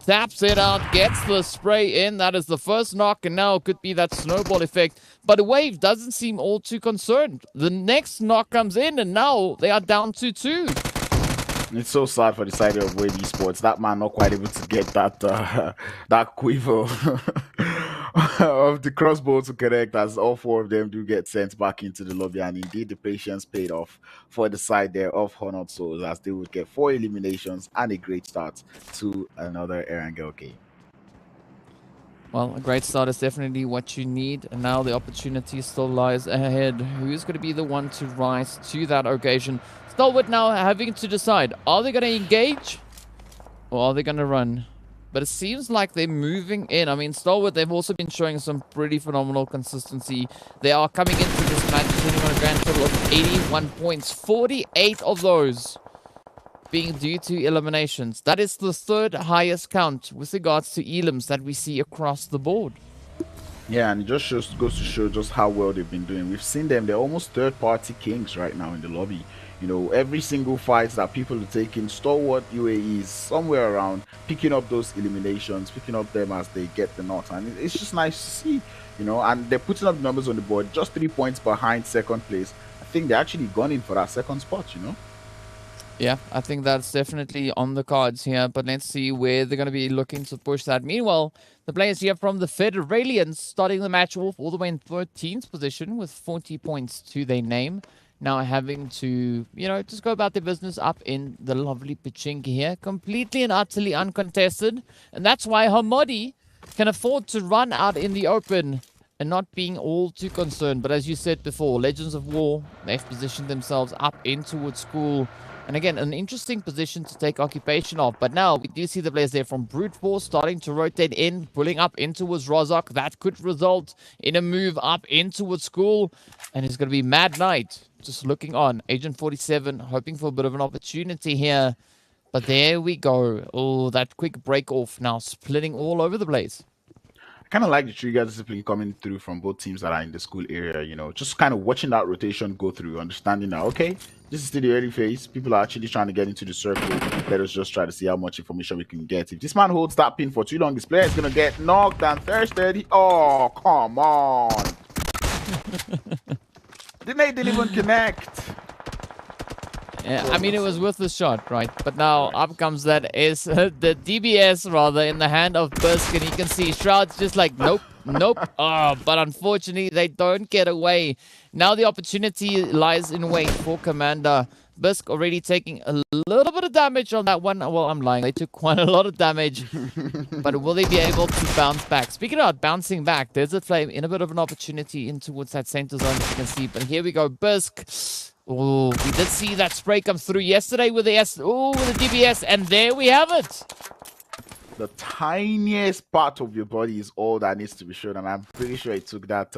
taps it out, gets the spray in. That is the first knock, and now it could be that snowball effect. But Wave doesn't seem all too concerned. The next knock comes in, and now they are down to 2. It's so sad for the side of Wavy Sports. That man not quite able to get that that quiver of the crossbow to connect, as all 4 of them do get sent back into the lobby. And indeed, the patience paid off for the side there of Honored Souls, as they would get 4 eliminations and a great start to another Erangel game. Well, a great start is definitely what you need, and now the opportunity still lies ahead. Who's going to be the one to rise to that occasion? Stalwart now having to decide, are they going to engage or are they going to run? But it seems like they're moving in. I mean, Stalwart, they've also been showing some pretty phenomenal consistency. They are coming into this match sitting on a grand total of 81 points, 48 of those being due to eliminations. That is the 3rd highest count with regards to elims that we see across the board. Yeah, and it just goes to show just how well they've been doing. We've seen them, they're almost third-party kings right now in the lobby. Every single fight that people are taking, Stalwart UAE is somewhere around picking up those eliminations, picking up them as they get the knocks. And it's just nice to see, and they're putting up the numbers on the board, just 3 points behind second place. I think they're actually gone in for that second spot, Yeah, I think that's definitely on the cards here, but let's see where they're going to be looking to push that. Meanwhile, the players here from the Federalians starting the match off all the way in 13th position with 40 points to their name. Now having to, just go about their business up in the lovely Pachinki here, completely and utterly uncontested. And that's why Hamadi can afford to run out in the open and not being all too concerned. But as you said before, Legends of War, they've positioned themselves up in towards school. And again, an interesting position to take occupation of. But now we do see the players there from Brute Force starting to rotate in, pulling up in towards Rozok. That could result in a move up in towards school. And it's going to be Mad Knight just looking on. Agent 47 hoping for a bit of an opportunity here. But there we go. Oh, that quick break off now splitting all over the place. Kind of like the trigger discipline coming through from both teams that are in the school area, just kind of watching that rotation go through, understanding that, okay, this is still the early phase. People are actually trying to get into the circle. Let us just try to see how much information we can get. If this man holds that pin for too long, this player is going to get knocked and thirsty. Oh, come on. They didn't even connect. Yeah, I mean, it was worth the shot, right? But now up comes that is the DBS rather in the hand of Bisk, and you can see Shroud's just like, nope, nope. Oh, but unfortunately, they don't get away. Now the opportunity lies in wait for Commander. Bisk already taking a little bit of damage on that one. Well, I'm lying. They took quite a lot of damage. But will they be able to bounce back? Speaking about bouncing back, there's a Flame in a bit of an opportunity in towards that center zone, as you can see. But here we go, Bisk. Oh, we did see that spray come through yesterday with the with the DBS, and there we have it. The tiniest part of your body is all that needs to be shown, and I'm pretty sure it took that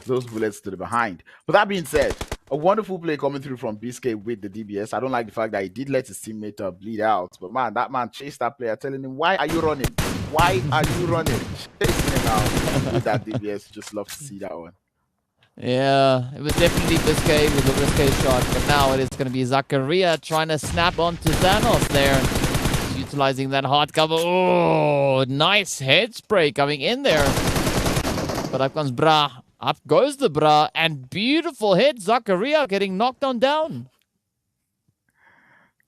those bullets to the behind. But that being said, a wonderful play coming through from BSK with the DBS. I don't like the fact that he did let his teammate bleed out, but man, that man chased that player, telling him, "Why are you running? Why are you running?" Chasing him out with that DBS. Just love to see that one. Yeah, it was definitely Biscay with the risque shot, but now it is going to be Zakaria trying to snap onto Thanos there. He's utilizing that hard cover. Oh, nice head spray coming in there. But up comes Bra. Up goes the Bra, and beautiful hit. Zakaria getting knocked on down.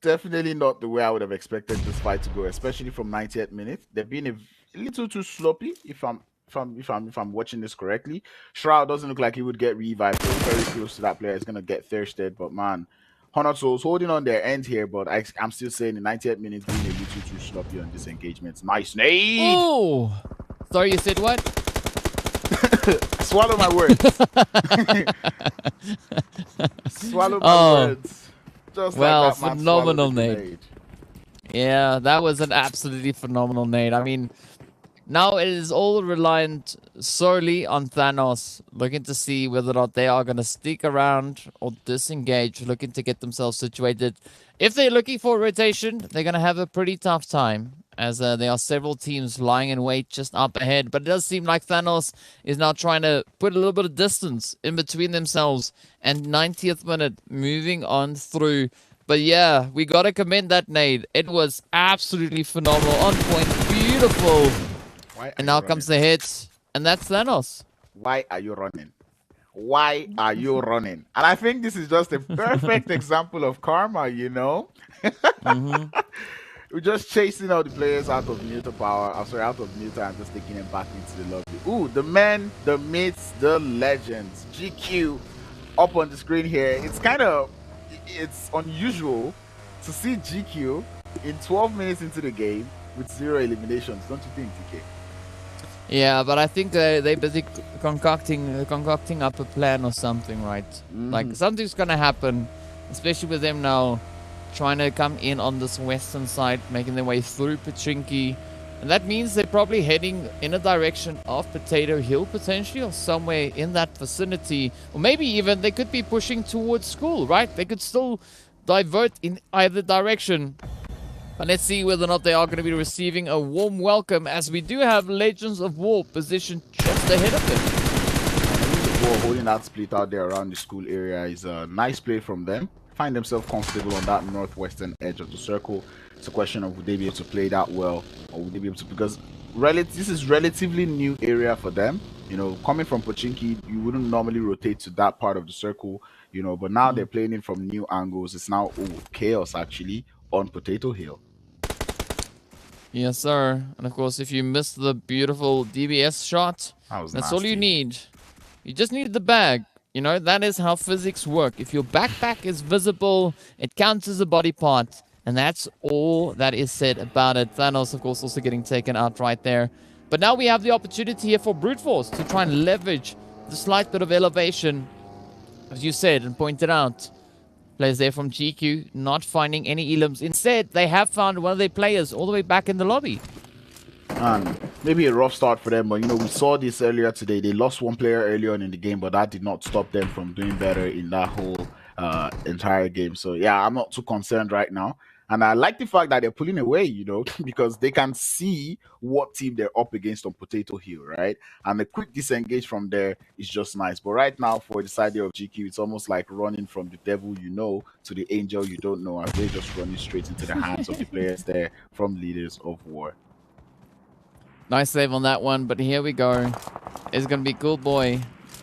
Definitely not the way I would have expected this fight to go, especially from 90th minute. They've been a little too sloppy, if I'm watching this correctly. Shroud doesn't look like he would get revived. Very close to that player. He's gonna get thirsted, but man, Honor Souls holding on their end here. But I'm still saying the 90th minute being a little too sloppy on this engagement. Nice nade. Oh, sorry, you said what? Swallow my words. Swallow my words. Just well, like that man phenomenal nade. Yeah, that was an absolutely phenomenal nade. I mean, now it is all reliant solely on Thanos, looking to see whether or not they are going to stick around or disengage, looking to get themselves situated. If they're looking for rotation, they're going to have a pretty tough time, as there are several teams lying in wait just up ahead. But it does seem like Thanos is now trying to put a little bit of distance in between themselves, and 90th minute moving on through. But yeah, we got to commend that nade. It was absolutely phenomenal, on point, beautiful. And now comes the hit, and that's Thanos. Why are you running? Why are you running? And I think this is just a perfect example of karma, you know? We're just chasing all the players out of neuter power. I'm sorry, out of neuter, and just taking them back into the lobby. Ooh, the men, the myths, the legends. GQ up on the screen here. It's unusual to see GQ in 12 minutes into the game with 0 eliminations, don't you think, TK? Yeah, but I think they're busy concocting up a plan or something, right? Like, something's gonna happen, especially with them now trying to come in on this western side, making their way through Pachinki. And that means they're probably heading in a direction of Potato Hill, potentially, or somewhere in that vicinity. Or maybe even they could be pushing towards school, right? They could still divert in either direction. But let's see whether or not they are going to be receiving a warm welcome, as we do have Legends of War positioned just ahead of them. Legends of War holding that split out there around the school area is a nice play from them. Find themselves comfortable on that northwestern edge of the circle. It's a question of would they be able to play that well, or would they be able to, because this is relatively new area for them. You know, coming from Pochinki, you wouldn't normally rotate to that part of the circle, you know, but now they're playing it from new angles. It's now chaos actually on Potato Hill. Yes, sir. And of course, if you missed the beautiful DBS shot, that's nasty. all you need. You just need the bag. You know, that is how physics work. If your backpack is visible, it counts as a body part. And that's all that is said about it. Thanos, of course, also getting taken out right there. But now we have the opportunity here for Brute Force to try and leverage the slight bit of elevation. As you said and pointed out, players there from GQ not finding any elims. Instead, they have found one of their players all the way back in the lobby. Maybe a rough start for them, but you know, we saw this earlier today. They lost one player early on in the game, but that did not stop them from doing better in that whole entire game. So yeah, I'm not too concerned right now. And I like the fact that they're pulling away, you know, because they can see what team they're up against on Potato Hill, right? And the quick disengage from there is just nice. But right now, for the side of GQ, it's almost like running from the devil you know to the angel you don't know, as they're just running straight into the hands of the players there from Leaders of War. Nice save on that one, but here we go. It's going to be Cool Boy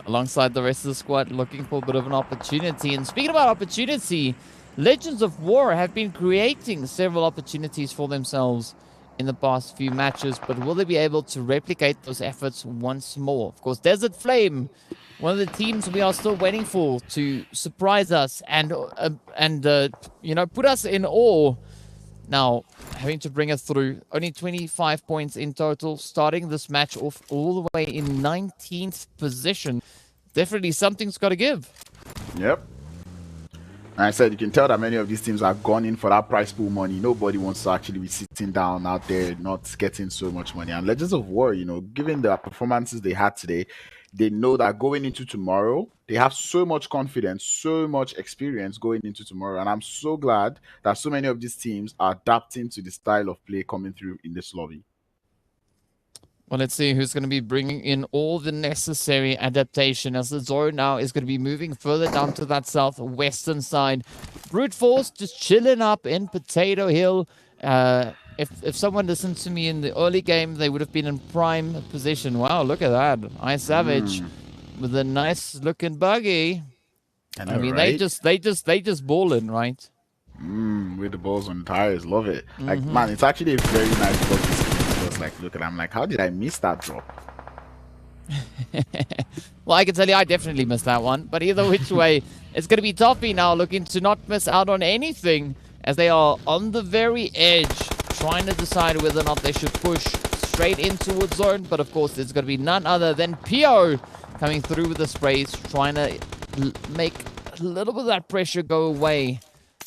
alongside the rest of the squad looking for a bit of an opportunity. And speaking about opportunity, Legends of War have been creating several opportunities for themselves in the past few matches, but will they be able to replicate those efforts once more? Of course, Desert Flame, one of the teams we are still waiting for to surprise us and you know, put us in awe. Now, having to bring it through, only 25 points in total, starting this match off all the way in 19th position. Definitely something's got to give. Yep. And I said, you can tell that many of these teams are gone in for that prize pool money. Nobody wants to actually be sitting down out there, not getting so much money. And Legends of War, you know, given the performances they had today, they know that going into tomorrow, they have so much confidence, so much experience going into tomorrow. And I'm so glad that so many of these teams are adapting to the style of play coming through in this lobby. Well, let's see who's going to be bringing in all the necessary adaptation, as the zone now is going to be moving further down to that southwestern side. Brute Force just chilling up in Potato Hill. If someone listened to me in the early game, they would have been in prime position. Wow, look at that. Ice Savage with a nice looking buggy. I mean, right? they just balling, right? With the balls on the tires, love it. Like, man, it's actually a very nice buggy. Like, look at, I'm like, how did I miss that drop? Well, I can tell you I definitely missed that one, but either which way, it's going to be Toffee now looking to not miss out on anything, as they are on the very edge, trying to decide whether or not they should push straight in towards zone. But of course, there's going to be none other than PO coming through with the sprays, trying to make a little bit of that pressure go away.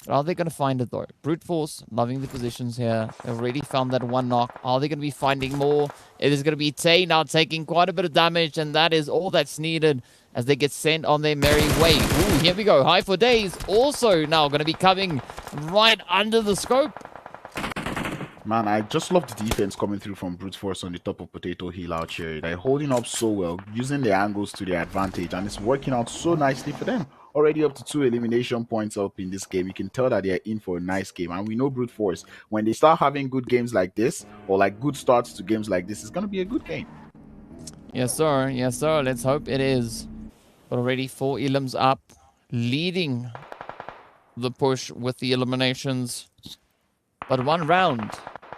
But are they going to find it, though? Brute Force, loving the positions here. They already found that one knock. Are they going to be finding more? It is going to be Tay now taking quite a bit of damage, and that is all that's needed as they get sent on their merry way. Ooh, here we go. High for Days also now going to be coming right under the scope. Man, I just love the defense coming through from Brute Force on the top of Potato Hill out here. They're holding up so well, using their angles to their advantage, and it's working out so nicely for them. Already up to 2 elimination points up in this game. You can tell that they're in for a nice game. And we know Brute Force, when they start having good games like this, or like good starts to games like this, it's going to be a good game. Yes, sir. Yes, sir. Let's hope it is. But already 4 elims up, leading the push with the eliminations. But one round.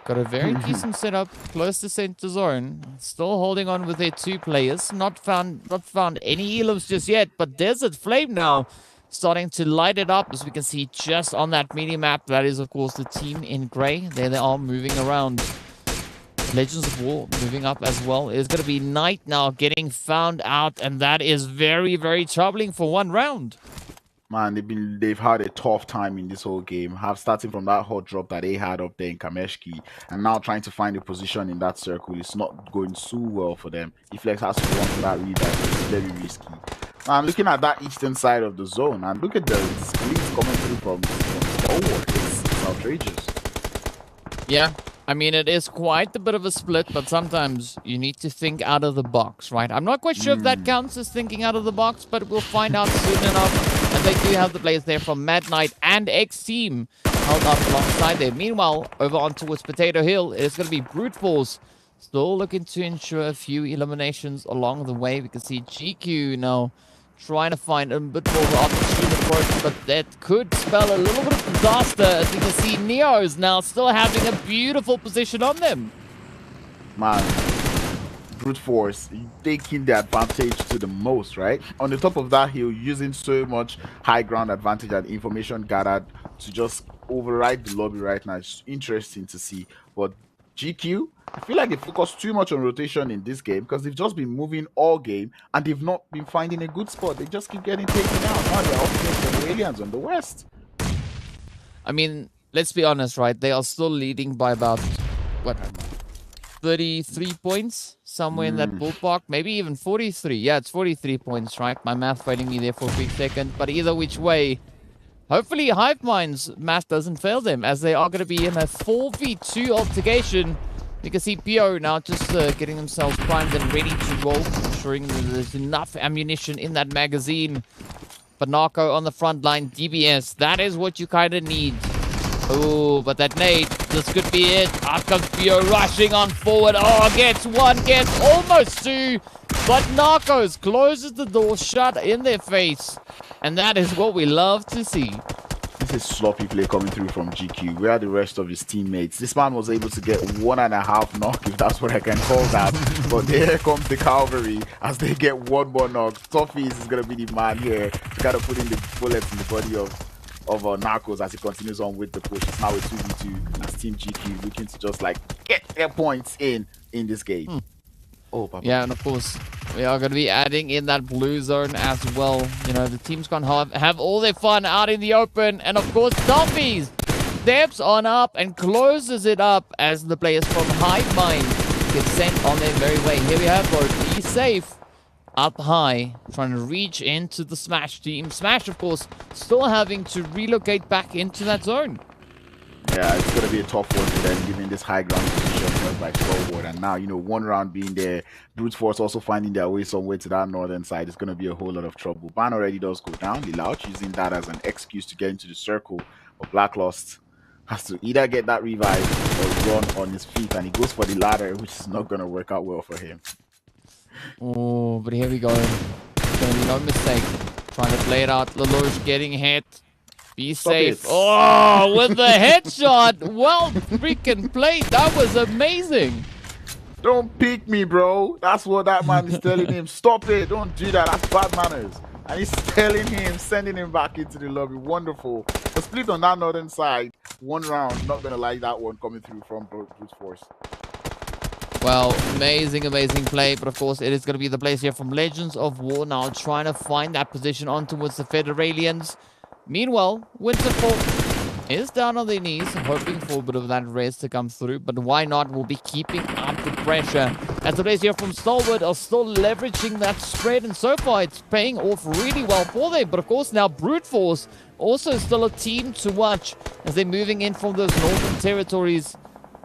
Got a very decent setup close to center zone. Still holding on with their 2 players. Not found any elims just yet, but Desert Flame now starting to light it up, as we can see just on that mini map. That is, of course, the team in gray. There they are moving around. Legends of War moving up as well. It's going to be Knight now getting found out, and that is very, very troubling for one round. Man, they've had a tough time in this whole game. Starting from that hot drop that they had up there in Kameshki, and now trying to find a position in that circle is not going so well for them. Iflex has to run for that read. It's very risky. Man, looking at that eastern side of the zone, and look at the splits coming through from forward. It's outrageous. Yeah. I mean, it is quite a bit of a split, but sometimes you need to think out of the box, right? I'm not quite sure if that counts as thinking out of the box, but we'll find out soon enough. And they do have the players there from Mad Knight and X-Team held up alongside there. Meanwhile, over on towards Potato Hill, it's going to be Brute Force. Still looking to ensure a few eliminations along the way. We can see GQ now trying to find a bit more of an opportunity approach, but that could spell a little bit of disaster, as we can see Neo's now still having a beautiful position on them. Man, Brute Force taking the advantage to the most, right? On the top of that hill, using so much high ground advantage and information gathered to just override the lobby right now. It's interesting to see, but GQ, I feel like they focus too much on rotation in this game because they've just been moving all game and they've not been finding a good spot. They just keep getting taken out. Now they're up against the aliens on the west. I mean, let's be honest, right? They are still leading by about, what, 33 points? Somewhere in that ballpark. Maybe even 43. Yeah, it's 43 points, right? My math failing me there for a quick second. But either which way, hopefully Hive Mind's math doesn't fail them, as they are going to be in a 4v2 altercation. You can see PO now just getting themselves primed and ready to roll, ensuring that there's enough ammunition in that magazine. But Narco on the front line, DBS, that is what you kind of need. Oh, but that nade, this could be it. Out comes PO rushing on forward. Oh, gets one, gets almost two. But Narcos closes the door shut in their face. And that is what we love to see. This is sloppy play coming through from GQ. Where are the rest of his teammates? This man was able to get 1.5 knock, if that's what I can call that. But there comes the cavalry as they get one more knock. Toffees is going to be the man here to kind of put in the bullets in the body of Narcos as he continues on with the push. It's now a 2v2 as Team GQ looking to just like get their points in this game. Oh, Papa. Yeah, and of course, we are going to be adding in that blue zone as well. You know, the teams can't have all their fun out in the open. And of course, Toffees steps on up and closes it up as the players from Hive Mind get sent on their merry way. Here we have both Be Safe up high, trying to reach into the Smash team. Smash, of course, still having to relocate back into that zone. Yeah, it's going to be a tough one for them, given this high ground position held by Stalwart. And now, you know, one round being there, Brute Force also finding their way somewhere to that northern side. It's going to be a whole lot of trouble. Ban already does go down. Lilouch using that as an excuse to get into the circle. But Blacklost has to either get that revive or run on his feet. And he goes for the ladder, which is not going to work out well for him. Oh, but here we go. Gonna be no mistake. Trying to play it out. Lelouch getting hit. Be safe. Oh, with the headshot. Well freaking played. That was amazing. Don't pick me, bro. That's what that man is telling him. Stop it. Don't do that. That's bad manners. And he's telling him, sending him back into the lobby. Wonderful. The split on that northern side. One round. Not going to like that one coming through from Brute Force. Well, amazing play. But of course, it is going to be the place here from Legends of War now trying to find that position on towards the Federalians. Meanwhile, Winterfall is down on their knees, hoping for a bit of that res to come through. But why not? We'll be keeping up the pressure. As the players here from Stalwart are still leveraging that spread. And so far, it's paying off really well for them. But of course, now Brute Force also still a team to watch as they're moving in from those northern territories.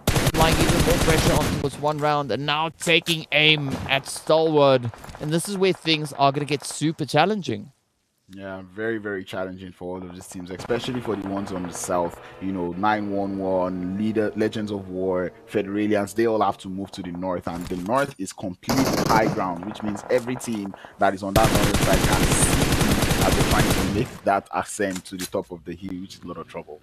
Applying even more pressure on towards one round. And now taking aim at Stalwart. And this is where things are going to get super challenging. Yeah, very, very challenging for all of these teams, especially for the ones on the south. You know, 911, Legends of War, Federalians, they all have to move to the north. And the north is completely high ground, which means every team that is on that northern side can see as they're trying to make that ascent to the top of the hill, which is a lot of trouble.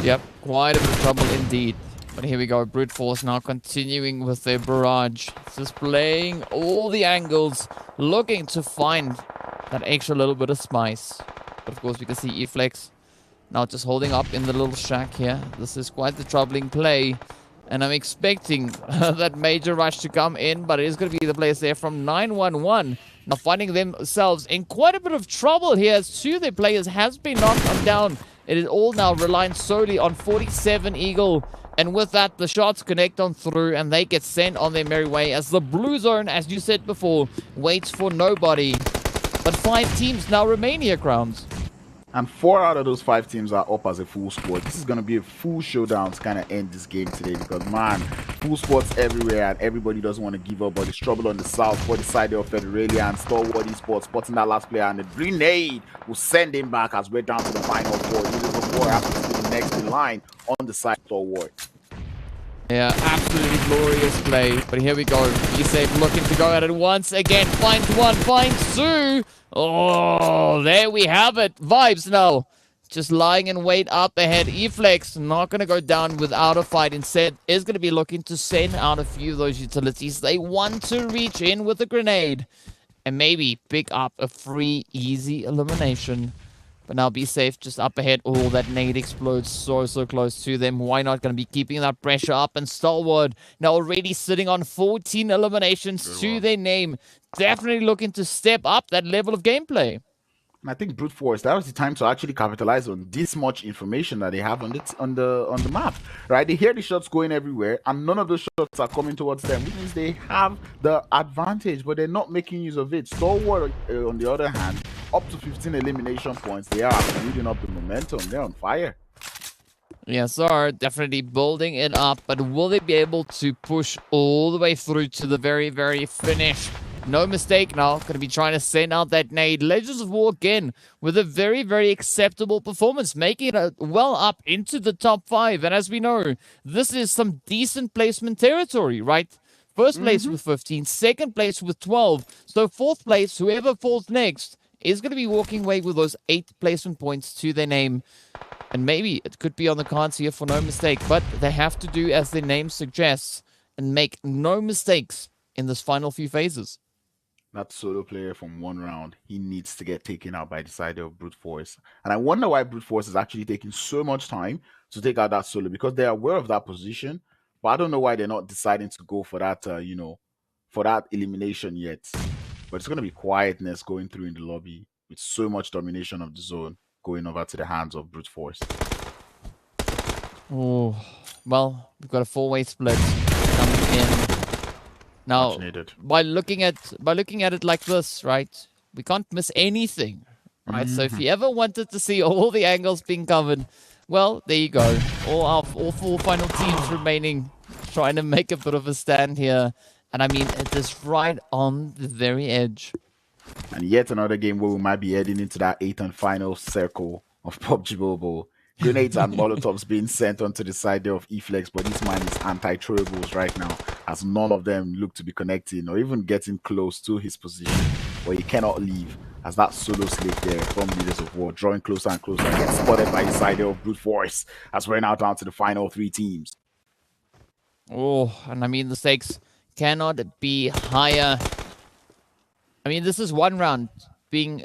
Yep, quite a bit of trouble indeed. But here we go, Brute Force now continuing with their barrage. Just playing all the angles, looking to find that extra little bit of spice. But of course, we can see E-Flex now just holding up in the little shack here. This is quite the troubling play. And I'm expecting that major rush to come in. But it is going to be the players there from 911. Now finding themselves in quite a bit of trouble here as two of their players has been knocked down. It is all now relying solely on 47 Eagle. And with that, the shots connect on through and they get sent on their merry way as the blue zone, as you said before, waits for nobody. But 5 teams now remain here, Crowns. And 4 out of those 5 teams are up as a full squad. This is going to be a full showdown to kind of end this game today because, man, full squads everywhere and everybody doesn't want to give up. But it's trouble on the south for the side of Federalian, Stalwart Esports, spotting that last player. And the grenade will send him back as we're down to the final 4. This is the 4 after the next in line on the side of Stalwart. Yeah, absolutely glorious play. But here we go. Be Safe looking to go at it once again. Finds one, finds Sue. Oh, there we have it. Vibes now. Just lying in wait up ahead. E-Flex not going to go down without a fight. Instead, is going to be looking to send out a few of those utilities. They want to reach in with a grenade and maybe pick up a free, easy elimination. But now Be Safe just up ahead. Oh, that nade explodes so close to them. Why not going to be keeping that pressure up? And Stalwart now already sitting on 14 eliminations to their name. Definitely looking to step up that level of gameplay. And I think Brute Force, that was the time to actually capitalize on this much information that they have on the map, right? They hear the shots going everywhere, and none of those shots are coming towards them, which means they have the advantage, but they're not making use of it. Stalwart, on the other hand, up to 15 elimination points. They are building up the momentum. They're on fire. Yes, sir. Definitely building it up, but will they be able to push all the way through to the very finish? No mistake now. Going to be trying to send out that nade. Legends of War again with a very acceptable performance. Making it well up into the top 5. And as we know, this is some decent placement territory, right? First place with 15. Second place with 12. So fourth place, whoever falls next, is going to be walking away with those 8 placement points to their name. And maybe it could be on the cards here for no mistake, but they have to do as their name suggests and make no mistakes in this final few phases. That solo player from one round, he needs to get taken out by the side of Brute Force. And I wonder why Brute Force is actually taking so much time to take out that solo, because they're aware of that position. But I don't know why they're not deciding to go for that, for that elimination yet. But it's going to be quietness going through in the lobby with so much domination of the zone going over to the hands of Brute Force. Oh, well, we've got a 4-way split coming in. Now, by looking at it like this, right, we can't miss anything, right? So if you ever wanted to see all the angles being covered, well, there you go. All 4 final teams remaining, trying to make a bit of a stand here. And I mean, it is right on the very edge. And yet another game where we might be heading into that 8th and final circle of PUBG Mobile. Grenades and Molotovs being sent onto the side there of E-Flex, but this man is anti-throwables right now, as none of them look to be connecting or even getting close to his position, where he cannot leave, as that solo slate there from Leaders of War drawing closer and closer and gets spotted by the side there of Brute Force, as we're now down to the final 3 teams. Oh, and I mean, the stakes cannot be higher. I mean, this is one round being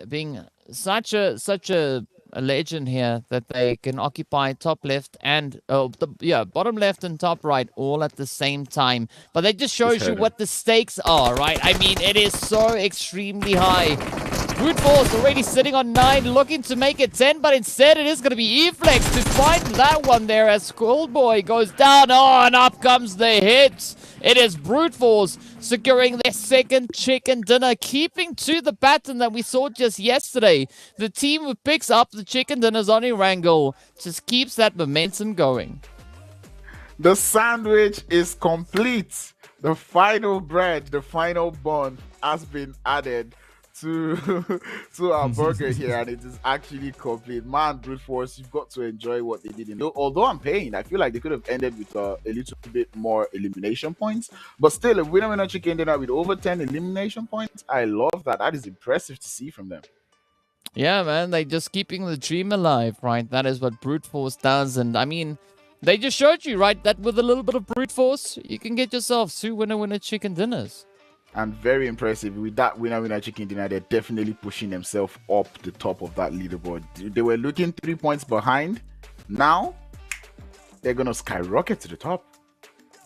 such a legend here that they can occupy top left and bottom left and top right all at the same time. But that just shows you what the stakes are, right? I mean, it is so extremely high. Brute Force already sitting on 9, looking to make it 10, but instead it is going to be E-Flex to find that one there as Schoolboy goes down. Oh, and up comes the hit. It is Brute Force securing their 2nd chicken dinner, keeping to the pattern that we saw just yesterday. The team who picks up the chicken dinners on Erangel just keeps that momentum going. The sandwich is complete. The final bread, the final bun has been added to our burger here, and it is actually complete. Man, Brute Force, you've got to enjoy what they did. Although I'm paying, I feel like they could have ended with a little bit more elimination points, but still a winner chicken dinner with over 10 elimination points. I love that. That is impressive to see from them. Yeah, man, they're just keeping the dream alive, right? That is what Brute Force does. And I mean, they just showed you, right, that with a little bit of Brute Force, you can get yourself 2 winner chicken dinners. And very impressive with that winner chicken dinner. They're definitely pushing themselves up the top of that leaderboard. They were looking 3 points behind. Now they're gonna skyrocket to the top.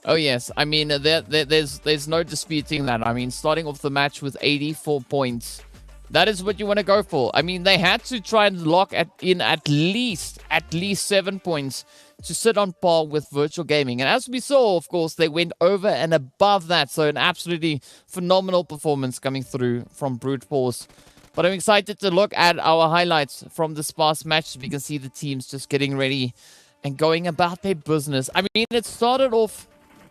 Oh yes, I mean there's no disputing that. I mean, starting off the match with 84 points, that is what you want to go for. I mean, they had to try and lock in at least 7 points to sit on par with Virtual Gaming. And as we saw, of course, they went over and above that. So an absolutely phenomenal performance coming through from Brute Force. But I'm excited to look at our highlights from this past match. We can see the teams just getting ready and going about their business. I mean, it started off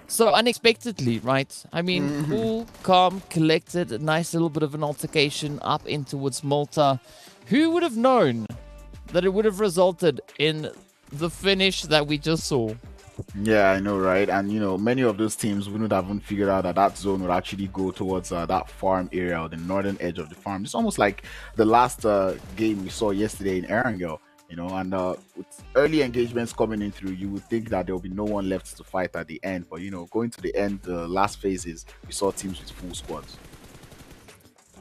so unexpectedly, right? I mean, cool, calm, collected, a nice little bit of an altercation up in towards Malta. Who would have known that it would have resulted in the finish that we just saw? Yeah, I know, right? And many of those teams wouldn't have even figured out that zone would actually go towards that farm area or the northern edge of the farm. It's almost like the last game we saw yesterday in Erangel, and with early engagements coming in through, you would think that there will be no one left to fight at the end. But going to the end, the last phases, we saw teams with full squads.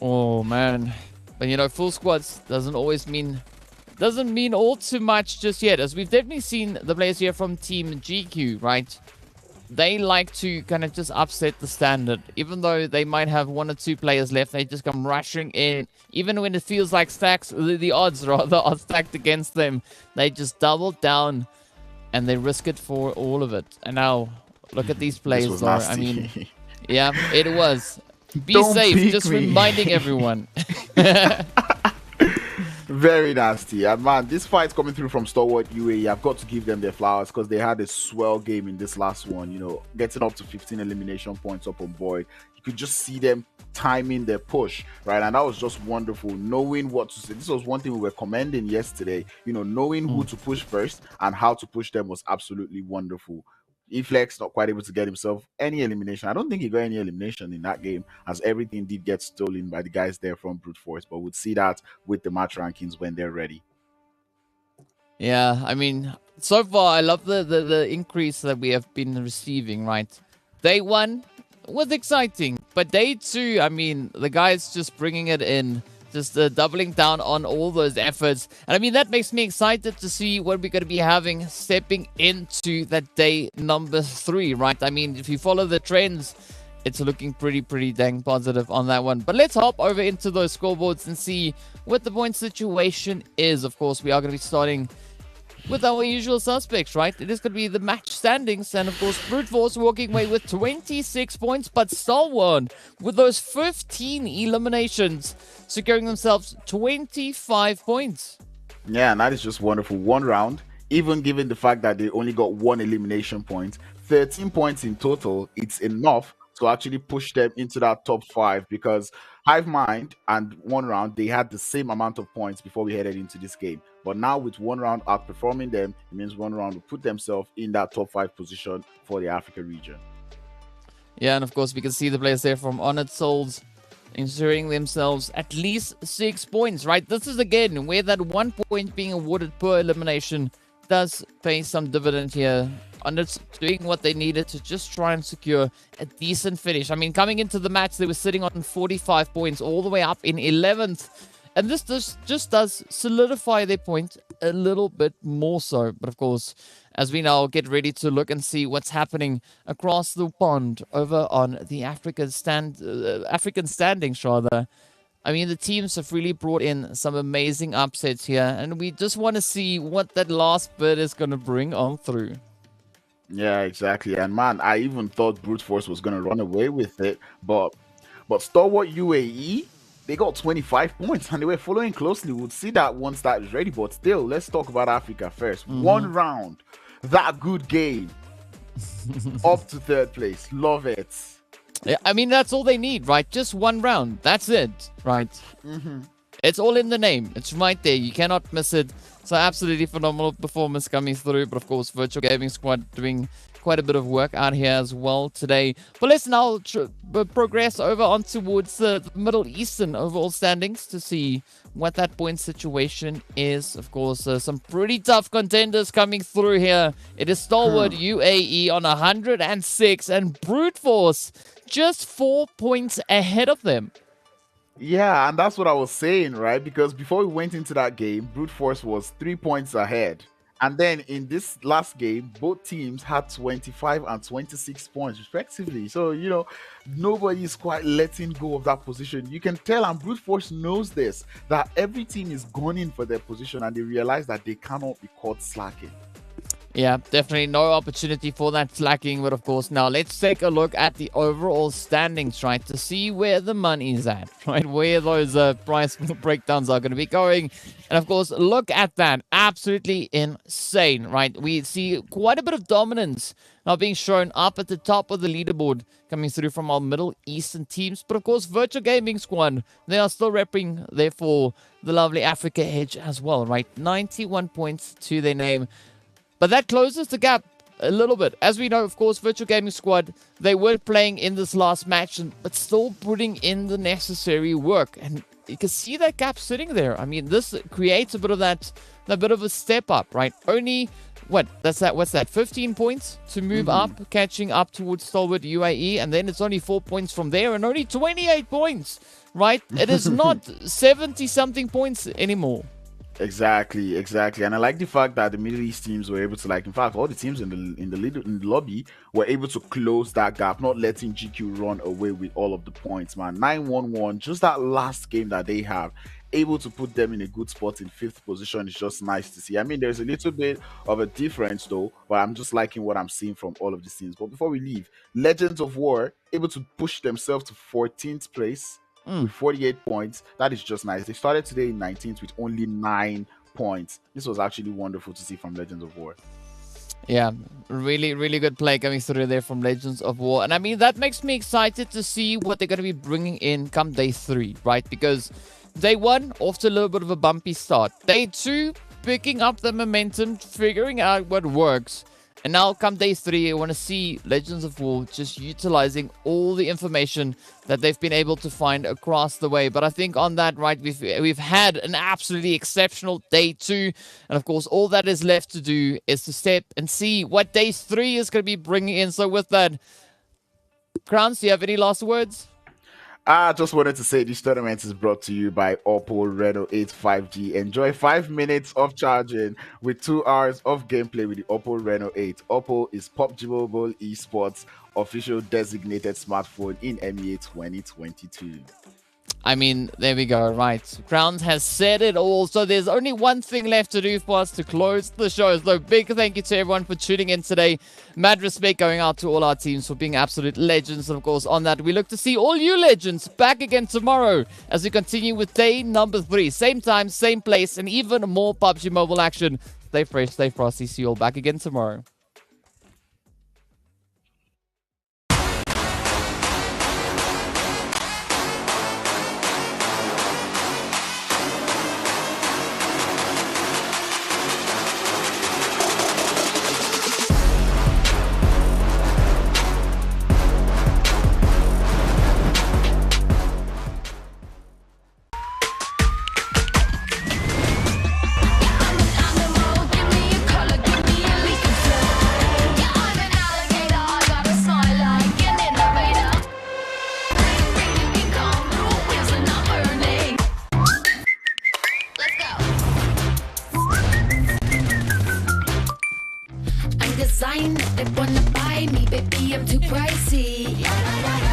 Oh man, but full squads doesn't mean all too much just yet, as we've definitely seen the players here from Team GQ, right? They like to kind of just upset the standard. Even though they might have 1 or 2 players left, they just come rushing in. Even when it feels like the odds rather are stacked against them, they just double down and they risk it for all of it. And now, look at these players, though. I mean, yeah, it was. Be safe, just reminding everyone. Very nasty. And man, this fight's coming through from Stalwart UAE. I've got to give them their flowers because they had a swell game in this last one, getting up to 15 elimination points up on board. You could just see them timing their push, right? And that was just wonderful, knowing what to say. This was one thing we were commending yesterday, knowing who to push first and how to push them was absolutely wonderful. Eflex not quite able to get himself any elimination. I don't think he got any elimination in that game, as everything did get stolen by the guys there from Brute Force. But we'll see that with the match rankings when they're ready. Yeah, I mean, so far I love the increase that we have been receiving, right? Day 1 was exciting, but day 2, I mean, the guys just bringing it in, just doubling down on all those efforts. And I mean, that makes me excited to see what we're going to be having stepping into that day number 3, right? I mean, if you follow the trends, it's looking pretty dang positive on that one. But let's hop over into those scoreboards and see what the point situation is. Of course, we are going to be starting with our usual suspects, right? It is going to be the match standings, and of course Brute Force walking away with 26 points, but Stalwart with those 15 eliminations securing themselves 25 points. Yeah, and that is just wonderful. One round, even given the fact that they only got 1 elimination point, 13 points in total, it's enough to actually push them into that top 5, because Hive Mind and 1 round, they had the same amount of points before we headed into this game. But now with 1 round outperforming them, it means 1 round will put themselves in that top 5 position for the Africa region. Yeah, and of course we can see the players there from Honored Souls ensuring themselves at least 6 points, right? This is again where that 1 point being awarded per elimination does pay some dividend here. Honored doing what they needed to just try and secure a decent finish. I mean, coming into the match, they were sitting on 45 points all the way up in 11th. And this just does solidify their point a little bit more so. But of course, as we now get ready to look and see what's happening across the pond over on the African standings, rather. I mean, the teams have really brought in some amazing upsets here. And we just want to see what that last bit is going to bring on through. Yeah, exactly. And man, I even thought Brute Force was going to run away with it. But Stalwart UAE, they got 25 points and they were following closely. We'll see that once that is ready. But still, let's talk about Africa first. 1 round, that good game, up to 3rd place. Love it. Yeah, I mean, that's all they need, right? Just 1 round. That's it, right? It's all in the name. It's right there. You cannot miss it. So absolutely phenomenal performance coming through. But of course, Virtual Gaming Squad doing quite a bit of work out here as well today. But let's now progress over on towards the Middle Eastern overall standings to see what that point situation is. Of course, some pretty tough contenders coming through here. It is Stalwart UAE on 106 and Brute Force just 4 points ahead of them. Yeah, and that's what I was saying, right? Because before we went into that game, Brute Force was 3 points ahead. And then in this last game, both teams had 25 and 26 points respectively. So, you know, nobody is quite letting go of that position. You can tell, and Brute Force knows this, that every team is gunning for their position and they realize that they cannot be caught slacking. Yeah, definitely no opportunity for that slacking. But of course, now let's take a look at the overall standings, right? To see where the money is at, right? Where those price breakdowns are going to be going. And of course, look at that. Absolutely insane, right? We see quite a bit of dominance now being shown up at the top of the leaderboard coming through from our Middle Eastern teams. But of course, Virtual Gaming Squad, they are still repping, therefore, the lovely Africa edge as well, right? 91 points to their name. But that closes the gap a little bit. As we know, of course, Virtual Gaming Squad, they were playing in this last match, but still putting in the necessary work. And you can see that gap sitting there. I mean, this creates a bit of that bit of a step up, right? Only, what's that, 15 points to move up, catching up towards Stalwart UAE. And then it's only 4 points from there and only 28 points, right? It is not 70-something points anymore. Exactly. And I like the fact that the Middle East teams were able to, like, in fact, all the teams in the lobby were able to close that gap, not letting GQ run away with all of the points, man. 9-1-1, just that last game that they have, able to put them in a good spot in 5th position is just nice to see. I mean, there's a little bit of a difference though, but I'm just liking what I'm seeing from all of these teams. But before we leave, Legends of War able to push themselves to 14th place. With 48 points. That is just nice. They started today in 19th with only 9 points. This was actually wonderful to see from Legends of War. Yeah, really good play coming through there from Legends of War. And I mean, that makes me excited to see what they're going to be bringing in come day 3, right? Because day 1, off to a little bit of a bumpy start. Day 2, picking up the momentum, figuring out what works. And now come day 3, I want to see Legends of War just utilizing all the information that they've been able to find across the way. But I think on that, right, we've had an absolutely exceptional day 2. And of course, all that is left to do is to step and see what day 3 is going to be bringing in. So with that, Crowns, do you have any last words? I just wanted to say this tournament is brought to you by Oppo Reno 8 5G. Enjoy 5 minutes of charging with 2 hours of gameplay with the Oppo Reno 8. Oppo is PUBG Mobile Esports official designated smartphone in MEA 2022. I mean, there we go, right. Crowns has said it all, so there's only one thing left to do for us to close the show. So big thank you to everyone for tuning in today. Mad respect going out to all our teams for being absolute legends. And of course, on that, we look to see all you legends back again tomorrow as we continue with day number 3. Same time, same place, and even more PUBG Mobile action. Stay fresh, stay frosty. See you all back again tomorrow. Design, they wanna buy me, baby, I'm too pricey.